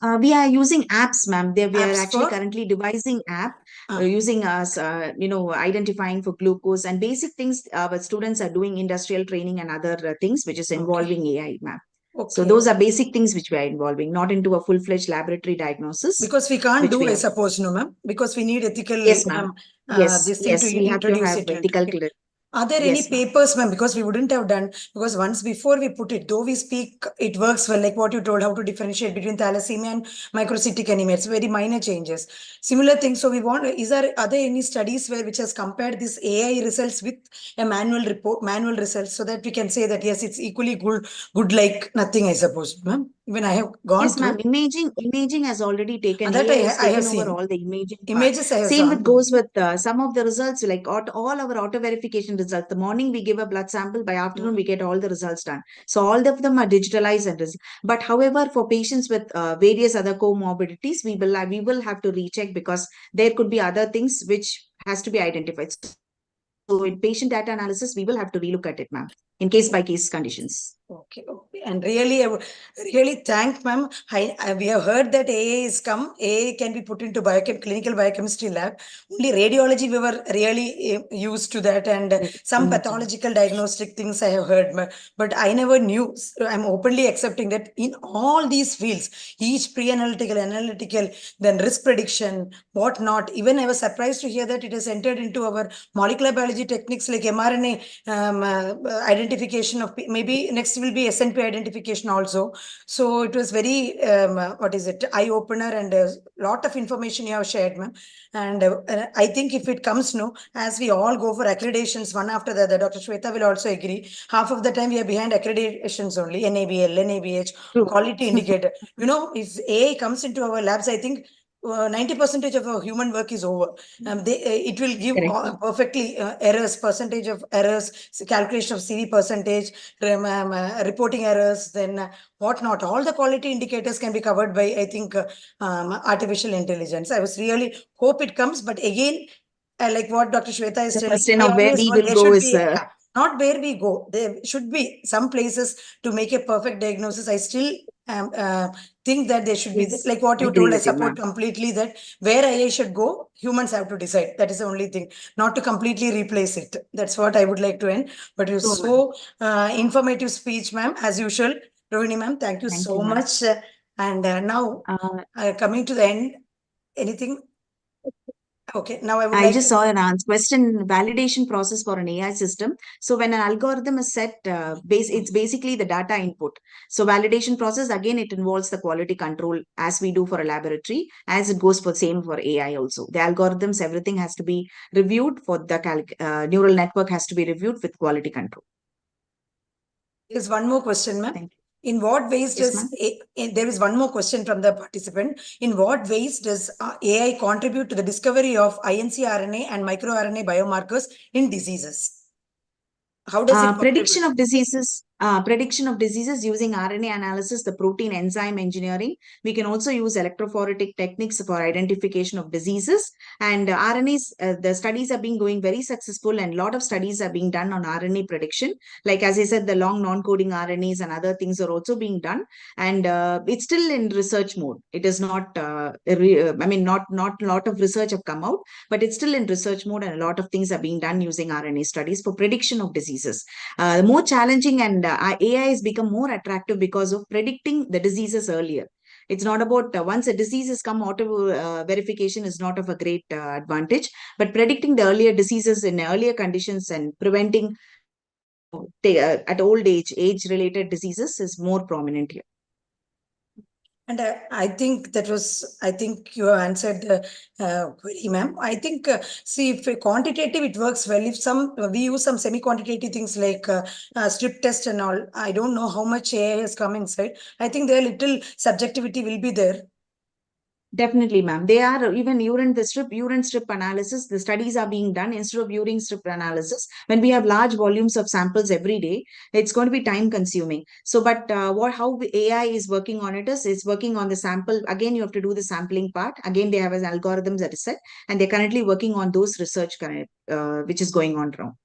We are using apps, ma'am. We are Apps actually for? currently devising app using us, identifying for glucose and basic things. Our students are doing industrial training and other things which is involving AI, ma'am. Okay. So those are basic things which we are involving, not into a full-fledged laboratory diagnosis. Because we can't do, I suppose, no, ma'am. Because we need ethical. Yes, ma'am. This thing to we have to introduce have it. ethical. Are there any papers, ma'am? Because we wouldn't have done, because once before we put it, though we speak, it works well, like what you told, how to differentiate between thalassemia and microcytic anemia. It's very minor changes. Similar things. So we want, are there any studies which has compared this AI results with a manual results, so that we can say that yes, it's equally good like nothing, I suppose, ma'am. When I have gone Yes, through. ma'am. Imaging has already taken. That AI has I have taken over seen. all the imaging. Images I have Same seen. goes with some of the results, like all our auto verification results. The morning we give a blood sample, by afternoon we get all the results done. So all of them are digitalized and but however, for patients with various other comorbidities, we will have to recheck because there could be other things which has to be identified. So in patient data analysis, we will have to relook at it, ma'am, in case by case conditions. Okay, okay. And really, I would really thank ma'am. We have heard that AA is come. AA can be put into clinical biochemistry lab. Only radiology we were really used to that, and some pathological diagnostic things I have heard, but I never knew. So I'm openly accepting that in all these fields, each pre-analytical, analytical, then risk prediction, whatnot. Even I was surprised to hear that it has entered into our molecular biology techniques like mRNA identification of maybe next will be SNP identification also. So it was very eye opener, and a lot of information you have shared, ma'am. And I think if it comes as we all go for accreditations one after the other, Dr. Shweta will also agree. Half of the time we are behind accreditations only, NABL, NABH, quality indicator. If AI comes into our labs, I think 90% of our human work is over. It will give perfectly errors, percentage of errors, calculation of CV percentage, reporting errors, then whatnot. All the quality indicators can be covered by, I think, artificial intelligence. I was really hope it comes, but again, like what Dr. Shweta is The telling, question of where we will go is not where we go. There should be some places to make a perfect diagnosis. I still think that there should be, like what you told, I support completely that where AI should go, humans have to decide. That is the only thing, not to completely replace it. That's what I would like to end. But it was so informative speech, ma'am, as usual. Rohini ma'am, thank you so much. And now coming to the end, anything? Okay, now I just saw an question validation process for an AI system. So when an algorithm is set, it's basically the data input. So validation process, again, it involves the quality control as we do for a laboratory, as it goes for same for AI also. The algorithms, everything has to be reviewed for the neural network has to be reviewed with quality control. There's one more question, ma'am. In what ways does there is one more question from the participant? In what ways does AI contribute to the discovery of INC RNA and microRNA biomarkers in diseases? How does it prediction of diseases using RNA analysis, the protein enzyme engineering. We can also use electrophoretic techniques for identification of diseases. And RNAs, the studies are being going very successful, and a lot of studies are being done on RNA prediction. Like as I said, the long non-coding RNAs and other things are also being done. And it's still in research mode. It is not, not a lot of research have come out, but it's still in research mode, and a lot of things are being done using RNA studies for prediction of diseases. More challenging, and AI has become more attractive because of predicting the diseases earlier. It's not about once a disease has come, auto verification is not of a great advantage, but predicting the earlier diseases in earlier conditions and preventing at old age-related diseases is more prominent here. And I think you have answered the query, ma'am. I think, see, if quantitative, it works well. If we use some semi-quantitative things like strip test and all, I don't know how much AI has come inside. I think there little subjectivity will be there. Definitely, ma'am. They are even urine strip analysis. The studies are being done instead of urine strip analysis. When we have large volumes of samples every day, it's going to be time consuming. So, but how AI is working on it is working on the sample. Again, you have to do the sampling part. Again, they have an algorithms that is set, and they're currently working on those research which is going on now.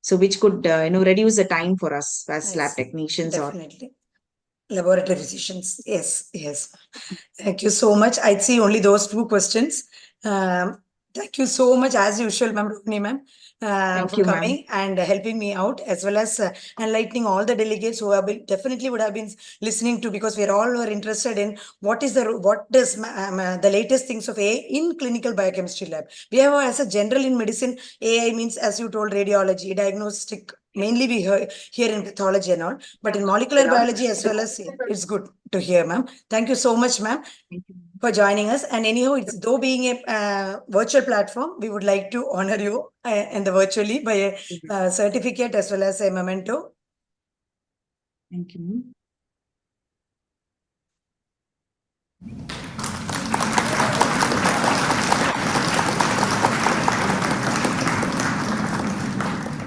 So, which could reduce the time for us as lab technicians. Definitely. Laboratory physicians. Yes, yes. Thank you so much. I'd see only those 2 questions. Thank you so much, as usual, ma'am, Rohini ma'am, for coming and helping me out, as well as enlightening all the delegates who definitely would have been listening to, because we are all interested in what does the latest things of AI in clinical biochemistry lab. We have as a general in medicine, AI means, as you told, radiology, diagnostic. Mainly we hear in pathology and all, but in molecular biology as well as it's good to hear, ma'am. Thank you so much, ma'am, for joining us. And anyhow, though being a virtual platform, we would like to honor you virtually by a certificate as well as a memento. Thank you.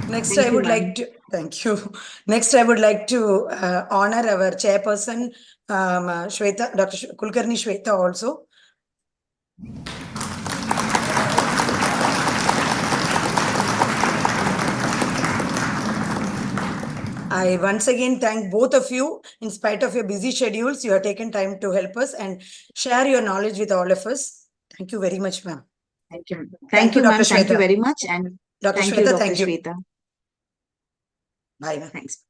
Next, I would like to thank you. Next, I would like to honor our chairperson, Shweta, Dr. Kulkarni Shweta also. I once again thank both of you. In spite of your busy schedules, you have taken time to help us and share your knowledge with all of us. Thank you very much, ma'am. Thank you. Thank you, Dr. ma'am. Thank you Shweta. very much. And Dr. thank Shweta, you, Dr. thank you. Shweta. Bye, ma'am. Thanks.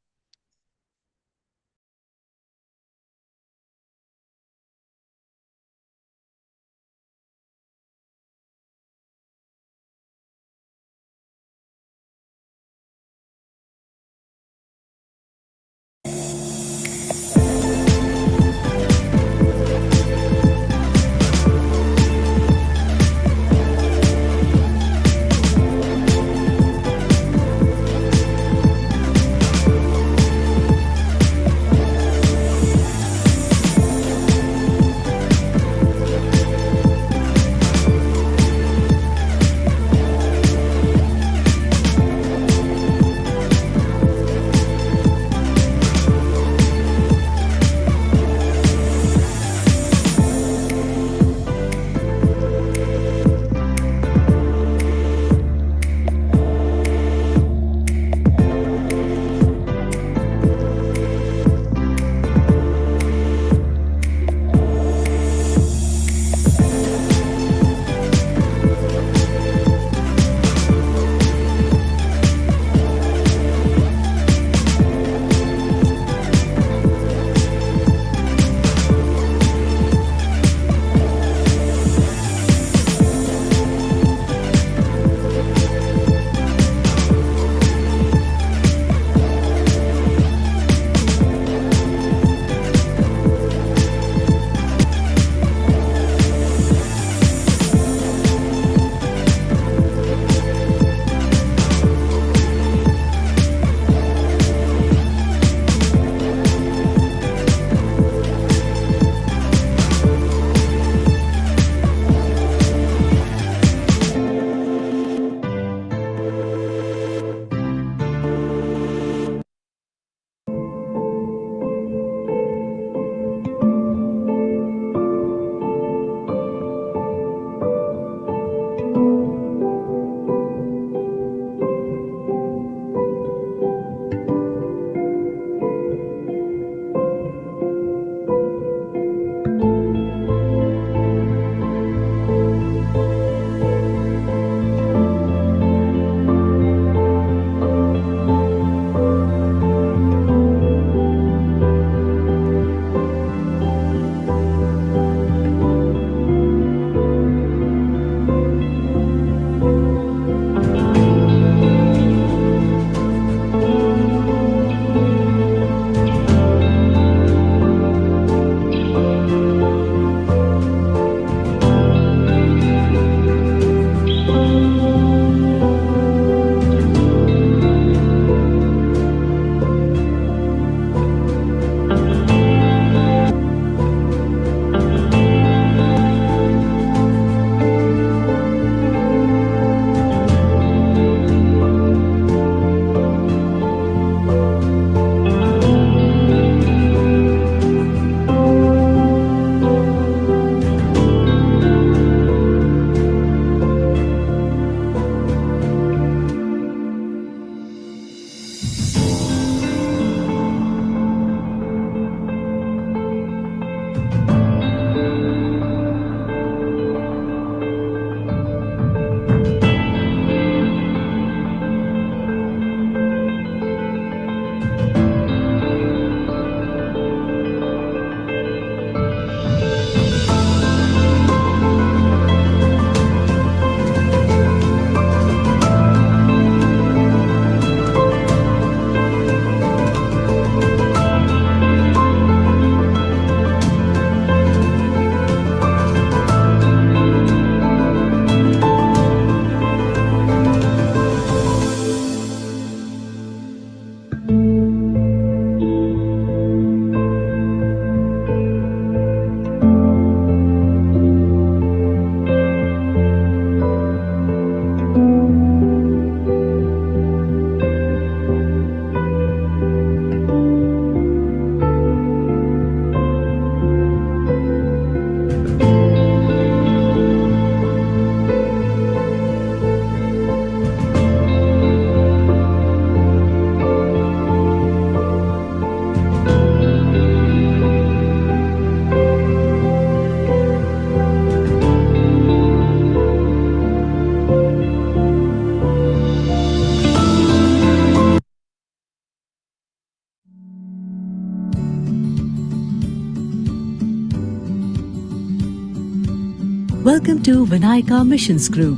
Welcome to Vinayaka Missions Group,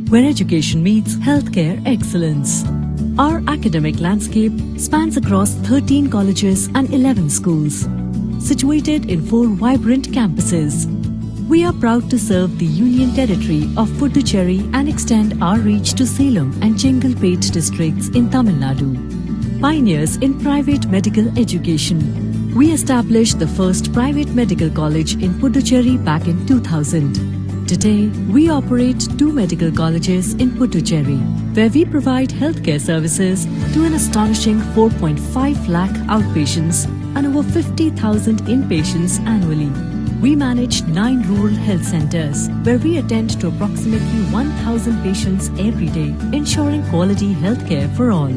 where education meets healthcare excellence. Our academic landscape spans across 13 colleges and 11 schools, situated in 4 vibrant campuses. We are proud to serve the Union Territory of Puducherry and extend our reach to Salem and Chengalpet districts in Tamil Nadu. Pioneers in private medical education. We established the first private medical college in Puducherry back in 2000. Today, we operate 2 medical colleges in Puducherry, where we provide healthcare services to an astonishing 4.5 lakh outpatients and over 50,000 inpatients annually. We manage 9 rural health centers, where we attend to approximately 1,000 patients every day, ensuring quality healthcare for all.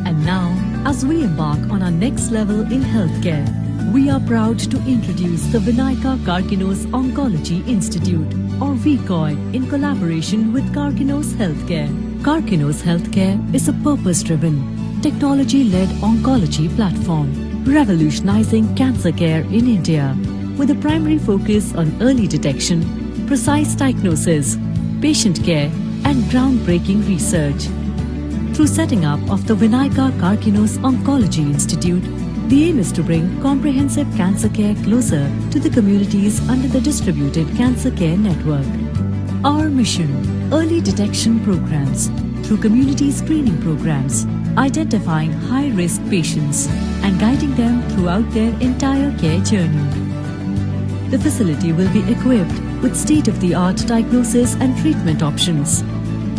And now, as we embark on our next level in healthcare, we are proud to introduce the Vinayaka Karkinos Oncology Institute, or VCOI, in collaboration with Karkinos Healthcare. Karkinos Healthcare is a purpose-driven, technology-led oncology platform, revolutionizing cancer care in India, with a primary focus on early detection, precise diagnosis, patient care, and groundbreaking research. Through setting up of the Vinayaka Karkinos Oncology Institute, the aim is to bring comprehensive cancer care closer to the communities under the distributed cancer care network. Our mission: early detection programs through community screening programs, identifying high-risk patients and guiding them throughout their entire care journey. The facility will be equipped with state-of-the-art diagnosis and treatment options.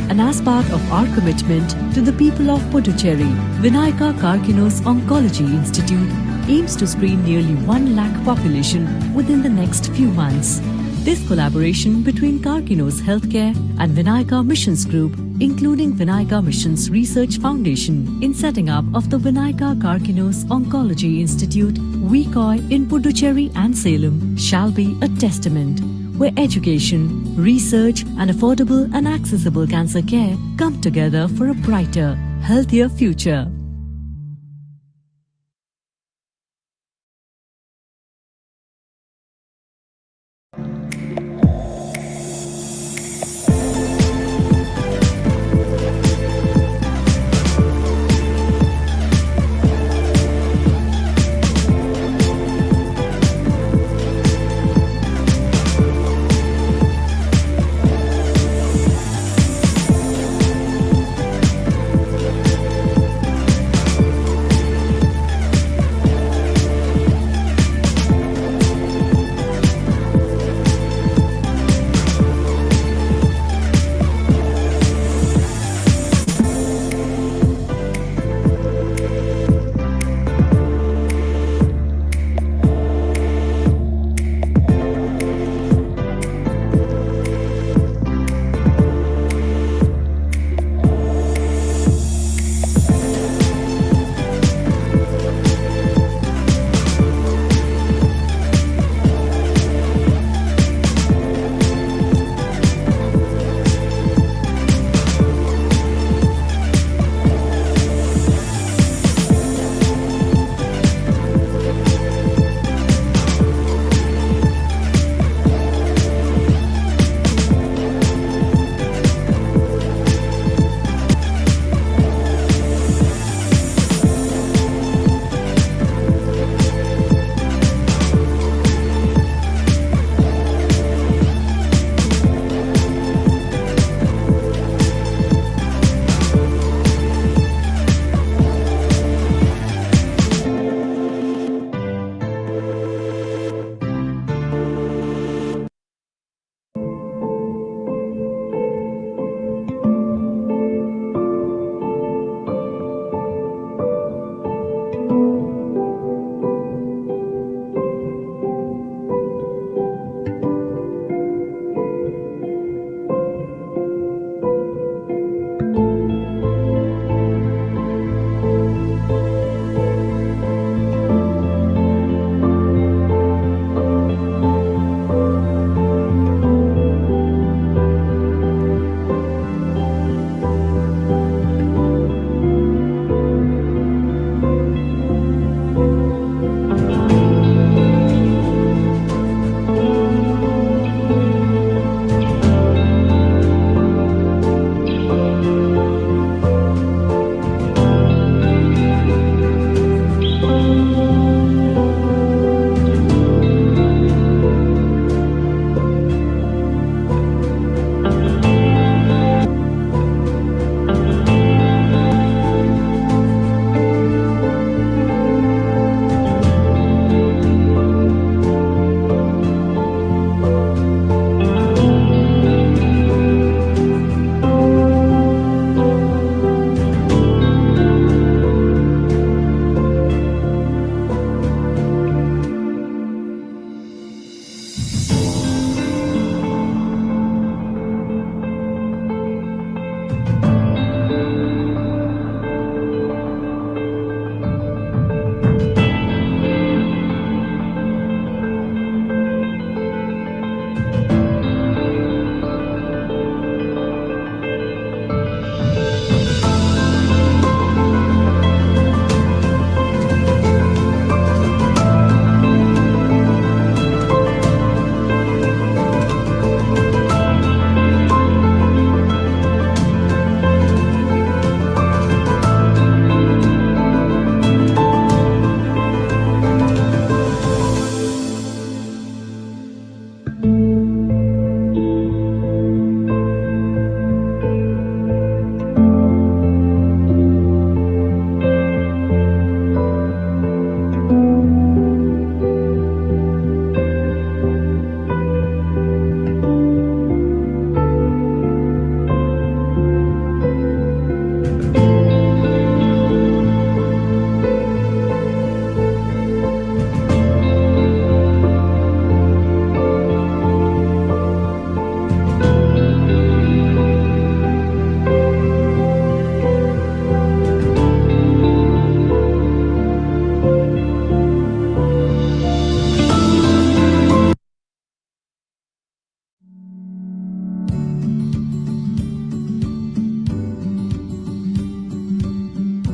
And as part of our commitment to the people of Puducherry, Vinayaka Karkinos Oncology Institute aims to screen nearly 1 lakh population within the next few months. This collaboration between Karkinos Healthcare and Vinayaka Missions Group, including Vinayaka Missions Research Foundation, in setting up of the Vinayaka Karkinos Oncology Institute, VCOI, in Puducherry and Salem, shall be a testament where education, research, and affordable and accessible cancer care come together for a brighter, healthier future.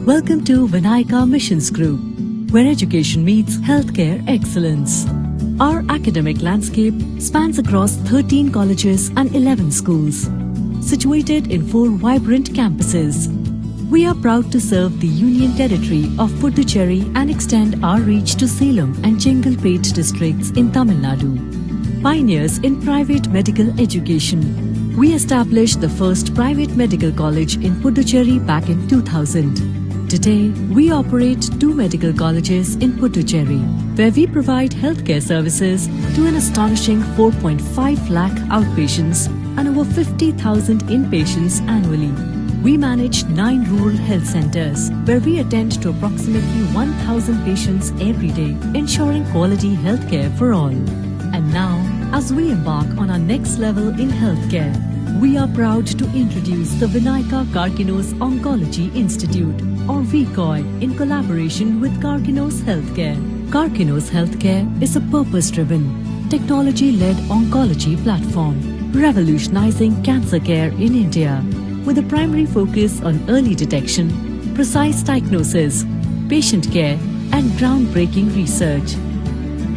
Welcome to Vinayaka Missions Group, where education meets healthcare excellence. Our academic landscape spans across 13 colleges and 11 schools, situated in 4 vibrant campuses. We are proud to serve the Union Territory of Puducherry and extend our reach to Salem and Chengalpet districts in Tamil Nadu. Pioneers in private medical education. We established the first private medical college in Puducherry back in 2000. Today, we operate 2 medical colleges in Puducherry, where we provide healthcare services to an astonishing 4.5 lakh outpatients and over 50,000 inpatients annually. We manage 9 rural health centers, where we attend to approximately 1,000 patients every day, ensuring quality healthcare for all. And now, as we embark on our next level in healthcare, we are proud to introduce the Vinayaka Karkinos Oncology Institute, or VCOI, in collaboration with Karkinos Healthcare. Karkinos Healthcare is a purpose-driven, technology-led oncology platform, revolutionizing cancer care in India, with a primary focus on early detection, precise diagnosis, patient care, and groundbreaking research.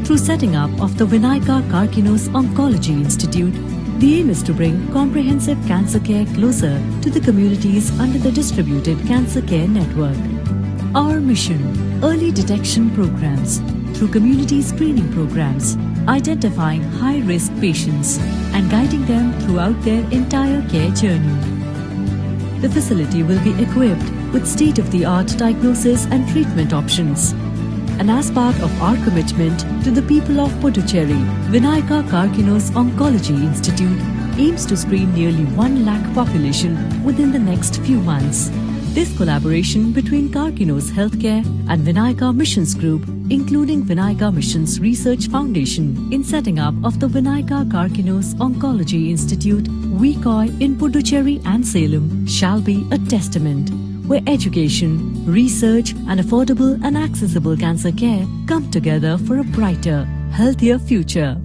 Through setting up of the Vinayaka Karkinos Oncology Institute, the aim is to bring comprehensive cancer care closer to the communities under the distributed cancer care network. Our mission: early detection programs through community screening programs, identifying high-risk patients and guiding them throughout their entire care journey. The facility will be equipped with state-of-the-art diagnosis and treatment options. And as part of our commitment to the people of Puducherry, Vinayaka Karkinos Oncology Institute aims to screen nearly 1 lakh population within the next few months. This collaboration between Karkinos Healthcare and Vinayaka Missions Group, including Vinayaka Missions Research Foundation, in setting up of the Vinayaka Karkinos Oncology Institute, VCOI, in Puducherry and Salem, shall be a testament where education, research, and affordable and accessible cancer care come together for a brighter, healthier future.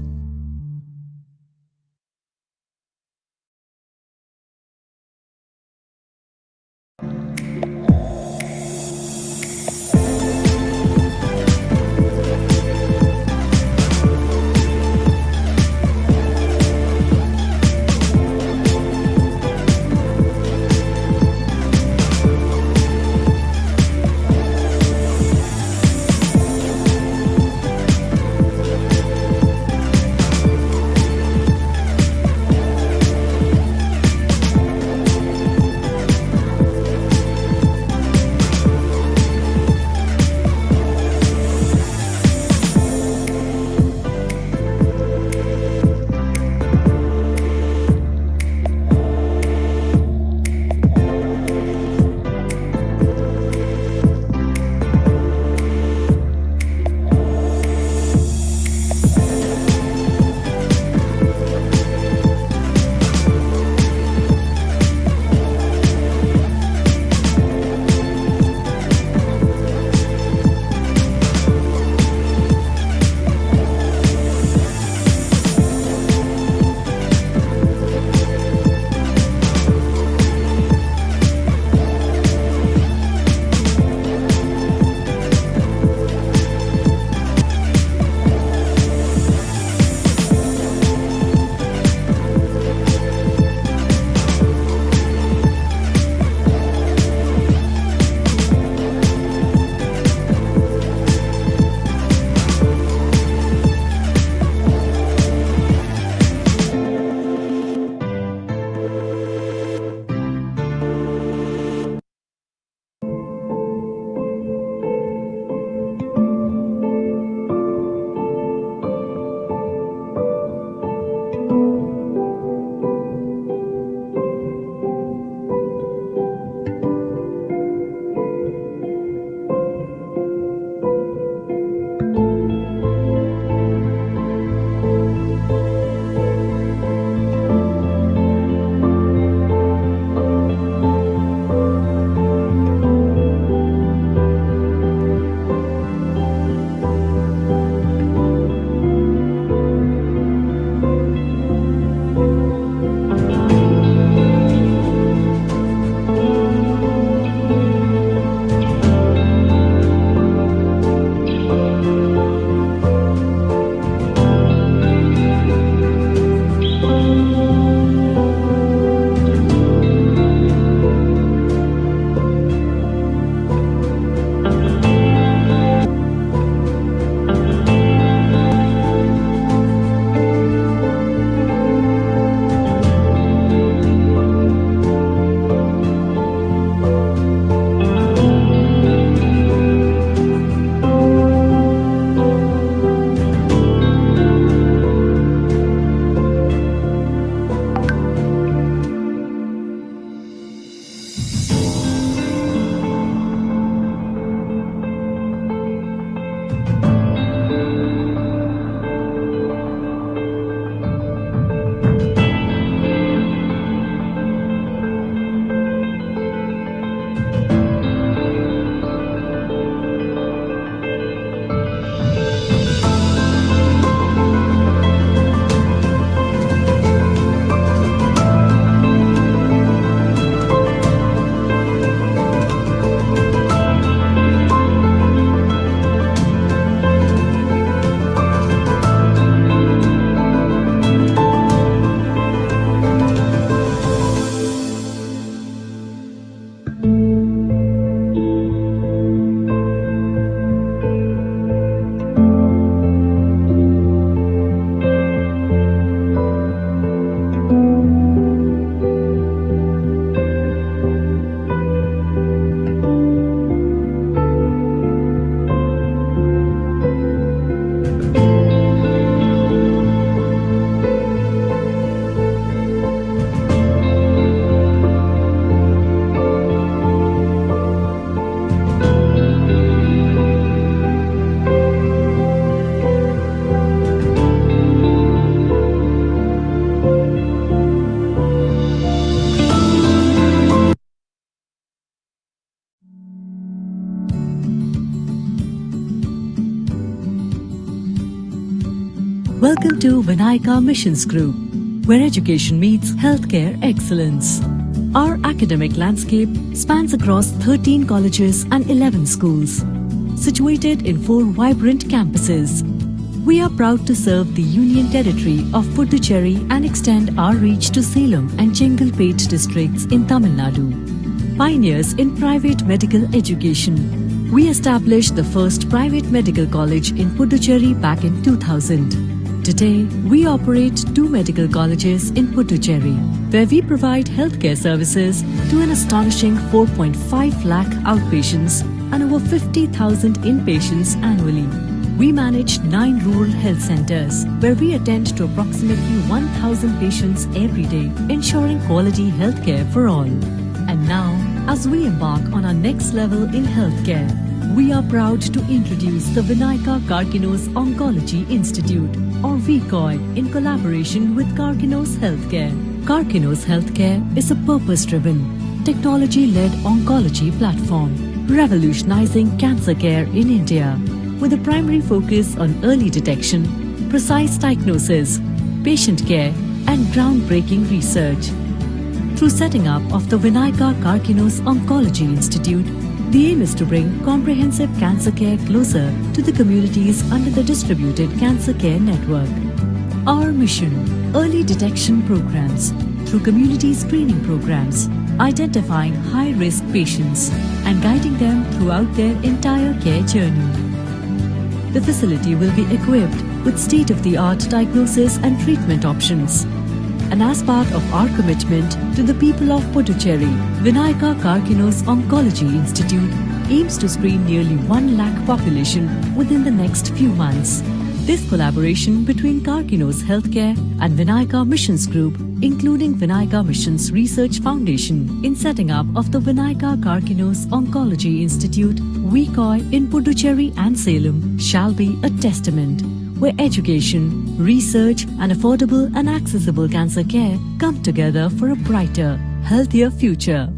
Welcome to Vinayaka Missions Group, where education meets healthcare excellence. Our academic landscape spans across 13 colleges and 11 schools, situated in 4 vibrant campuses. We are proud to serve the Union Territory of Puducherry and extend our reach to Salem and Chengalpet districts in Tamil Nadu. Pioneers in private medical education. We established the first private medical college in Puducherry back in 2000. Today, we operate 2 medical colleges in Puducherry, where we provide healthcare services to an astonishing 4.5 lakh outpatients and over 50,000 inpatients annually. We manage 9 rural health centers, where we attend to approximately 1,000 patients every day, ensuring quality healthcare for all. And now, as we embark on our next level in healthcare, we are proud to introduce the Vinayaka Karkinos Oncology Institute, or VCOI, in collaboration with Karkinos Healthcare. Karkinos Healthcare is a purpose-driven, technology-led oncology platform, revolutionizing cancer care in India, with a primary focus on early detection, precise diagnosis, patient care, and groundbreaking research. Through setting up of the Vinayaka Karkinos Oncology Institute, the aim is to bring comprehensive cancer care closer to the communities under the distributed cancer care network. Our mission: early detection programs through community screening programs, identifying high-risk patients and guiding them throughout their entire care journey. The facility will be equipped with state-of-the-art diagnosis and treatment options. And as part of our commitment to the people of Puducherry, Vinayaka Karkinos Oncology Institute aims to screen nearly 1 lakh population within the next few months. This collaboration between Karkinos Healthcare and Vinayaka Missions Group, including Vinayaka Missions Research Foundation, in setting up of the Vinayaka Karkinos Oncology Institute, VCOI, in Puducherry and Salem, shall be a testament where education, research, and affordable and accessible cancer care come together for a brighter, healthier future.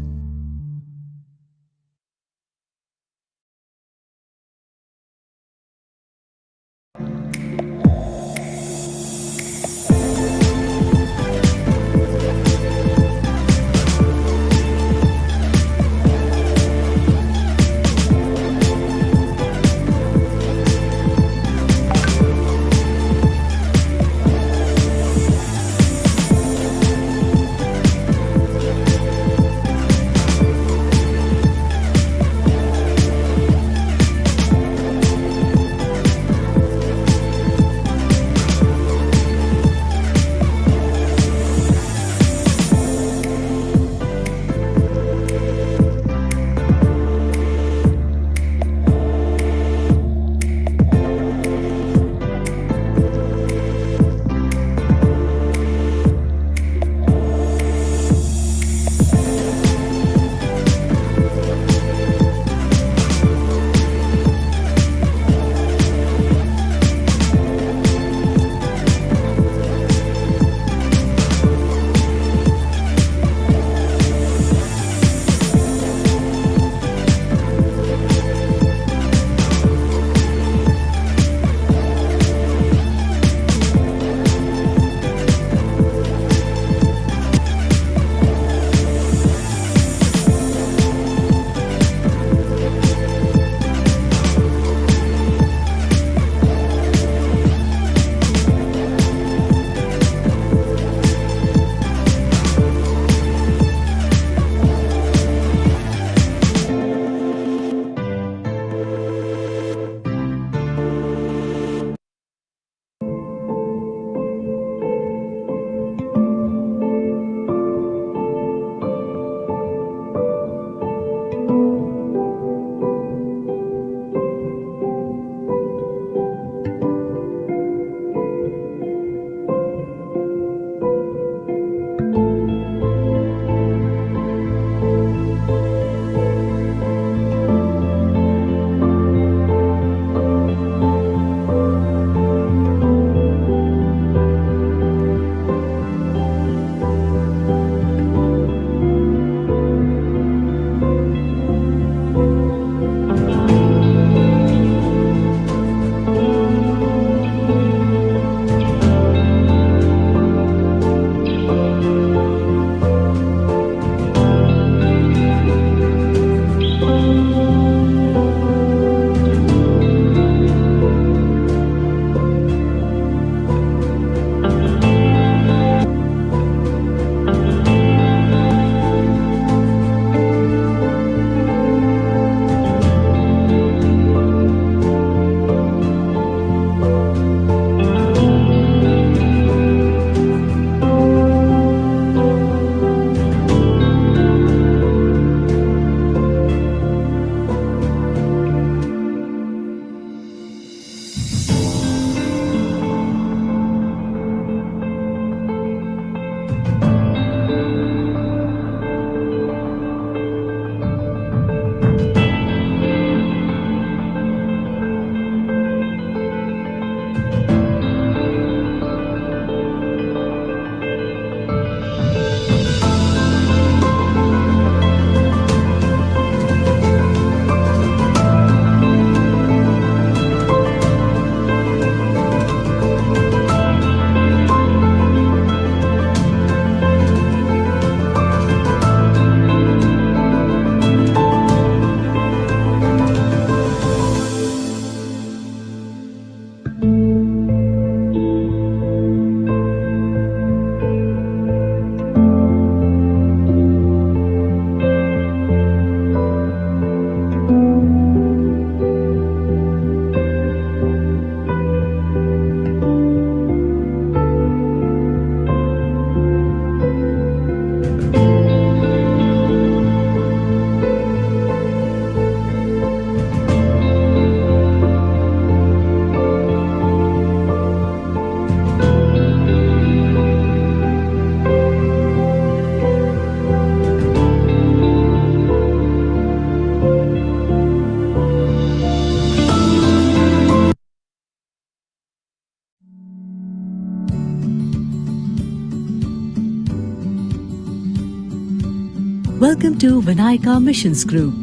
Welcome to Vinayaka Missions Group,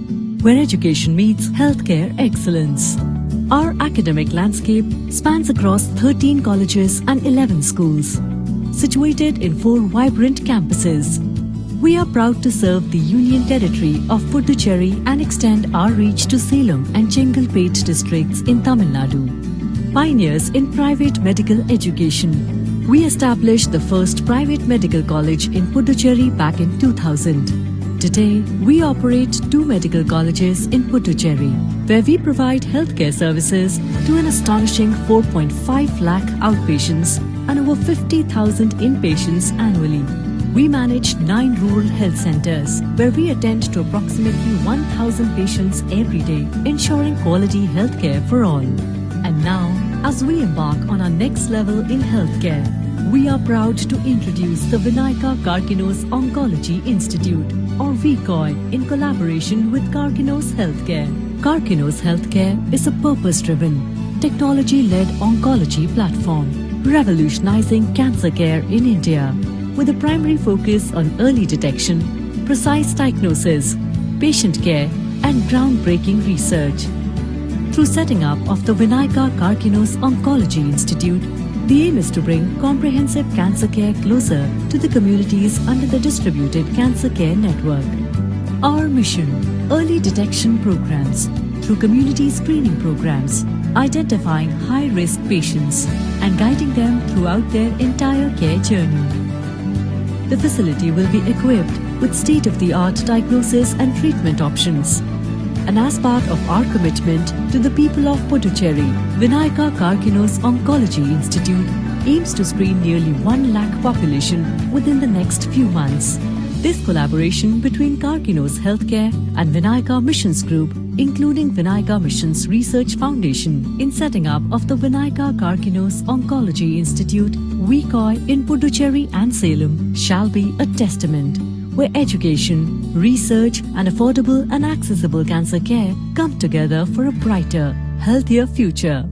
where education meets healthcare excellence. Our academic landscape spans across 13 colleges and 11 schools, situated in 4 vibrant campuses. We are proud to serve the Union Territory of Puducherry and extend our reach to Salem and Chengalpet districts in Tamil Nadu. Pioneers in private medical education. We established the first private medical college in Puducherry back in 2000. Today, we operate 2 medical colleges in Puducherry, where we provide healthcare services to an astonishing 4.5 lakh outpatients and over 50,000 inpatients annually. We manage 9 rural health centers, where we attend to approximately 1,000 patients every day, ensuring quality healthcare for all. And now, as we embark on our next level in healthcare, we are proud to introduce the Vinayaka Karkinos Oncology Institute, or VCOI, in collaboration with Karkinos Healthcare. Karkinos Healthcare is a purpose-driven, technology-led oncology platform, revolutionizing cancer care in India, with a primary focus on early detection, precise diagnosis, patient care, and groundbreaking research. Through setting up of the Vinayaka Karkinos Oncology Institute, the aim is to bring comprehensive cancer care closer to the communities under the distributed cancer care network. Our mission: early detection programs through community screening programs, identifying high-risk patients and guiding them throughout their entire care journey. The facility will be equipped with state-of-the-art diagnosis and treatment options. And as part of our commitment to the people of Puducherry, Vinayaka Karkinos Oncology Institute aims to screen nearly 1 lakh population within the next few months. This collaboration between Karkinos Healthcare and Vinayaka Missions Group, including Vinayaka Missions Research Foundation, in setting up of the Vinayaka Karkinos Oncology Institute, VCOI, in Puducherry and Salem, shall be a testament where education, research, and affordable and accessible cancer care come together for a brighter, healthier future.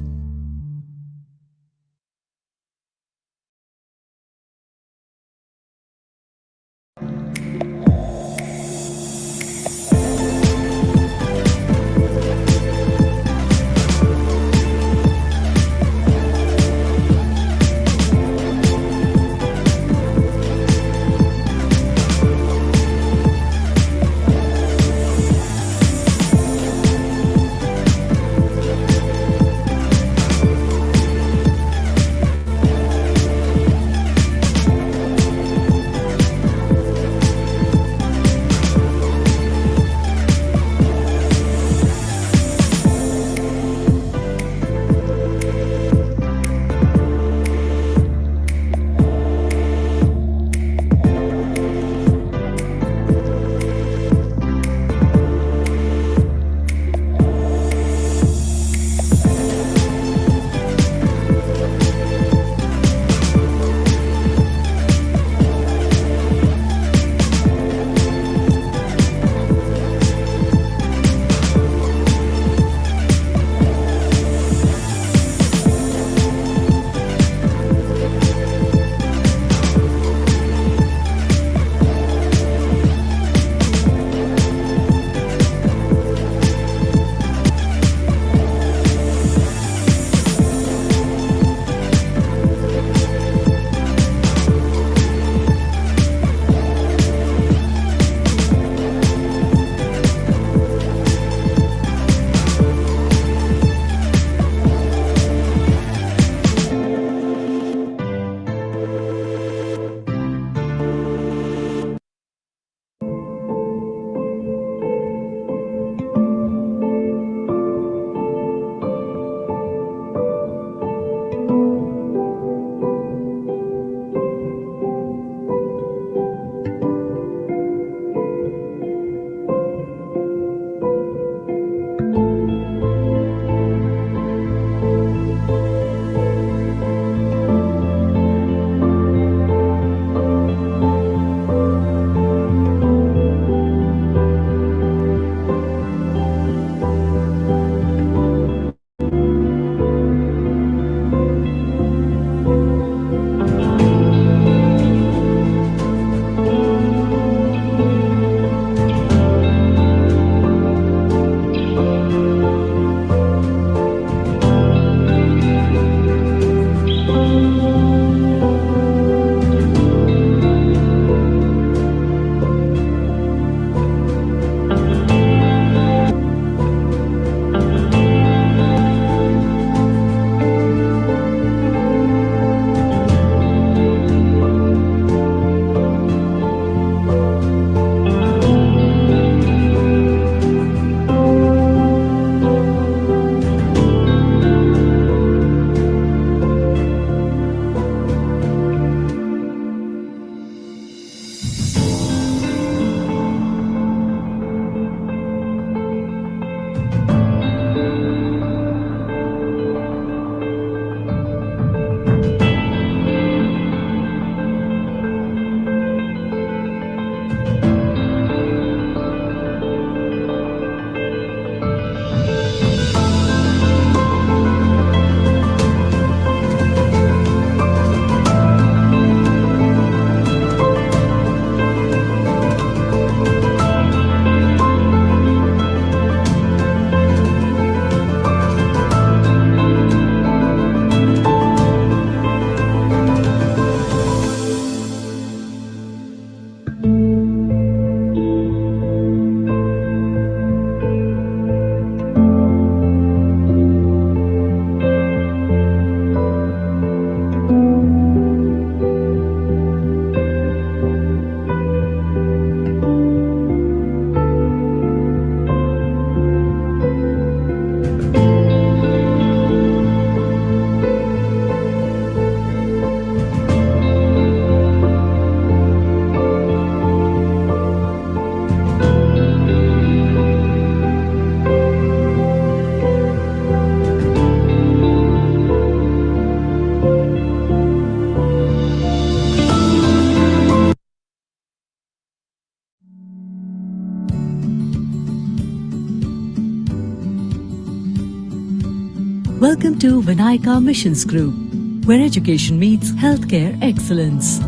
Welcome to Vinayaka Missions Group, where education meets healthcare excellence.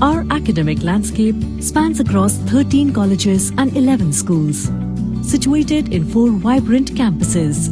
Our academic landscape spans across 13 colleges and 11 schools, situated in 4 vibrant campuses.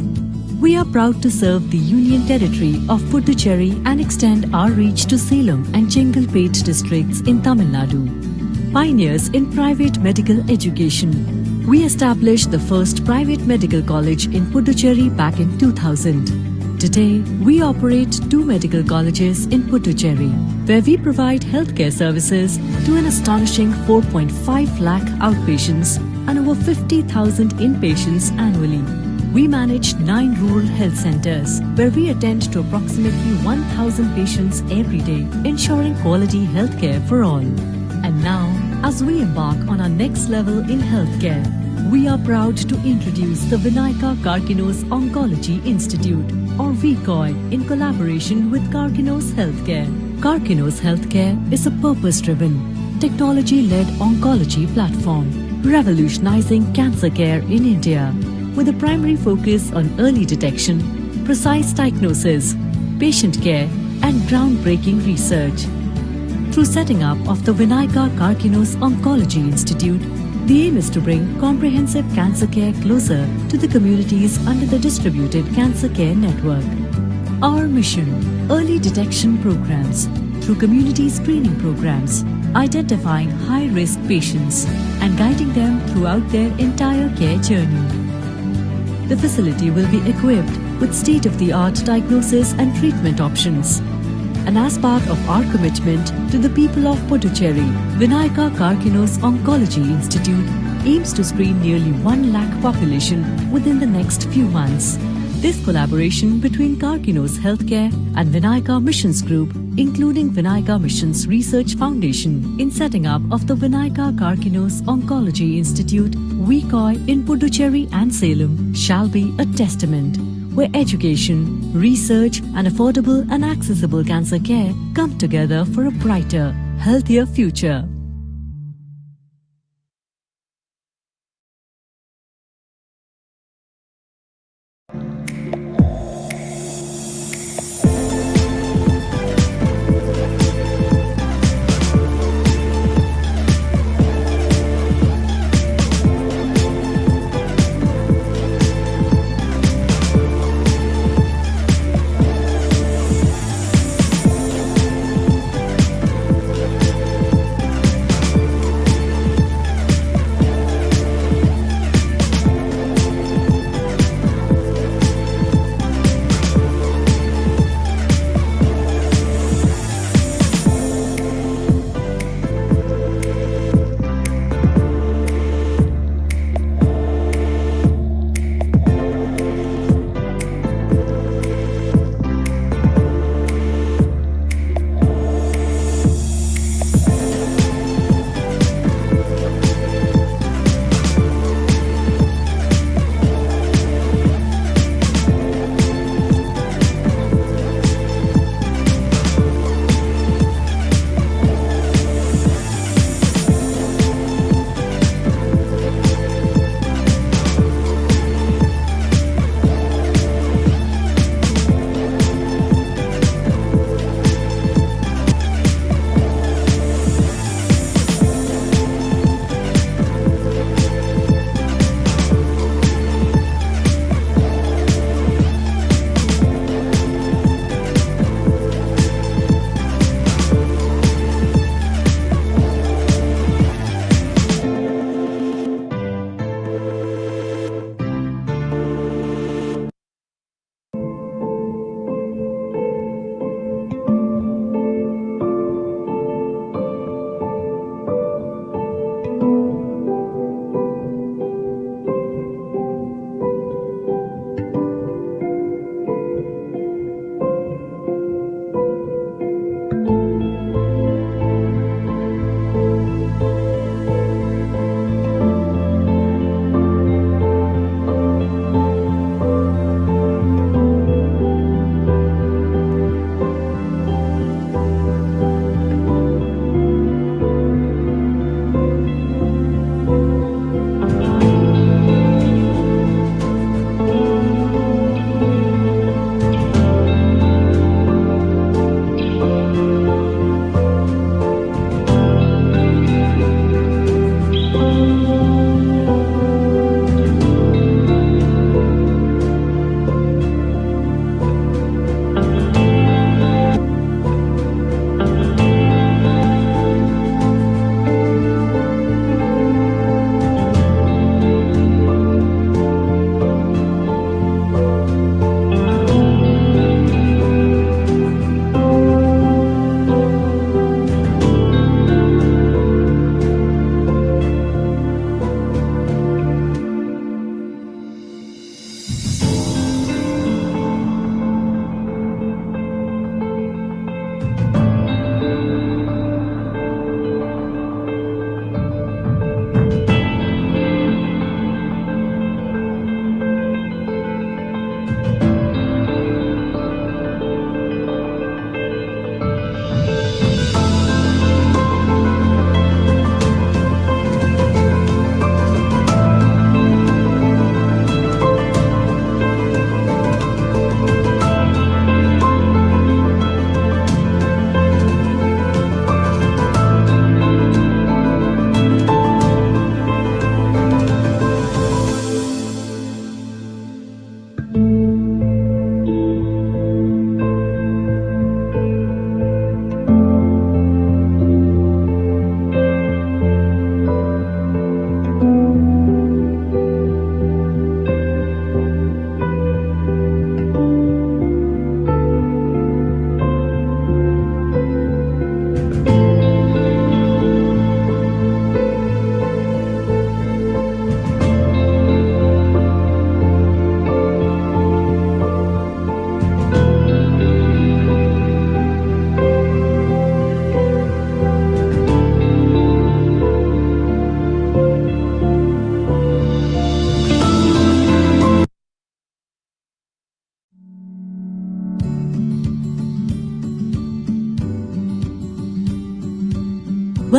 We are proud to serve the Union Territory of Puducherry and extend our reach to Salem and Chengalpet districts in Tamil Nadu. Pioneers in private medical education. We established the first private medical college in Puducherry back in 2000. Today, we operate 2 medical colleges in Puducherry, where we provide healthcare services to an astonishing 4.5 lakh outpatients and over 50,000 inpatients annually. We manage 9 rural health centers, where we attend to approximately 1,000 patients every day, ensuring quality healthcare for all. And now, as we embark on our next level in healthcare, we are proud to introduce the Vinayaka Karkinos Oncology Institute, or VCOI, in collaboration with Karkinos Healthcare. Karkinos Healthcare is a purpose-driven, technology-led oncology platform, revolutionizing cancer care in India, with a primary focus on early detection, precise diagnosis, patient care, and groundbreaking research. Through setting up of the Vinayaka Karkinos Oncology Institute, the aim is to bring comprehensive cancer care closer to the communities under the distributed cancer care network. Our mission: early detection programs through community screening programs, identifying high-risk patients and guiding them throughout their entire care journey. The facility will be equipped with state-of-the-art diagnosis and treatment options. And as part of our commitment to the people of Puducherry, Vinayaka Karkinos Oncology Institute aims to screen nearly 1 lakh population within the next few months. This collaboration between Karkinos Healthcare and Vinayaka Missions Group, including Vinayaka Missions Research Foundation, in setting up of the Vinayaka Karkinos Oncology Institute, VCOI, in Puducherry and Salem, shall be a testament where education, research, and affordable and accessible cancer care come together for a brighter, healthier future.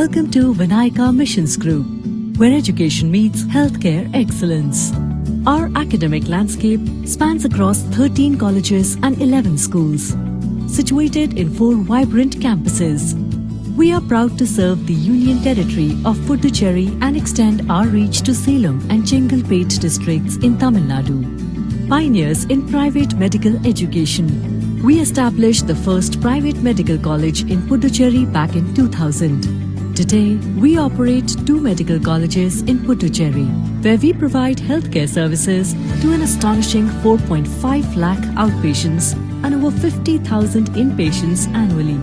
Welcome to Vinayaka Missions Group, where education meets healthcare excellence. Our academic landscape spans across 13 colleges and 11 schools, situated in 4 vibrant campuses. We are proud to serve the Union Territory of Puducherry and extend our reach to Salem and Chengalpet districts in Tamil Nadu. Pioneers in private medical education. We established the first private medical college in Puducherry back in 2000. Today, we operate 2 medical colleges in Puducherry, where we provide healthcare services to an astonishing 4.5 lakh outpatients and over 50,000 inpatients annually.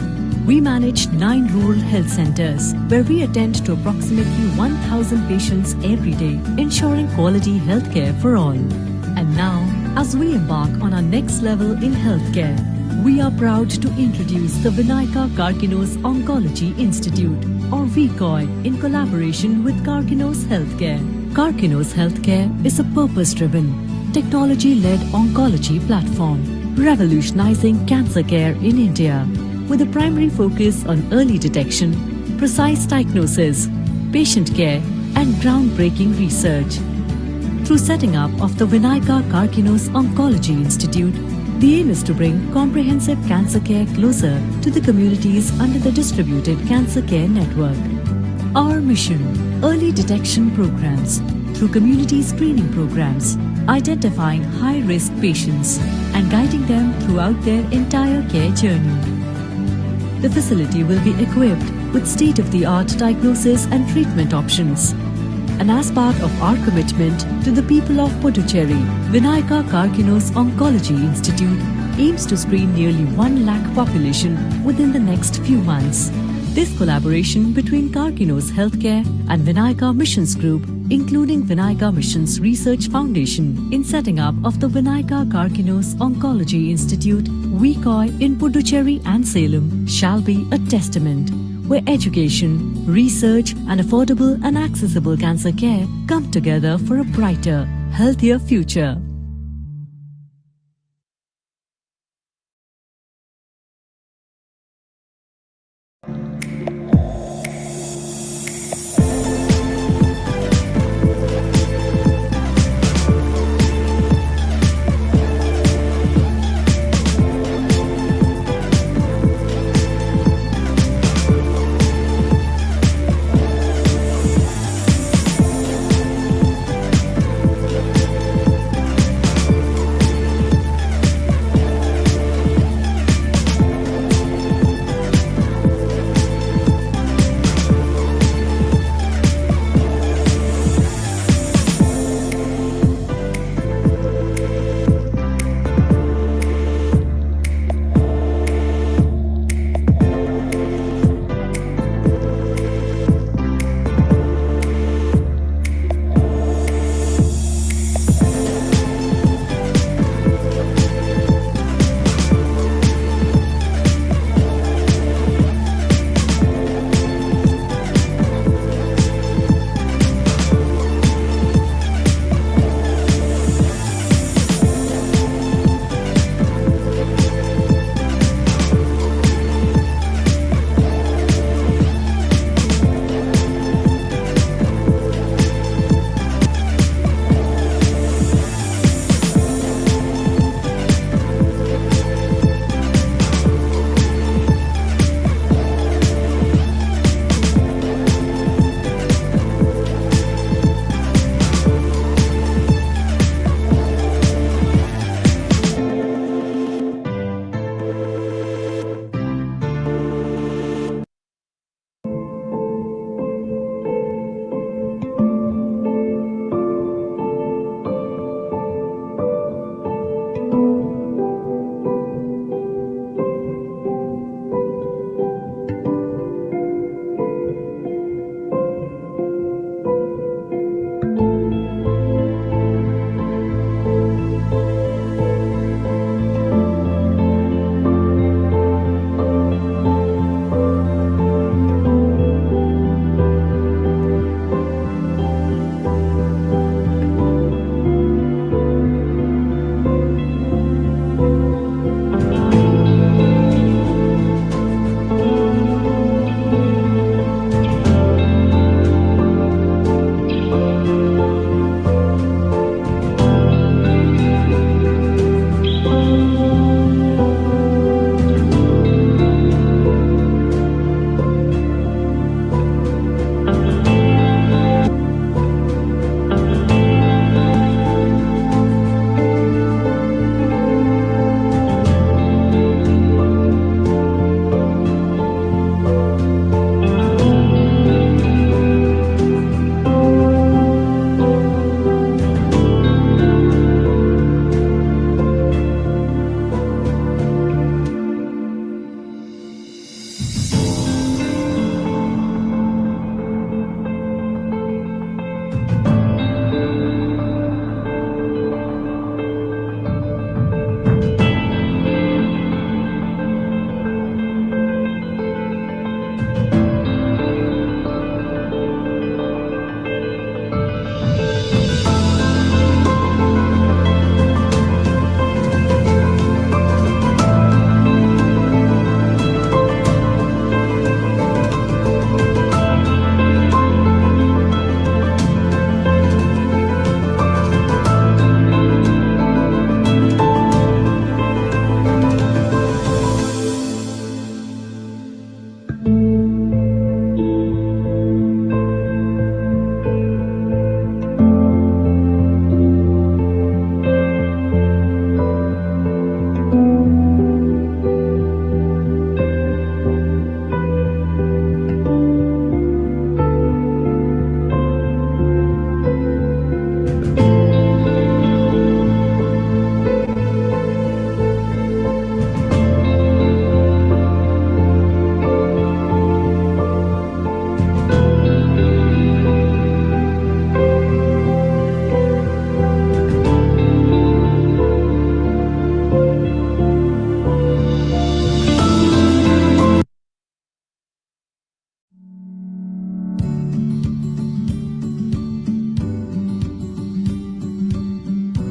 We manage 9 rural health centers, where we attend to approximately 1,000 patients every day, ensuring quality healthcare for all. And now, as we embark on our next level in healthcare, we are proud to introduce the Vinayaka Karkinos Oncology Institute, or VCOI, in collaboration with Karkinos Healthcare. Karkinos Healthcare is a purpose-driven, technology-led oncology platform, revolutionizing cancer care in India, with a primary focus on early detection, precise diagnosis, patient care, and groundbreaking research. Through setting up of the Vinayaka Karkinos Oncology Institute, the aim is to bring comprehensive cancer care closer to the communities under the distributed cancer care network. Our mission: early detection programs through community screening programs, identifying high-risk patients and guiding them throughout their entire care journey. The facility will be equipped with state-of-the-art diagnosis and treatment options. And as part of our commitment to the people of Puducherry, Vinayaka Karkinos Oncology Institute aims to screen nearly 1 lakh population within the next few months. This collaboration between Karkinos Healthcare and Vinayaka Missions Group, including Vinayaka Missions Research Foundation, in setting up of the Vinayaka Karkinos Oncology Institute, VCOI, in Puducherry and Salem, shall be a testament where education, research, and affordable and accessible cancer care come together for a brighter, healthier future.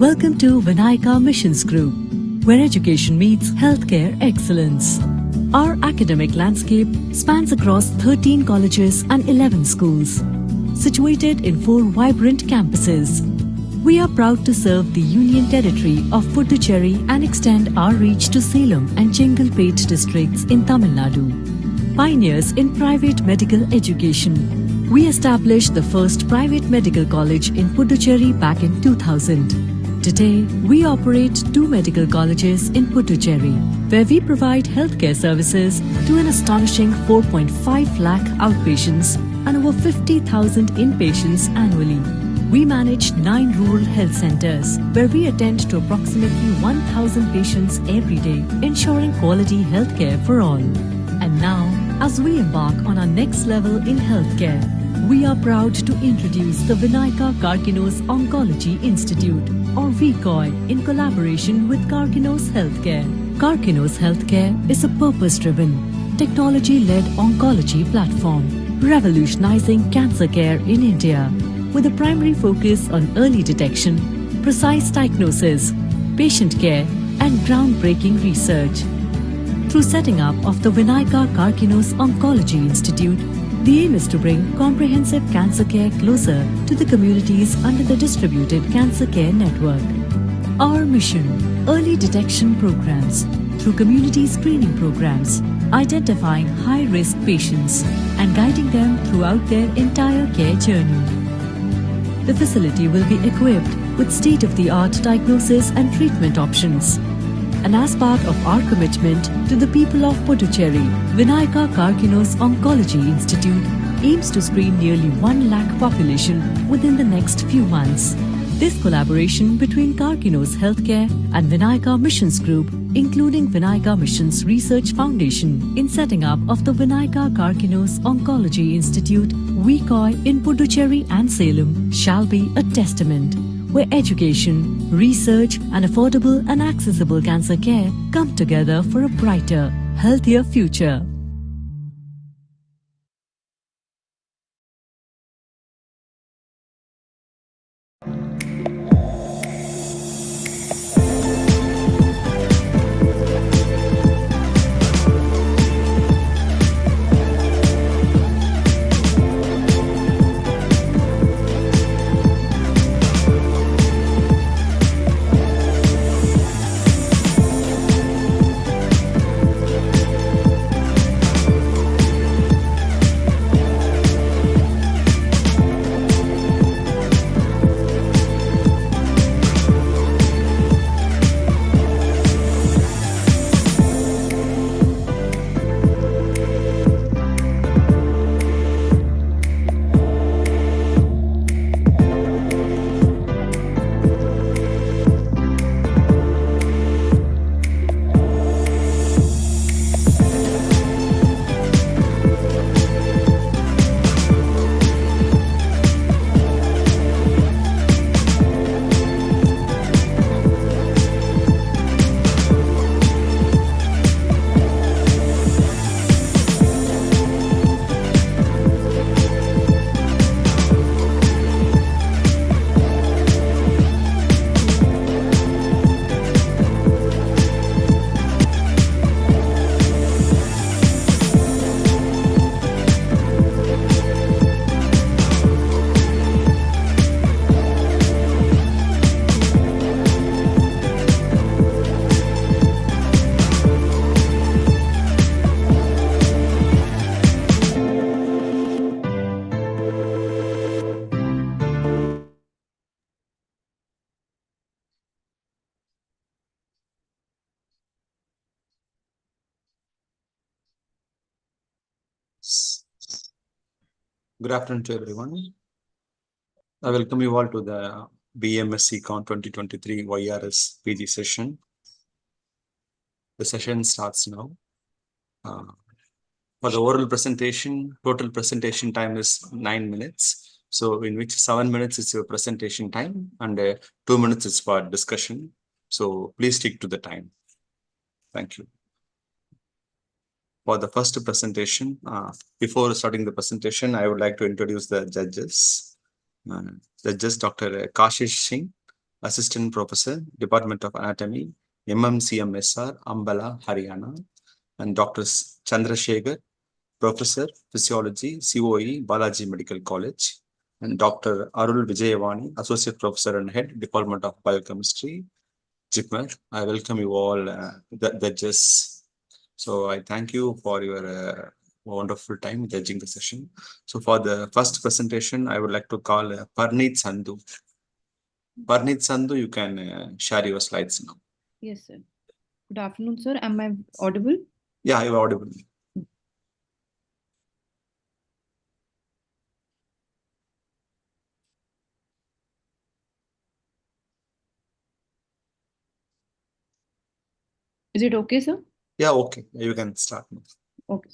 Welcome to Vinayaka Missions Group, where education meets healthcare excellence. Our academic landscape spans across 13 colleges and 11 schools, situated in 4 vibrant campuses. We are proud to serve the Union Territory of Puducherry and extend our reach to Salem and Chengalpet districts in Tamil Nadu. Pioneers in private medical education. We established the first private medical college in Puducherry back in 2000. Today, we operate 2 medical colleges in Puducherry, where we provide healthcare services to an astonishing 4.5 lakh outpatients and over 50,000 inpatients annually. We manage 9 rural health centers, where we attend to approximately 1,000 patients every day, ensuring quality healthcare for all. And now, as we embark on our next level in healthcare, we are proud to introduce the Vinayaka Karkinos Oncology Institute, or VCOI, in collaboration with Karkinos Healthcare. Karkinos Healthcare is a purpose-driven, technology-led oncology platform, revolutionizing cancer care in India, with a primary focus on early detection, precise diagnosis, patient care, and groundbreaking research. Through setting up of the Vinayaka Karkinos Oncology Institute, the aim is to bring comprehensive cancer care closer to the communities under the distributed cancer care network. Our mission: early detection programs through community screening programs, identifying high-risk patients and guiding them throughout their entire care journey. The facility will be equipped with state-of-the-art diagnosis and treatment options. And as part of our commitment to the people of Puducherry, Vinayaka Karkinos Oncology Institute aims to screen nearly 1 lakh population within the next few months. This collaboration between Karkinos Healthcare and Vinayaka Missions Group, including Vinayaka Missions Research Foundation, in setting up of the Vinayaka Karkinos Oncology Institute, VCOI, in Puducherry and Salem, shall be a testament where education, research, and affordable and accessible cancer care come together for a brighter, healthier future. Good afternoon to everyone. I welcome you all to the BMSECON2023 YRS PG session. The session starts now. For the oral presentation, total presentation time is 9 minutes. So in which 7 minutes is your presentation time and 2 minutes is for discussion. So please stick to the time. Thank you. For the first presentation, before starting the presentation, I would like to introduce the judges. Judges Dr. Kashish Singh, Assistant Professor, Department of Anatomy, MMCMSR, Ambala, Haryana, and Dr. Chandrasekhar, Professor, Physiology, COE, Balaji Medical College, and Dr. Arul Vijayavani, Associate Professor and Head, Department of Biochemistry, JIPMER. I welcome you all, the judges. So I thank you for your wonderful time judging the session. So for the first presentation, I would like to call Parneet Sandhu. Parneet Sandhu, you can share your slides now. Yes, sir. Good afternoon, sir. Am I audible? Yeah, you're audible. Is it okay, sir? Yeah, okay. You can start now. Okay.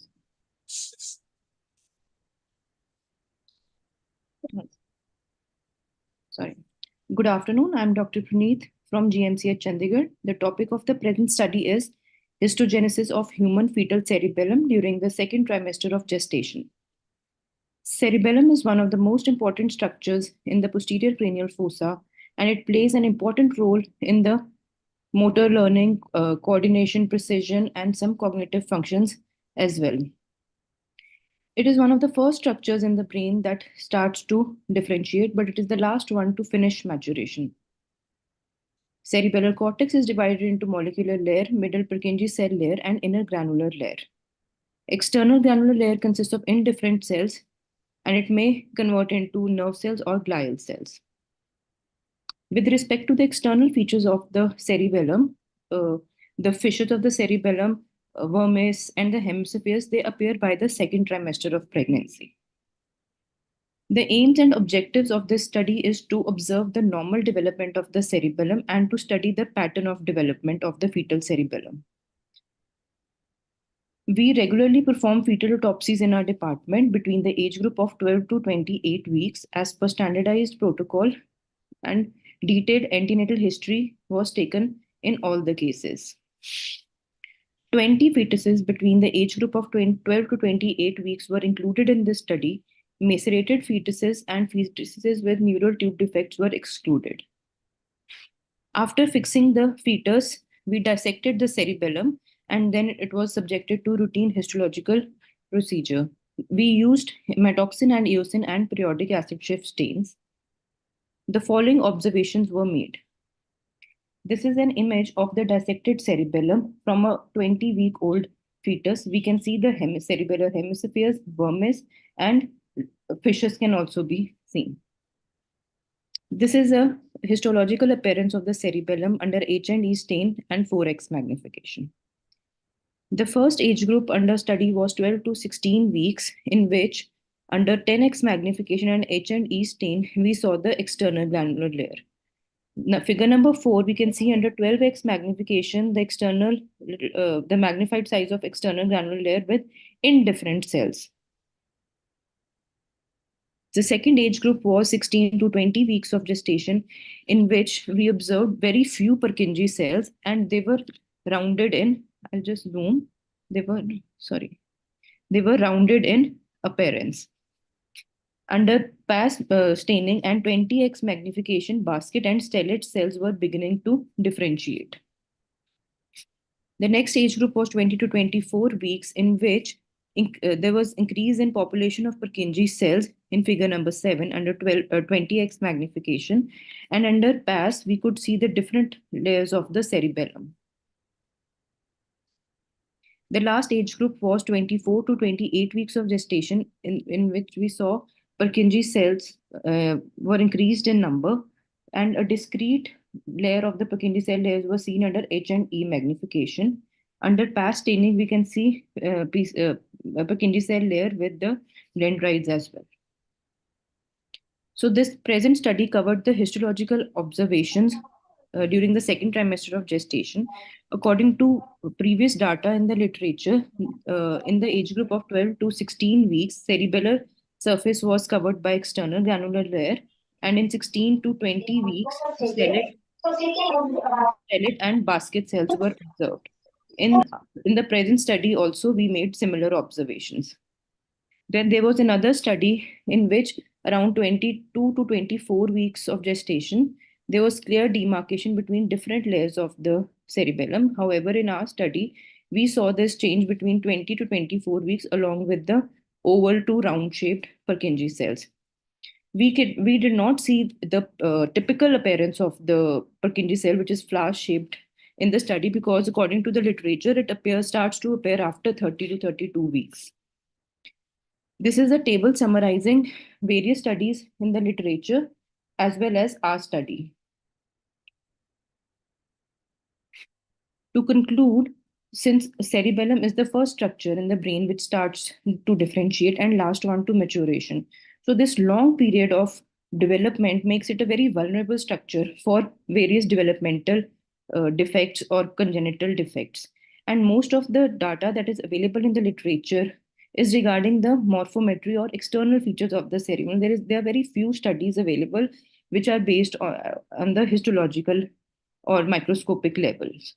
Sorry. Good afternoon. I'm Dr. Praneeth from GMCH Chandigarh. The topic of the present study is histogenesis of human fetal cerebellum during the second trimester of gestation. Cerebellum is one of the most important structures in the posterior cranial fossa, and it plays an important role in the motor learning, coordination, precision, and some cognitive functions as well. It is one of the first structures in the brain that starts to differentiate, but it is the last one to finish maturation. Cerebellar cortex is divided into molecular layer, middle Purkinje cell layer, and inner granular layer. External granular layer consists of indifferent cells, and it may convert into nerve cells or glial cells. With respect to the external features of the cerebellum, the fissures of the cerebellum, vermis, and the hemispheres, they appear by the second trimester of pregnancy. The aims and objectives of this study is to observe the normal development of the cerebellum and to study the pattern of development of the fetal cerebellum. We regularly perform fetal autopsies in our department between the age group of 12 to 28 weeks as per standardized protocol, and detailed antenatal history was taken in all the cases. 20 fetuses between the age group of 12 to 28 weeks were included in this study. Macerated fetuses and fetuses with neural tube defects were excluded. After fixing the fetus, we dissected the cerebellum and then it was subjected to routine histological procedure. We used hematoxin and eosin and periodic acid shift stains. The following observations were made. This is an image of the dissected cerebellum from a 20-week-old fetus. We can see the cerebellar hemispheres, vermis, and fissures can also be seen. This is a histological appearance of the cerebellum under H&E stain and 4x magnification. The first age group under study was 12 to 16 weeks, in which under 10x magnification and H&E stain, we saw the external granular layer. Now, figure number 4, we can see under 12x magnification, the external, the magnified size of external granular layer with indifferent cells. The second age group was 16 to 20 weeks of gestation, in which we observed very few Purkinje cells, and they were rounded in, I'll just zoom, they were rounded in appearance. Under PAS staining and 20x magnification, basket and stellate cells were beginning to differentiate. The next age group was 20 to 24 weeks, in which there was increase in population of Purkinje cells in figure number 7 under 20x magnification, and under PAS we could see the different layers of the cerebellum. The last age group was 24 to 28 weeks of gestation, in which we saw Purkinje cells were increased in number, and a discrete layer of the Purkinje cell layers was seen under H&E magnification. Under PAS staining, we can see Purkinje cell layer with the dendrites as well. So this present study covered the histological observations during the second trimester of gestation. According to previous data in the literature, in the age group of 12 to 16 weeks, cerebellar surface was covered by external granular layer, and in 16 to 20 weeks, stellate and basket cells were observed. In the present study also, we made similar observations. Then there was another study in which around 22 to 24 weeks of gestation, there was clear demarcation between different layers of the cerebellum. However, in our study, we saw this change between 20 to 24 weeks along with the oval to round shaped Purkinje cells. We did not see the typical appearance of the Purkinje cell, which is flower shaped in the study, because according to the literature, it starts to appear after 30 to 32 weeks. This is a table summarizing various studies in the literature as well as our study. To conclude, since cerebellum is the first structure in the brain which starts to differentiate and last one to maturation, so this long period of development makes it a very vulnerable structure for various developmental defects or congenital defects. And most of the data that is available in the literature is regarding the morphometry or external features of the cerebellum. There are very few studies available which are based on the histological or microscopic levels.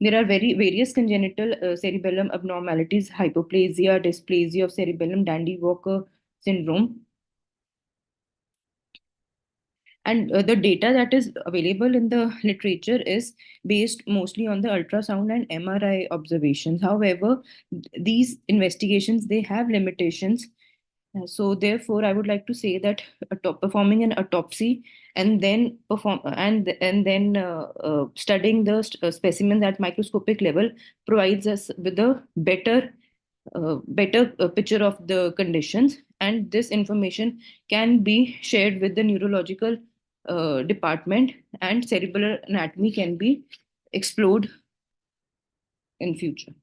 There are various congenital cerebellum abnormalities: hypoplasia, dysplasia of cerebellum, Dandy-Walker syndrome. And the data that is available in the literature is based mostly on the ultrasound and MRI observations. However, these investigations, they have limitations. So therefore, I would like to say that performing an autopsy and then studying the specimens at microscopic level provides us with a better picture of the conditions, and this information can be shared with the neurological department, and cerebral anatomy can be explored in future.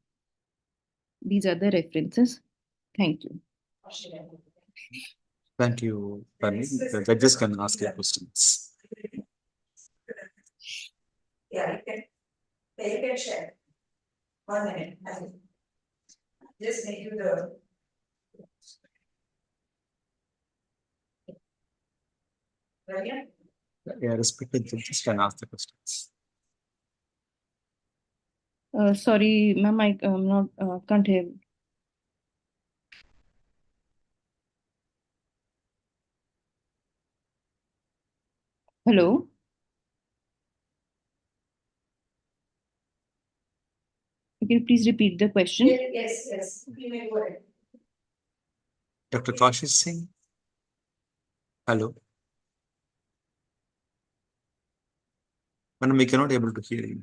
These are the references. Thank you. Thank you, Pani. The judges can ask your questions. Yeah, you can share. 1 minute. Just make you the. Right? Yeah, respected judges can ask the questions. Sorry, ma'am, I not can't hear. Hello. Can you please repeat the question? Yes. You may go ahead. Dr. Kashish Singh. Hello. Madam, we cannot able to hear you.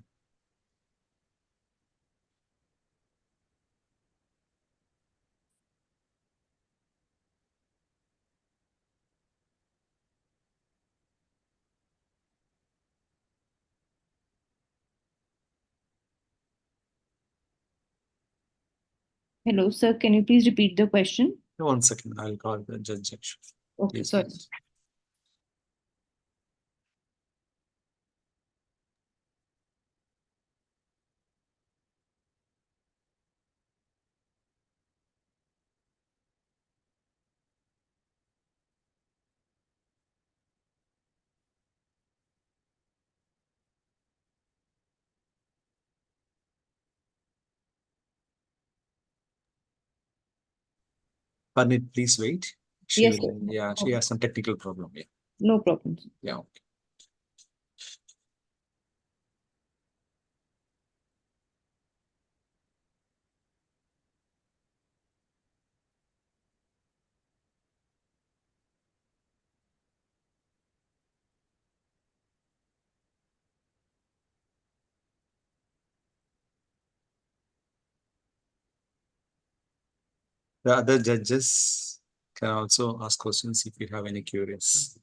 Hello, sir. Can you please repeat the question? 1 second, I'll call the judge. Okay, Please. sorry. Pani, please wait. Yes, sir. She has some technical problem. Yeah. No problem. Yeah. Okay. The other judges can also ask questions if you have any queries.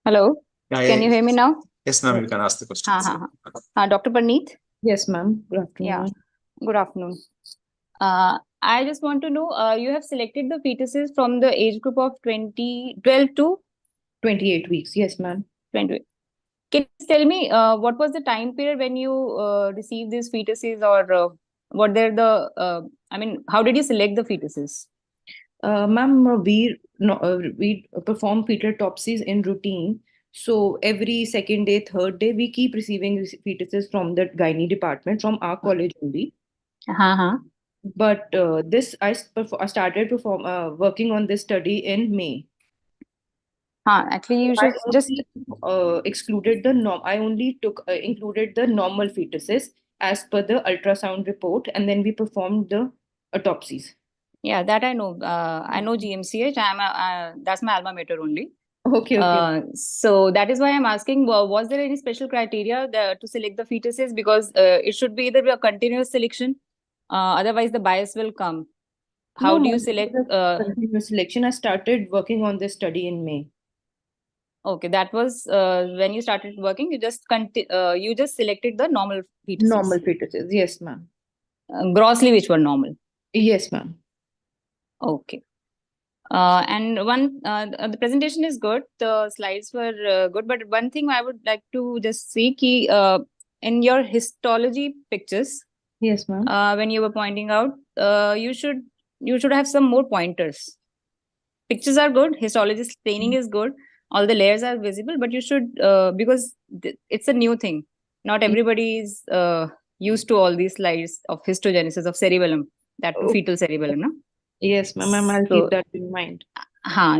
Hello. Can you hear me now? Yes, ma'am, you can ask the question. Dr. Parneet? Yes, ma'am. Good afternoon. Yeah. Good afternoon. I just want to know, you have selected the fetuses from the age group of 12 to 28 weeks. Yes, ma'am. 20. Can you tell me what was the time period when you received these fetuses, or what they're the, I mean, how did you select the fetuses? Ma'am, we perform fetal autopsies in routine. So every second day, third day, we keep receiving fetuses from the gynae department from our college only. But I started working on this study in May. Actually, you should just excluded the I only included the normal fetuses as per the ultrasound report, and then we performed the autopsies. Yeah, that I know. I know GMCH. That's my alma mater only. Okay. So that is why I'm asking, was there any special criteria to select the fetuses? Because it should be either a continuous selection, otherwise the bias will come. How do you select? Continuous selection. I started working on this study in May. Okay, that was when you started working. You just selected the normal fetuses. Normal fetuses, yes, ma'am. Grossly, which were normal. Yes, ma'am. Okay. And the presentation is good. The slides were good, but one thing I would like to just see in your histology pictures. Yes, ma'am. When you were pointing out, you should have some more pointers. Pictures are good. Histologist training is good. All the layers are visible, but you should because it's a new thing. Not everybody is used to all these slides of histogenesis of cerebellum, that fetal cerebellum, no? Yes, ma'am. I'll keep that in mind.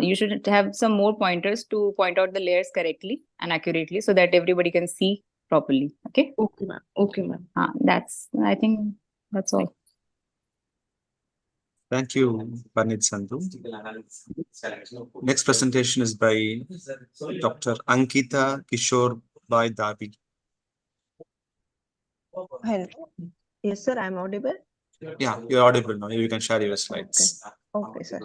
You should have some more pointers to point out the layers correctly and accurately so that everybody can see properly. Okay? Okay, ma'am. Okay, ma'am. I think that's all. Thank you, Parneet Sandhu. Next presentation is by Dr. Ankita Kishore Bhai Dabi. Hello. Yes, sir, I'm audible. Yeah, you're audible now. You can share your slides. Okay, sir.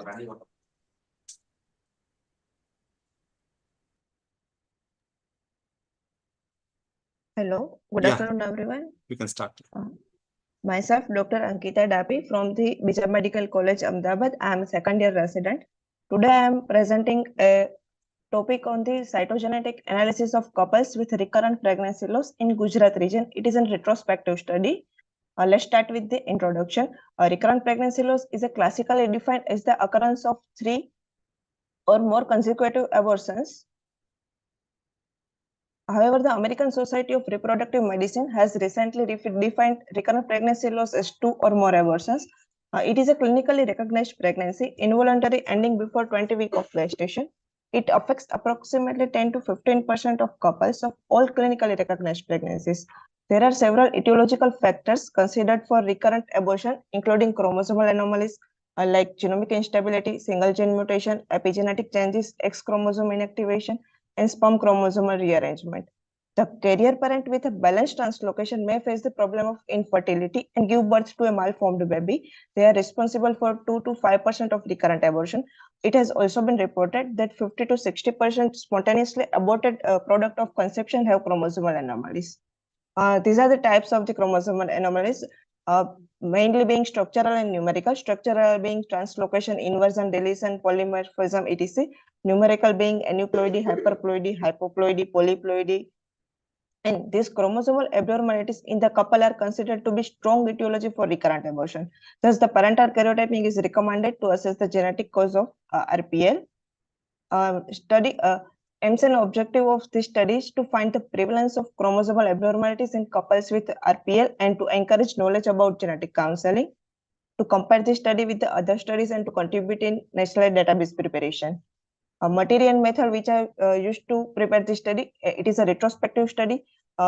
Hello. Good afternoon, everyone. You can start. Myself, Dr. Ankita Dapi from the BMSECON Medical College, Ahmedabad. I am a second-year resident. Today, I am presenting a topic on the cytogenetic analysis of couples with recurrent pregnancy loss in Gujarat region. It is a retrospective study. Let's start with the introduction. Recurrent pregnancy loss is classically defined as the occurrence of 3 or more consecutive abortions. However, the American Society of Reproductive Medicine has recently defined recurrent pregnancy loss as 2 or more abortions. It is a clinically recognized pregnancy, involuntary ending before 20 weeks of gestation. It affects approximately 10 to 15% of couples of all clinically recognized pregnancies. There are several etiological factors considered for recurrent abortion, including chromosomal anomalies like genomic instability, single gene mutation, epigenetic changes, X chromosome inactivation, and sperm chromosomal rearrangement. The carrier parent with a balanced translocation may face the problem of infertility and give birth to a malformed baby. They are responsible for 2 to 5% of recurrent abortion. It has also been reported that 50 to 60% spontaneously aborted product of conception have chromosomal anomalies. These are the types of the chromosomal anomalies, mainly being structural and numerical. Structural being translocation, inversion, deletion, polymorphism, etc. Numerical being aneuploidy, hyperploidy, hypoploidy, polyploidy. And these chromosomal abnormalities in the couple are considered to be strong etiology for recurrent abortion. Thus, the parental karyotyping is recommended to assess the genetic cause of RPL. Aims and objective of this study is to find the prevalence of chromosomal abnormalities in couples with RPL and to encourage knowledge about genetic counseling, to compare this study with the other studies and to contribute in national database preparation. A material method which I used to prepare this study, it is a retrospective study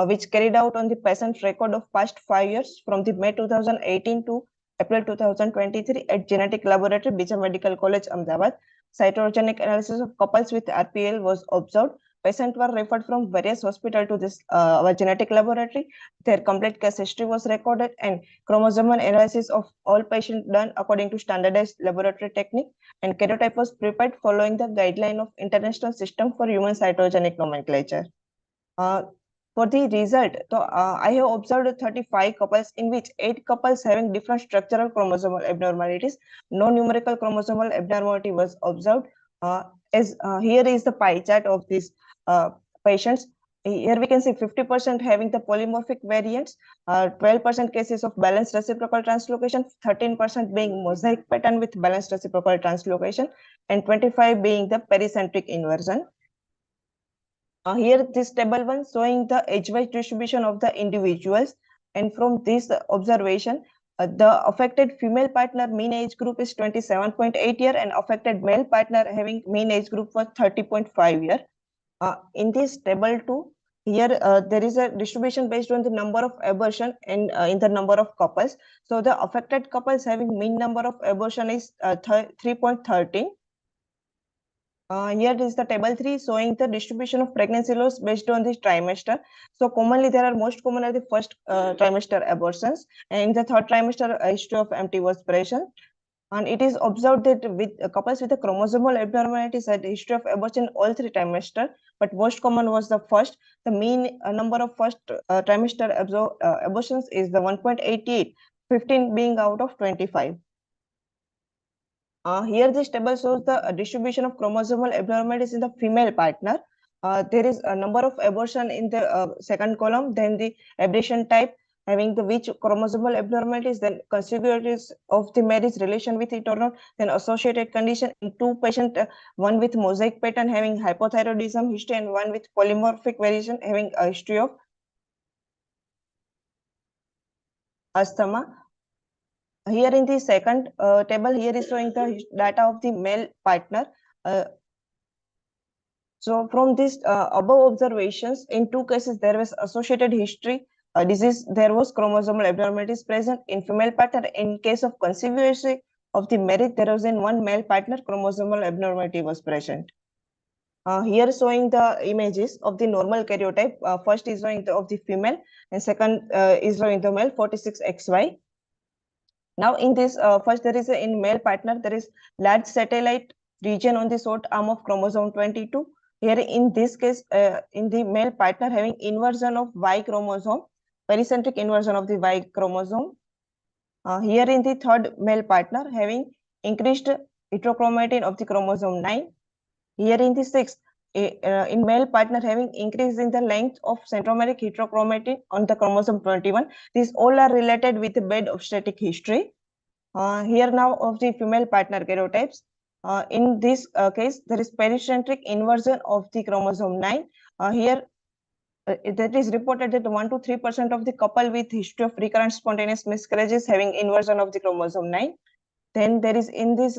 which carried out on the patient record of past 5 years from the May 2018 to April 2023 at Genetic Laboratory, BMSECON Medical College, Ahmedabad. Cytogenetic analysis of couples with RPL was observed. patients were referred from various hospitals to this our genetic laboratory. Their complete case history was recorded and chromosomal analysis of all patients done according to standardized laboratory technique, and karyotype was prepared following the guideline of International System for Human Cytogenic Nomenclature. For the result, so, I have observed 35 couples in which 8 couples having different structural chromosomal abnormalities. No numerical chromosomal abnormality was observed. Here is the pie chart of these patients. Here we can see 50% having the polymorphic variants, 12% cases of balanced reciprocal translocation, 13% being mosaic pattern with balanced reciprocal translocation, and 25 being the pericentric inversion. Here this table 1 showing the age-wise distribution of the individuals, and from this observation, the affected female partner mean age group is 27.8 year and affected male partner having mean age group was 30.5 year. In this table 2, here there is a distribution based on the number of abortion and in the number of couples. So the affected couples having mean number of abortion is 3.13. Here is the table 3 showing the distribution of pregnancy loss based on this trimester. So commonly most common are the first trimester abortions, and in the third trimester history of empty was present. And it is observed that with couples with a chromosomal abnormalities had history of abortion all 3 trimester, but most common was the first. The mean number of first trimester abortions is the 1.88, 15 being out of 25. Here this table shows the distribution of chromosomal abnormalities in the female partner. There is a number of abortion in the second column, then the aberration type having the which chromosomal abnormalities, then constitutives of the marriage relation with it or not, then associated condition in 2 patients, one with mosaic pattern having hypothyroidism history and one with polymorphic variation having a history of asthma. Here in the second table, here is showing the data of the male partner. So from this above observations, in 2 cases there was associated history disease. There was chromosomal abnormalities present in female partner. In case of conspiracy of the marriage, there was in 1 male partner chromosomal abnormality was present. Here showing the images of the normal karyotype. First is showing of the female, and second is showing the male 46XY. Now in this first there is in male partner there is large satellite region on the short arm of chromosome 22. Here in this case in the male partner having inversion of Y chromosome, pericentric inversion of the Y chromosome. Here in the third male partner having increased heterochromatin of the chromosome 9. Here in the sixth in male partner having increase in the length of centromeric heterochromatin on the chromosome 21. These all are related with the bad obstetric history. Here now of the female partner karyotypes. In this case, there is pericentric inversion of the chromosome 9. Here that is reported that 1 to 3% of the couple with history of recurrent spontaneous miscarriages having inversion of the chromosome 9. Then there is in this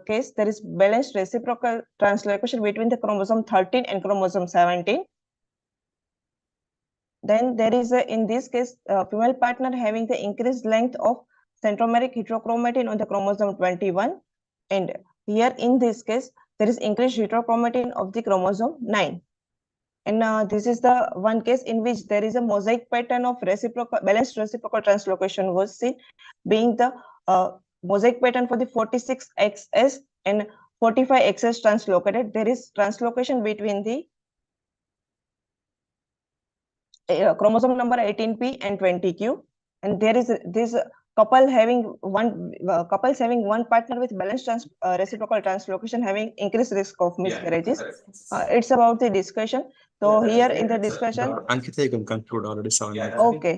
case, there is balanced reciprocal translocation between the chromosome 13 and chromosome 17. Then there is in this case, female partner having the increased length of centromeric heterochromatin on the chromosome 21. And here in this case, there is increased heterochromatin of the chromosome 9. And this is the one case in which there is a mosaic pattern of balanced reciprocal translocation was seen, being the mosaic pattern for the 46XS and 45XS translocated. There is translocation between the chromosome number 18P and 20Q, and there is this couples having one partner with balanced reciprocal translocation having increased risk of miscarriages. It's about the discussion. So here in the discussion, Ankita, you can conclude already. okay.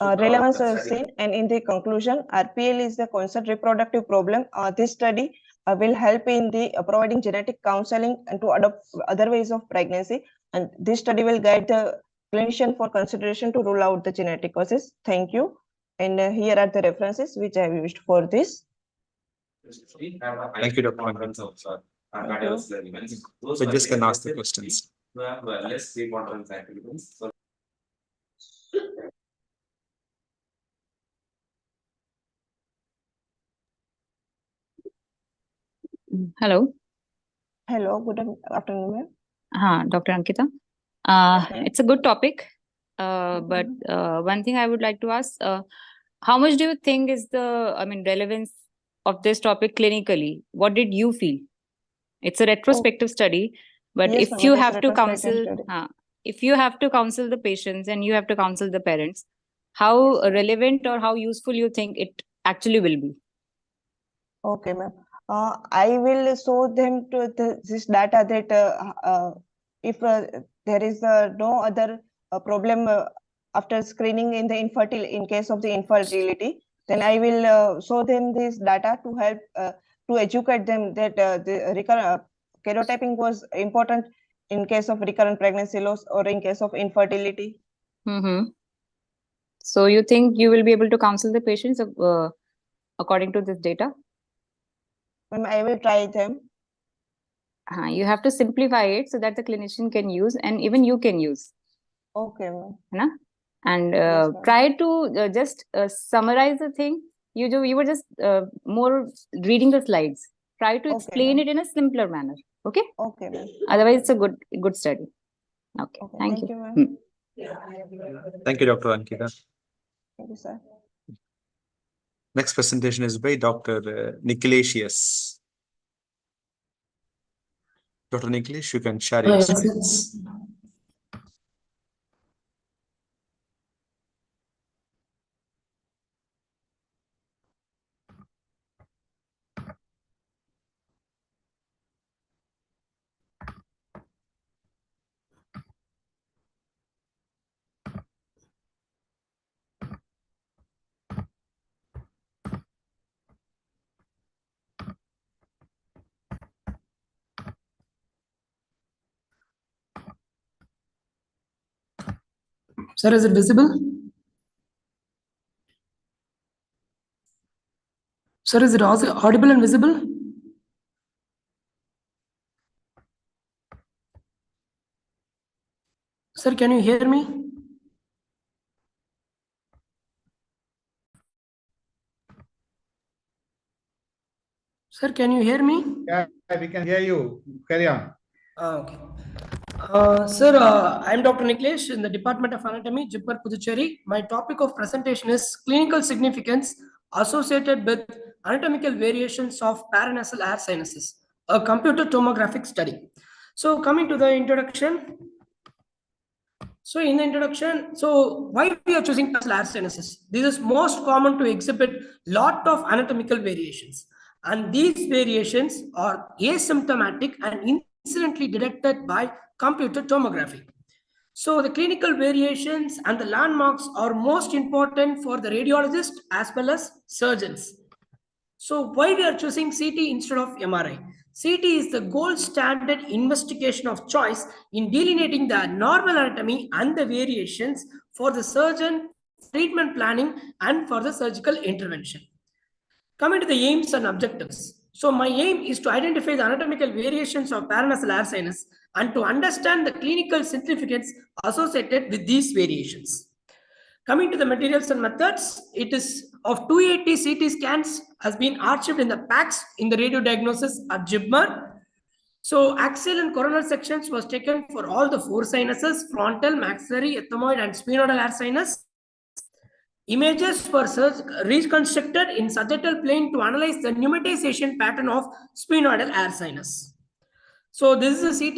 Relevance is seen, and in the conclusion, RPL is the constant reproductive problem. This study will help in the providing genetic counseling and to adopt other ways of pregnancy. And this study will guide the clinician for consideration to rule out the genetic causes. Thank you. And here are the references which I have used for this. Thank you, Dr. So just can ask the questions. Hello. Hello, good afternoon, ma'am. Dr. Ankita. Okay. It's a good topic. But one thing I would like to ask, how much do you think is the, relevance of this topic clinically? What did you feel? It's a retrospective study, but Yes, if ma'am, you it is have to retrospective counsel, study. if you have to counsel the patients and you have to counsel the parents, how relevant or how useful you think it actually will be? Okay, ma'am. I will show them to this data that if there is no other problem after screening in the in case of the infertility, then I will show them this data to help to educate them that the recurrent karyotyping was important in case of recurrent pregnancy loss or in case of infertility. So you think you will be able to counsel the patients according to this data? I will try them. You have to simplify it so that the clinician can use and even you can use. Okay, ma'am. And Yes, ma'am. try to just summarize the thing. You were just more reading the slides. Try to explain it in a simpler manner. Okay. Okay, ma'am. Otherwise, it's a good study. Okay. Thank you. ma'am. Thank you, Dr. Ankita. Thank you, sir. Next presentation is by Dr. Nikolaus. Dr. Nikolaus, you can share your slides. Sir, is it visible? Sir, is it also audible and visible? Sir, can you hear me? Sir, can you hear me? Yeah, we can hear you. Carry on. Okay. Sir, I'm Dr. Niklesh in the Department of Anatomy, Jippar, Puducherry. My topic of presentation is clinical significance associated with anatomical variations of paranasal air sinuses, a computer tomographic study. So coming to the introduction. So in the introduction, so why we are choosing paranasal air sinuses? This is most common to exhibit lot of anatomical variations. And these variations are asymptomatic and incidentally detected by computer tomography. So the clinical variations and the landmarks are most important for the radiologist as well as surgeons. So why we are choosing CT instead of MRI? CT is the gold standard investigation of choice in delineating the abnormal anatomy and the variations for the surgeon, treatment planning, and for the surgical intervention. Coming to the aims and objectives. So my aim is to identify the anatomical variations of paranasal air sinus and to understand the clinical significance associated with these variations. Coming to the materials and methods, it is of 280 CT scans has been archived in the PACS in the radio diagnosis at JIBMER. So axial and coronal sections was taken for all the four sinuses, frontal, maxillary, ethmoid, and sphenoidal air sinus. Images were reconstructed in sagittal plane to analyze the pneumatization pattern of sphenoidal air sinus. So this is a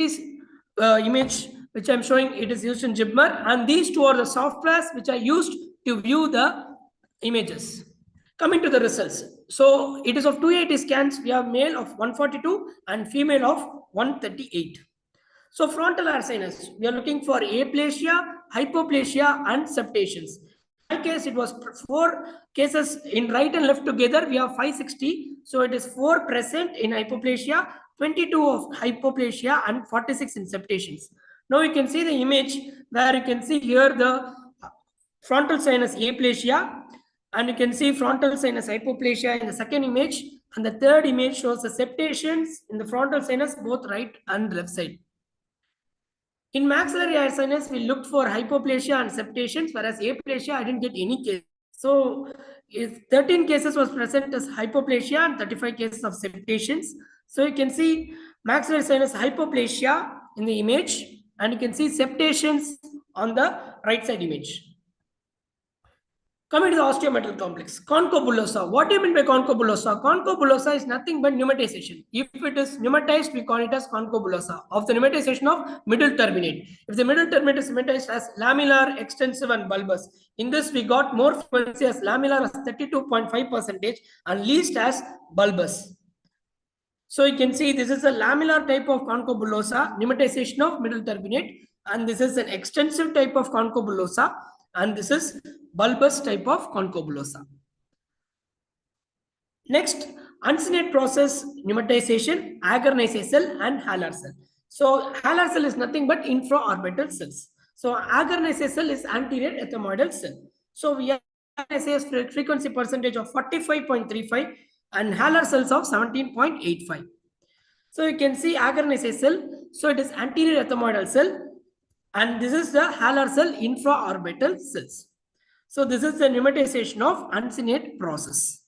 CT image which I'm showing. It is used in JIBMER, and these two are the softwares which are used to view the images. Coming to the results. So it is of 280 scans. We have male of 142 and female of 138. So frontal air sinus, we are looking for aplasia, hypoplasia, and septations. In my case, it was 4 cases in right and left together. We have 560. So it is 4 present in hypoplasia, 22 of hypoplasia, and 46 in septations. Now you can see the image where you can see here the frontal sinus aplasia, and you can see frontal sinus hypoplasia in the second image, and the third image shows the septations in the frontal sinus, both right and left side. In maxillary air sinus, we looked for hypoplasia and septations, whereas aplasia, I didn't get any case. So 13 cases was present as hypoplasia and 35 cases of septations. So you can see maxillary sinus hypoplasia in the image, and you can see septations on the right side image. Coming to the osteometal complex, conchobullosa. What do you mean by conchobullosa? Conchobullosa is nothing but pneumatization. If it is pneumatized, we call it as conchobullosa of the pneumatization of middle turbinate. If the middle turbinate is pneumatized as lamellar, extensive, and bulbous, in this we got more frequency as lamellar as 32.5% and least as bulbous. So you can see this is a lamellar type of conchobullosa, pneumatization of middle turbinate, and this is an extensive type of conchobullosa, and this is bulbous type of conchobullosa. Next, uncinate process pneumatization, agar-Neissery cell and Haller cell. So Haller cell is nothing but infraorbital cells. So agar-Neissery cell is anterior ethmoidal cell. So we have Neissery frequency percentage of 45.35 and Haller cells of 17.85. So you can see agar-Neissery cell. So it is anterior ethmoidal cell, and this is the Haller cell infraorbital cells. So this is the pneumatization of uncinate process.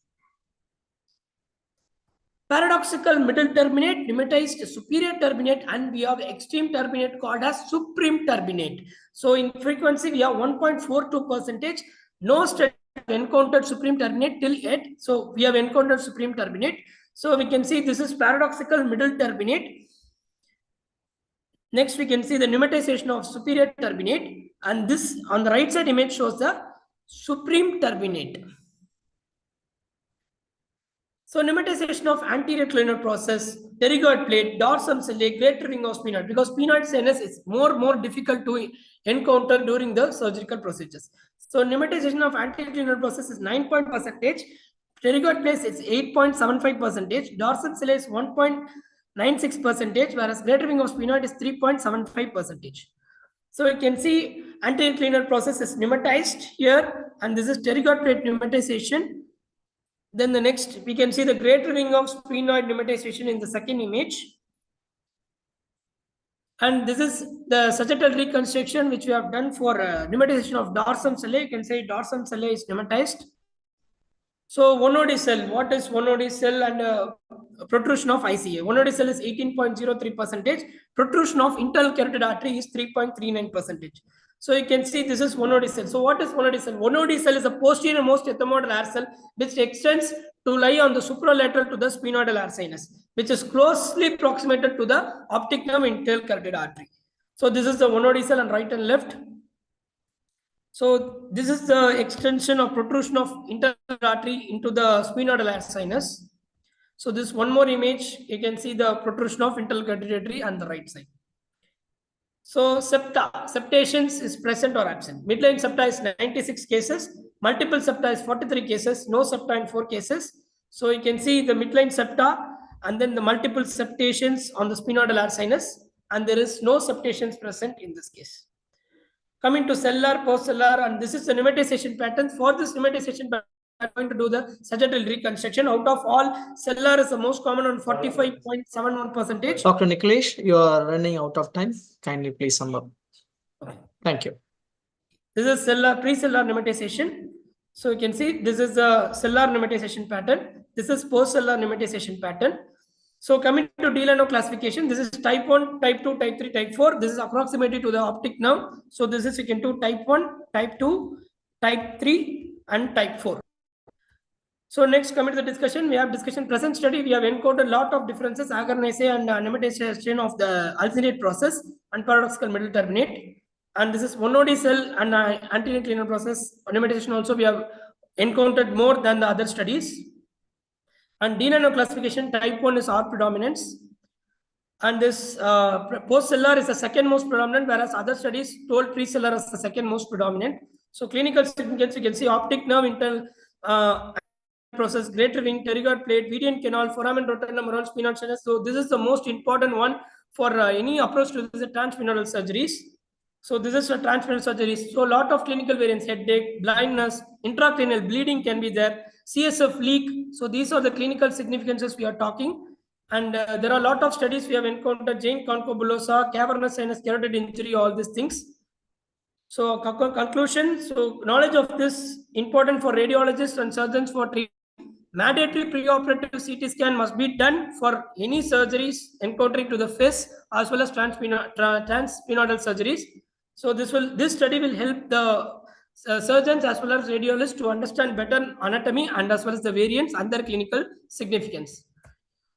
Paradoxical middle turbinate, pneumatized superior turbinate, and we have extreme turbinate called as supreme turbinate. So in frequency we have 1.42%. No study encountered supreme turbinate till yet. So we have encountered supreme turbinate. So we can see this is paradoxical middle turbinate. Next we can see the pneumatization of superior turbinate, and this on the right side image shows the supreme turbinate. So pneumatization of anterior clinoid process, pterygoid plate, dorsum sellae, greater ring of sphenoid, because sphenoid sinus is more difficult to encounter during the surgical procedures. So pneumatization of anterior clinoid process is 9%, pterygoid plate is 8.75%, dorsum sellae is 1.96%, whereas greater ring of sphenoid is 3.75%. So you can see anterior clinoid process is pneumatized here, and this is pterygoid plate pneumatization. Then the next, we can see the greater ring of sphenoid pneumatization in the second image. And this is the sagittal reconstruction which we have done for pneumatization of dorsum sellae. You can say dorsum sellae is pneumatized. So 1OD cell, what is 1OD cell and protrusion of ICA? 1OD cell is 18.03%. Protrusion of internal carotid artery is 3.39%. So you can see this is 1OD cell. So what is 1OD cell? 1OD cell is a posterior most ethmoidal air cell which extends to lie on the supralateral to the sphenoidal air sinus, which is closely approximated to the optic nerve internal carotid artery. So this is the 1OD cell on right and left. So this is the extension of protrusion of internal artery into the sphenoidal air sinus. So this one more image, you can see the protrusion of internal carotid artery on the right side. So septations is present or absent. Midline septa is 96 cases, multiple septa is 43 cases, no septa in 4 cases. So you can see the midline septa and then the multiple septations on the sphenoidal air sinus, and there is no septations present in this case. Coming to cellular, post-cellular, and this is the pneumatization pattern. For this pneumatization pattern, I'm going to do the sagittal reconstruction. Out of all, cellular is the most common on 45.71%. Dr. Nikhilesh, you are running out of time. Kindly please sum up. Okay. Thank you. This is cellular, pre-cellular pneumatization. So you can see this is the cellular pneumatization pattern. This is post-cellular pneumatization pattern. So coming to Delano classification, this is type 1, type 2, type 3, type 4. This is approximately to the optic nerve. So this is you can do type 1, type 2, type 3, and type 4. So next, coming to the discussion, we have discussion present study. We have encountered a lot of differences, agar-Neissery and pneumatization of the alginate process and paradoxical middle turbinate. And this is 1OD cell and anterior clinoid process pneumatization also we have encountered more than the other studies. And de novo classification, type 1 is R predominance. And this post-cellular is the second most predominant, whereas other studies told pre-cellular is the second most predominant. So clinical significance, you can see optic nerve internal process, greater ring, pterygoid plate, median canal, foramen rotundum around sphenoid sinus. So this is the most important one for any approach to this transsphenoidal surgeries. So this is a transplant surgery. So a lot of clinical variants, headache, blindness, intracranial bleeding can be there, CSF leak. So these are the clinical significances we are talking. And there are a lot of studies we have encountered, giant conchobullosa, cavernous sinus, carotid injury, all these things. So conclusion, so knowledge of this important for radiologists and surgeons for treatment. Mandatory preoperative CT scan must be done for any surgeries encountering to the face as well as transpenoidal surgeries. So this study will help the surgeons as well as radiologists to understand better anatomy and as well as the variants and their clinical significance.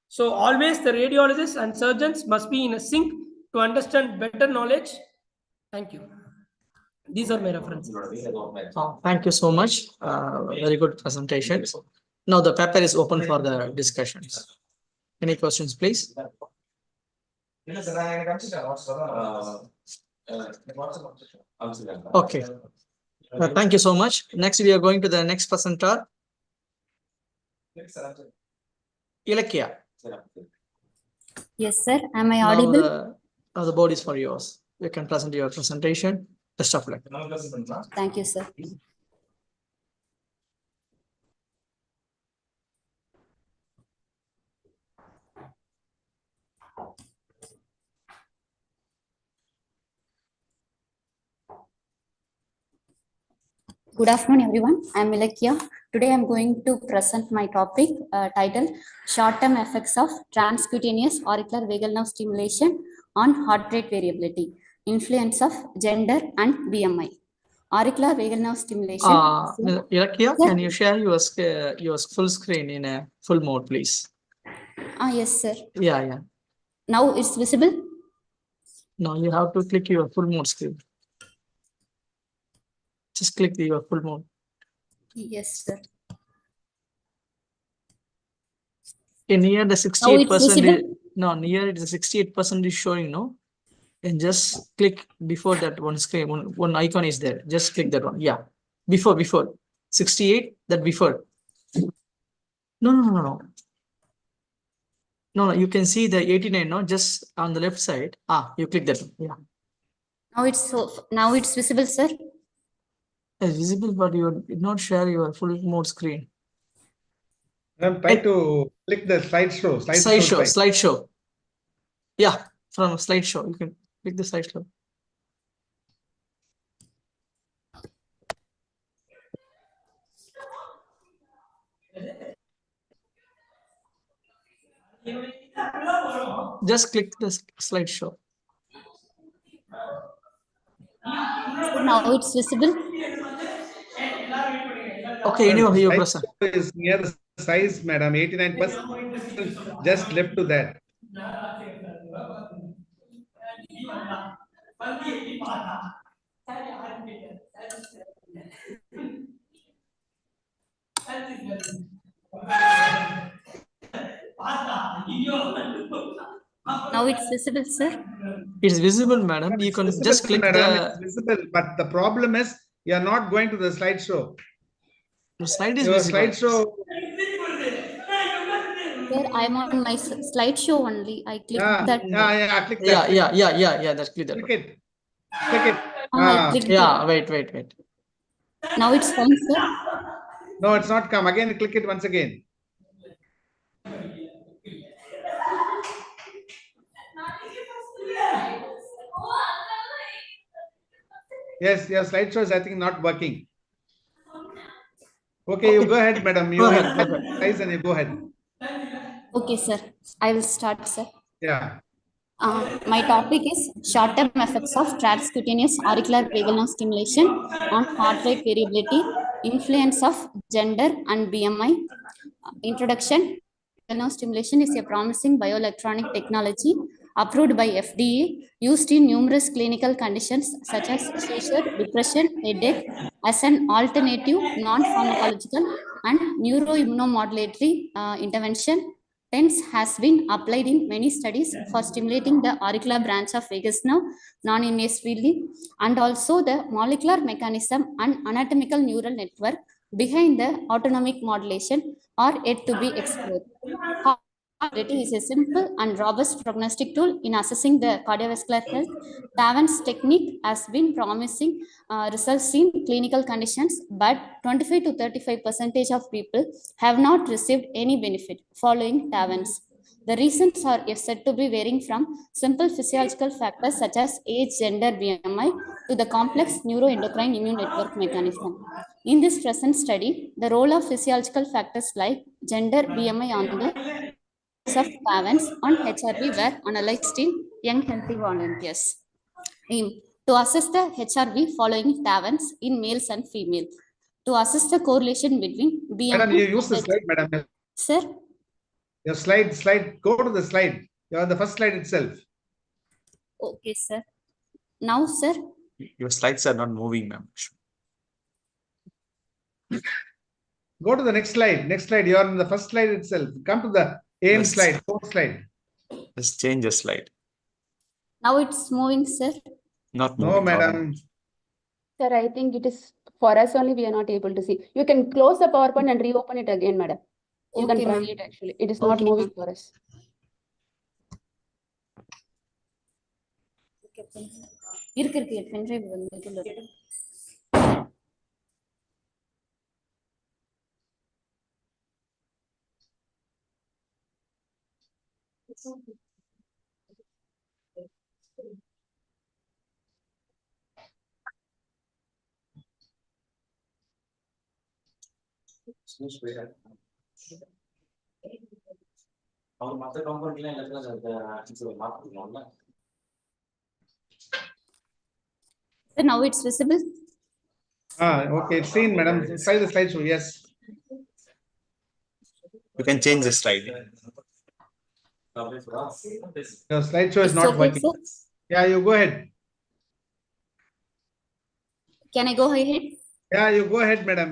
So always the radiologists and surgeons must be in a sync to understand better knowledge. Thank you. These are my references. Thank you so much. Very good presentation. Now the paper is open for the discussions. Any questions, please? Okay. Thank you so much. Next, we are going to the next presenter. Ilakya. Yes, sir. Am I Now audible? the board is for yours. You can present your presentation. Best of luck. Thank you, sir. Good afternoon, everyone. I am Ilakya. Today I am going to present my topic titled Short-Term Effects of Transcutaneous Auricular Vagal Nerve Stimulation on Heart Rate Variability, Influence of Gender and BMI. Auricular vagal nerve stimulation. Ilakya, can you share your full screen in a full mode, please? Yes, sir. Yeah. Now it's visible? No, you have to click your full mode screen. Just click your full mode. Yes, sir. In here, the 68%. No, near it, the 68% is showing, no? And just click before that one screen, one icon is there. Just click that one. Yeah. Before 68, that before. No. No, you can see the 89, no? Just on the left side. You click that one. Yeah. Now it's visible, sir. It's visible, but you did not share your full mode screen. I'm trying to click the slideshow. Slideshow. Yeah, from slideshow. You can click the slideshow. Just click the slideshow. Now it's visible. Okay, anyway, you press. Is near the size, madam. 89%. Just left to that. Now it's visible, sir. It's visible, madam. You can just click It's visible, but the problem is you are not going to the slideshow. The slide is your visible. Slideshow. Sir, I'm on my slideshow only. I clicked that. Click that. Yeah. That's click that. Click it. Click it. I clicked yeah. it. Wait. Now it's fine, sir. No, it's not come. Again, click it once again. Yes, your slideshow is, I think, not working. Okay, you go ahead, madam. You guys and you go ahead. Okay, sir. I will start, sir. Yeah. My topic is short-term effects of transcutaneous auricular vagal nerve stimulation on heart rate variability, influence of gender and BMI. Introduction. Vagal nerve stimulation is a promising bioelectronic technology approved by FDA, used in numerous clinical conditions such as seizure, depression, headache, as an alternative non-pharmacological and neuroimmunomodulatory intervention. TENS has been applied in many studies for stimulating the auricular branch of vagus nerve non-invasively, and also the molecular mechanism and anatomical neural network behind the autonomic modulation are yet to be explored. It is a simple and robust prognostic tool in assessing the cardiovascular health. TAVAN's technique has been promising results in clinical conditions, but 25 to 35% of people have not received any benefit following TAVAN's. The reasons are said to be varying from simple physiological factors such as age, gender, BMI to the complex neuroendocrine immune network mechanism. In this present study, the role of physiological factors like gender, BMI on the of parents on HRV were analyzed in young healthy volunteers. To assess the HRV following TAVANS in males and female. To assess the correlation between BMI Madam, you use the and slide, madam. Sir? Your slide, go to the slide. You're on the first slide itself. Okay, sir. Now, sir? Your slides are not moving, ma'am. Go to the next slide. Next slide. You're on the first slide itself. Come to the aim slide, fourth slide. Let's change the slide. Now it's moving, sir. Not No, moving. madam. Sir, I think it is for us only, we are not able to see. You can close the PowerPoint and reopen it again, madam. You Okay, can try ma'am. it actually. It is not moving for us. இருக்கு pendrive வந்து இதுல இருக்கு. So now it's visible. Okay, it's seen, madam. Try the slideshow. Yes. You can change the slide. Your slideshow is It's not okay, working. sir. Yeah, you go ahead. Can I go ahead? Yeah, you go ahead, madam.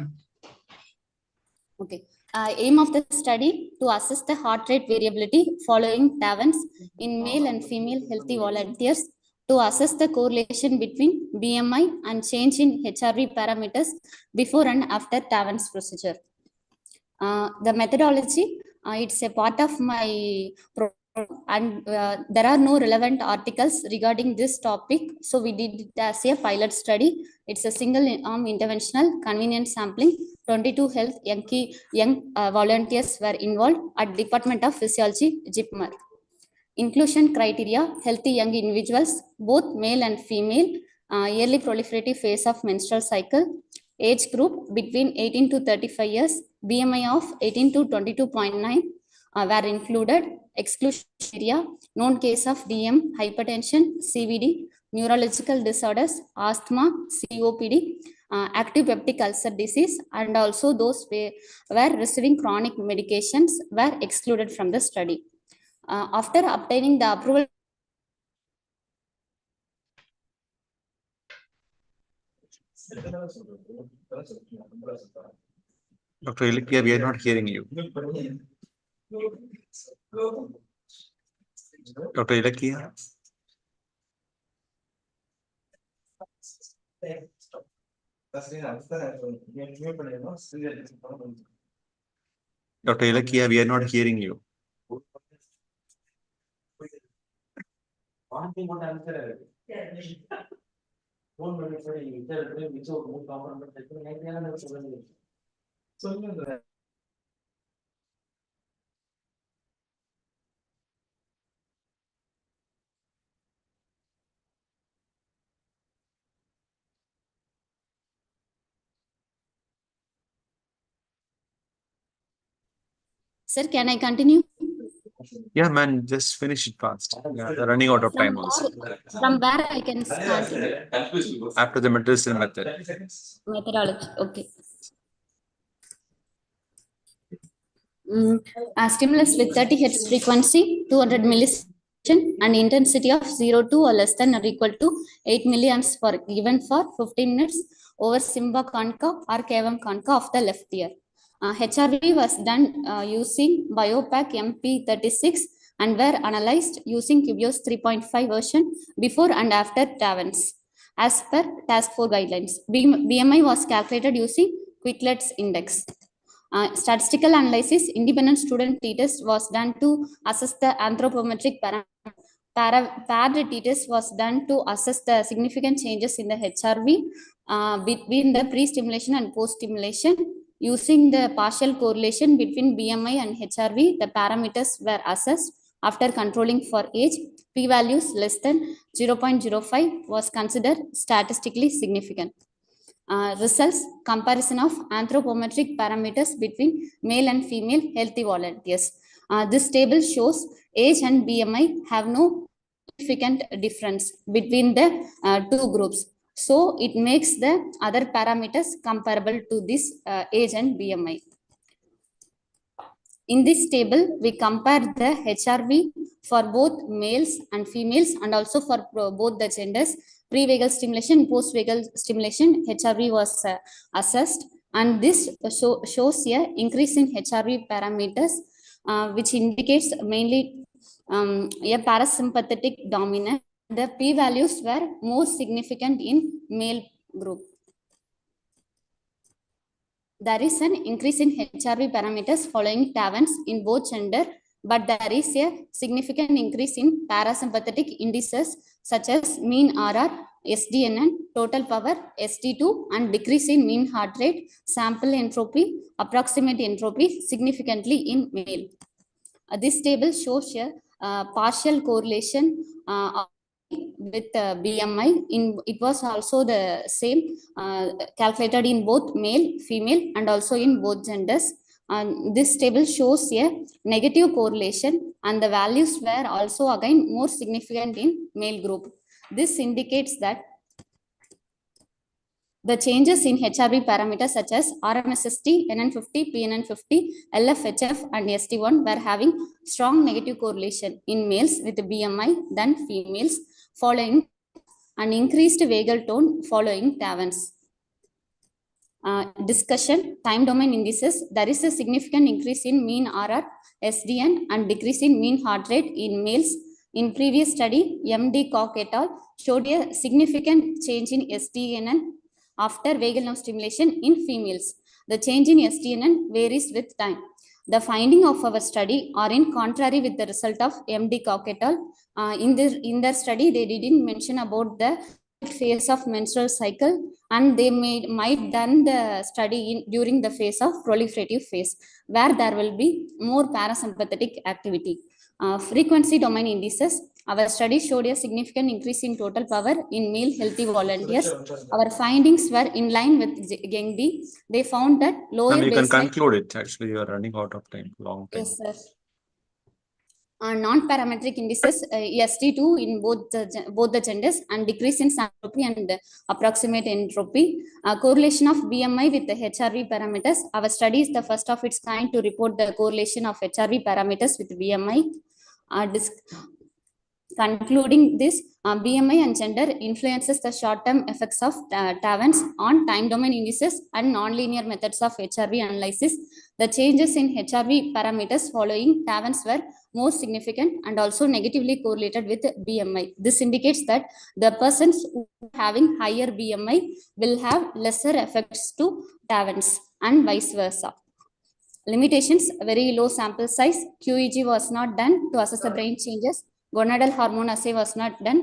Okay. Aim of the study to assess the heart rate variability following TAVANS in male and female healthy volunteers to assess the correlation between BMI and change in HRV parameters before and after TAVANS procedure. The methodology, it's a part of my program, and there are no relevant articles regarding this topic. So we did it as a pilot study. It's a single arm interventional convenient sampling. 22 health young volunteers were involved at Department of Physiology, JIPMER. Inclusion criteria, healthy young individuals, both male and female, yearly proliferative phase of menstrual cycle, age group between 18 to 35 years, BMI of 18 to 22.9 were included. Exclusion criteria, known case of DM, hypertension, CVD, neurological disorders, asthma, COPD, active peptic ulcer disease, and also those were receiving chronic medications were excluded from the study. After obtaining the approval, Dr. Ilikia, we are not hearing you. Dr. Ilikia? Dr. Ilikia, we are not hearing you. sir, can I continue? Yeah, man, just finish it fast. Yeah, they're running out of time also. From where I can continue? After the medicinal method. Methodology, okay. A stimulus with 30 Hz frequency, 200 millisecond, and intensity of 0 to or less than or equal to 8 milliamps for given for 15 minutes over Simba concha or cavam concha of the left ear. HRV was done using BioPack MP36 and were analyzed using Cubios 3.5 version before and after TAVANS. As per task 4 guidelines, BMI was calculated using Quicklets index. Statistical analysis, independent student t-test was done to assess the anthropometric parameter. Paired t-test was done to assess the significant changes in the HRV between the pre-stimulation and post-stimulation. Using the partial correlation between BMI and HRV, the parameters were assessed. After controlling for age, p-values less than 0.05 was considered statistically significant. Results: comparison of anthropometric parameters between male and female healthy volunteers. This table shows age and BMI have no significant difference between the two groups. So it makes the other parameters comparable to this age and BMI. In this table, we compare the HRV for both males and females and also for both the genders. Pre-vagal stimulation, post-vagal stimulation, HRV was assessed, and this shows a increase in HRV parameters, which indicates mainly a parasympathetic dominance. The p-values were more significant in male group. There is an increase in HRV parameters following TAVANS in both gender, but there is a significant increase in parasympathetic indices such as mean RR, SDNN, total power, ST2, and decrease in mean heart rate, sample entropy, approximate entropy significantly in male. This table shows a partial correlation with BMI. It was also the same calculated in both male, female, and also in both genders. This table shows a negative correlation, and the values were also again more significant in male group. This indicates that the changes in HRV parameters such as RMSST, NN50, PNN50, LFHF, and ST1 were having strong negative correlation in males with BMI than females, following an increased vagal tone following TAVANS. Discussion: time domain indices. There is a significant increase in mean RR, SDN, and decrease in mean heart rate in males. In previous study, MD Koch et al. Showed a significant change in SDNN after vagal nerve stimulation in females. The change in SDNN varies with time. The finding of our study are in contrary with the result of MD Koch et al. In their study, they didn't mention about the phase of menstrual cycle, and they might done the study during the phase of proliferative phase, where there will be more parasympathetic activity. Frequency domain indices. Our study showed a significant increase in total power in male healthy volunteers. Our findings were in line with Gengdi. They found that lower you can baseline. conclude it. Actually, you are running out of time. Long time. Yes, sir. Non-parametric indices, ST2 in both the genders, and decrease in entropy and approximate entropy. Correlation of BMI with the HRV parameters. Our study is the first of its kind to report the correlation of HRV parameters with BMI. Concluding this, BMI and gender influences the short-term effects of TAVANS on time domain indices and nonlinear methods of HRV analysis. The changes in HRV parameters following TAVANS were more significant and also negatively correlated with BMI. This indicates that the persons who are having higher BMI will have lesser effects to TAVANS and vice versa. Limitations: very low sample size. QEG was not done to assess the brain changes. Gonadal hormone assay was not done.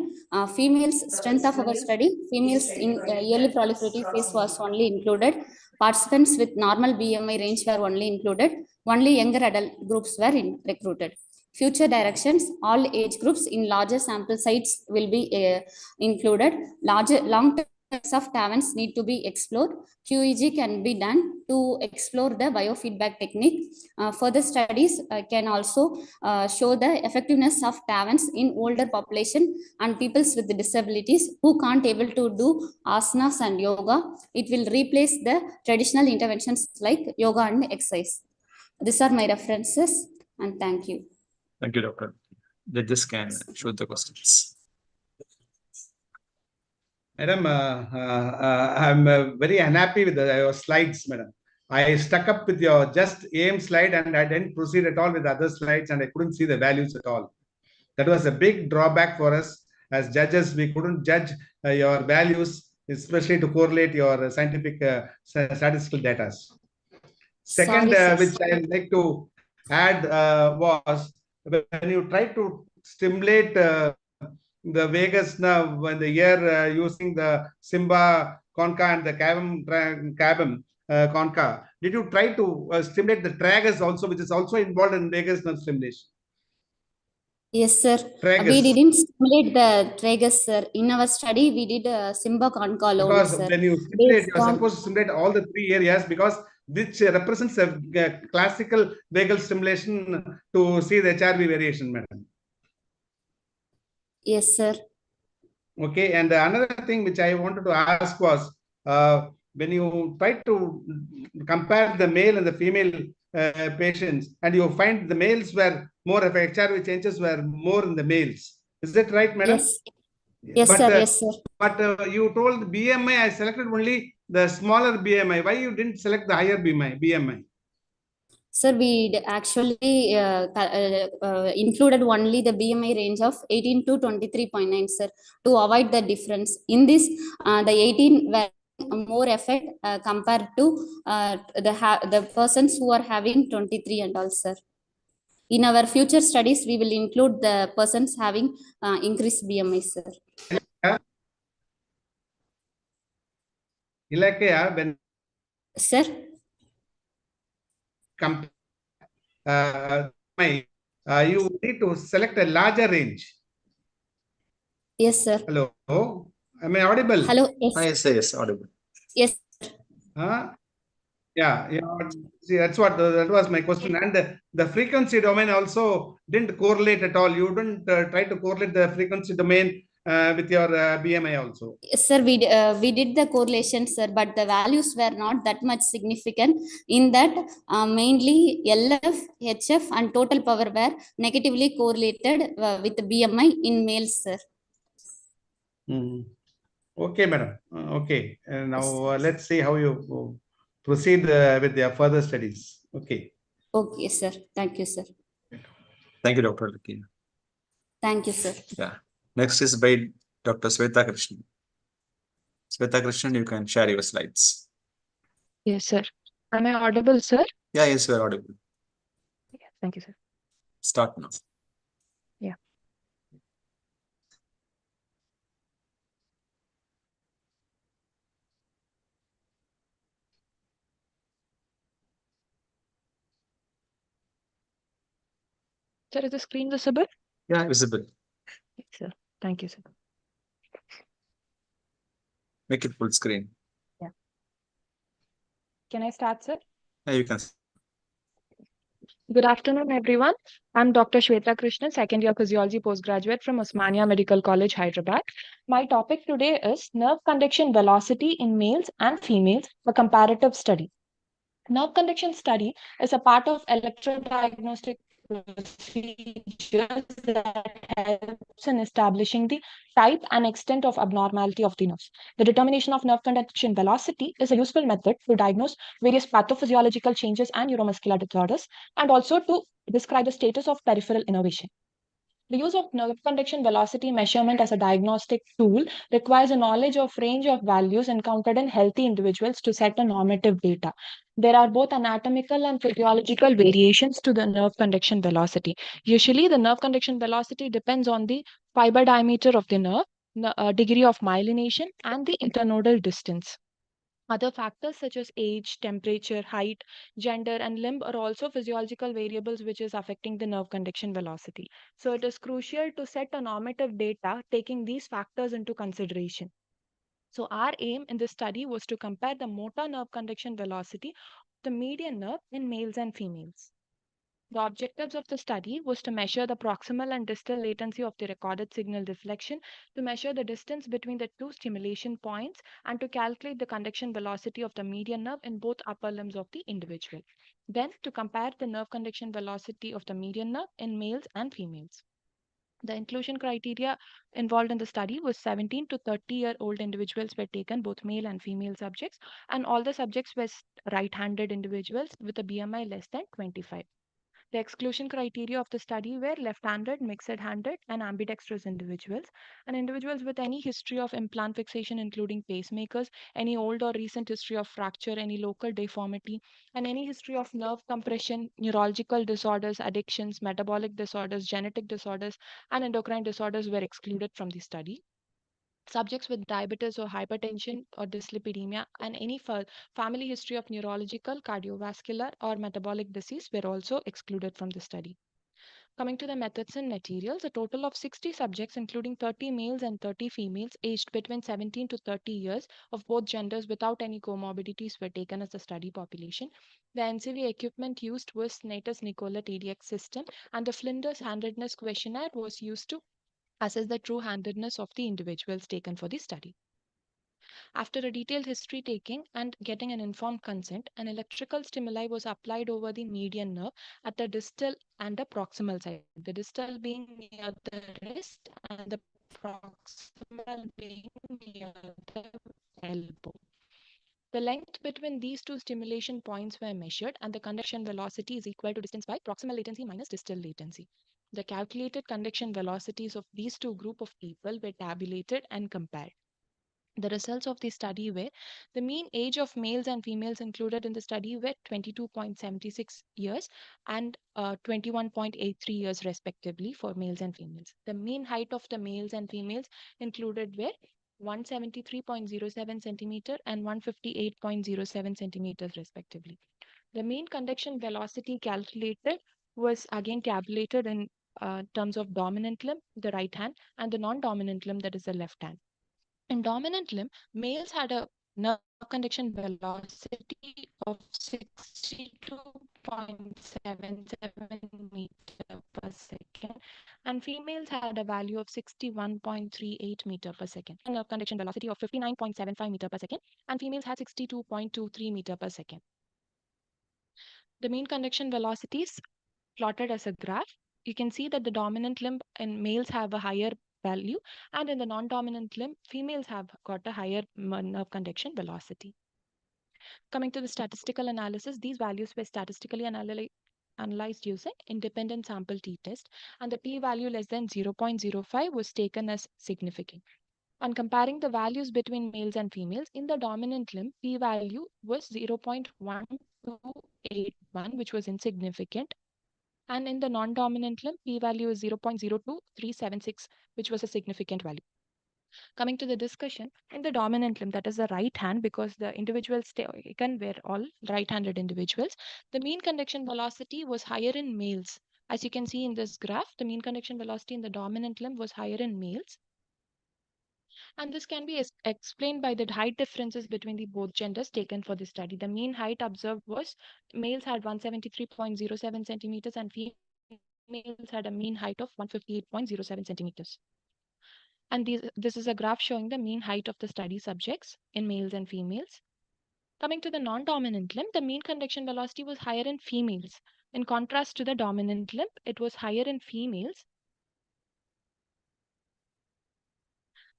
Females strength of our study, females in early proliferative phase was only included. Participants with normal BMI range were only included. Only younger adult groups were recruited. Future directions: all age groups in larger sample sites will be included. Long-term effects of TAVANS need to be explored. QEG can be done to explore the biofeedback technique. Further studies can also show the effectiveness of TAVANS in older population and peoples with disabilities who can't able to do asanas and yoga. It will replace the traditional interventions like yoga and exercise. These are my references, and thank you. Thank you, Doctor. Judges can shoot the questions. Madam, I'm very unhappy with your slides, madam. I stuck up with your just aim slide and I didn't proceed at all with other slides and I couldn't see the values at all. That was a big drawback for us as judges. We couldn't judge your values, especially to correlate your scientific statistical data. Second, which I'd like to add was when you try to stimulate the vagus nerve when the ear using the Simba concha and the cabum concha, did you try to stimulate the tragus also, which is also involved in vagus nerve stimulation? Yes, sir. We Tragus. didn't stimulate the tragus, sir. In our study, we did Simba Concall only, Because sir. when you stimulate, Based you're on supposed to stimulate all the three areas because which represents a classical vagal stimulation to see the HRV variation, madam. yes, sir. Okay, and another thing which I wanted to ask was when you try to compare the male and the female patients, and you find the males were more of HRV changes were more in the males. Is that right, madam? Yes. Yes, But, sir. Yes, sir. But you told BMI, I selected only the smaller BMI. Why you didn't select the higher BMI? Sir, we actually included only the BMI range of 18 to 23.9, sir, to avoid the difference. In this, the 18 were more effect compared to the persons who are having 23 and all, sir. In our future studies, we will include the persons having increased BMI, sir. When Sir? You need to select a larger range. Yes, sir. Hello? Am I audible? Hello? Yes. Yes, audible. Yes. Yeah, see, that was my question. And the frequency domain also didn't correlate at all. You didn't try to correlate the frequency domain with your BMI also. Yes, sir, we did the correlation, sir, but the values were not that much significant. In that, mainly LF, HF, and total power were negatively correlated with the BMI in males, sir. Okay, madam. Okay, now let's see how you proceed with your further studies. Okay. Okay, sir. Thank you, sir. Thank you, Dr. Lakina. Thank you, sir. Yeah. Next is by Dr. Sweta Krishnan. Sweta Krishnan, you can share your slides. Yes, sir. Am I audible, sir? Yeah, yes, you are audible. Yes, thank you, sir. Start now. Yeah. Sir, is the screen visible? Yeah, visible. Yes, sir. Thank you, sir. Make it full screen. Yeah. Can I start, sir? Yeah, you can. Good afternoon, everyone. I'm Dr. Shweta Krishnan, second year physiology postgraduate from Osmania Medical College, Hyderabad. My topic today is nerve conduction velocity in males and females, a comparative study. Nerve conduction study is a part of electrodiagnostic procedures that helps in establishing the type and extent of abnormality of the nerves. The determination of nerve conduction velocity is a useful method to diagnose various pathophysiological changes and neuromuscular disorders, and also to describe the status of peripheral innervation. The use of nerve conduction velocity measurement as a diagnostic tool requires a knowledge of range of values encountered in healthy individuals to set a normative data. There are both anatomical and physiological variations to the nerve conduction velocity. Usually, the nerve conduction velocity depends on the fiber diameter of the nerve, degree of myelination, and the internodal distance. Other factors such as age, temperature, height, gender, and limb are also physiological variables which is affecting the nerve conduction velocity. So it is crucial to set a normative data taking these factors into consideration. So our aim in this study was to compare the motor nerve conduction velocity of the median nerve in males and females. The objectives of the study was to measure the proximal and distal latency of the recorded signal deflection, to measure the distance between the two stimulation points, and to calculate the conduction velocity of the median nerve in both upper limbs of the individual. Then to compare the nerve conduction velocity of the median nerve in males and females. The inclusion criteria involved in the study was 17 to 30-year-old individuals were taken, both male and female subjects, and all the subjects were right-handed individuals with a BMI less than 25. The exclusion criteria of the study were left-handed, mixed-handed, and ambidextrous individuals, and individuals with any history of implant fixation, including pacemakers, any old or recent history of fracture, any local deformity, and any history of nerve compression, neurological disorders, addictions, metabolic disorders, genetic disorders, and endocrine disorders were excluded from the study. Subjects with diabetes or hypertension or dyslipidemia and any family history of neurological, cardiovascular, or metabolic disease were also excluded from the study. Coming to the methods and materials, a total of 60 subjects, including 30 males and 30 females, aged between 17 to 30 years of both genders without any comorbidities, were taken as the study population. The NCV equipment used was Natus Nicola TDX system, and the Flinders Handedness Questionnaire was used to assess the true handedness of the individuals taken for the study. After a detailed history taking and getting an informed consent, an electrical stimuli was applied over the median nerve at the distal and the proximal side. The distal being near the wrist and the proximal being near the elbow. The length between these two stimulation points were measured, and the conduction velocity is equal to distance by proximal latency minus distal latency. The calculated conduction velocities of these two group of people were tabulated and compared. The results of the study were the mean age of males and females included in the study were 22.76 years and 21.83 years respectively for males and females. The mean height of the males and females included were 173.07 centimeter and 158.07 centimeters respectively. The mean conduction velocity calculated was again tabulated in terms of dominant limb, the right hand, and the non-dominant limb, that is the left hand. In dominant limb, males had a nerve conduction velocity of 62.77 meter per second, and females had a value of 61.38 meter per second. Nerve conduction velocity of 59.75 meter per second, and females had 62.23 meter per second. The mean conduction velocities plotted as a graph. You can see that the dominant limb in males have a higher value, and in the non-dominant limb, females have got a higher nerve conduction velocity. Coming to the statistical analysis, these values were statistically analyzed using independent sample t-test, and the p-value less than 0.05 was taken as significant. On comparing the values between males and females, in the dominant limb, p-value was 0.1281, which was insignificant. And in the non-dominant limb, p-value is 0.02376, which was a significant value. Coming to the discussion, in the dominant limb, that is the right hand, because the individuals taken were all right-handed individuals, the mean conduction velocity was higher in males. As you can see in this graph, the mean conduction velocity in the dominant limb was higher in males. And this can be explained by the height differences between the both genders taken for the study. The mean height observed was males had 173.07 centimeters and females had a mean height of 158.07 centimeters. And this is a graph showing the mean height of the study subjects in males and females. Coming to the non-dominant limb, the mean conduction velocity was higher in females. In contrast to the dominant limb, it was higher in females.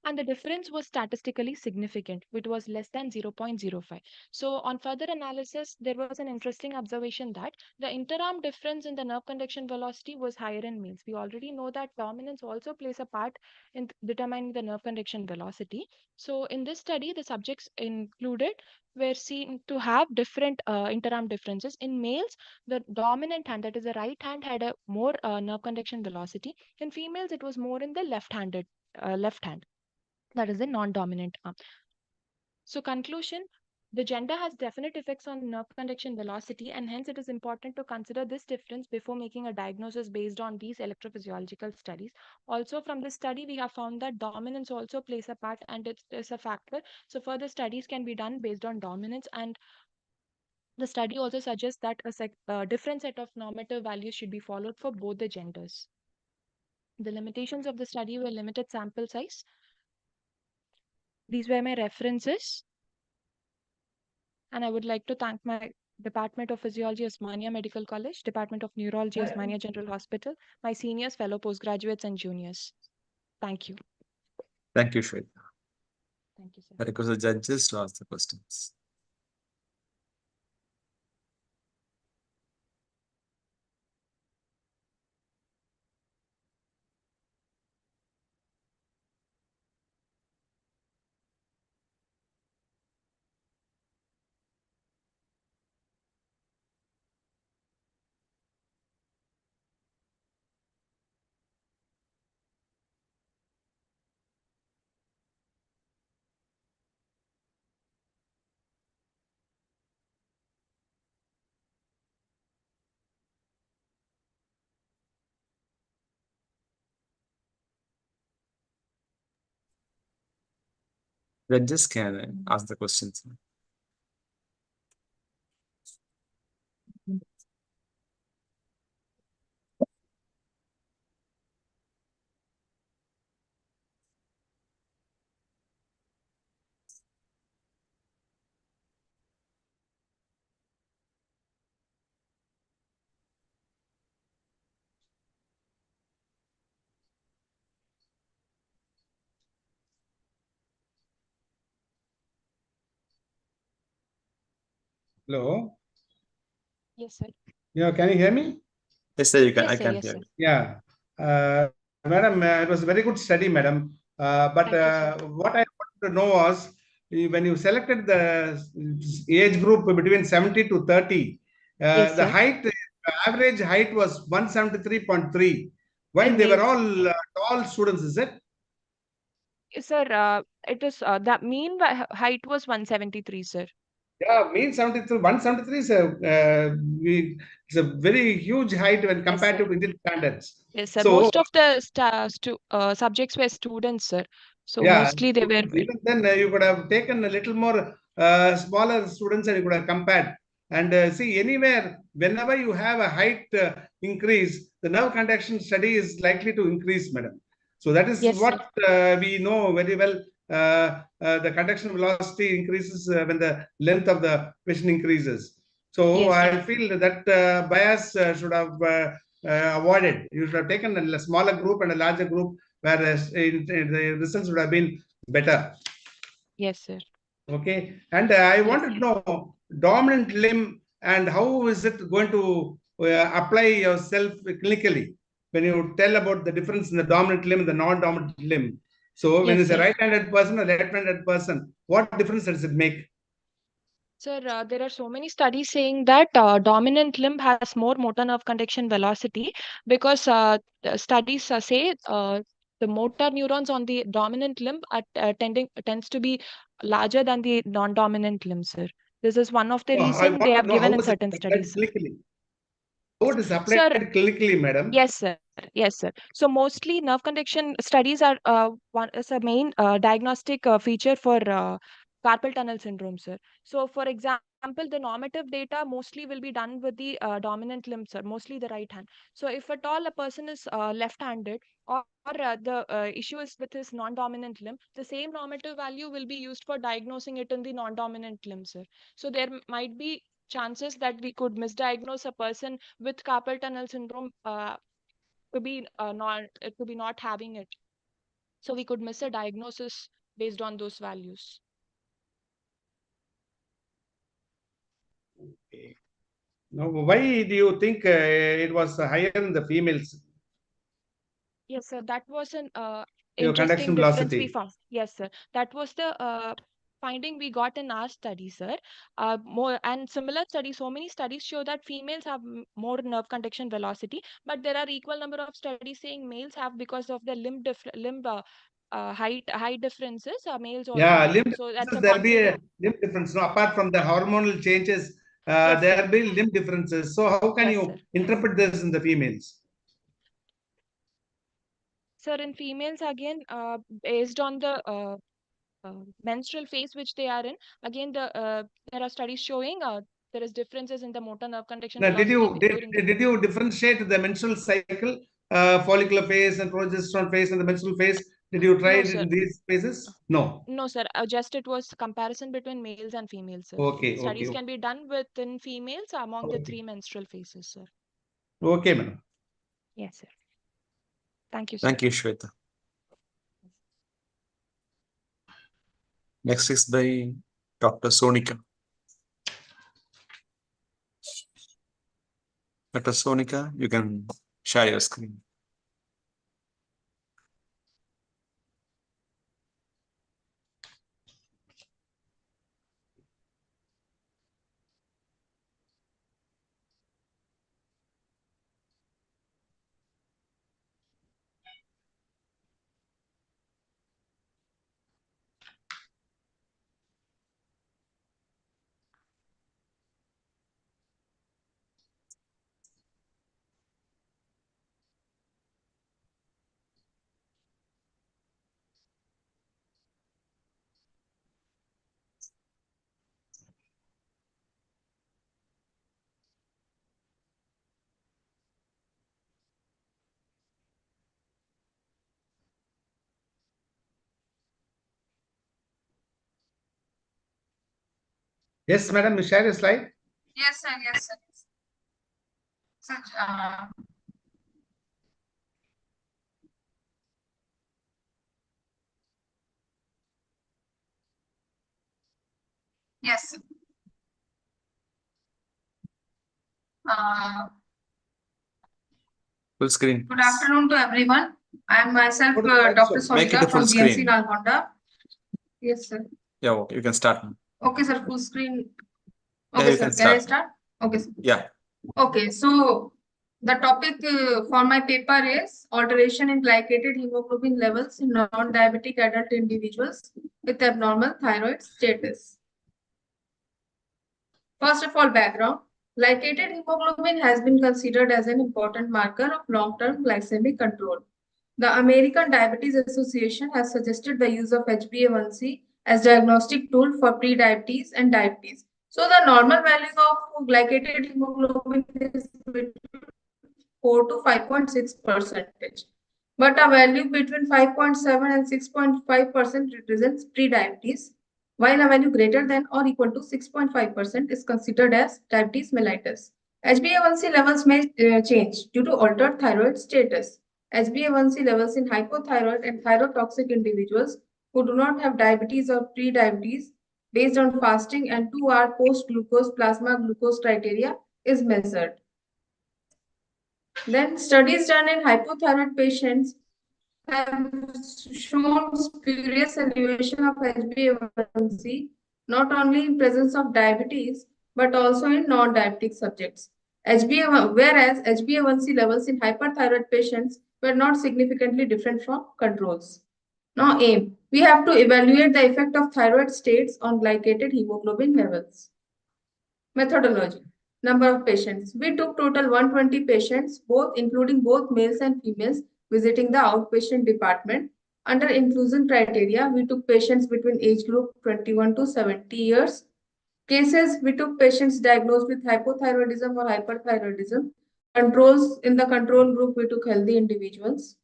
And the difference was statistically significant, which was less than 0.05. So on further analysis, there was an interesting observation that the interarm difference in the nerve conduction velocity was higher in males. We already know that dominance also plays a part in determining the nerve conduction velocity. So in this study, the subjects included were seen to have different interarm differences. In males, the dominant hand, that is the right hand, had a more nerve conduction velocity. In females, it was more in the left hand, that is the non-dominant arm. So conclusion, the gender has definite effects on nerve conduction velocity, and hence it is important to consider this difference before making a diagnosis based on these electrophysiological studies. Also from this study, we have found that dominance also plays a part, and it is a factor. So further studies can be done based on dominance, and the study also suggests that a different set of normative values should be followed for both the genders. The limitations of the study were limited sample size. These were my references. And I would like to thank my Department of Physiology, Osmania Medical College, Department of Neurology, Osmania General Hospital, my seniors, fellow postgraduates, and juniors. Thank you. Thank you, Shweta. Thank you, sir. I request the judges to ask the questions. Judges can ask the questions. Hello. Yes, sir. Yeah, can you hear me? Yes, sir, you can. Yes, I sir. can Yes, hear sir. you. Yeah. Madam, it was a very good study, madam. But Thank you, sir. what I wanted to know was when you selected the age group between 70 to 30, Yes, the sir. height, average height was 173.3, while And they were males. all tall students, is it? Sir, it is the mean height was 173, sir. Yeah, mean 73, 173 is it's a very huge height when Yes, compared sir. to Indian standards. Yes, sir. So, Most of the subjects were students, sir. So yeah, mostly they were. even then you could have taken a little more smaller students and you could have compared. And see, anywhere, whenever you have a height increase, the nerve conduction study is likely to increase, madam. So that is Yes, sir. what we know very well. The conduction velocity increases when the length of the vision increases. So Yes, sir. I feel that bias should have avoided. You should have taken a smaller group and a larger group, whereas the results would have been better. Yes, sir. Okay, and I Yes, wanted to sir. know dominant limb and how is it going to apply yourself clinically when you tell about the difference in the dominant limb and the non-dominant limb. So when Yes, it's a sir. right-handed person or left-handed person, what difference does it make? Sir, there are so many studies saying that dominant limb has more motor nerve conduction velocity because the studies say the motor neurons on the dominant limb are tends to be larger than the non-dominant limb, sir. This is one of the No, I reason they want to have know given how in is it certain applied studies, sir. clinically. How it is applied Sir, clinically, madam? yes, sir. Yes, sir. So mostly nerve conduction studies are one is a main diagnostic feature for carpal tunnel syndrome, sir. So, for example, the normative data mostly will be done with the dominant limb, sir, mostly the right hand. So, if at all a person is left-handed or the issue is with his non-dominant limb, the same normative value will be used for diagnosing it in the non-dominant limb, sir. So, there might be chances that we could misdiagnose a person with carpal tunnel syndrome to be not having it. So we could miss a diagnosis based on those values. Okay. Now, why do you think it was higher in the females? Yes, sir. That was an Your interesting conduction difference we velocity. found. Yes, sir. That was the finding we got in our study, sir. More and similar studies, so many studies show that females have more nerve conduction velocity, but there are equal number of studies saying males have because of the limb height differences. Males also Yeah, have. limb So that's differences, a there'll be confusing. a limb difference. No, apart from the hormonal changes, Yes, sir. there'll be limb differences. So how can Yes, you sir. interpret this in the females? Sir, in females again, based on the menstrual phase which they are in, again there are studies showing there is differences in the motor nerve conduction Now, did velocity you did, during the. did you differentiate the menstrual cycle, follicular phase and progesterone phase and the menstrual phase? Did you try No, it sir. in these phases? No. No, sir. Just it was comparison between males and females, sir. Okay, okay, Studies can be done within females among the okay. 3 menstrual phases, sir. Okay, madam. Yes, sir. Thank you, sir. Thank you, Shweta. Next is by Dr. Sonika. Dr. Sonika, you can share your screen. Yes, madam, you share your slide. Yes, sir. Yes, sir. So, yes. Sir. Uh, Full screen. Good afternoon to everyone. I am myself Dr. Make it Solika a full from BMC screen. Nalgonda. Yes, sir. Yeah, okay, you can start. Okay, sir. Full screen. Yeah, Okay, you sir. can Can I start. start? Okay, sir. Yeah. Okay, so the topic for my paper is alteration in glycated hemoglobin levels in non-diabetic adult individuals with abnormal thyroid status. First of all, background. Glycated hemoglobin has been considered as an important marker of long-term glycemic control. The American Diabetes Association has suggested the use of HbA1c as diagnostic tool for pre-diabetes and diabetes. So the normal value of glycated hemoglobin is between 4 to 5.6%. But a value between 5.7 and 6.5% represents pre-diabetes, while a value greater than or equal to 6.5% is considered as diabetes mellitus. HbA1c levels may change due to altered thyroid status. HbA1c levels in hypothyroid and thyrotoxic individuals who do not have diabetes or pre-diabetes based on fasting and 2-hour post-glucose plasma glucose criteria is measured. Then studies done in hypothyroid patients have shown spurious elevation of HbA1c not only in presence of diabetes but also in non-diabetic subjects. Whereas HbA1c levels in hyperthyroid patients were not significantly different from controls. Now aim. We have to evaluate the effect of thyroid states on glycated hemoglobin levels. Methodology. Number of patients. We took total 120 patients, including both males and females, visiting the outpatient department. Under inclusion criteria, we took patients between age group 21 to 70 years. Cases, we took patients diagnosed with hypothyroidism or hyperthyroidism. Controls, in the control group, we took healthy individuals.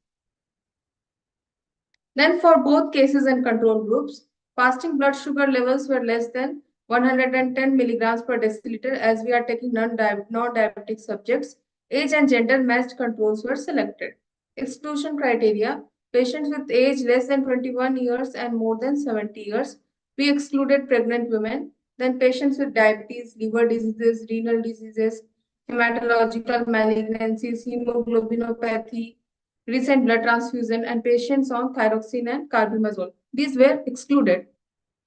Then for both cases and control groups, fasting blood sugar levels were less than 110 milligrams per deciliter as we are taking non-diabetic subjects. Age and gender matched controls were selected. Exclusion criteria, patients with age less than 21 years and more than 70 years. We excluded pregnant women. Then patients with diabetes, liver diseases, renal diseases, hematological malignancies, hemoglobinopathy, recent blood transfusion, and patients on thyroxine and carbimazole. These were excluded.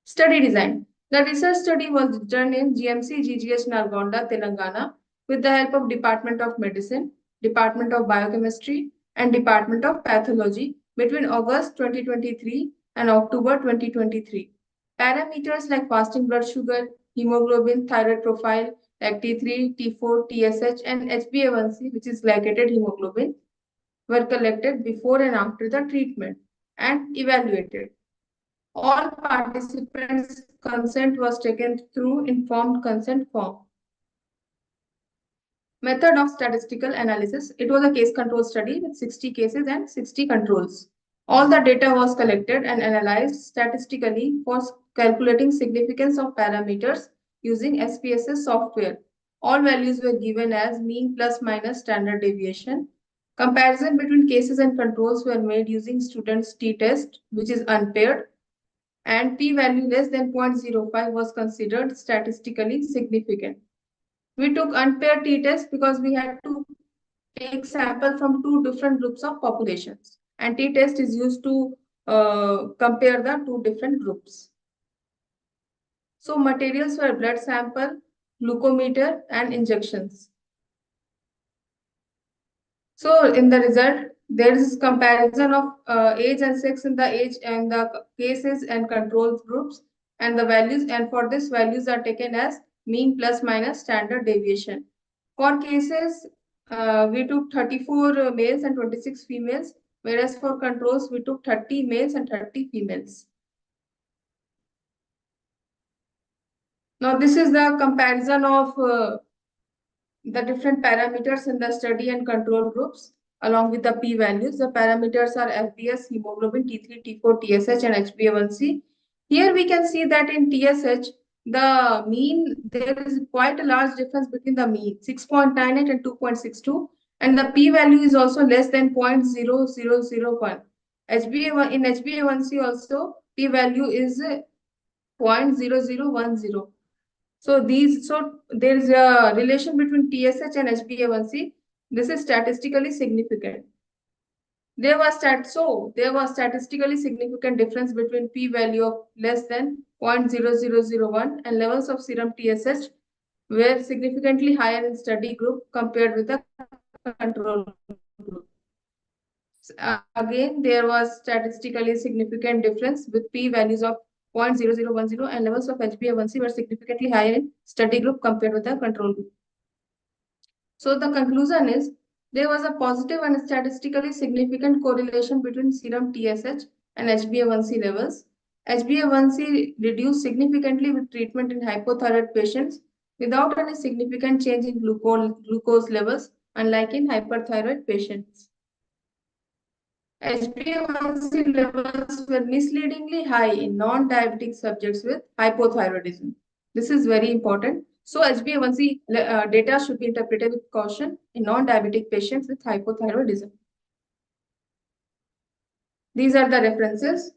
Study design. The research study was done in GMC GGH Nalgonda, Telangana, with the help of Department of Medicine, Department of Biochemistry, and Department of Pathology between August 2023 and October 2023. Parameters like fasting blood sugar, hemoglobin, thyroid profile, like T3, T4, TSH, and HbA1c, which is glycated hemoglobin, were collected before and after the treatment and evaluated. All participants' consent was taken through informed consent form. Method of statistical analysis. It was a case control study with 60 cases and 60 controls. All the data was collected and analyzed statistically for calculating significance of parameters using SPSS software. All values were given as mean plus minus standard deviation. Comparison between cases and controls were made using students' t-test, which is unpaired, and p-value less than 0.05 was considered statistically significant. We took unpaired t-test because we had to take sample from two different groups of populations, and t-test is used to compare the two different groups. So materials were blood sample, glucometer, and injections. So in the result, there is comparison of age and sex in the age and the cases and control groups, and the values, and for this values are taken as mean plus minus standard deviation. For cases, we took 34 males and 26 females, whereas for controls, we took 30 males and 30 females. Now this is the comparison of the different parameters in the study and control groups along with the p-values. The parameters are FBS, hemoglobin, T3, T4, TSH, and HbA1c. Here we can see that in TSH, the mean, there is quite a large difference between the mean, 6.98 and 2.62, and the p-value is also less than 0.0001. in HbA1c also, p-value is 0.0010. So there is a relation between TSH and HbA1c. This is statistically significant. There was statistically significant difference between p-value of less than 0.0001 and levels of serum TSH were significantly higher in study group compared with the control group. Again, there was statistically significant difference with p-values of 0.0010 and levels of HbA1c were significantly higher in study group compared with the control group. So the conclusion is there was a positive and statistically significant correlation between serum TSH and HbA1c levels. HbA1c reduced significantly with treatment in hypothyroid patients without any significant change in glucose levels, unlike in hyperthyroid patients. HbA1c levels were misleadingly high in non-diabetic subjects with hypothyroidism. This is very important. So HbA1c data should be interpreted with caution in non-diabetic patients with hypothyroidism. These are the references.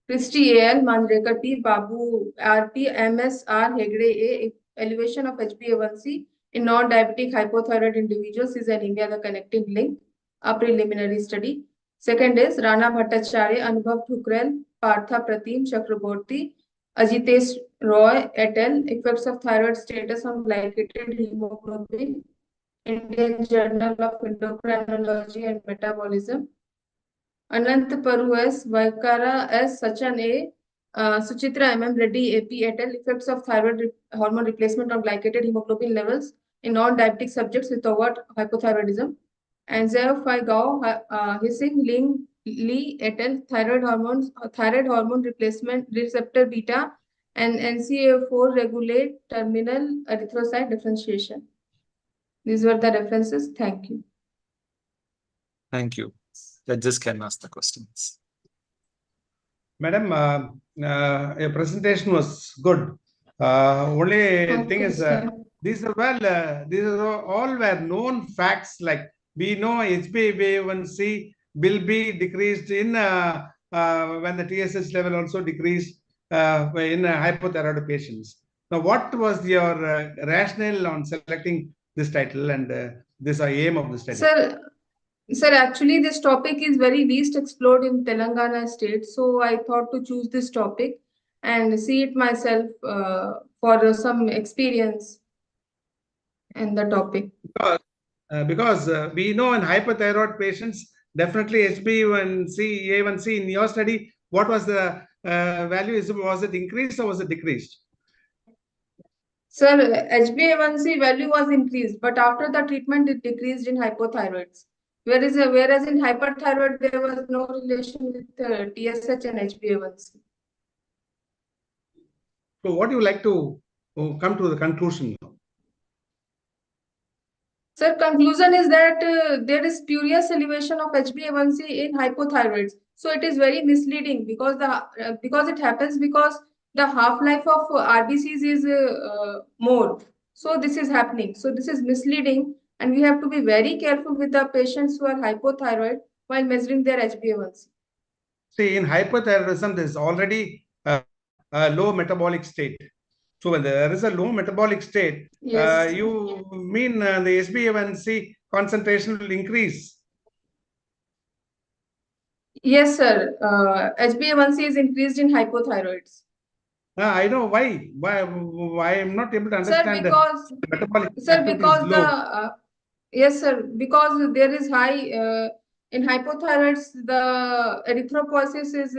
Christie A.L., Manjrekar T., Babu R.T., M.S.R. Hegde A. Elevation of HbA1c in non-diabetic hypothyroid individuals is anemia, the connecting link, a preliminary study. Second is Rana Bhattacharya, Anubhav Thukrel, Partha Pratim Chakraborty, Ajitesh Roy et al. Effects of thyroid status on glycated hemoglobin, Indian Journal of Endocrinology and Metabolism. Anant Paru S, Vaikara S, Sachan A, Suchitra M. Reddy AP et al. Effects of thyroid hormone replacement on glycated hemoglobin levels in non-diabetic subjects with overt hypothyroidism. And Zhao Fai Gao, Hissing Ling Li et al. Thyroid hormone replacement receptor beta and NCA4 regulate terminal erythrocyte differentiation. These were the references. Thank you. Thank you. Judges can ask the questions. Madam, your presentation was good. Only thing is, these are all were known facts. Like we know HbA1c will be decreased in when the TSH level also decreased in hypothyroid patients. Now, what was your rationale on selecting this title and this aim of the study? Sir, actually, this topic is very least explored in Telangana state. So I thought to choose this topic and see it myself for some experience in the topic. Because we know in hypothyroid patients, definitely HbA1c, A1c in your study, what was the value? Was it increased or was it decreased? Sir, HbA1c value was increased, but after the treatment, it decreased in hypothyroids. Whereas in hyperthyroid, there was no relation with TSH and HbA1c. So what do you like to come to the conclusion? Sir, conclusion is that there is spurious elevation of HbA1c in hypothyroids. So it is very misleading because it happens because the half-life of RBCs is more. So this is happening. So this is misleading, and we have to be very careful with the patients who are hypothyroid while measuring their HbA1c. See, in hypothyroidism, there is already a low metabolic state. So when there is a low metabolic state, Yes. you mean the HbA1c concentration will increase? Yes, sir. HbA1c is increased in hypothyroids. I know why. Why I'm not able to understand. Sir, the metabolic sir, activity because is low. yes, sir, because there is high in hypothyroids, the erythropoiesis is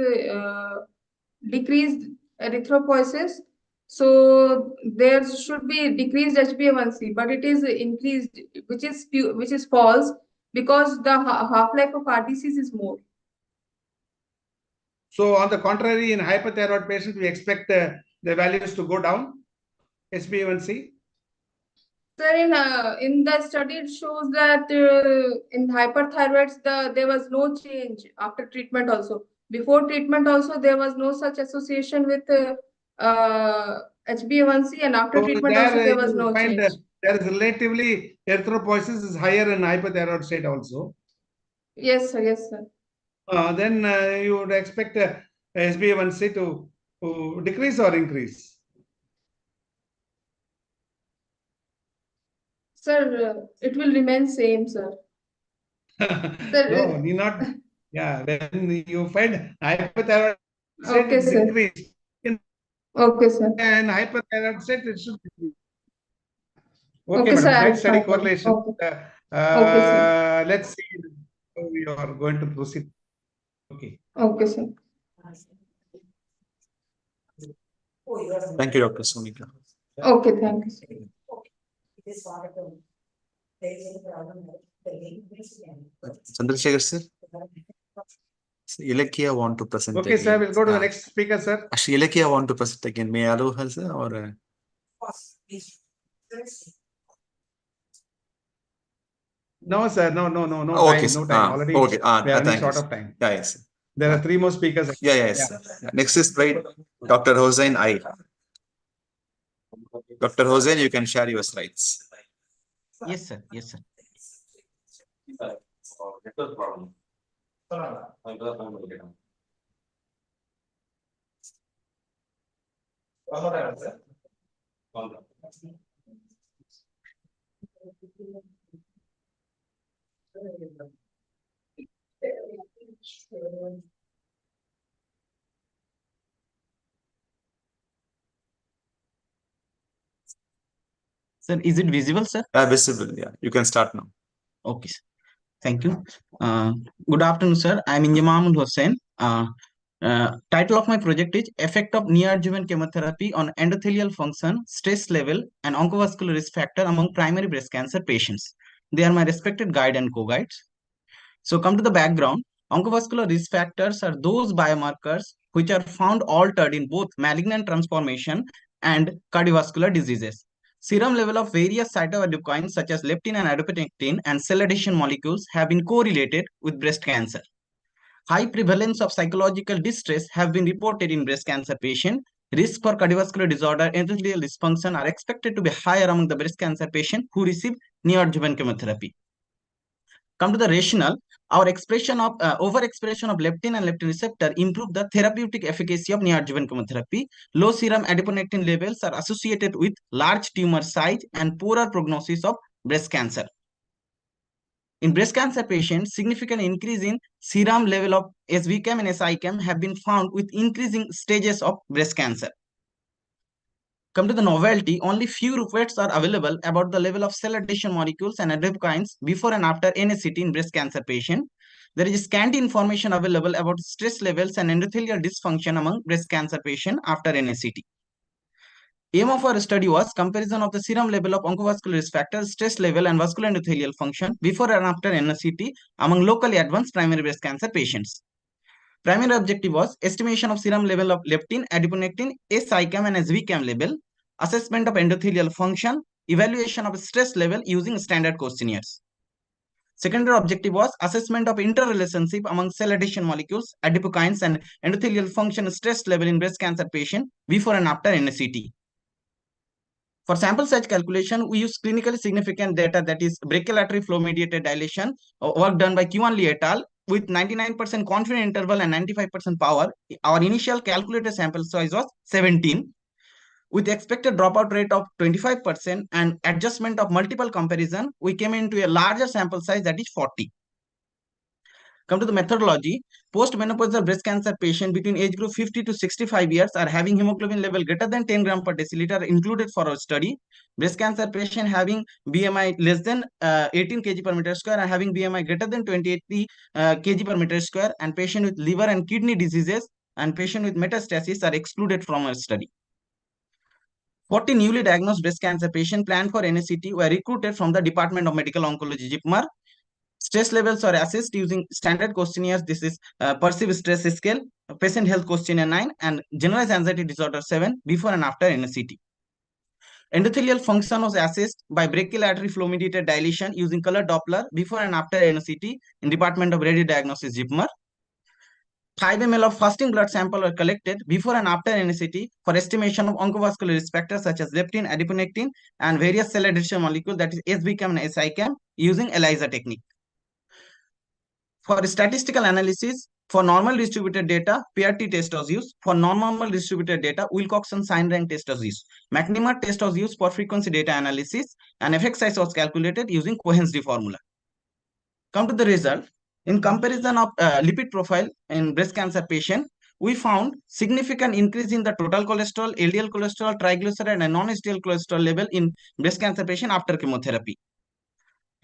decreased erythropoiesis. So there should be decreased HbA1c, but it is increased, which is false because the half-life of RBCs is more. So on the contrary, in hyperthyroid patients, we expect the values to go down, HbA1c. Sir, in the study, it shows that in hyperthyroids, there was no change after treatment also. Before treatment also, there was no such association with HbA1c, and after So treatment there also there was you no find change. there is relatively erythropoiesis is higher in hypothyroid state also. Yes, sir. Yes, sir. Then you would expect HbA1c to decrease or increase. Sir, it will remain same, sir. Sir, No, need not. Yeah, when you find hypothyroid state, okay, it's sir. increased. Okay, sir. And hyperthyroid state, it should decrease. Okay, Okay, sir. madam. I'll Right study start, madam. correlation. Okay. Okay, sir. Let's see how we are going to proceed. Okay. Okay, sir. Thank you, Dr. Sonika. Okay, thank you, sir. Chandrasekhar sir. Ilakia want to present Okay, again. sir. We'll go to the next speaker, sir. Actually, Ilakia want to present again. May I allow her, sir, or? No, sir. No Okay, time. sir. No time. Already Okay. we are running Thank you, short sir. of time. Yeah, yes, sir. There are 3 more speakers. Yeah, yes, sir. Next is right, Dr. Hossein I. Dr. Hossein, you can share your slides. Yes, sir. Yes, sir. Sir, is it visible, sir? Visible, yeah. You can start now. Okay, sir. Thank you. Good afternoon, sir. I'm Injamamul Hossain. Title of my project is Effect of Neoadjuvant Chemotherapy on Endothelial Function, Stress Level, and Oncovascular Risk Factor among Primary Breast Cancer Patients. They are my respected guide and co-guides. So come to the background. Oncovascular risk factors are those biomarkers which are found altered in both malignant transformation and cardiovascular diseases. Serum level of various cytoadipokines such as leptin and adiponectin and cell adhesion molecules have been correlated with breast cancer. High prevalence of psychological distress have been reported in breast cancer patients. Risk for cardiovascular disorder and endothelial dysfunction are expected to be higher among the breast cancer patients who receive neoadjuvant chemotherapy. Come to the rationale. Our expression of overexpression of leptin and leptin receptor improve the therapeutic efficacy of neoadjuvant chemotherapy. Low serum adiponectin levels are associated with large tumor size and poorer prognosis of breast cancer. In breast cancer patients, significant increase in serum level of SVCAM and SICAM have been found with increasing stages of breast cancer. Come to the novelty, only few reports are available about the level of cell adhesion molecules and adipokines before and after NSCT in breast cancer patient. There is scanty information available about stress levels and endothelial dysfunction among breast cancer patient after NSCT. Aim of our study was comparison of the serum level of oncovascular risk factors, stress level, and vascular endothelial function before and after NSCT among locally advanced primary breast cancer patients. Primary objective was estimation of serum level of leptin, adiponectin, SICAM, and SVCAM level, assessment of endothelial function, evaluation of stress level using standard questionnaires. Secondary objective was assessment of interrelationship among cell adhesion molecules, adipokines, and endothelial function stress level in breast cancer patient before and after NSCT. For sample size calculation, we use clinically significant data, that is brachial artery flow mediated dilation, work done by Q1 Lee et al. With 99% confidence interval and 95% power. Our initial calculated sample size was 17. With expected dropout rate of 25% and adjustment of multiple comparison, we came into a larger sample size, that is 40. Come to the methodology. Postmenopausal breast cancer patient between age group 50 to 65 years are having hemoglobin level greater than 10 gram per deciliter included for our study. Breast cancer patient having BMI less than 18 kg per meter square and having BMI greater than 20 kg per meter square, and patient with liver and kidney diseases and patient with metastasis are excluded from our study. 40 newly diagnosed breast cancer patients planned for NSCT were recruited from the Department of Medical Oncology, JIPMER. Stress levels are assessed using standard questionnaires. This is perceived stress scale, patient health questionnaire 9, and generalized anxiety disorder 7 before and after NSCT. Endothelial function was assessed by brachial artery flow mediated dilation using color Doppler before and after NSCT in Department of Radiodiagnosis, JIPMER. 5 ml of fasting blood sample were collected before and after NSCT for estimation of oncovascular risk factors such as leptin, adiponectin, and various cell adhesion molecules, that is SBCAM and SICAM, using ELISA technique. For statistical analysis, for normal distributed data, PRT test was used. For non-normal distributed data, Wilcoxon sign rank test was used. McNamara test was used for frequency data analysis, and effect size was calculated using Cohen's d formula. Come to the result. In comparison of lipid profile in breast cancer patient, we found significant increase in the total cholesterol, LDL cholesterol, triglyceride, and non-HDL cholesterol level in breast cancer patient after chemotherapy.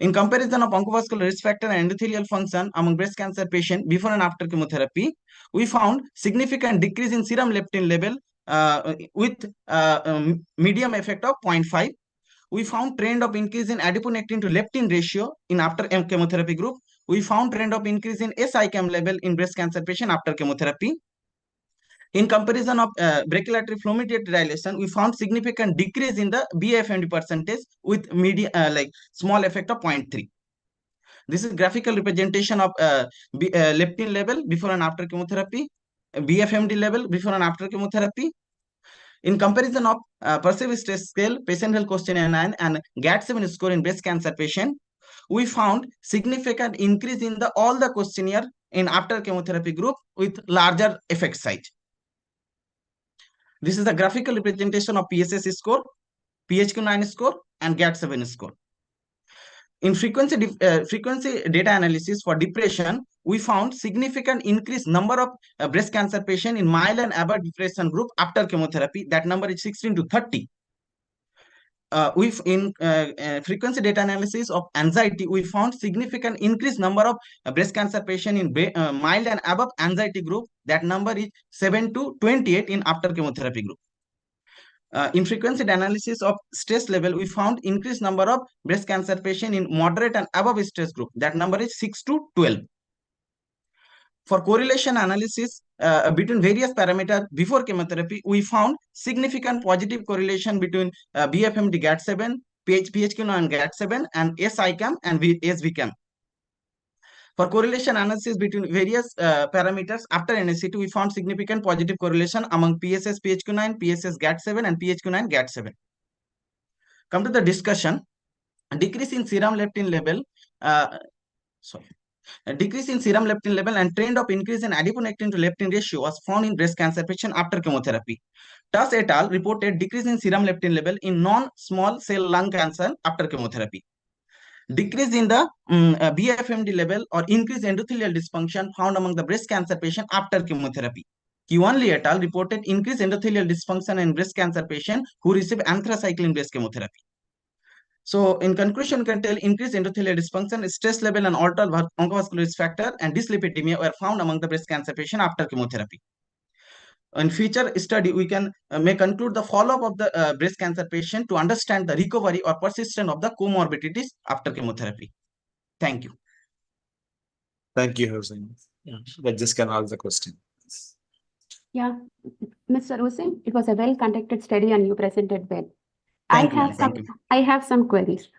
In comparison of oncovascular risk factor and endothelial function among breast cancer patient before and after chemotherapy, we found significant decrease in serum leptin level with medium effect of 0.5. We found trend of increase in adiponectin to leptin ratio in after chemotherapy group. We found trend of increase in SICAM level in breast cancer patient after chemotherapy. In comparison of brachial artery flow mediated dilation, we found significant decrease in the BFMD percentage with median small effect of 0.3. This is graphical representation of leptin level before and after chemotherapy, BFMD level before and after chemotherapy. In comparison of perceived stress scale, patient health questionnaire 9, and GAT7 score in breast cancer patient, we found significant increase in all the questionnaire in after chemotherapy group with larger effect size. This is the graphical representation of PSS score, PHQ-9 score, and GAT7 score. In frequency data analysis for depression, we found significant increased number of breast cancer patient in mild and above depression group after chemotherapy. That number is 16 to 30. In frequency data analysis of anxiety, we found significant increased number of breast cancer patient in mild and above anxiety group. That number is 7 to 28 in after chemotherapy group. In frequency analysis of stress level, we found increased number of breast cancer patient in moderate and above stress group. That number is 6 to 12. For correlation analysis between various parameters before chemotherapy, we found significant positive correlation between BFMD GAT7, PHQ-9 GAT7, and SICAM and SVCAM. For correlation analysis between various parameters after NSCT, we found significant positive correlation among PSS PHQ-9, PSS GAT7, and PHQ-9 GAT7. Come to the discussion. A decrease in serum leptin level. A decrease in serum leptin level and trend of increase in adiponectin to leptin ratio was found in breast cancer patient after chemotherapy. Tuss et al. Reported decrease in serum leptin level in non-small cell lung cancer after chemotherapy. Decrease in the BFMD level or increased endothelial dysfunction found among the breast cancer patient after chemotherapy. Q1 et al. Reported increased endothelial dysfunction in breast cancer patient who received anthracycline-based chemotherapy. So, in conclusion, can tell increased endothelial dysfunction, stress level, and altered oncovascular risk factor and dyslipidemia were found among the breast cancer patient after chemotherapy. In future study, we can may conclude the follow-up of the breast cancer patient to understand the recovery or persistence of the comorbidities after chemotherapy. Thank you. Thank you, Hussein. Yeah, that just can answer the question. Yeah, Mr. Hussein, it was a well-conducted study and you presented well. Thank you. I have some queries.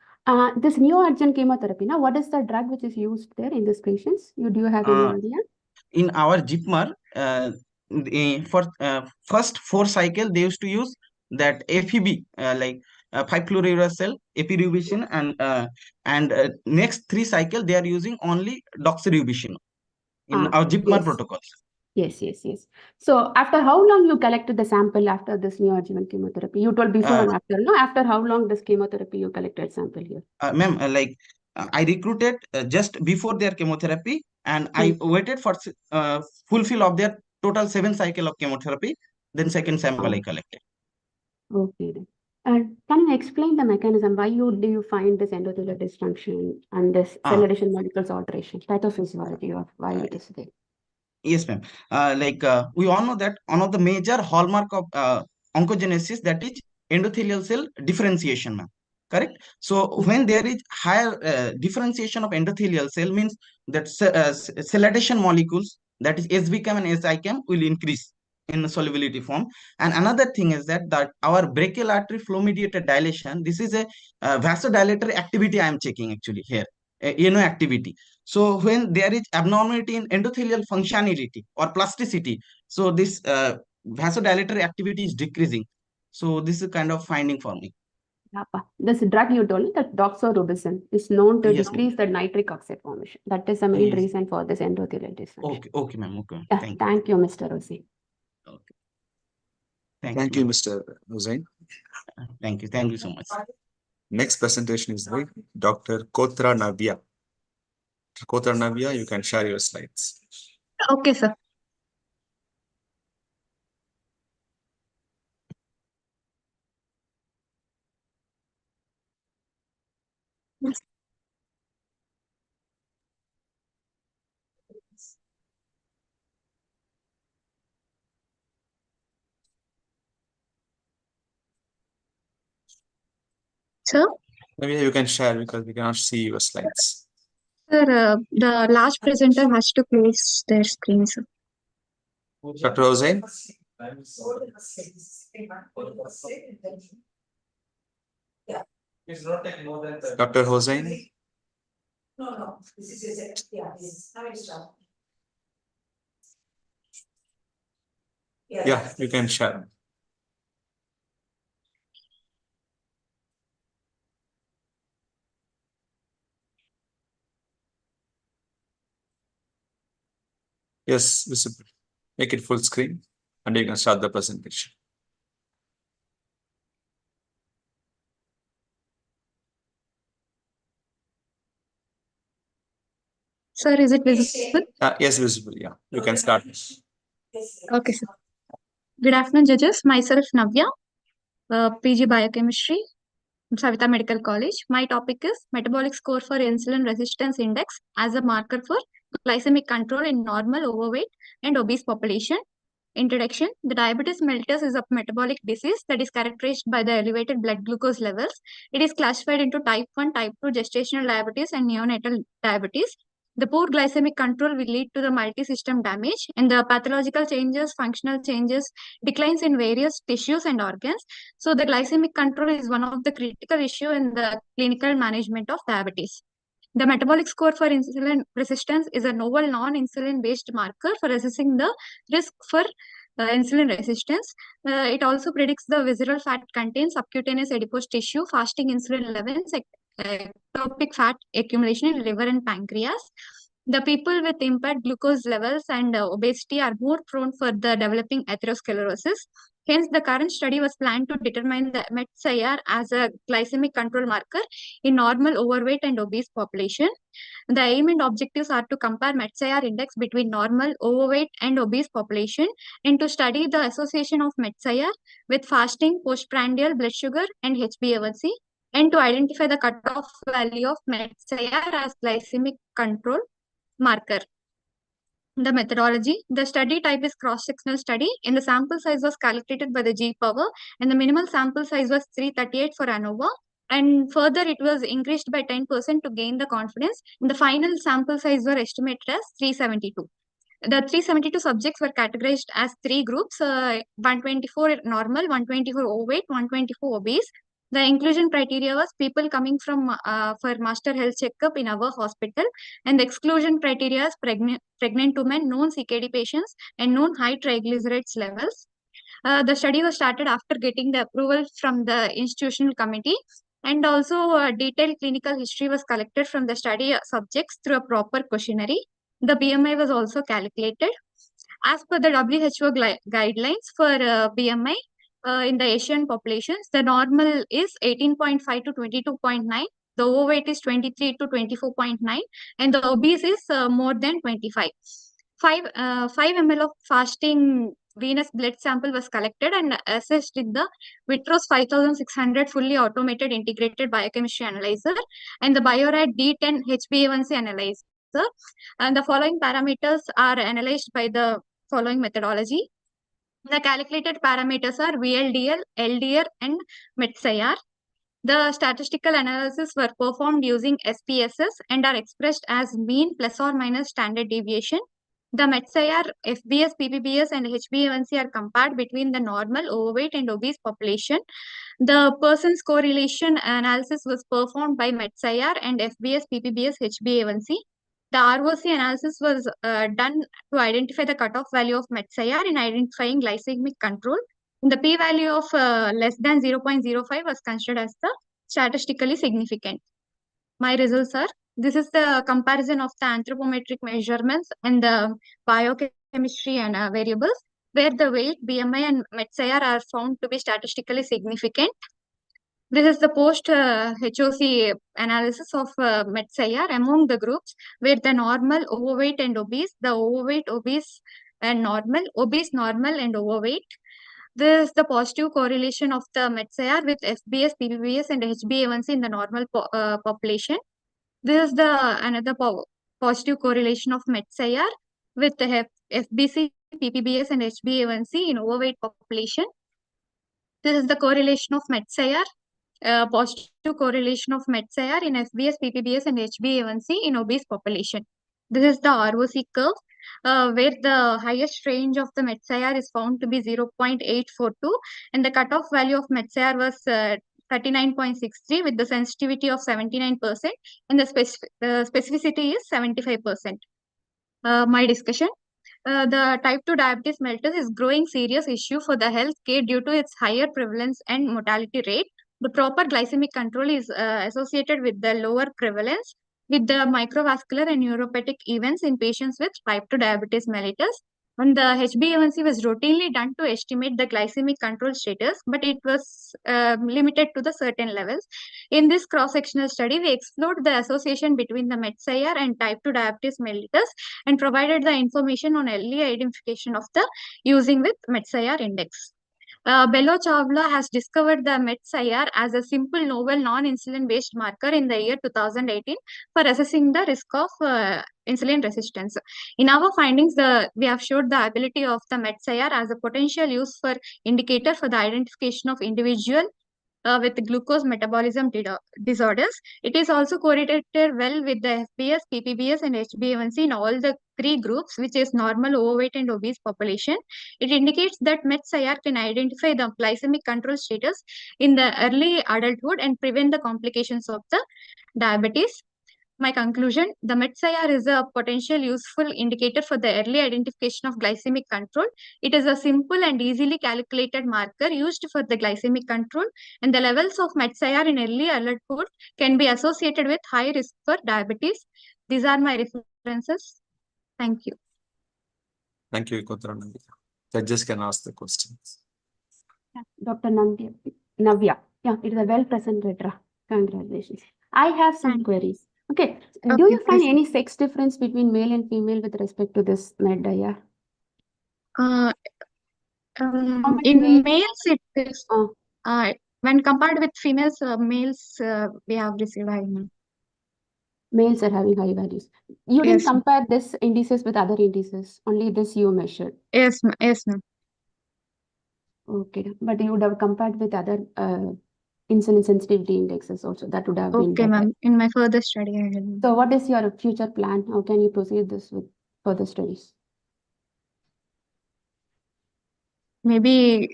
This neoadjuvant chemotherapy, now what is the drug which is used there in these patients? Do you have any idea? In our JIPMER, for first 4 cycle, they used to use that FEB, 5-fluorouracil, epirubicin, and next 3 cycle, they are using only doxorubicin in our JIPMER protocols. Yes. So after how long you collected the sample after this neoadjuvant chemotherapy? You told before and after, no? After how long this chemotherapy you collected sample here? Ma'am, I recruited just before their chemotherapy and I waited for fulfill of their total 7 cycle of chemotherapy. Then second sample I collected. Okay then. And can you explain the mechanism? Why do you find this endothelial dysfunction and this cell adhesion molecules alteration, pathophysiology of why it is there? Yes, ma'am. We all know that one of the major hallmark of oncogenesis, that is endothelial cell differentiation, ma'am. Correct? So when there is higher differentiation of endothelial cell, means that cell adhesion molecules, that is SBCAM and SICAM, will increase in the solubility form. And another thing is that our brachial artery flow mediated dilation, this is a vasodilator activity I am checking actually here. activity. So when there is abnormality in endothelial functionality or plasticity, so this vasodilatory activity is decreasing. So this is kind of finding for me. This drug you told me, that doxorubicin, is known to Yes, decrease the nitric oxide formation. That is the main Yes. reason for this endothelial dysfunction. Okay, ma'am. Okay, Yeah, thank you. Mr. Hussain. Okay. Thank you, Mr. Hussain. Thank you so much. Next presentation is by Dr. Kotra Navya. Kotra Navya, you can share your slides. Okay, sir. Sir, Maybe you can share because we cannot see your slides. sir, the last presenter has to close their screen, sir. Dr. Hussain? Yeah. Dr. Hussain? No, this is it. Yeah, this. Now it's done. Yeah, you can share. Yes, visible. Make it full screen and you can start the presentation. Sir, is it visible? Yes, visible. Yeah, you can start. Okay, sir. Good afternoon, judges. Myself, Navya, PG Biochemistry, Savita Medical College. My topic is metabolic score for insulin resistance index as a marker for glycemic control in normal, overweight, and obese population. Introduction. The diabetes mellitus is a metabolic disease that is characterized by the elevated blood glucose levels. It is classified into type 1, type 2 gestational diabetes and neonatal diabetes. The poor glycemic control will lead to the multi-system damage and the pathological changes, functional changes, declines in various tissues and organs. So the glycemic control is one of the critical issue in the clinical management of diabetes. The metabolic score for insulin resistance is a novel non-insulin based marker for assessing the risk for insulin resistance. It also predicts the visceral fat content, subcutaneous adipose tissue, fasting insulin levels, ectopic fat accumulation in liver and pancreas. The people with impaired glucose levels and obesity are more prone for the developing atherosclerosis. Hence, the current study was planned to determine the MET-SIR as a glycemic control marker in normal, overweight, and obese population. The aim and objectives are to compare MET-SIR index between normal, overweight, and obese population, and to study the association of MET-SIR with fasting, postprandial blood sugar, and HbA1c, and to identify the cutoff value of MET-SIR as glycemic control marker. The methodology, the study type is cross-sectional study, and the sample size was calculated by the G-power, and the minimal sample size was 338 for ANOVA, and further it was increased by 10% to gain the confidence, and the final sample size were estimated as 372. The 372 subjects were categorized as 3 groups, 124 normal, 124 overweight, 124 obese. The inclusion criteria was people coming from for master health checkup in our hospital, and the exclusion criteria is pregnant women, known CKD patients, and known high triglycerides levels. The study was started after getting the approval from the institutional committee, and also detailed clinical history was collected from the study subjects through a proper questionnaire. The BMI was also calculated. As per the WHO guidelines for BMI, in the Asian populations, the normal is 18.5 to 22.9, the overweight is 23 to 24.9, and the obese is more than 25. 5 ml of fasting venous blood sample was collected and assessed in the Vitros 5600 fully automated integrated biochemistry analyzer and the Biorad D10 HbA1c analyzer. And the following parameters are analyzed by the following methodology. The calculated parameters are VLDL, LDL, and MET-SIR. The statistical analysis were performed using SPSS and are expressed as mean plus or minus standard deviation. The METSIR, FBS, PPBS, and HbA1c are compared between the normal, overweight, and obese population. The person's correlation analysis was performed by METSIR and FBS, PPBS, HbA1c. The ROC analysis was done to identify the cutoff value of METSIR in identifying glycemic control. The p-value of less than 0.05 was considered as the statistically significant. My results are, this is the comparison of the anthropometric measurements and the biochemistry and variables, where the weight, BMI, and METSIR are found to be statistically significant. This is the post-HOC analysis of METSIR among the groups, where the normal, overweight, and obese, the overweight, obese, and normal, obese, normal, and overweight. This is the positive correlation of the METSIR with FBS, PPBS, and HbA1c in the normal population. This is the another positive correlation of METSIR with the FBC, PPBS, and HbA1c in overweight population. This is the correlation of METSIR, positive correlation of METSIR in FBS, PPBS, and HbA1c in obese population. This is the ROC curve, where the highest range of the METSIR is found to be 0.842, and the cutoff value of METSIR was 39.63 with the sensitivity of 79%, and the specificity is 75%. My discussion. The type 2 diabetes mellitus is growing serious issue for the healthcare due to its higher prevalence and mortality rate. The proper glycemic control is associated with the lower prevalence with the microvascular and neuropathic events in patients with type 2 diabetes mellitus. And the HbA1c was routinely done to estimate the glycemic control status, but it was limited to the certain levels. In this cross-sectional study, we explored the association between the METSIR and type 2 diabetes mellitus and provided the information on early identification of the using with METSIR index. Bello Chawla has discovered the METSIR as a simple novel non-insulin based marker in the year 2018 for assessing the risk of insulin resistance. In our findings, we have showed the ability of the METSIR as a potential use for indicator for the identification of individual with glucose metabolism disorders. It is also correlated well with the FBS, PPBS, and HbA1c in all the three groups, which is normal, overweight, and obese population. It indicates that METSIR can identify the glycemic control status in the early adulthood and prevent the complications of the diabetes. My conclusion, the METSIR is a potential useful indicator for the early identification of glycemic control. It is a simple and easily calculated marker used for the glycemic control, and the levels of METSIR in early adulthood can be associated with high risk for diabetes. These are my references. Thank you. Thank you, Kothara. Judges can ask the questions. Dr. Navya. Yeah, it is a well presented. Congratulations. I have some queries. Okay. Do you find any sex difference between male and female with respect to this METSIR? In males, it is when compared with females, males we have received high. Males are having high values. You didn't compare this indices with other indices, only this you measured. Yes, ma'am. Okay, but you would have compared with other insulin sensitivity indexes also. That would have been okay, ma'am. In my further study, I will. So, what is your future plan? How can you proceed this with further studies? Maybe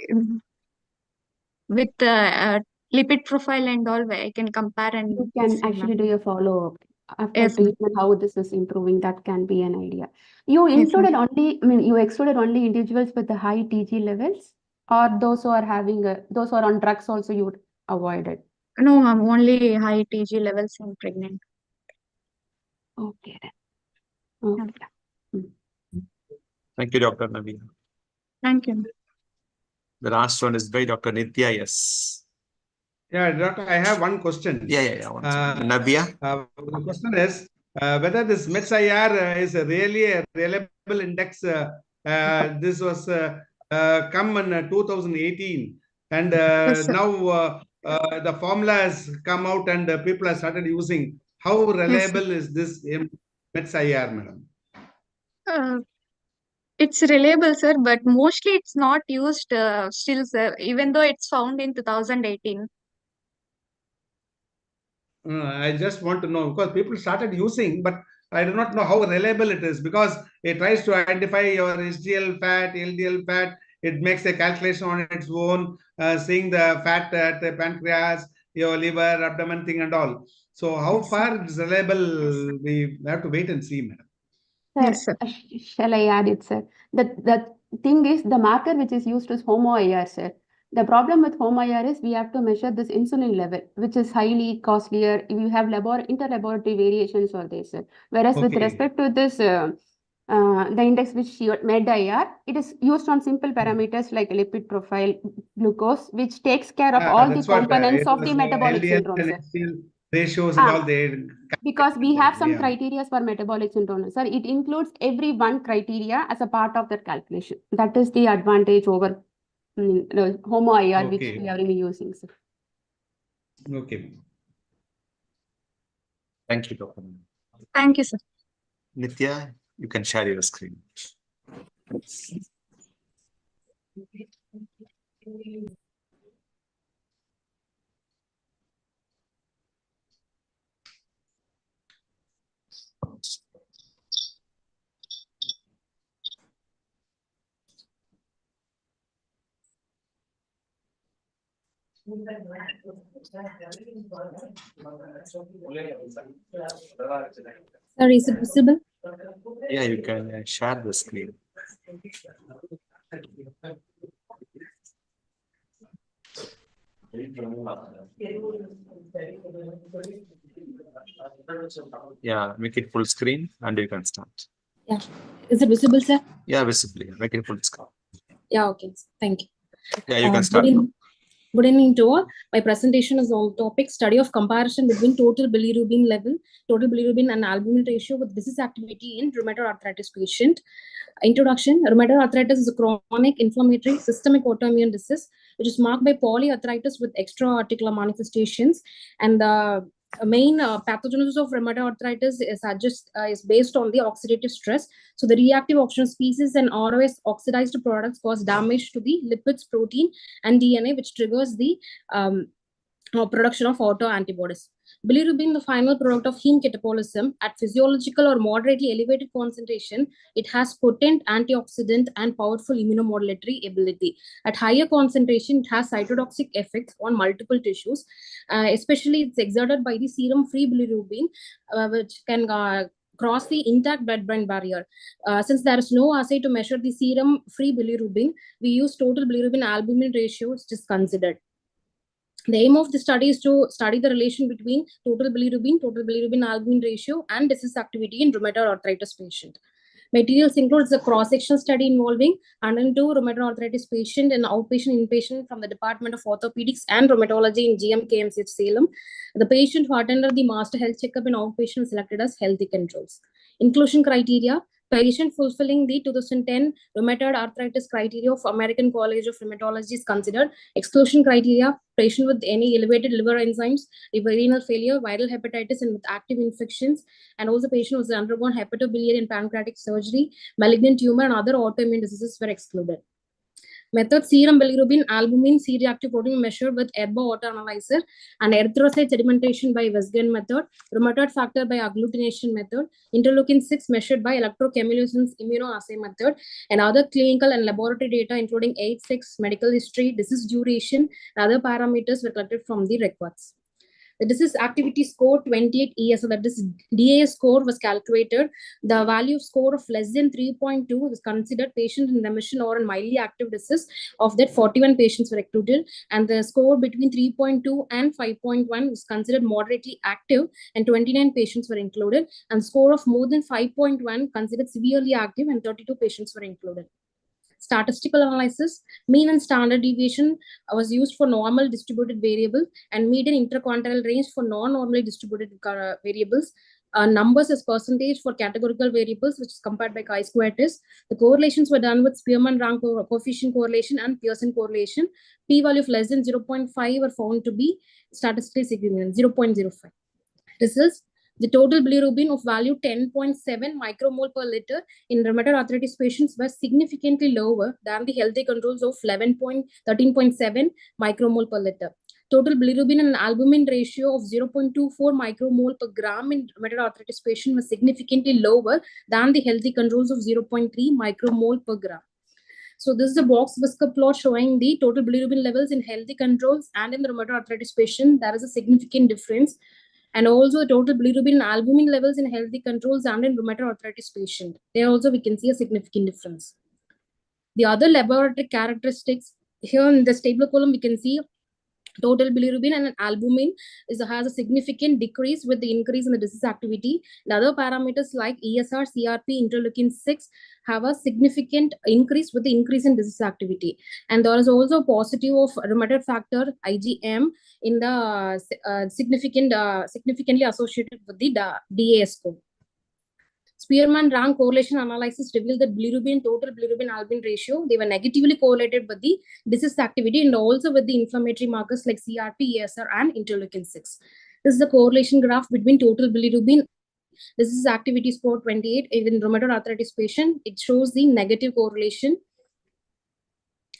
with lipid profile and all, where I can compare and you can actually do a follow-up after treatment, how this is improving. That can be an idea. You included only, you excluded only individuals with the high TG levels, or those who are having those who are on drugs also you would avoid it? No, ma'am, only high TG levels in pregnant. Okay. Okay. Thank you, Dr. Navya. Thank you. The last one is by Dr. Nitya. Yes. Yeah, Doctor, I have one question. Yeah. Navya. The question is whether this METSIR is really a reliable index. This was come in 2018, and now the formula has come out and people have started using. How reliable is this METSIR, madam? It's reliable, sir, but mostly it's not used still, sir, even though it's found in 2018. I just want to know, because people started using, but I do not know how reliable it is, because it tries to identify your HDL fat, LDL fat. It makes a calculation on its own, seeing the fat at the pancreas, your liver, abdomen thing and all. So how far it's reliable, we have to wait and see, madam. Sir, shall I add it, sir? The thing is, the marker which is used is HOMO-IR, sir. The problem with HOMO-IR is we have to measure this insulin level, which is highly costlier. You have inter-laboratory variations for this, sir. Whereas with respect to this, the index which you med-IR, it is used on simple parameters like lipid profile, glucose, which takes care of all the components of the metabolic syndrome, sir. Ratios and all they. Because we have some criteria for metabolic syndrome, sir. It includes every one criteria as a part of that calculation. That is the advantage over HOMO-IR, which we are using, sir. Okay. Thank you, Dr. Thank you, sir. Nitya, you can share your screen. Sir, is it visible? Yeah, you can share the screen. Yeah, make it full screen and you can start. Yeah. Is it visible, sir? Yeah, visibly. Make it full screen. Yeah, okay. Thank you. Yeah, you can start. Good evening to all. My presentation is on topic study of comparison between total bilirubin level, total bilirubin and albumin ratio with disease activity in rheumatoid arthritis patient. Introduction. Rheumatoid arthritis is a chronic inflammatory systemic autoimmune disease which is marked by polyarthritis with extra-articular manifestations, and the main pathogenesis of rheumatoid arthritis is based on the oxidative stress. So the reactive oxygen species and ROS oxidized products cause damage to the lipids, protein, and DNA, which triggers the production of autoantibodies. Bilirubin, the final product of heme catabolism, at physiological or moderately elevated concentration, it has potent antioxidant and powerful immunomodulatory ability. At higher concentration, it has cytotoxic effects on multiple tissues, especially it's exerted by the serum-free bilirubin, which can cross the intact blood-brain barrier. Since there is no assay to measure the serum-free bilirubin, we use total bilirubin-albumin ratio, which is considered. The aim of the study is to study the relation between total bilirubin albumin ratio, and disease activity in rheumatoid arthritis patient. Materials includes a cross-section study involving 102 rheumatoid arthritis patient and outpatient inpatient from the Department of Orthopedics and Rheumatology in GMKMCH Salem. The patient who attended the master health checkup in outpatient selected as healthy controls. Inclusion criteria: patient fulfilling the 2010 rheumatoid arthritis criteria of American College of Rheumatology is considered. Exclusion criteria: patient with any elevated liver enzymes, renal failure, viral hepatitis, and with active infections, and also patient who has undergone hepatobiliary and pancreatic surgery, malignant tumor, and other autoimmune diseases were excluded. Method: serum bilirubin albumin C-reactive protein measured with ERBA autoanalyzer, and erythrocyte sedimentation by Westgen method, rheumatoid factor by agglutination method, interleukin-6 measured by electrochemiluminescence immunoassay method, and other clinical and laboratory data including age, sex, medical history, disease duration, and other parameters were collected from the records. The disease activity score 28 ES, so that this DAS score was calculated. The value of score of less than 3.2 was considered patient in remission or in mildly active disease. Of that, 41 patients were recruited, and the score between 3.2 and 5.1 was considered moderately active, and 29 patients were included, and score of more than 5.1 considered severely active, and 32 patients were included. Statistical analysis: mean and standard deviation was used for normal distributed variable, and median interquartile range for non-normally distributed variables. Numbers as percentage for categorical variables, which is compared by chi-square test. The correlations were done with Spearman rank coefficient correlation and Pearson correlation. P-value of less than 0.5 were found to be statistically significant, 0.05. Results: the total bilirubin of value 10.7 micromole per liter in rheumatoid arthritis patients was significantly lower than the healthy controls of 13.7 micromole per liter. total bilirubin and albumin ratio of 0.24 micromole per gram in rheumatoid arthritis patient was significantly lower than the healthy controls of 0.3 micromole per gram. So this is a box whisker plot showing the total bilirubin levels in healthy controls and in the rheumatoid arthritis patient. There is a significant difference. And also the total bilirubin and albumin levels in healthy controls and in rheumatoid arthritis patient. There also we can see a significant difference. The other laboratory characteristics here in this table column, we can see total bilirubin and albumin has a significant decrease with the increase in the disease activity. The other parameters like ESR, CRP, interleukin 6 have a significant increase with the increase in disease activity. And there is also positive of rheumatoid factor IgM in the significantly associated with the DA score. Spearman rank correlation analysis revealed that bilirubin, total bilirubin albumin ratio, they were negatively correlated with the disease activity and also with the inflammatory markers like CRP, ESR, and interleukin 6. This is the correlation graph between total bilirubin. This is activity score 28 in rheumatoid arthritis patient. It shows the negative correlation.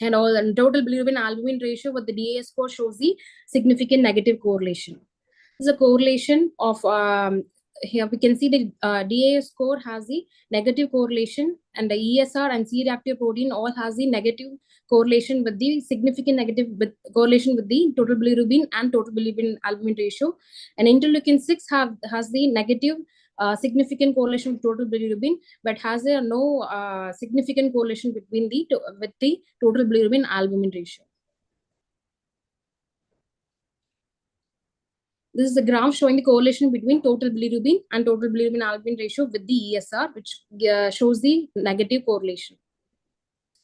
And total bilirubin albumin ratio with the DA score shows the significant negative correlation. This is a correlation of here we can see the DA score has the negative correlation, and the ESR and C-reactive protein all has the negative correlation with the significant negative correlation with the total bilirubin and total bilirubin albumin ratio. And interleukin 6 has the negative significant correlation with total bilirubin, but has no significant correlation between the total bilirubin albumin ratio. This is the graph showing the correlation between total bilirubin and total bilirubin albumin ratio with the ESR, which shows the negative correlation.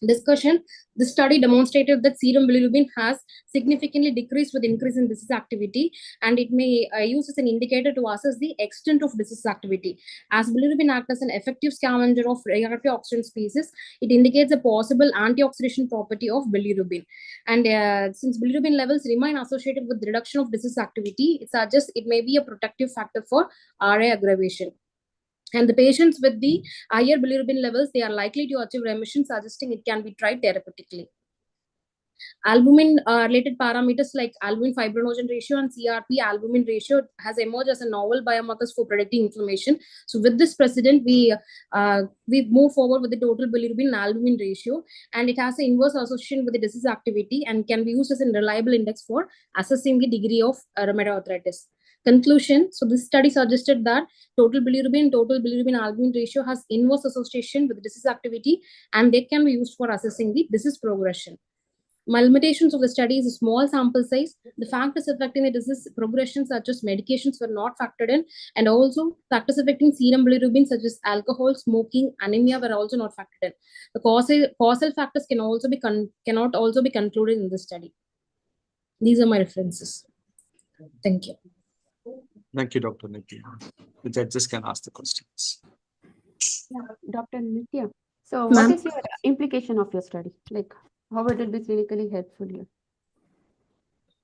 Discussion. This study demonstrated that serum bilirubin has significantly decreased with increase in disease activity, and it may use as an indicator to assess the extent of disease activity. As bilirubin acts as an effective scavenger of reactive oxidant species, it indicates a possible antioxidation property of bilirubin. And since bilirubin levels remain associated with reduction of disease activity, it suggests it may be a protective factor for RA aggravation. And the patients with the higher bilirubin levels, they are likely to achieve remission, suggesting it can be tried therapeutically. Albumin related parameters like albumin fibrinogen ratio and CRP albumin ratio has emerged as a novel biomarkers for predicting inflammation. So with this precedent, we move forward with the total bilirubin and albumin ratio, and it has an inverse association with the disease activity and can be used as a reliable index for assessing the degree of rheumatoid arthritis. Conclusion. So this study suggested that total bilirubin albumin ratio has inverse association with disease activity, and they can be used for assessing the disease progression. Limitations of the study is a small sample size. The factors affecting the disease progression, such as medications, were not factored in, and also factors affecting serum bilirubin, such as alcohol, smoking, anemia, were also not factored in. The causal factors cannot also be concluded in the study. These are my references. Thank you. Thank you, Dr. Nitya. The judges can ask the questions. Yeah, Dr. Nitya. So what is your implication of your study? Like, how it will be clinically helpful here?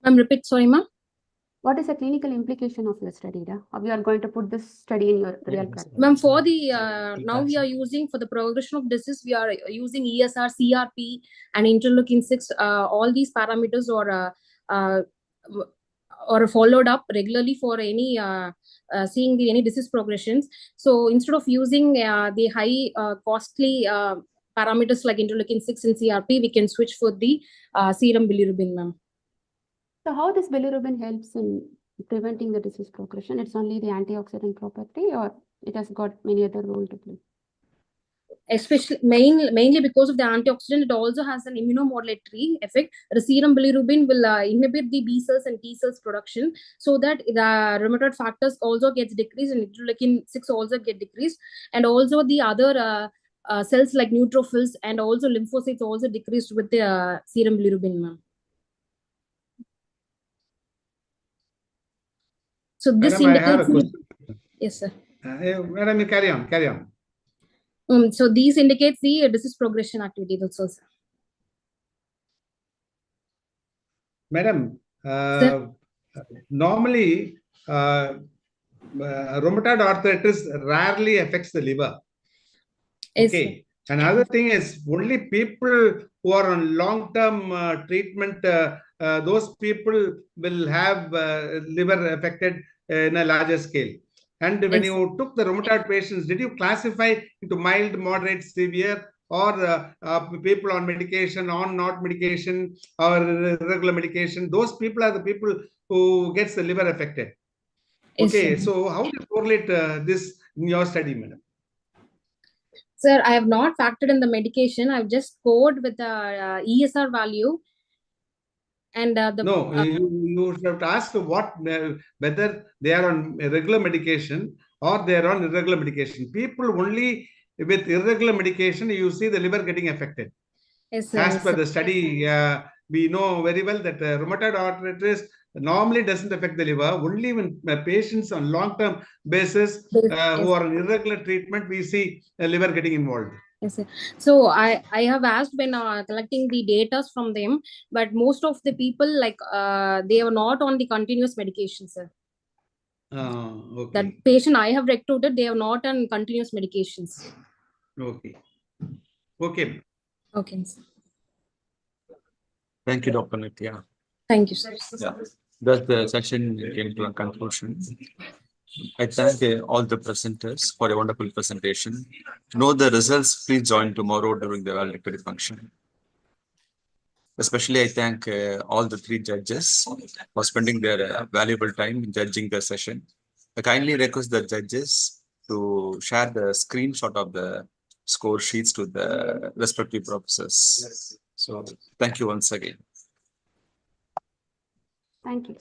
Ma'am, repeat, sorry, ma'am. What is the clinical implication of your study? How you are going to put this study in your real practice? Ma'am, for the now we are using for the progression of disease, we are using ESR, CRP, and interleukin 6. All these parameters or followed up regularly for any seeing any disease progressions. So instead of using the high costly parameters like interleukin 6 and CRP, we can switch for the serum bilirubin, ma'am. So how this bilirubin helps in preventing the disease progression? It's only the antioxidant property, or it has got many other role to play? Especially mainly because of the antioxidant, it also has an immunomodulatory effect. The serum bilirubin will inhibit the B cells and T cells production, so that the rheumatoid factors also gets decreased, and interleukin 6 also get decreased, and also the other cells like neutrophils and also lymphocytes also decreased with the serum bilirubin, ma'am. So this Madam, I have a question. Yes, sir. Madam, you carry on. So these indicates the disease progression activity also, sir. Madam, normally rheumatoid arthritis rarely affects the liver. Yes, okay. Another thing is only people who are on long-term treatment, those people will have liver affected in a larger scale. And when you took the rheumatoid patients, did you classify into mild, moderate, severe, or people on medication, on not medication, or irregular medication? Those people are the people who gets the liver affected. Okay, so how do you correlate this in your study, madam? Sir, I have not factored in the medication. I've just scored with the ESR value. And you should have to ask what whether they are on regular medication or they are on irregular medication. People only with irregular medication, you see the liver getting affected. Yes, sir, As per the study, we know very well that rheumatoid arthritis normally doesn't affect the liver. Only when patients on long-term basis who are on irregular treatment, we see liver getting involved. Yes, sir. So I have asked when collecting the data from them, but most of the people they are not on the continuous medication, sir. Okay. That patient I have recruited, they are not on continuous medications. Okay. Okay. Okay. Sir. Thank you, Dr. Nitya. Thank you, sir. Yeah, thus the session came to a conclusion. I thank all the presenters for a wonderful presentation. To know the results, please join tomorrow during the valedictory function. Especially, I thank all the three judges for spending their valuable time in judging the session. I kindly request the judges to share the screenshot of the score sheets to the respective professors. So, thank you once again. Thank you.